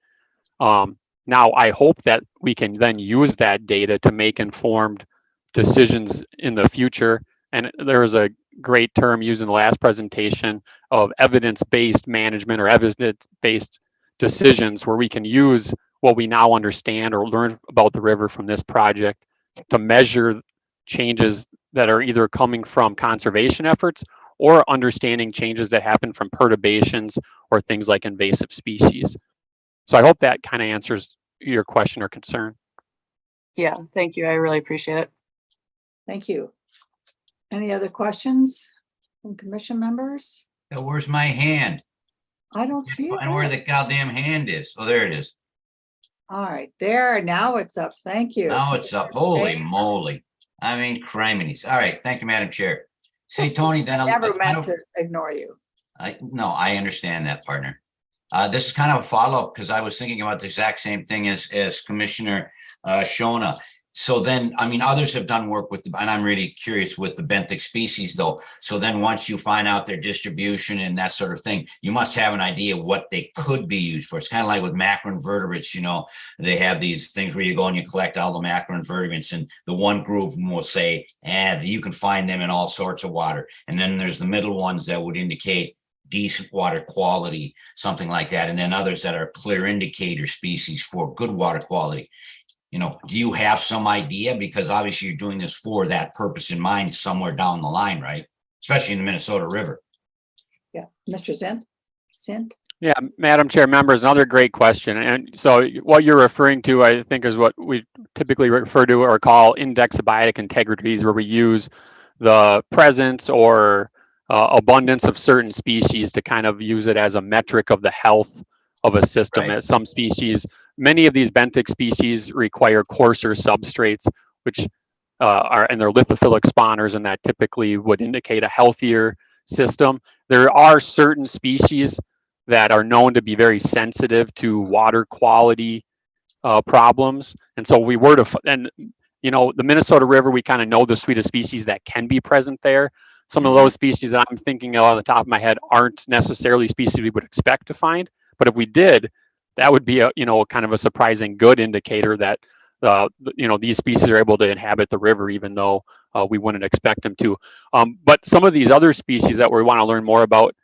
Now, I hope that we can then use that data to make informed decisions in the future. And there was a great term used in the last presentation of evidence-based management or evidence-based decisions, where we can use what we now understand or learn about the river from this project to measure changes that are either coming from conservation efforts or understanding changes that happen from perturbations or things like invasive species. So I hope that kind of answers your question or concern. Yeah, thank you. I really appreciate it. Thank you. Any other questions from commission members? Now, where's my hand? I don't see it. I know where the goddamn hand is. Oh, there it is. All right, there, now it's up. Thank you. Now it's up. Holy moly. I mean, criminies. All right. Thank you, Madam Chair. Say, Tony, then Never meant to ignore you. No, I understand that, partner. This is kind of a follow-up because I was thinking about the exact same thing as Commissioner Shona. So then, I mean, others have done work with, and I'm really curious with the benthic species though. So then once you find out their distribution and that sort of thing, you must have an idea what they could be used for. It's kind of like with macroinvertebrates, they have these things where you go and you collect all the macroinvertebrates, and the one group will say, you can find them in all sorts of water. And then there's the middle ones that would indicate decent water quality, something like that. And then others that are clear indicator species for good water quality. Do you have some idea? Because obviously you're doing this for that purpose in mind somewhere down the line, right? Especially in the Minnesota River. Yeah, Mr. Sint. Yeah, Madam Chair, members, another great question. And so what you're referring to, I think, is what we typically refer to or call index of biotic integrities, where we use the presence or abundance of certain species to kind of use it as a metric of the health of a system. Right. As some species, many of these benthic species require coarser substrates, which and they're lithophilic spawners, and that typically would indicate a healthier system. There are certain species that are known to be very sensitive to water quality problems. And so we were to, and the Minnesota River, we kind of know the suite of species that can be present there. Some of those species that I'm thinking of on the top of my head aren't necessarily species we would expect to find. But if we did, that would be a, kind of a surprising good indicator that, these species are able to inhabit the river, even though we wouldn't expect them to. But some of these other species that we want to learn more about,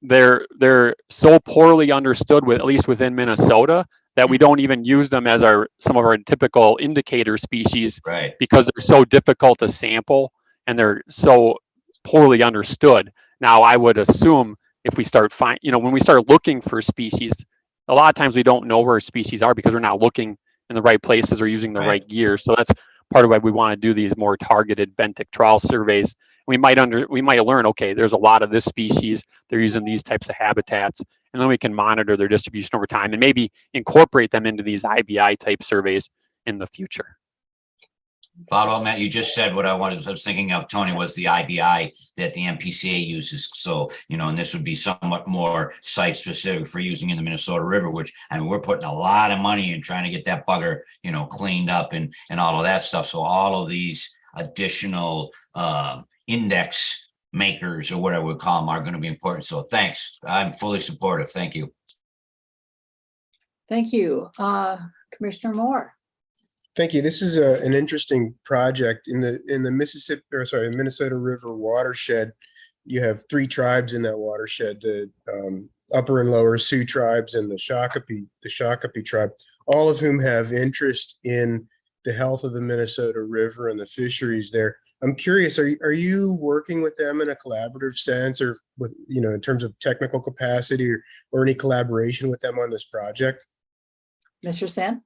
they're so poorly understood, at least within Minnesota, that we don't even use them as some of our typical indicator species, right, because they're so difficult to sample and they're so poorly understood. Now, I would assume if we start when we start looking for species, a lot of times we don't know where species are because we're not looking in the right places or using the right gear. So that's part of why we want to do these more targeted benthic trawl surveys. We might learn, okay, there's a lot of this species, they're using these types of habitats, and then we can monitor their distribution over time and maybe incorporate them into these IBI type surveys in the future. Follow up, Matt, you just said what I was thinking of, Tony, was the IBI that the MPCA uses. So, and this would be somewhat more site specific for using in the Minnesota River, which, I mean, we're putting a lot of money in trying to get that bugger, cleaned up and all of that stuff. So all of these additional index makers or whatever we call them are going to be important. So thanks. I'm fully supportive. Thank you. Thank you. Commissioner Moore. Thank you. This is an interesting project in the Minnesota River watershed. You have 3 tribes in that watershed: the Upper and Lower Sioux tribes and the Shakopee tribe, all of whom have interest in the health of the Minnesota River and the fisheries there. I'm curious, are you working with them in a collaborative sense, or with in terms of technical capacity, or any collaboration with them on this project? Mr. Sen?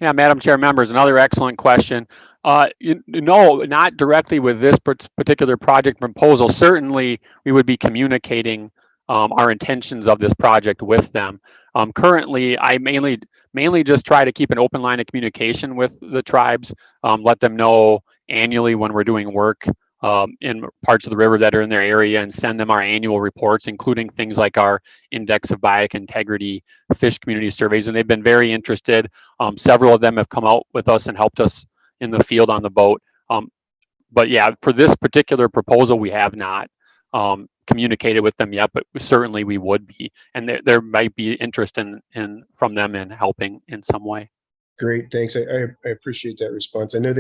Yeah, Madam Chair, members, another excellent question. No, not directly with this particular project proposal. Certainly, we would be communicating our intentions of this project with them. Currently, I mainly just try to keep an open line of communication with the tribes, let them know annually when we're doing work in parts of the river that are in their area, and send them our annual reports, including things like our index of biointegrity, fish community surveys, and they've been very interested. Several of them have come out with us and helped us in the field on the boat. But yeah, for this particular proposal, we have not communicated with them yet, but certainly we would be, and there might be interest from them in helping in some way. Great, thanks. I appreciate that response. I know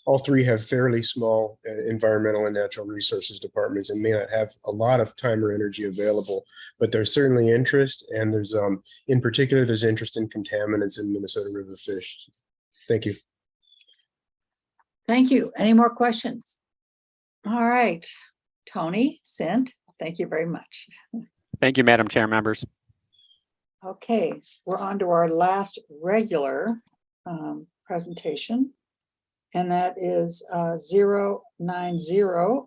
all 3 have fairly small environmental and natural resources departments and may not have a lot of time or energy available, but there's certainly interest, and there's in particular, there's interest in contaminants in Minnesota River fish. Thank you. Thank you. Any more questions? All right, Tony, Sint, thank you very much. Thank you, Madam Chair, members. Okay, we're on to our last regular presentation, and that is 090,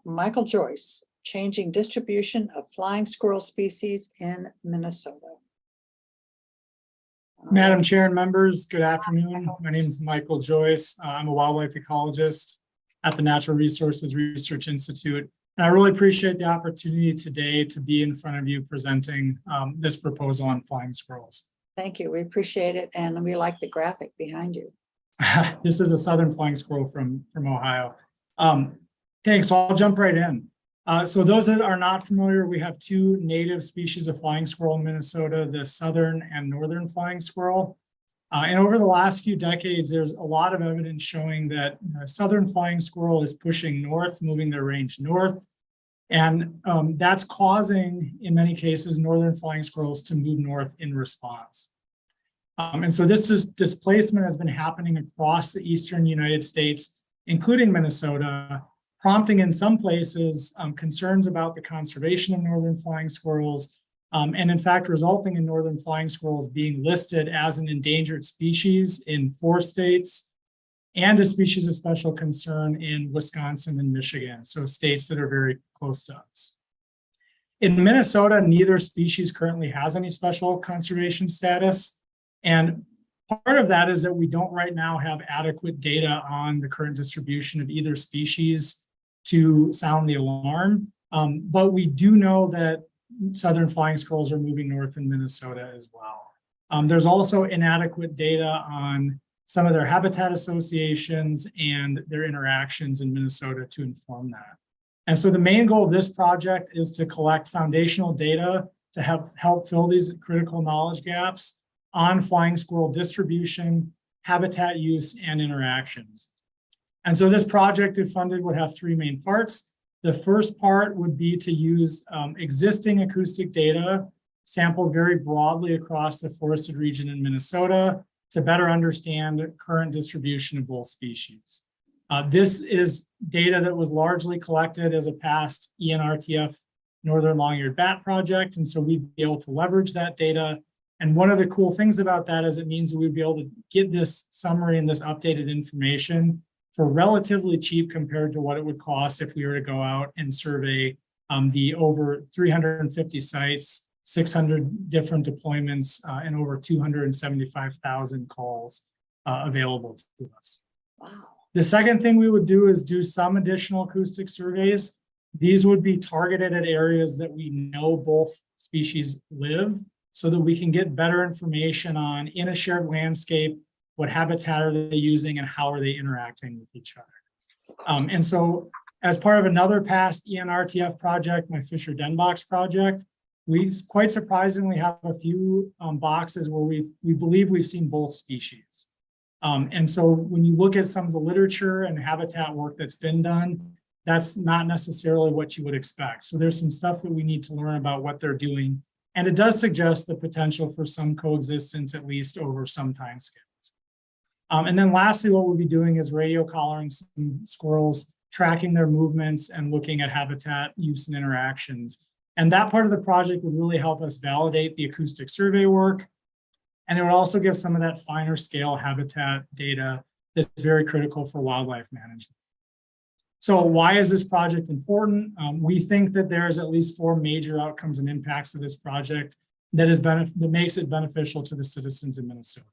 Michael Joyce, changing distribution of flying squirrel species in Minnesota. Madam Chair and members, good afternoon. My name is Michael Joyce. I'm a wildlife ecologist at the Natural Resources Research Institute. And I really appreciate the opportunity today to be in front of you presenting this proposal on flying squirrels. Thank you. We appreciate it. And we like the graphic behind you. This is a southern flying squirrel from Ohio. Thanks. So I'll jump right in. So those that are not familiar, we have 2 native species of flying squirrel in Minnesota, the southern and northern flying squirrel. And over the last few decades, there's a lot of evidence showing that southern flying squirrel is pushing north, moving their range north. And that's causing, in many cases, northern flying squirrels to move north in response. And so this displacement has been happening across the eastern United States, including Minnesota, prompting in some places concerns about the conservation of northern flying squirrels, and in fact resulting in northern flying squirrels being listed as an endangered species in 4 states and a species of special concern in Wisconsin and Michigan, so states that are very close to us. In Minnesota, neither species currently has any special conservation status, and part of that is that we don't right now have adequate data on the current distribution of either species to sound the alarm, but we do know that southern flying squirrels are moving north in Minnesota as well. There's also inadequate data on some of their habitat associations and their interactions in Minnesota to inform that. And so the main goal of this project is to collect foundational data to help fill these critical knowledge gaps on flying squirrel distribution, habitat use, and interactions. And so this project, if funded, would have 3 main parts. The first part would be to use existing acoustic data sampled very broadly across the forested region in Minnesota to better understand current distribution of both species. This is data that was largely collected as a past ENRTF Northern Long-Eared Bat project, and so we'd be able to leverage that data. And one of the cool things about that is it means we'd be able to get this summary and this updated information for relatively cheap compared to what it would cost if we were to go out and survey the over 350 sites, 600 different deployments, and over 275,000 calls available to us. Wow. The second thing we would do is do some additional acoustic surveys. These would be targeted at areas that we know both species live, so that we can get better information on, in a shared landscape, what habitat are they using and how are they interacting with each other. And so as part of another past ENRTF project, my Fisher Den Box project, we quite surprisingly have a few boxes where we believe we've seen both species. And so when you look at some of the literature and habitat work that's been done, that's not necessarily what you would expect. So there's some stuff that we need to learn about what they're doing. And it does suggest the potential for some coexistence, at least over some time scales. And then lastly, what we'll be doing is radio collaring some squirrels, tracking their movements and looking at habitat use and interactions. And that part of the project would really help us validate the acoustic survey work. And it would also give some of that finer scale habitat data that's very critical for wildlife management. So why is this project important? We think that there's at least 4 major outcomes and impacts of this project that makes it beneficial to the citizens of Minnesota.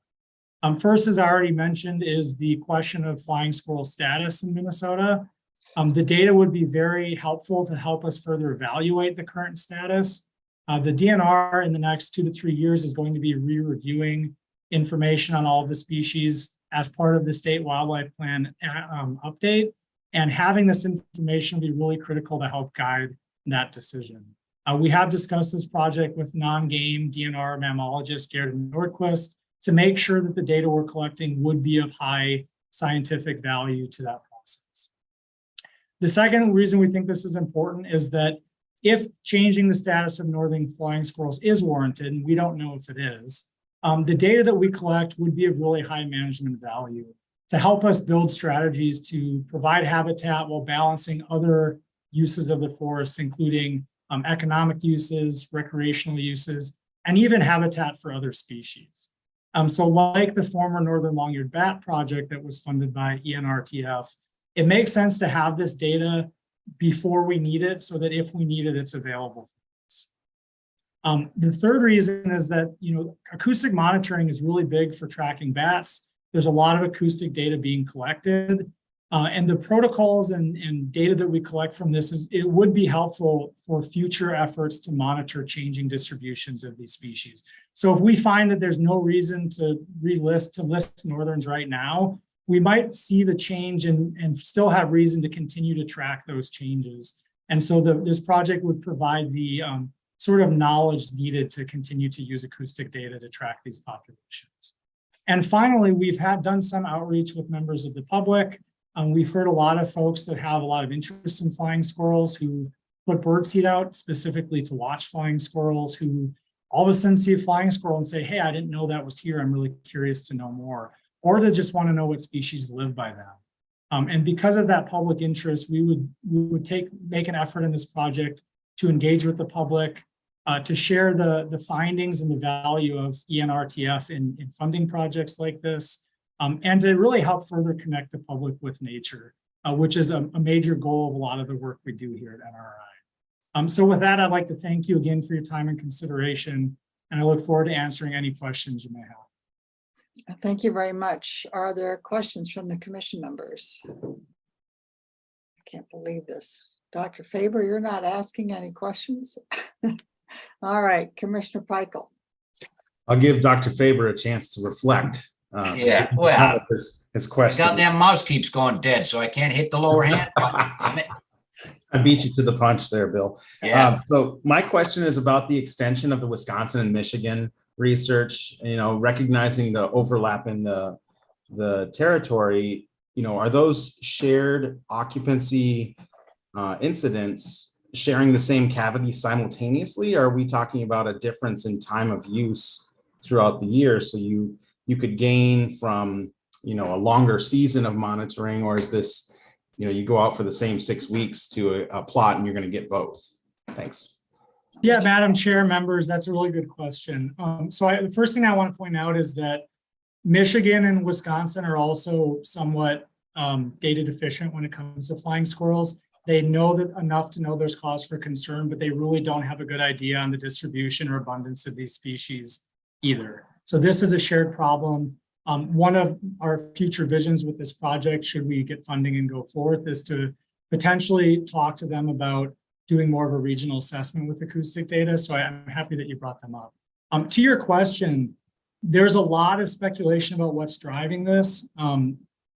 First, as I already mentioned, is the question of flying squirrel status in Minnesota. The data would be very helpful to help us further evaluate the current status. The DNR in the next 2 to 3 years is going to be re-reviewing information on all of the species as part of the state wildlife plan update. And having this information will be really critical to help guide that decision. We have discussed this project with non-game DNR mammologist Gerda Nordquist to make sure that the data we're collecting would be of high scientific value to that process. The second reason we think this is important is that if changing the status of northern flying squirrels is warranted, and we don't know if it is, the data that we collect would be of really high management value to help us build strategies to provide habitat while balancing other uses of the forest, including economic uses, recreational uses, and even habitat for other species. So like the former northern long-eared bat project that was funded by ENRTF, it makes sense to have this data before we need it so that if we need it, it's available for us. The third reason is that, acoustic monitoring is really big for tracking bats. There's a lot of acoustic data being collected, and the protocols and data that we collect from this it would be helpful for future efforts to monitor changing distributions of these species. So if we find that there's no reason to list northerns right now, we might see the change and still have reason to continue to track those changes. And so this project would provide the sort of knowledge needed to continue to use acoustic data to track these populations. And finally, we've done some outreach with members of the public. We've heard a lot of folks that have a lot of interest in flying squirrels who put birdseed out specifically to watch flying squirrels, who all of a sudden see a flying squirrel and say, hey, I didn't know that was here. I'm really curious to know more. Or they just want to know what species live by them. And because of that public interest, we would make an effort in this project to engage with the public, to share the findings and the value of ENRTF in funding projects like this, and to really help further connect the public with nature, which is a major goal of a lot of the work we do here at NRI. So with that, I'd like to thank you again for your time and consideration, and I look forward to answering any questions you may have. Thank you very much. Are there questions from the commission members? I can't believe this. Dr. Faber, you're not asking any questions? All right, Commissioner Peichel. I'll give Dr. Faber a chance to reflect. Yeah, well, his question. The goddamn mouse keeps going dead, so I can't hit the lower hand button. I beat you to the punch there, Bill. Yeah. So my question is about the extension of the Wisconsin and Michigan research, recognizing the overlap in the territory, are those shared occupancy incidents sharing the same cavity simultaneously? Or are we talking about a difference in time of use throughout the year? So you could gain from, a longer season of monitoring, or is this, you go out for the same 6 weeks to a plot and you're going to get both? Thanks. Yeah, Madam Chair, members, that's a really good question. The first thing I want to point out is that Michigan and Wisconsin are also somewhat data deficient when it comes to flying squirrels. They know that enough to know there's cause for concern, but they really don't have a good idea on the distribution or abundance of these species either. So this is a shared problem. One of our future visions with this project, should we get funding and go forth, is to potentially talk to them about doing more of a regional assessment with acoustic data. So I'm happy that you brought them up. To your question, there's a lot of speculation about what's driving this.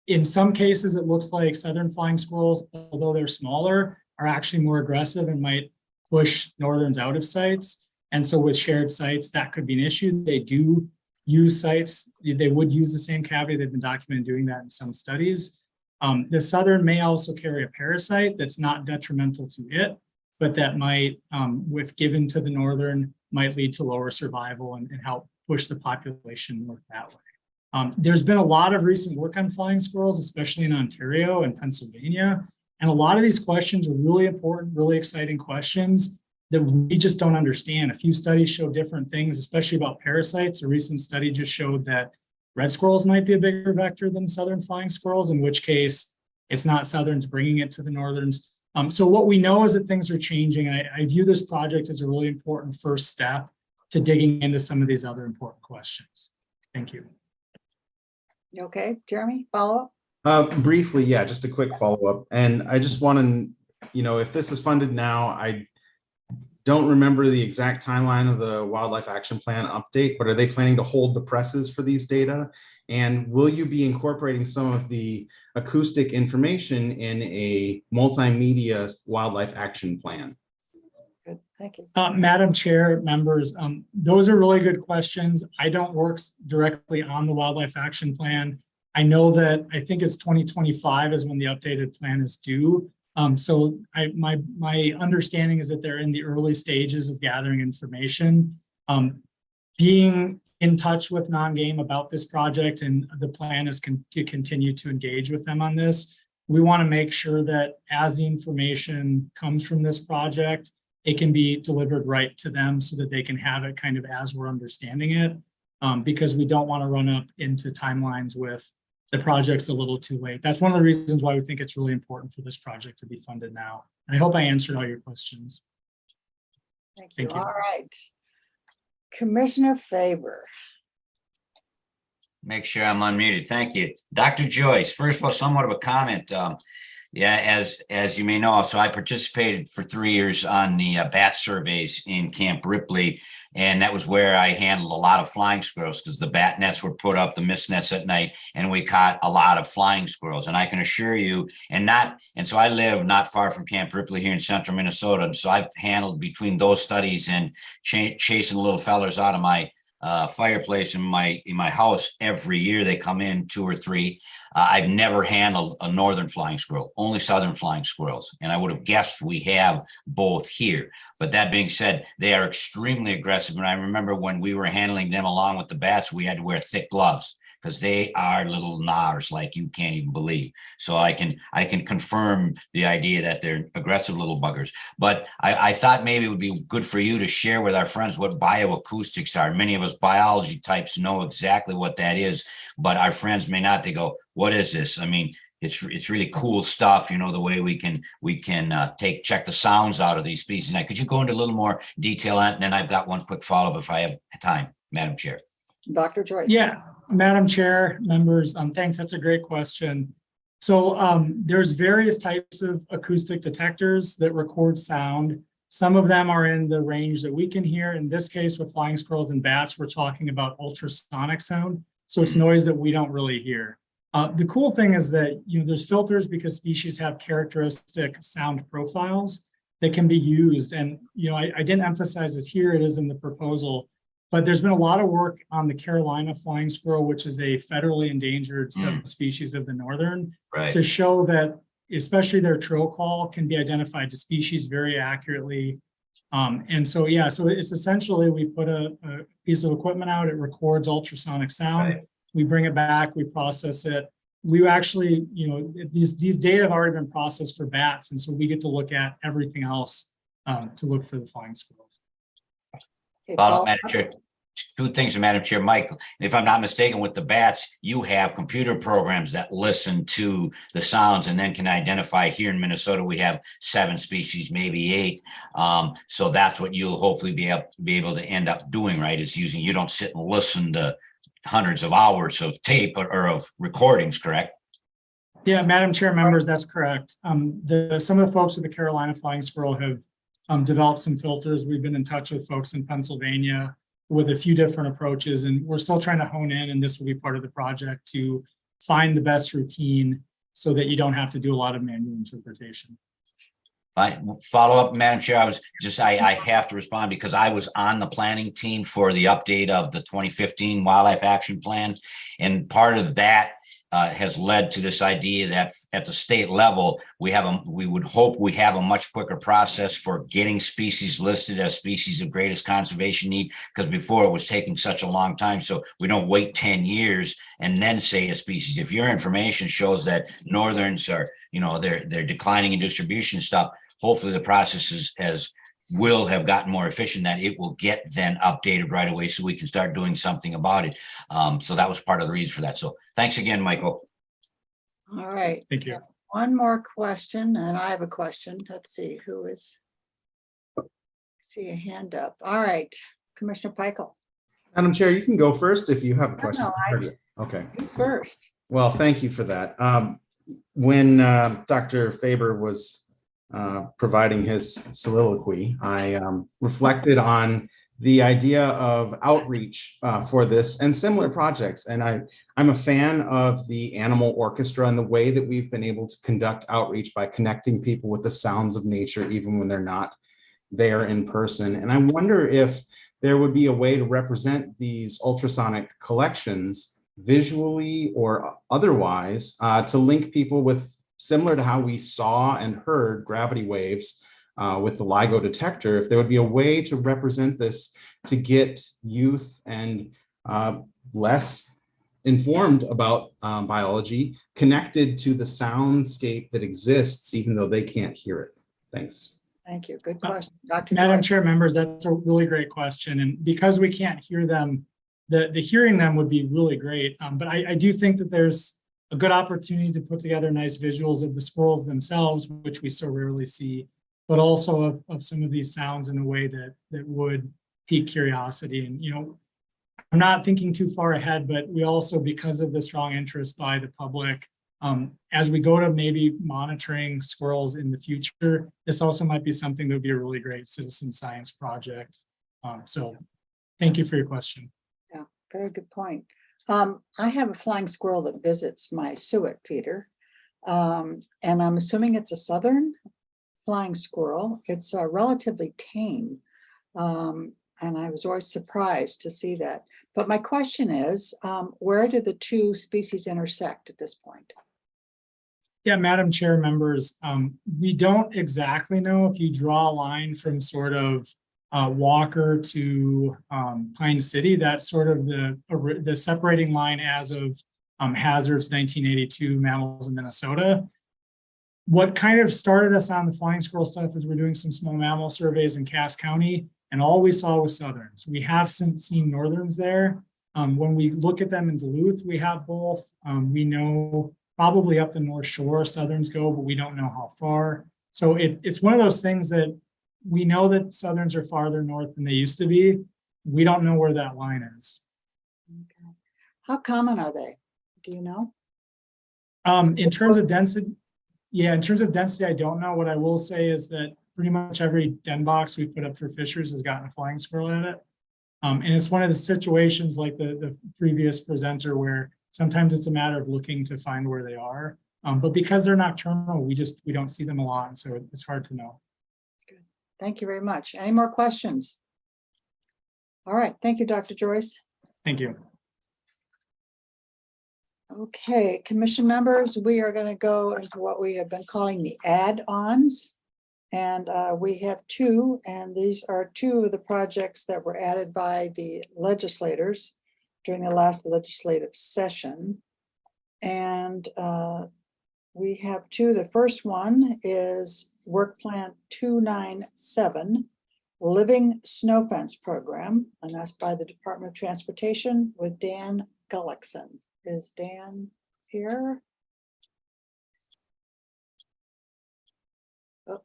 In some cases, it looks like southern flying squirrels, although they're smaller, are actually more aggressive and might push northerns out of sites. And so with shared sites, that could be an issue. They do use sites. They would use the same cavity. They've been documented doing that in some studies. The southern may also carry a parasite that's not detrimental to it, but that might, if given to the northern, might lead to lower survival and help push the population north that way. There's been a lot of recent work on flying squirrels, especially in Ontario and Pennsylvania. And a lot of these questions are really important, really exciting questions that we just don't understand. A few studies show different things, especially about parasites. A recent study just showed that red squirrels might be a bigger vector than southern flying squirrels, in which case it's not southerns bringing it to the northerns. So what we know is that things are changing. And I view this project as a really important first step to digging into some of these other important questions. Thank you. Okay, Jeremy, follow up? Briefly, yeah, just a quick follow-up. And I just want to, if this is funded now, I don't remember the exact timeline of the Wildlife Action Plan update, but are they planning to hold the presses for these data? And will you be incorporating some of the acoustic information in a multimedia wildlife action plan? Good, thank you. Madam Chair, members, those are really good questions. I don't work directly on the Wildlife Action Plan. I know that I think it's 2025 is when the updated plan is due. So my understanding is that they're in the early stages of gathering information. Being in touch with non-game about this project, and the plan is to continue to engage with them on this. We want to make sure that as the information comes from this project, it can be delivered right to them so that they can have it kind of as we're understanding it, because we don't want to run up into timelines with the project's a little too late. That's one of the reasons why we think it's really important for this project to be funded now. And I hope I answered all your questions. Thank you. All right. Commissioner Faber. Make sure I'm unmuted. Thank you. Dr. Joyce, first of all, somewhat of a comment. Yeah, as you may know, so I participated for 3 years on the bat surveys in Camp Ripley, and that was where I handled a lot of flying squirrels because the bat nets were put up, the mist nets at night, and we caught a lot of flying squirrels. And I can assure you, and so I live not far from Camp Ripley here in central Minnesota, and so I've handled between those studies and chasing little fellers out of my fireplace in my house every year. They come in 2 or 3. I've never handled a northern flying squirrel, only southern flying squirrels. And I would have guessed we have both here. But that being said, they are extremely aggressive. And I remember when we were handling them along with the bats, we had to wear thick gloves because they are little gnawers like you can't even believe. So I can confirm the idea that they're aggressive little buggers. But I thought maybe it would be good for you to share with our friends what bioacoustics are. Many of us biology types know exactly what that is, but our friends may not. They go, what is this? I mean, it's really cool stuff, the way we can check the sounds out of these species. Now, could you go into a little more detail on it? And then I've got one quick follow-up if I have time, Madam Chair. Dr. Joyce. Yeah, Madam Chair, members, thanks. That's a great question. So there's various types of acoustic detectors that record sound. Some of them are in the range that we can hear. In this case, with flying squirrels and bats, we're talking about ultrasonic sound. So it's noise that we don't really hear. The cool thing is that there's filters because species have characteristic sound profiles that can be used. And I didn't emphasize this here, it is in the proposal, but there's been a lot of work on the Carolina flying squirrel, which is a federally endangered subspecies of the northern, to show that especially their trill call can be identified to species very accurately. And so, yeah, so it's essentially we put a piece of equipment out, it records ultrasonic sound, we bring it back, we process it. We actually, these data have already been processed for bats, and so we get to look at everything else to look for the flying squirrels. Follow, Madam Chair. 2 things, Madam Chair. Mike, if I'm not mistaken, with the bats, you have computer programs that listen to the sounds and then can identify. Here in Minnesota, we have 7 species, maybe 8. So that's what you'll hopefully be able to end up doing, right? Is using, you don't sit and listen to hundreds of hours of tape or of recordings, correct? Yeah, Madam Chair, members, that's correct. Some of the folks with the Carolina Flying Squirrel have developed some filters. We've been in touch with folks in Pennsylvania with a few different approaches, and we're still trying to hone in, and this will be part of the project to find the best routine so that you don't have to do a lot of manual interpretation. Follow up, Madam Chair. I have to respond because I was on the planning team for the update of the 2015 Wildlife Action Plan. And part of that has led to this idea that at the state level, we would hope we have a much quicker process for getting species listed as species of greatest conservation need, because before it was taking such a long time. So we don't wait 10 years and then say a species. If your information shows that northerns are, they're declining in distribution stuff, hopefully the process will have gotten more efficient, that it will get then updated right away so we can start doing something about it. So that was part of the reason for that. So thanks again, Michael. All right. Thank you. One more question, and I have a question. Let's see who is. I see a hand up. All right, Commissioner Peichel. Madam Chair, you can go first if you have a question. Okay. You first. Well, thank you for that. When Dr. Faber was providing his soliloquy, I reflected on the idea of outreach for this and similar projects. And I'm a fan of the animal orchestra and the way that we've been able to conduct outreach by connecting people with the sounds of nature, even when they're not there in person. And I wonder if there would be a way to represent these ultrasonic collections visually or otherwise to link people with, similar to how we saw and heard gravity waves with the LIGO detector, if there would be a way to represent this to get youth and less informed about biology connected to the soundscape that exists, even though they can't hear it. Thanks. Thank you. Good question. Dr. Madam Joy. Chair, members, that's a really great question. And because we can't hear them, the hearing them would be really great. But I do think that there's a good opportunity to put together nice visuals of the squirrels themselves, which we so rarely see, but also of some of these sounds in a way that would pique curiosity. And, I'm not thinking too far ahead, but we also, because of the strong interest by the public, as we go to maybe monitoring squirrels in the future, this also might be something that would be a really great citizen science project. So thank you for your question. Yeah, very good point. I have a flying squirrel that visits my suet feeder, and I'm assuming it's a southern flying squirrel. It's relatively tame, and I was always surprised to see that. But my question is, where do the two species intersect at this point? Yeah, Madam Chair, members, we don't exactly know. If you draw a line from sort of Walker to Pine City, that's sort of the separating line as of Hazard's 1982 Mammals in Minnesota. What kind of started us on the flying squirrel stuff is we're doing some small mammal surveys in Cass County, and all we saw was southerns. We have since seen northerns there. When we look at them in Duluth, we have both. We know probably up the North Shore southerns go, but we don't know how far. So it's one of those things that we know that southerns are farther north than they used to be. We don't know where that line is. Okay. How common are they? Do you know? In terms of density, I don't know. What I will say is that pretty much every den box we put up for fishers has gotten a flying squirrel in it. And it's one of the situations like the previous presenter where sometimes it's a matter of looking to find where they are. But because they're nocturnal, we don't see them a lot. So it's hard to know. Good. Thank you very much. Any more questions? All right. Thank you, Dr. Joyce. Thank you. Okay, commission members, we are going to go into what we have been calling the add-ons. And we have two, and these are two of the projects that were added by the legislators during the last legislative session. And we have two. The first one is Work Plan 297, Living Snow Fence Program, and that's by the Department of Transportation with Dan Gullickson. Is Dan here? Oh.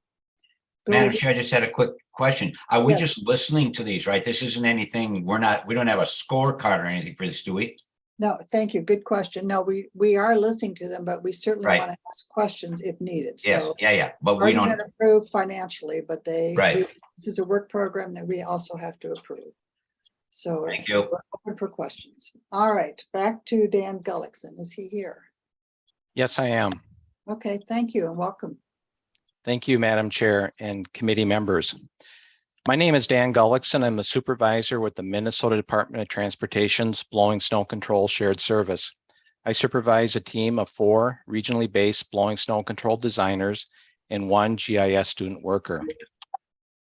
Madam ahead. Chair, I just had a quick question. Are we Yes. just listening to these, right? This isn't anything, we don't have a scorecard or anything for this, do we? No, thank you. Good question. No, we are listening to them, but we certainly Right. want to ask questions if needed. Yes, So yeah, but we already don't, been approved financially, but Right. this is a work program that we also have to approve. So thank you. we're open for questions. All right, back to Dan Gullickson. Is he here? Yes, I am. Okay, thank you and welcome. Thank you, Madam Chair and committee members. My name is Dan Gullickson. I'm a supervisor with the Minnesota Department of Transportation's Blowing Snow Control Shared Service. I supervise a team of 4 regionally based blowing snow control designers and 1 GIS student worker.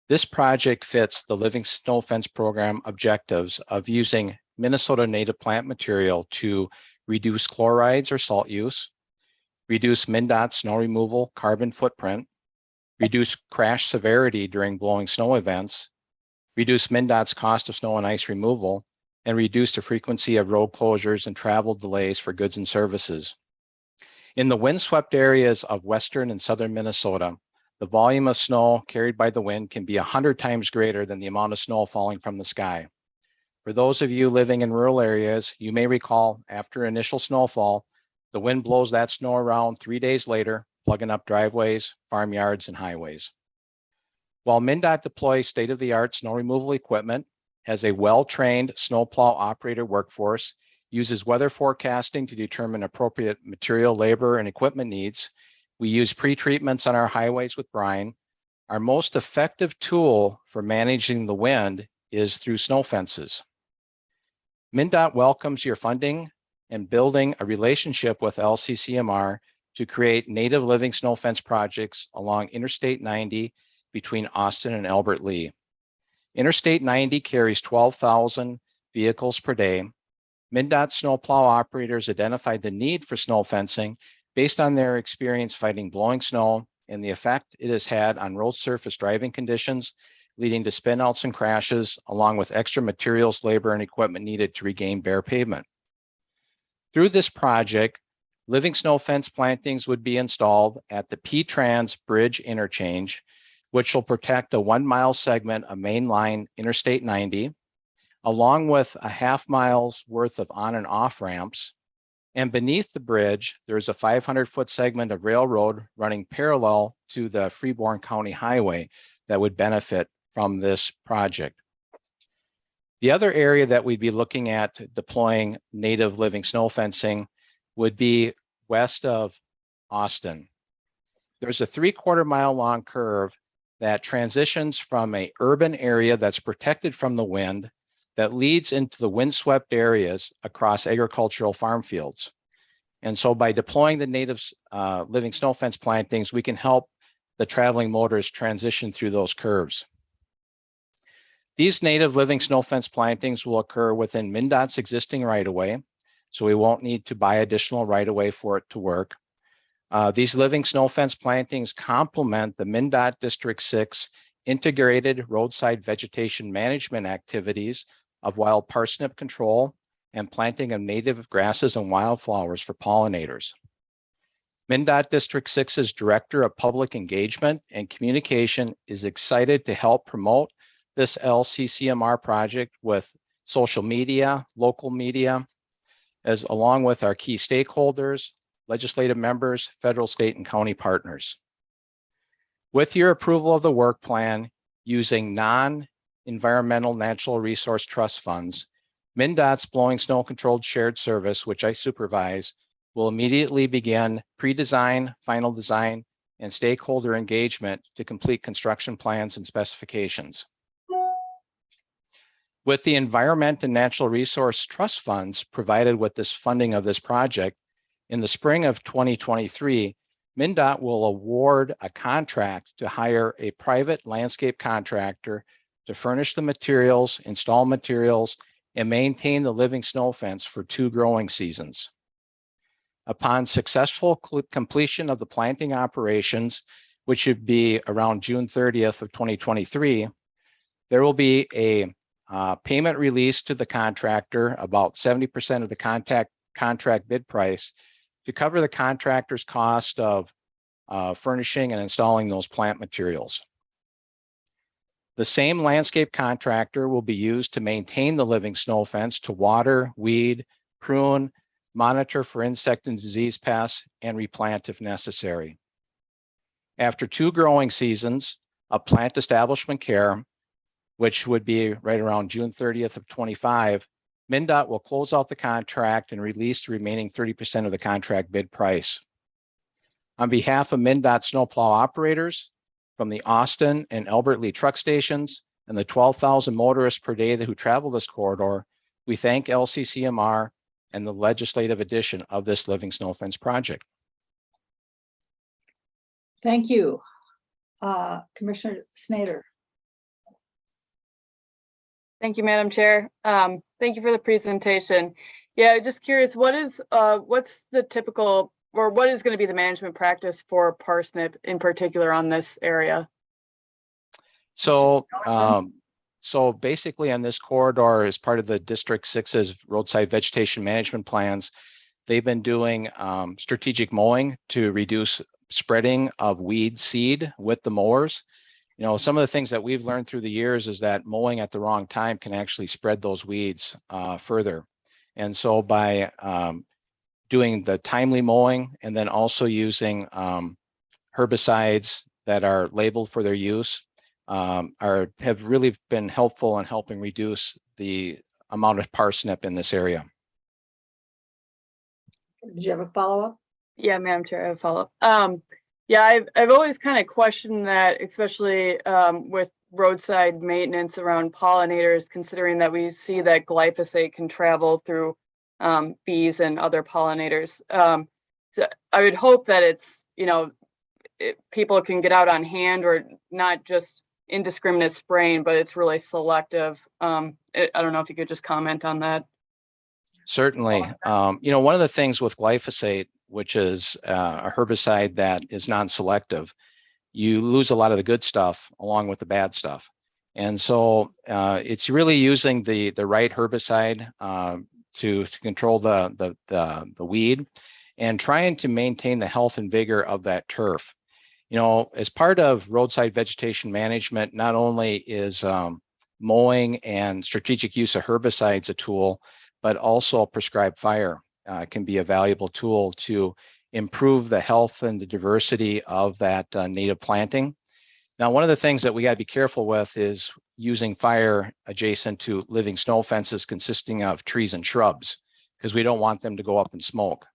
This project fits the Living Snow Fence program objectives of using Minnesota native plant material to reduce chlorides or salt use, reduce MnDOT snow removal carbon footprint, reduce crash severity during blowing snow events, reduce MnDOT's cost of snow and ice removal, and reduce the frequency of road closures and travel delays for goods and services. In the windswept areas of western and southern Minnesota, the volume of snow carried by the wind can be 100 times greater than the amount of snow falling from the sky. For those of you living in rural areas, you may recall after initial snowfall, the wind blows that snow around 3 days later, plugging up driveways, farmyards, and highways. While MnDOT deploys state-of-the-art snow removal equipment, has a well-trained snowplow operator workforce, uses weather forecasting to determine appropriate material, labor, and equipment needs, we use pre-treatments on our highways with brine. Our most effective tool for managing the wind is through snow fences. MnDOT welcomes your funding and building a relationship with LCCMR to create native living snow fence projects along Interstate 90 between Austin and Albert Lea. Interstate 90 carries 12,000 vehicles per day. MnDOT snowplow operators identified the need for snow fencing based on their experience fighting blowing snow and the effect it has had on road surface driving conditions, leading to spinouts and crashes, along with extra materials, labor, and equipment needed to regain bare pavement. Through this project, living snow fence plantings would be installed at the P-Trans Bridge interchange, which will protect a 1 mile segment of mainline Interstate 90, along with a half mile's worth of on and off ramps. And beneath the bridge, there's a 500-foot segment of railroad running parallel to the Freeborn County Highway that would benefit from this project. The other area that we'd be looking at deploying native living snow fencing would be west of Austin. There's a 3/4 mile long curve that transitions from an urban area that's protected from the wind that leads into the windswept areas across agricultural farm fields. And so by deploying the native living snow fence plantings, we can help the traveling motorists transition through those curves. These native living snow fence plantings will occur within MnDOT's existing right-of-way, so we won't need to buy additional right-of-way for it to work. These living snow fence plantings complement the MnDOT District 6 integrated roadside vegetation management activities of wild parsnip control and planting of native grasses and wildflowers for pollinators. MnDOT District 6's Director of Public Engagement and Communication is excited to help promote this LCCMR project with social media, local media, along with our key stakeholders, legislative members, federal, state, and county partners. With your approval of the work plan using non-environmental natural resource trust funds, MnDOT's blowing snow controlled shared service, which I supervise, will immediately begin pre-design, final design, and stakeholder engagement to complete construction plans and specifications. With the Environment and Natural Resource Trust funds provided with this funding of this project, in the spring of 2023, MnDOT will award a contract to hire a private landscape contractor to furnish the materials, install materials, and maintain the living snow fence for 2 growing seasons. Upon successful completion of the planting operations, which should be around June 30th of 2023, there will be a payment release to the contractor, about 70% of the contract bid price, to cover the contractor's cost of furnishing and installing those plant materials. The same landscape contractor will be used to maintain the living snow fence to water, weed, prune, monitor for insect and disease pests, and replant if necessary. After 2 growing seasons of plant establishment care, which would be right around June 30th of 25, MnDOT will close out the contract and release the remaining 30% of the contract bid price. On behalf of MnDOT snowplow operators from the Austin and Albert Lee truck stations and the 12,000 motorists per day who travel this corridor, we thank LCCMR and the legislative edition of this Living Snow Fence project. Thank you. Commissioner Snyder. Thank you, Madam Chair. Thank you for the presentation. Yeah, just curious, what's the typical, or what is going to be the management practice for parsnip in particular on this area? So, so basically on this corridor, as part of the District 6's roadside vegetation management plans, they've been doing strategic mowing to reduce spreading of weed seed with the mowers. You know, some of the things that we've learned through the years is that mowing at the wrong time can actually spread those weeds further. And so by doing the timely mowing and then also using herbicides that are labeled for their use have really been helpful in helping reduce the amount of parsnip in this area. Did you have a follow-up? Yeah, Madam Chair, I have a follow-up. Yeah, I've always kind of questioned that, especially with roadside maintenance around pollinators, considering that we see that glyphosate can travel through bees and other pollinators. So I would hope that it's, you know, people can get out on hand, or not just indiscriminate spraying, but it's really selective. I don't know if you could just comment on that. Certainly. You know, one of the things with glyphosate, which is a herbicide that is non-selective, you lose a lot of the good stuff along with the bad stuff. And so it's really using the right herbicide to control the weed and trying to maintain the health and vigor of that turf. You know, as part of roadside vegetation management, not only is mowing and strategic use of herbicides a tool, but also prescribed fire can be a valuable tool to improve the health and the diversity of that native planting. Now, one of the things that we got to be careful with is using fire adjacent to living snow fences consisting of trees and shrubs, because we don't want them to go up in smoke.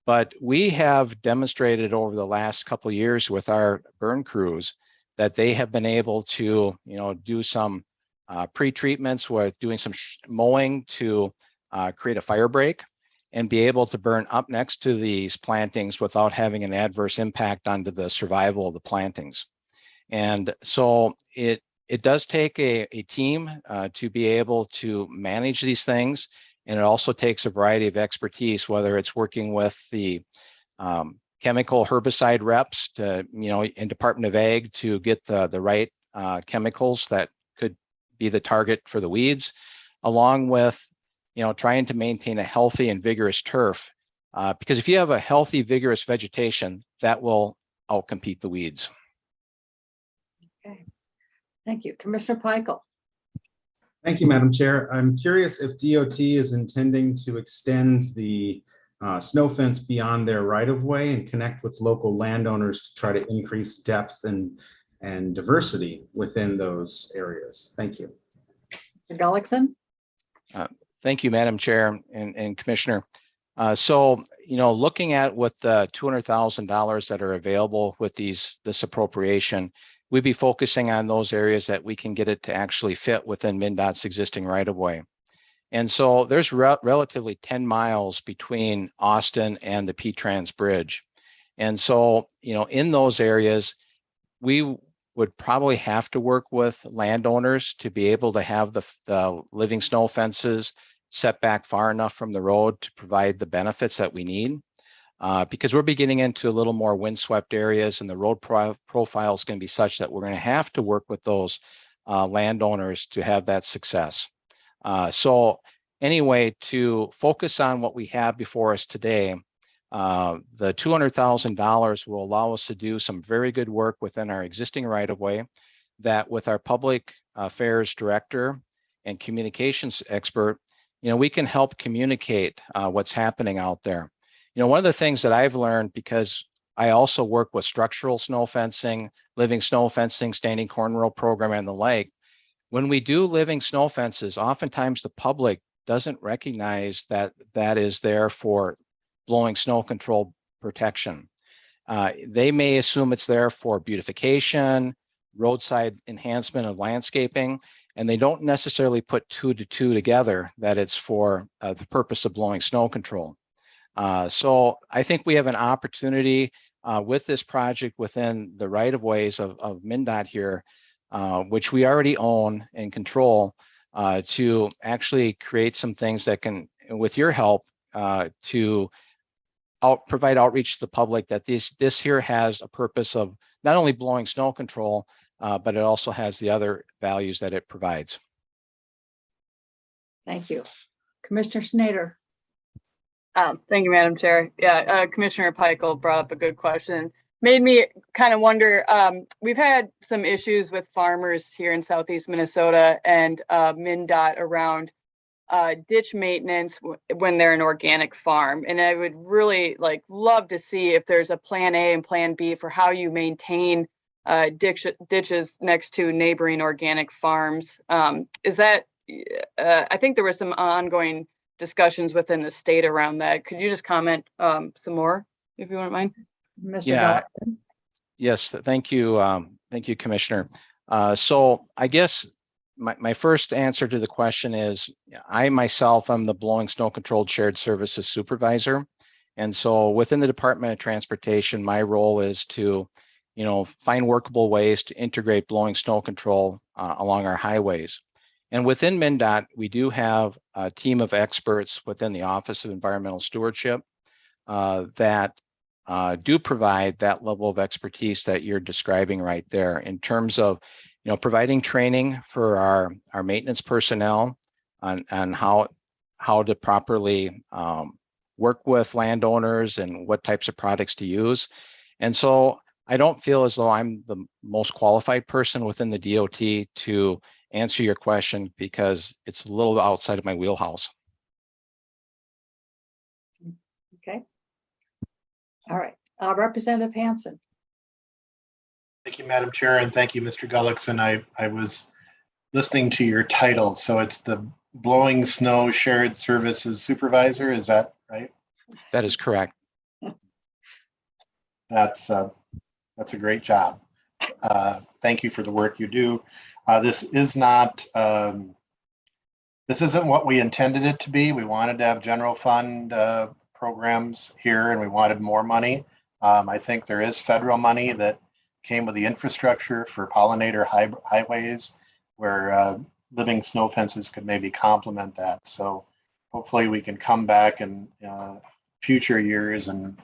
But we have demonstrated over the last couple of years with our burn crews that they have been able to, you know, do some pre-treatments with doing some mowing to create a fire break and be able to burn up next to these plantings without having an adverse impact onto the survival of the plantings. And so it does take a team to be able to manage these things. And it also takes a variety of expertise, whether it's working with the chemical herbicide reps to, you know, in Department of Ag to get the right chemicals that could be the target for the weeds, along with, you know, trying to maintain a healthy and vigorous turf. Because if you have a healthy, vigorous vegetation, that will outcompete the weeds. Okay, thank you. Commissioner Peichel. Thank you, Madam Chair. I'm curious if DOT is intending to extend the snow fence beyond their right-of-way and connect with local landowners to try to increase depth and diversity within those areas. Thank you. Gullickson. Thank you, Madam Chair and Commissioner. So, you know, looking at with the $200,000 that are available with this appropriation, we'd be focusing on those areas that we can get it to actually fit within MnDOT's existing right-of-way. And so there's relatively 10 miles between Austin and the P-Trans Bridge. And so, you know, in those areas, we would probably have to work with landowners to be able to have the living snow fences set back far enough from the road to provide the benefits that we need. Because we're beginning into a little more windswept areas, and the road profile is going to be such that we're going to have to work with those landowners to have that success. So anyway, to focus on what we have before us today, the $200,000 will allow us to do some very good work within our existing right-of-way. that with our public affairs director and communications expert, we can help communicate what's happening out there. One of the things that I've learned, because I also work with structural snow fencing, living snow fencing, standing corn row program, and the like. When we do living snow fences, oftentimes the public doesn't recognize that that is there for blowing snow control protection. They may assume it's there for beautification, roadside enhancement of landscaping, and they don't necessarily put two to two together that it's for the purpose of blowing snow control. So I think we have an opportunity with this project within the right-of-ways of MnDOT here, which we already own and control, to actually create some things that can, with your help, to provide outreach to the public that this here has a purpose of not only blowing snow control, but it also has the other values that it provides. Thank you. Commissioner Snyder. Thank you, Madam Chair. Yeah, Commissioner Peichel brought up a good question. Made me kind of wonder, we've had some issues with farmers here in Southeast Minnesota and MnDOT around ditch maintenance when they're an organic farm. And I would really love to see if there's a plan A and plan B for how you maintain ditches next to neighboring organic farms. Is that, I think there was some ongoing discussions within the state around that. Could you just comment some more, if you wouldn't mind? Mr. Yeah. Dawson. Yes, thank you, Commissioner. So I guess my first answer to the question is, I myself am the blowing snow controlled shared services supervisor. And so within the Department of Transportation, my role is to, find workable ways to integrate blowing snow control along our highways. And within MnDOT, we do have a team of experts within the Office of Environmental Stewardship that do provide that level of expertise that you're describing right there in terms of, providing training for our maintenance personnel on how to properly work with landowners and what types of products to use. And so I don't feel as though I'm the most qualified person within the DOT to answer your question, because it's a little outside of my wheelhouse. Okay. All right. Representative Hansen. Thank you, Madam Chair, and thank you, Mr. Gullickson. I was listening to your title, so it's the Blowing Snow Shared Services Supervisor. Is that right? That is correct. That's a great job. Thank you for the work you do. This isn't what we intended it to be. We wanted to have general fund programs here, and we wanted more money. I think there is federal money that came with the infrastructure for pollinator highways, where living snow fences could maybe complement that. So hopefully we can come back in future years, and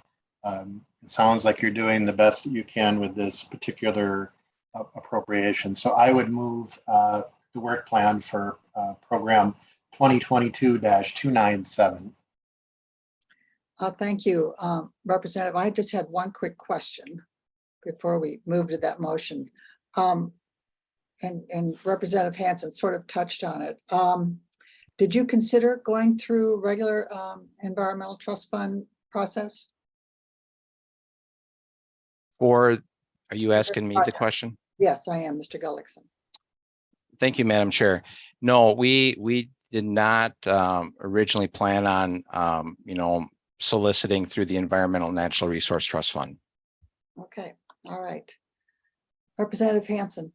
it sounds like you're doing the best that you can with this particular appropriation. So I would move the work plan for program 2022-297. Thank you, Representative. I just had one quick question before we move to that motion. And Representative Hansen sort of touched on it. Did you consider going through regular environmental trust fund process? Are you asking me the question? Yes, I am, Mr. Gullickson. Thank you, Madam Chair. No, we did not originally plan on, soliciting through the Environmental Natural Resource Trust Fund. Okay, all right. Representative Hansen.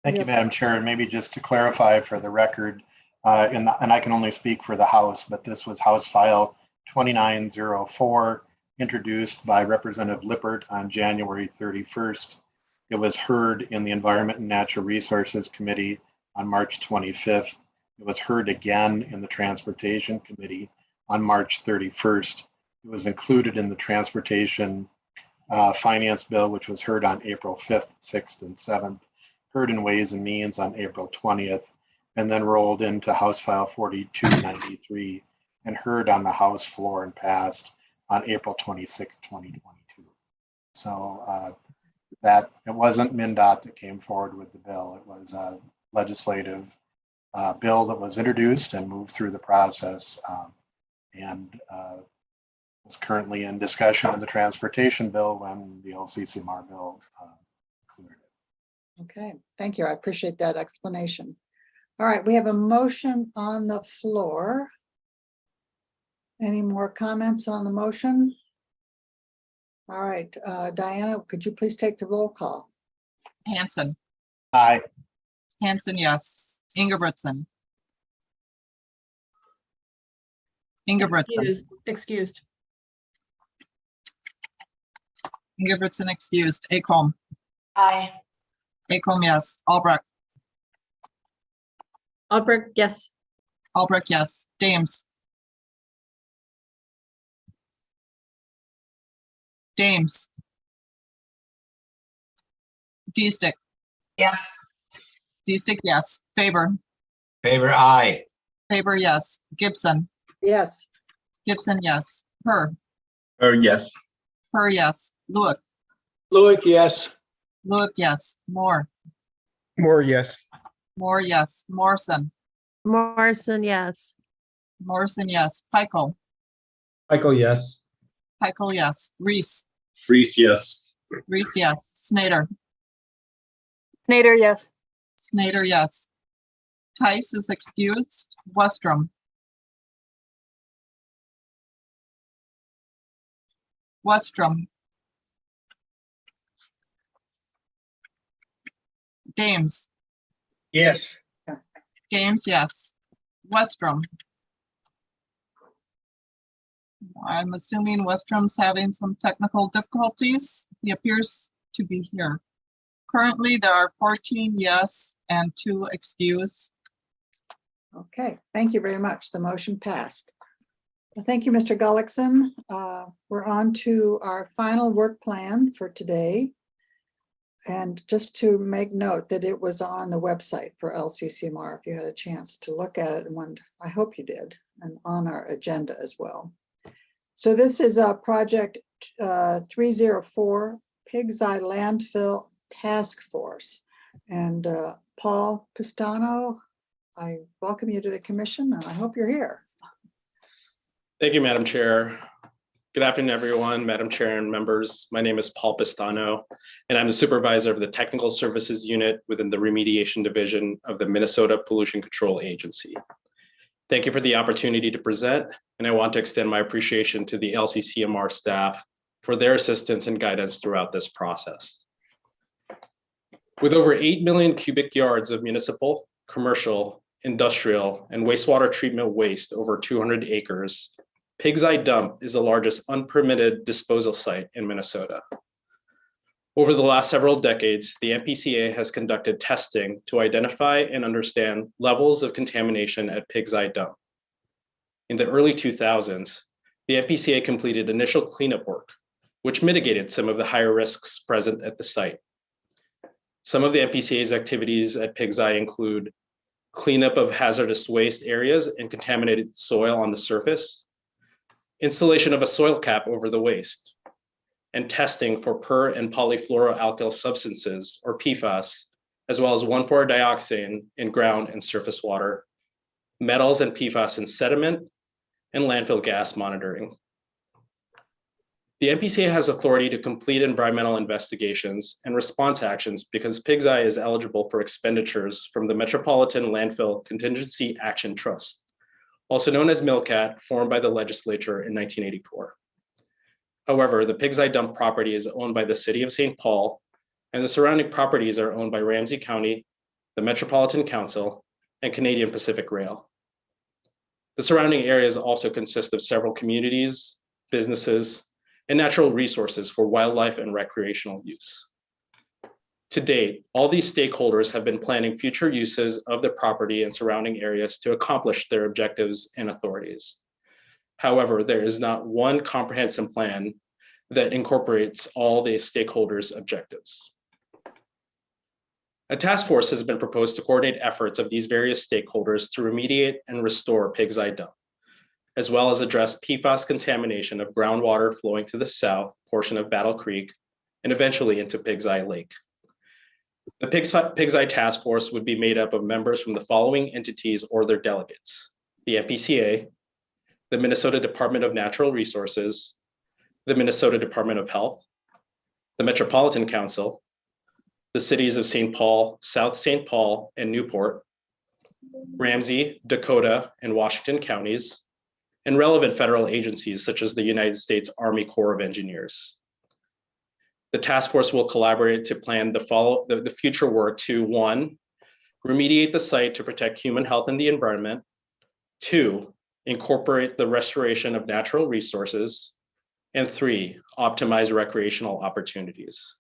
Thank you, Madam Chair. And maybe just to clarify for the record, and I can only speak for the House, but this was House File 2904, introduced by Representative Lippert on January 31st. It was heard in the Environment and Natural Resources Committee on March 25th. It was heard again in the Transportation Committee on March 31st. It was included in the Transportation Finance Bill, which was heard on April 5th, 6th, and 7th, heard in Ways and Means on April 20th, and then rolled into House File 4293 and heard on the House floor and passed on April 26th, 2022. So that it wasn't MnDOT that came forward with the bill. It was a legislative bill that was introduced and moved through the process, and is currently in discussion of the transportation bill when the LCCMR bill cleared it. Okay, thank you. I appreciate that explanation. All right, we have a motion on the floor. Any more comments on the motion? All right, Diana, could you please take the roll call? Hanson. Aye. Hanson, yes. Ingebrigtsen. Ingebrigtsen. Excused. Ingebrigtsen excused. Acomb. Aye. Acomb, yes. Albrecht. Albrecht, yes. Albrecht, yes. Dames. Dames. Deestick. Yeah. Deestick, yes. Faber. Faber, aye. Faber, yes. Gibson. Yes. Gibson, yes. Her. Yes. Her, yes. Lewick. Lewick, yes. Lewick, yes. Moore. More, yes. Moore, yes. Morrison. Morrison, yes. Morrison, yes. Pikel. Michael, yes. Pikel, yes. Reese. Reese, yes. Reese, yes. Snyder. Snyder, yes. Snyder, yes. Tice is excused. Westrom. Westrom. Dames. Yes. Dames, yes. Westrom. I'm assuming Westrom's having some technical difficulties. He appears to be here. Currently, there are 14 yes and 2 excused. Okay, thank you very much. The motion passed. Well, thank you, Mr. Gullickson. We're on to our final work plan for today. And just to make note that it was on the website for LCCMR, if you had a chance to look at it, and I hope you did, and on our agenda as well. So this is project 304, Pig's Eye Landfill Task Force. And Paul Pistano, I welcome you to the commission, and I hope you're here. Thank you, Madam Chair. Good afternoon, everyone, Madam Chair and members. My name is Paul Pistano, and I'm the supervisor of the Technical Services Unit within the Remediation Division of the Minnesota Pollution Control Agency. Thank you for the opportunity to present, and I want to extend my appreciation to the LCCMR staff for their assistance and guidance throughout this process. With over 8 million cubic yards of municipal, commercial, industrial, and wastewater treatment waste over 200 acres, Pig's Eye Dump is the largest unpermitted disposal site in Minnesota. Over the last several decades, the MPCA has conducted testing to identify and understand levels of contamination at Pig's Eye Dump. In the early 2000s, the MPCA completed initial cleanup work, which mitigated some of the higher risks present at the site. Some of the MPCA's activities at Pig's Eye include cleanup of hazardous waste areas and contaminated soil on the surface, installation of a soil cap over the waste, and testing for per and polyfluoroalkyl substances, or PFAS, as well as 1,4-dioxane in ground and surface water, metals and PFAS in sediment, and landfill gas monitoring. The MPCA has authority to complete environmental investigations and response actions because Pig's Eye is eligible for expenditures from the Metropolitan Landfill Contingency Action Trust, also known as MILCAT, formed by the legislature in 1984. However, the Pig's Eye Dump property is owned by the City of St. Paul, and the surrounding properties are owned by Ramsey County, the Metropolitan Council, and Canadian Pacific Rail. The surrounding areas also consist of several communities, businesses, and natural resources for wildlife and recreational use. To date, all these stakeholders have been planning future uses of the property and surrounding areas to accomplish their objectives and authorities. However, there is not one comprehensive plan that incorporates all the stakeholders' objectives. A task force has been proposed to coordinate efforts of these various stakeholders to remediate and restore Pig's Eye Dump, as well as address PFAS contamination of groundwater flowing to the south portion of Battle Creek and eventually into Pig's Eye Lake. The Pig's Eye Task Force would be made up of members from the following entities or their delegates: the MPCA, the Minnesota Department of Natural Resources, the Minnesota Department of Health, the Metropolitan Council, the cities of St. Paul, South St. Paul, and Newport, Ramsey, Dakota, and Washington counties, and relevant federal agencies such as the United States Army Corps of Engineers. The task force will collaborate to plan the future work to 1, remediate the site to protect human health and the environment, 2, incorporate the restoration of natural resources, and 3, optimize recreational opportunities.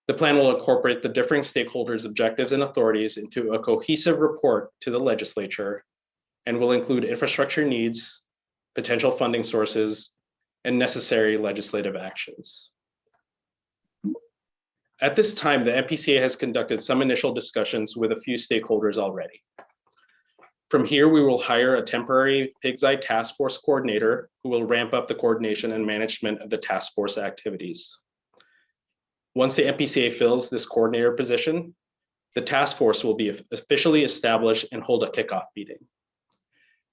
The plan will incorporate the differing stakeholders' objectives and authorities into a cohesive report to the legislature and will include infrastructure needs, potential funding sources, and necessary legislative actions. At this time, the MPCA has conducted some initial discussions with a few stakeholders already. From here, we will hire a temporary Pig's Eye Task Force coordinator who will ramp up the coordination and management of the task force activities. Once the MPCA fills this coordinator position, the task force will be officially established and hold a kickoff meeting.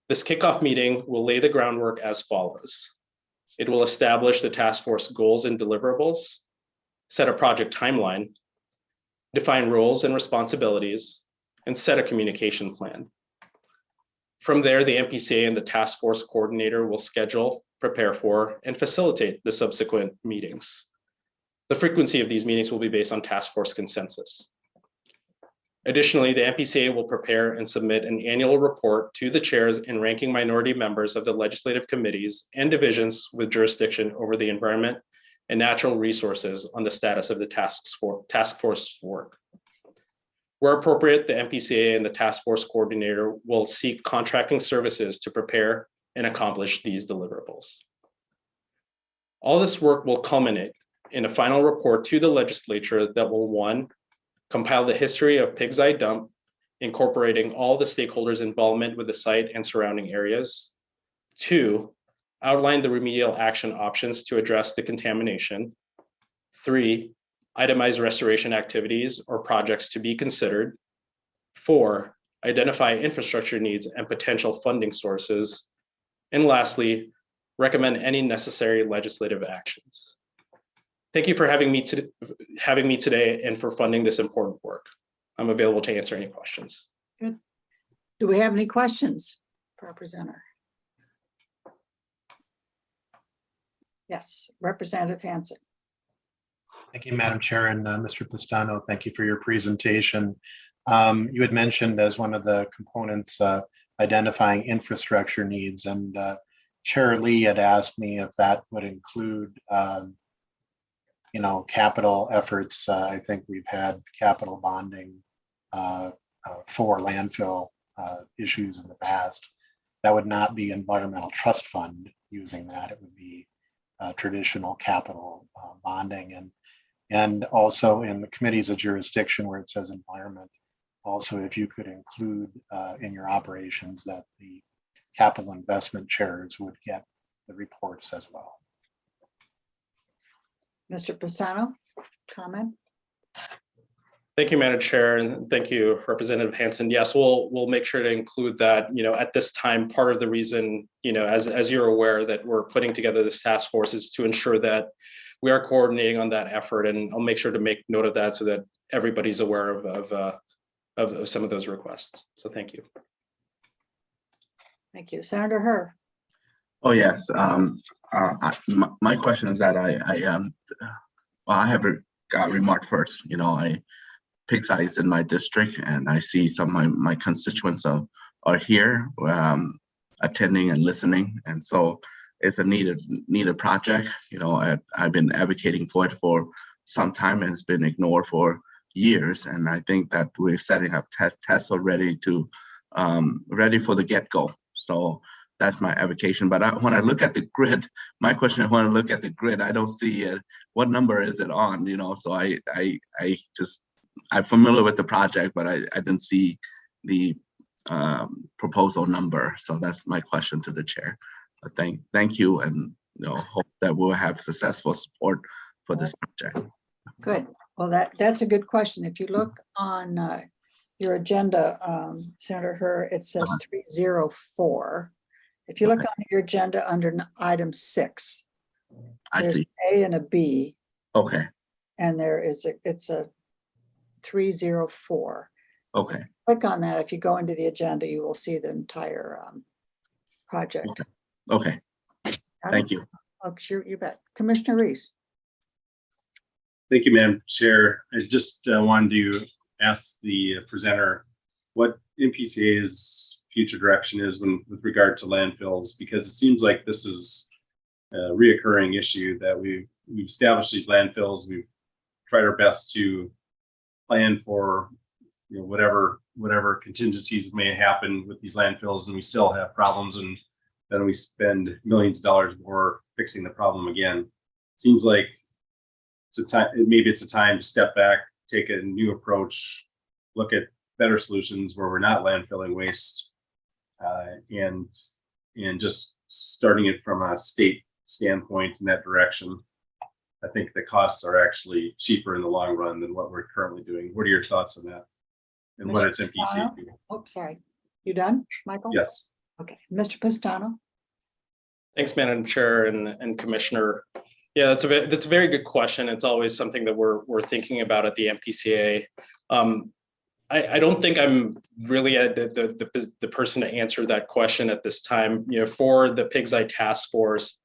This kickoff meeting will lay the groundwork as follows. It will establish the task force goals and deliverables, set a project timeline, define roles and responsibilities, and set a communication plan. From there, the MPCA and the task force coordinator will schedule, prepare for, and facilitate the subsequent meetings. The frequency of these meetings will be based on task force consensus. Additionally, the MPCA will prepare and submit an annual report to the chairs and ranking minority members of the legislative committees and divisions with jurisdiction over the environment and natural resources on the status of the task force work. Where appropriate, the MPCA and the task force coordinator will seek contracting services to prepare and accomplish these deliverables. All this work will culminate in a final report to the legislature that will, 1, compile the history of Pig's Eye Dump, incorporating all the stakeholders' involvement with the site and surrounding areas. 2, outline the remedial action options to address the contamination. 3, itemize restoration activities or projects to be considered. 4, identify infrastructure needs and potential funding sources. And lastly, recommend any necessary legislative actions. Thank you for having me today and for funding this important work. I'm available to answer any questions. Good. Do we have any questions for our presenter? Yes, Representative Hansen. Thank you, Madam Chair, and Mr. Pistano, thank you for your presentation. You had mentioned as one of the components identifying infrastructure needs, and Chair Lee had asked me if that would include capital efforts. I think we've had capital bonding for landfill issues in the past. That would not be environmental trust fund using that. It would be traditional capital bonding, and also in the committees of jurisdiction where it says environment, also if you could include in your operations that the capital investment chairs would get the reports as well. Mr. Pistano, comment? Thank you, Madam Chair, and thank you, Representative Hansen. Yes, we'll make sure to include that. At this time, part of the reason, as you're aware, that we're putting together this task force is to ensure that we are coordinating on that effort, and I'll make sure to make note of that so that everybody's aware of some of those requests. So thank you. Thank you, Senator Herr. Oh, yes. My question is that I have got remarked first. Pig's Eye is in my district, and I see some of my constituents are here attending and listening, and so it's a needed project. I've been advocating for it for some time, and it's been ignored for years. And I think that we're setting up tests already to ready for the get-go. So that's my advocation. But when I look at the grid, my question is, when I look at the grid, I don't see it. What number is it on? So I'm familiar with the project, but I didn't see the proposal number. So that's my question to the chair. Thank you, and hope that we'll have successful support for this project. Good. Well, that's a good question. If you look on your agenda, Senator Hur, it says 304. If you look on your agenda under item 6, I there's see. A and a B, Okay, and it's a 304. okay, Click on that. If you go into the agenda, you will see the entire project. okay. Thank you. Oh, sure, you bet. Commissioner Reese. Thank you, Madam Chair. I just wanted to ask the presenter what MPCA's future direction is with regard to landfills, because it seems like this is a reoccurring issue that we've established these landfills. We've tried our best to plan for whatever contingencies may happen with these landfills, and we still have problems, and then we spend millions of dollars more fixing the problem again. Seems like maybe it's a time to step back, take a new approach, look at better solutions where we're not landfilling waste, and just starting it from a state standpoint in that direction. I think the costs are actually cheaper in the long run than what we're currently doing. What are your thoughts on that? And what it's MPC? Oh, sorry. You done, Michael? Yes. Okay, Mr. Pistano. Thanks, Madam Chair and Commissioner. Yeah, that's a very good question. It's always something that we're thinking about at the MPCA. I don't think I'm really the person to answer that question at this time. For the Pig's Eye Task Force,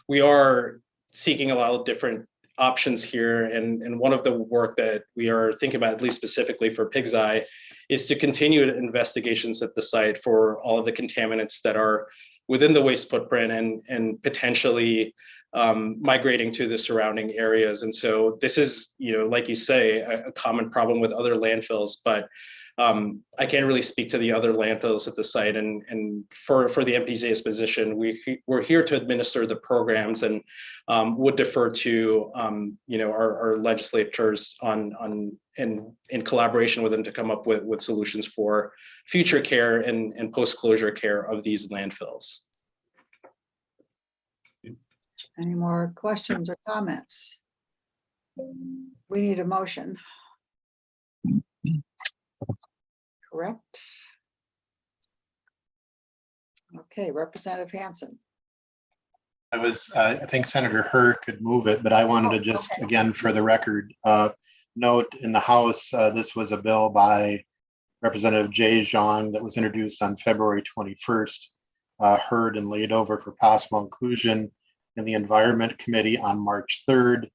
we are seeking a lot of different options here, and one of the work that we are thinking about, at least specifically for Pig's Eye, is to continue investigations at the site for all of the contaminants that are within the waste footprint and potentially migrating to the surrounding areas. And so this is, like you say, a common problem with other landfills, but I can't really speak to the other landfills at the site. And for the MPCA's position, we're here to administer the programs and would defer to our legislators in collaboration with them to come up with solutions for future care and post-closure care of these landfills. Any more questions or comments? We need a motion. Correct? Okay, Representative Hansen. I think Senator Hur could move it, but I wanted to just, again, for the record, note in the House, this was a bill by Representative Jay Zhang that was introduced on February 21st, heard and laid over for possible inclusion in the Environment Committee on March 3rd,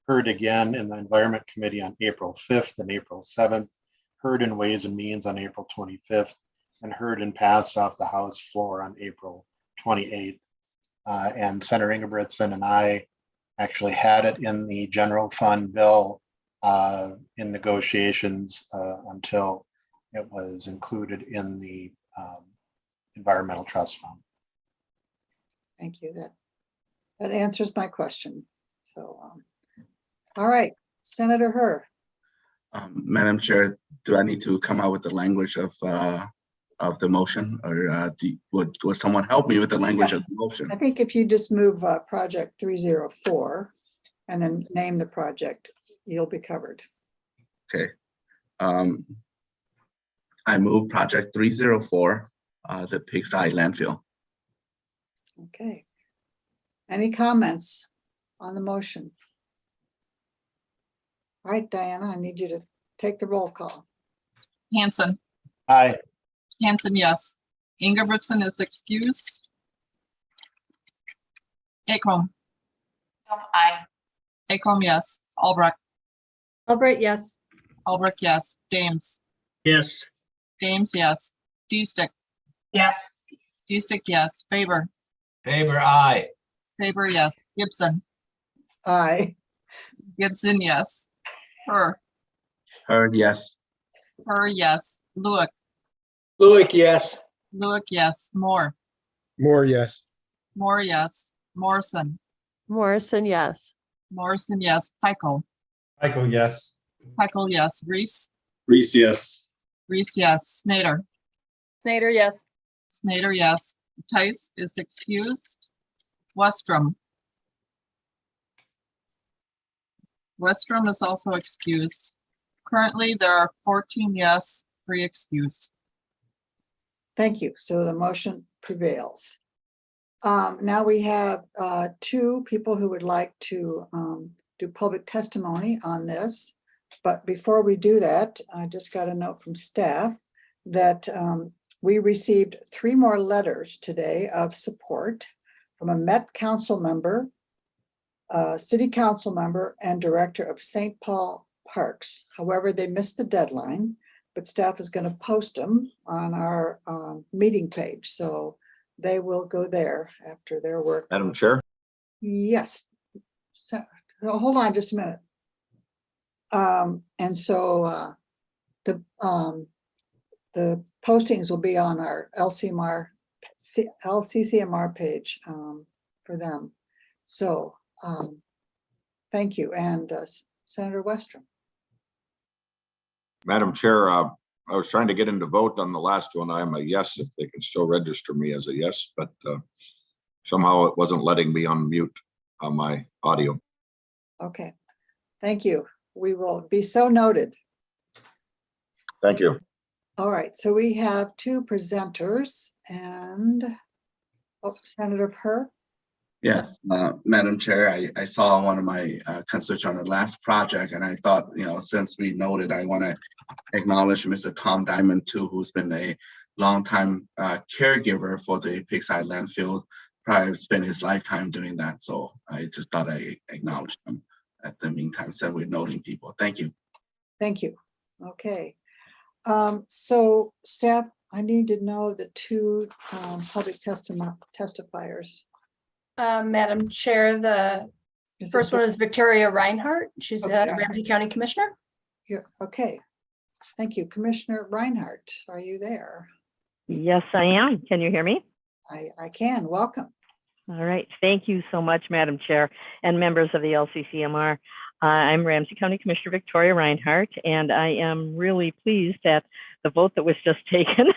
heard again in the Environment Committee on April 5th and April 7th, heard in Ways and Means on April 25th, and heard and passed off the House floor on April 28th. And Senator Ingebrigtsen and I actually had it in the general fund bill in negotiations until it was included in the environmental trust fund. Thank you. That answers my question. So, all right, Senator Hur. Madam Chair, do I need to come out with the language of the motion, or would someone help me with the language of the motion? I think if you just move project 304 and then name the project, you'll be covered. Okay. I move project 304, the Pig's Eye landfill. Okay. Any comments on the motion? All right, Diana, I need you to take the roll call. Hansen. Aye. Hansen, yes. Ingebrigtsen is excused. Acom. Aye. Acom, yes. Albrecht. Albright, yes. Albrecht, yes. James. Yes. James, yes. D-Stick. Yes. D-Stick, yes. Faber. Faber, aye. Faber, yes. Gibson. Aye. Gibson, yes. Hur. Heard, yes. Hur, yes. Lewick. Lewick, yes. Lewick, yes. Moore. More, yes. Moore, yes. Morrison. Morrison, yes. Morrison, yes. Peichel. Michael, yes. Peichel, yes. Reese. Reese, yes. Reese, yes. Snyder. Snyder, yes. Snyder, yes. Tice is excused. Westrom. Westrom is also excused. Currently, there are 14 yes, 3 excused. Thank you. So the motion prevails. Now we have 2 people who would like to do public testimony on this. But before we do that, I just got a note from staff that we received 3 more letters today of support from a Met Council member, City Council member, and Director of St. Paul Parks. However, they missed the deadline, but staff is going to post them on our meeting page. So they will go there after their work. Madam Chair? Yes. So, hold on just a minute. And so the postings will be on our LCCMR page for them. So thank you. And Senator Westrom. Madam Chair, I was trying to get in to vote on the last one. I'm a yes, if they can still register me as a yes, but somehow it wasn't letting me unmute on my audio. Okay, thank you. We will be so noted. Thank you. All right, so we have 2 presenters and Senator Herr. Yes, Madam Chair, I saw one of my constituents on the last project, and I thought, since we noted, I want to acknowledge Mr. Tom Diamond too, who's been a longtime caregiver for the Pigside landfill. Probably spent his lifetime doing that. So I just thought I acknowledged him at the meantime, so we're noting people. Thank you. Thank you. Okay. So staff, I need to know the 2 public testifiers. Madam Chair, the first one is Victoria Reinhardt. She's a Ramsey County Commissioner. Yeah, okay. Thank you. Commissioner Reinhardt, are you there? Yes, I am. Can you hear me? I can. Welcome. All right. Thank you so much, Madam Chair and members of the LCCMR. I'm Ramsey County Commissioner Victoria Reinhardt, and I am really pleased at the vote that was just taken.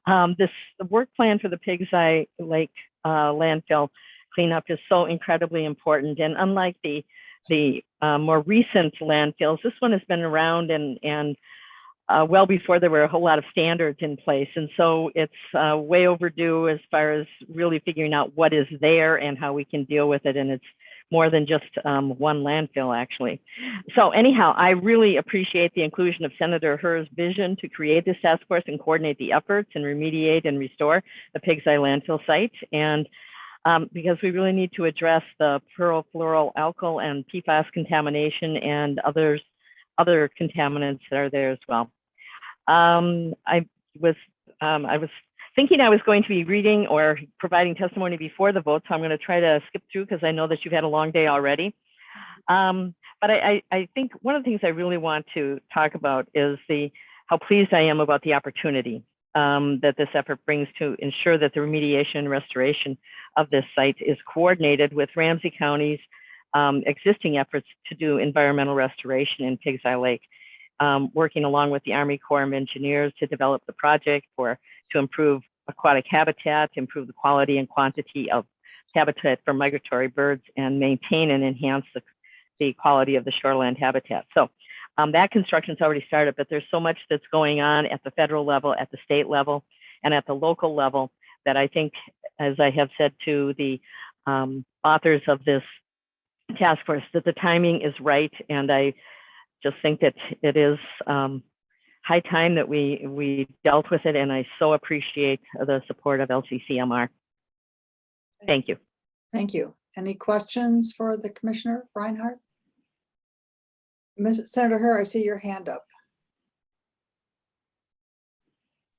The work plan for the Pigside Lake landfill cleanup is so incredibly important. And unlike the more recent landfills, this one has been around and well before there were a whole lot of standards in place. And so it's way overdue as far as really figuring out what is there and how we can deal with it. And it's more than just one landfill, actually. So anyhow, I really appreciate the inclusion of Senator Herr's vision to create this task force and coordinate the efforts and remediate and restore the Pigside landfill site. And because we really need to address the perfluoroalkyl and PFAS contamination and other contaminants that are there as well. I was thinking I was going to be reading or providing testimony before the vote, so I'm going to try to skip through because I know that you've had a long day already. But I think one of the things I really want to talk about is how pleased I am about the opportunity that this effort brings to ensure that the remediation and restoration of this site is coordinated with Ramsey County's existing efforts to do environmental restoration in Pigside Lake, working along with the Army Corps of Engineers to develop the project to improve aquatic habitat, improve the quality and quantity of habitat for migratory birds, and maintain and enhance the quality of the shoreland habitat. So that construction's already started, but there's so much that's going on at the federal level, at the state level, and at the local level that I think, as I have said to the authors of this task force, that the timing is right. And I just think that it is high time that we dealt with it. And I so appreciate the support of LCCMR. Thank you. Thank you. Any questions for the Commissioner Reinhardt? Senator Herr, I see your hand up.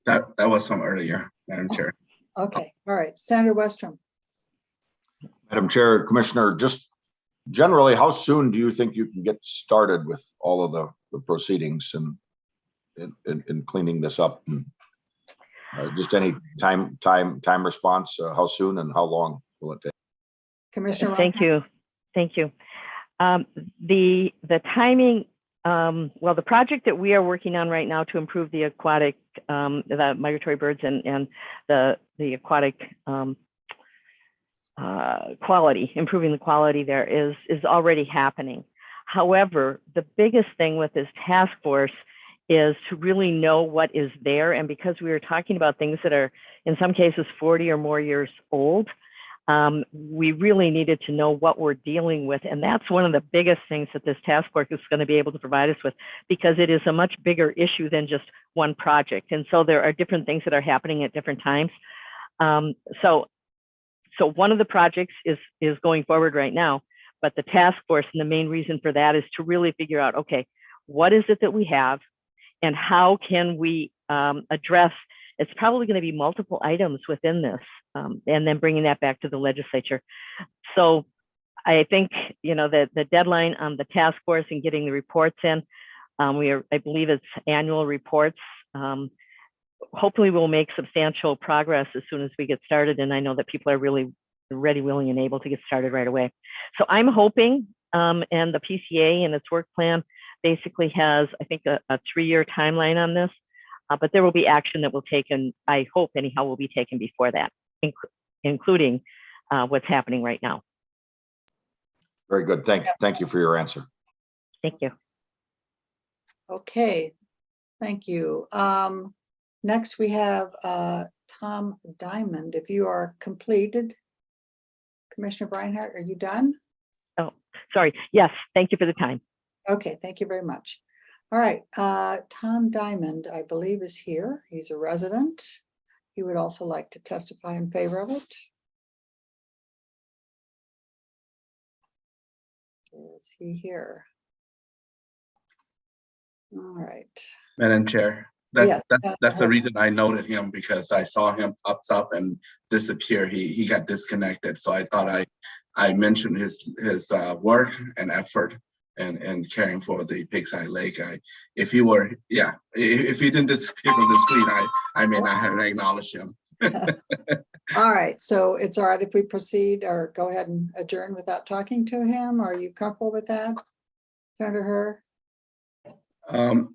That was from earlier, Madam Chair. Okay, all right. Senator Westrom. Madam Chair, Commissioner, just generally, how soon do you think you can get started with all of the proceedings and cleaning this up? And just any time response, how soon and how long will it take? Commissioner Thank you. Thank you. The timing, well, the project that we are working on right now to improve the aquatic, the migratory birds and the aquatic quality, improving the quality there is already happening. However, the biggest thing with this task force is to really know what is there. And because we were talking about things that are in some cases 40 or more years old, we really needed to know what we're dealing with. And that's one of the biggest things that this task force is going to be able to provide us with, because it is a much bigger issue than just one project. And so there are different things that are happening at different times. So one of the projects is going forward right now, but the task force, and the main reason for that is to really figure out, okay, what is it that we have and how can we address, it's probably going to be multiple items within this, and then bringing that back to the legislature. So I think, you know, the deadline on the task force and getting the reports in, I believe it's annual reports. Hopefully we'll make substantial progress as soon as we get started. And I know that people are really ready, willing, and able to get started right away. So I'm hoping, and the PCA and its work plan basically has, I think, a 3-year timeline on this, but there will be action that will take, and I hope anyhow will be taken before that, including what's happening right now. Very good. Thank you for your answer. Thank you. Okay, thank you. Next, we have Tom Diamond. If you are completed, Commissioner Breinhardt, are you done? Oh, sorry. Yes, thank you for the time. Okay, thank you very much. All right, Tom Diamond, I believe, is here. He's a resident. He would also like to testify in favor of it. Is he here? All right. Madam Chair, Yes, that's the reason I noted him, because I saw him pops up and disappear. He got disconnected. So I thought I mentioned his work and effort and caring for the Pigside Lake. If he didn't disappear from the screen, I may not have acknowledged him. All right, so it's all right if we proceed or go ahead and adjourn without talking to him? Are you comfortable with that, Senator Her? Or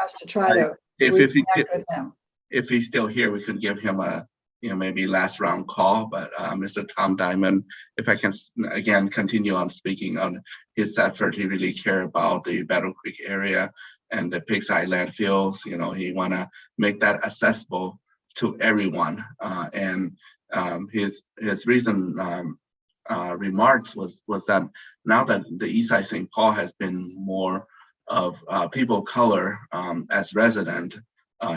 us to try to reconnect with him? If he's still here, we could give him a maybe last round call. But Mr. Tom Diamond, if I can again continue on speaking on his effort, he really cared about the Battle Creek area and the Pigside landfills. He want to make that accessible to everyone. And his recent remarks was that now that the East Side St. Paul has been more of people of color as resident,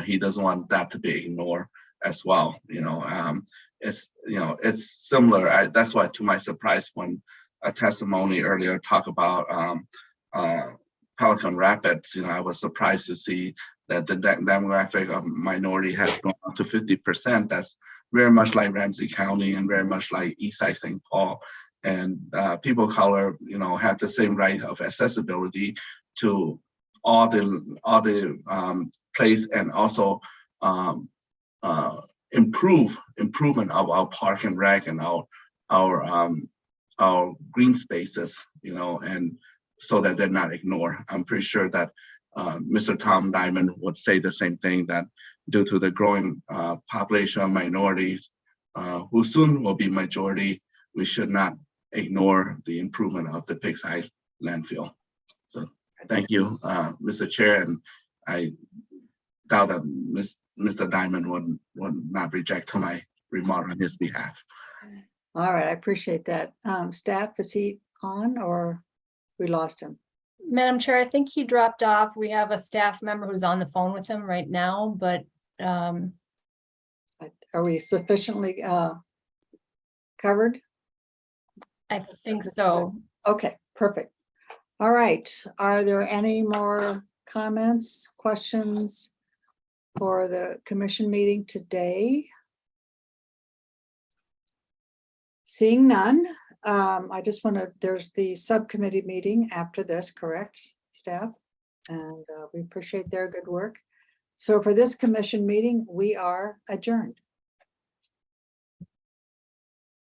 he doesn't want that to be ignored as well. It's similar. That's why, to my surprise, when a testimony earlier talked about Pelican Rapids, I was surprised to see that the demographic of minority has grown up to 50%. That's very much like Ramsey County and very much like Eastside St. Paul. And people of color, have the same right of accessibility to all the place, and also improvement of our park and rec and our green spaces, and so that they're not ignored. I'm pretty sure that Mr. Tom Diamond would say the same thing, that due to the growing population of minorities who soon will be majority, we should not ignore the improvement of the Pigside landfill. So thank you, Mr. Chair, and I doubt that Mr. Diamond would not reject my remark on his behalf. All right, I appreciate that. Staff, is he on or we lost him? Madam Chair, I think he dropped off. We have a staff member who's on the phone with him right now, but are we sufficiently covered? I think so. Okay, perfect. All right, are there any more comments, questions for the commission meeting today? Seeing none, I just want to, there's the subcommittee meeting after this, correct, staff? And we appreciate their good work. So for this commission meeting, we are adjourned.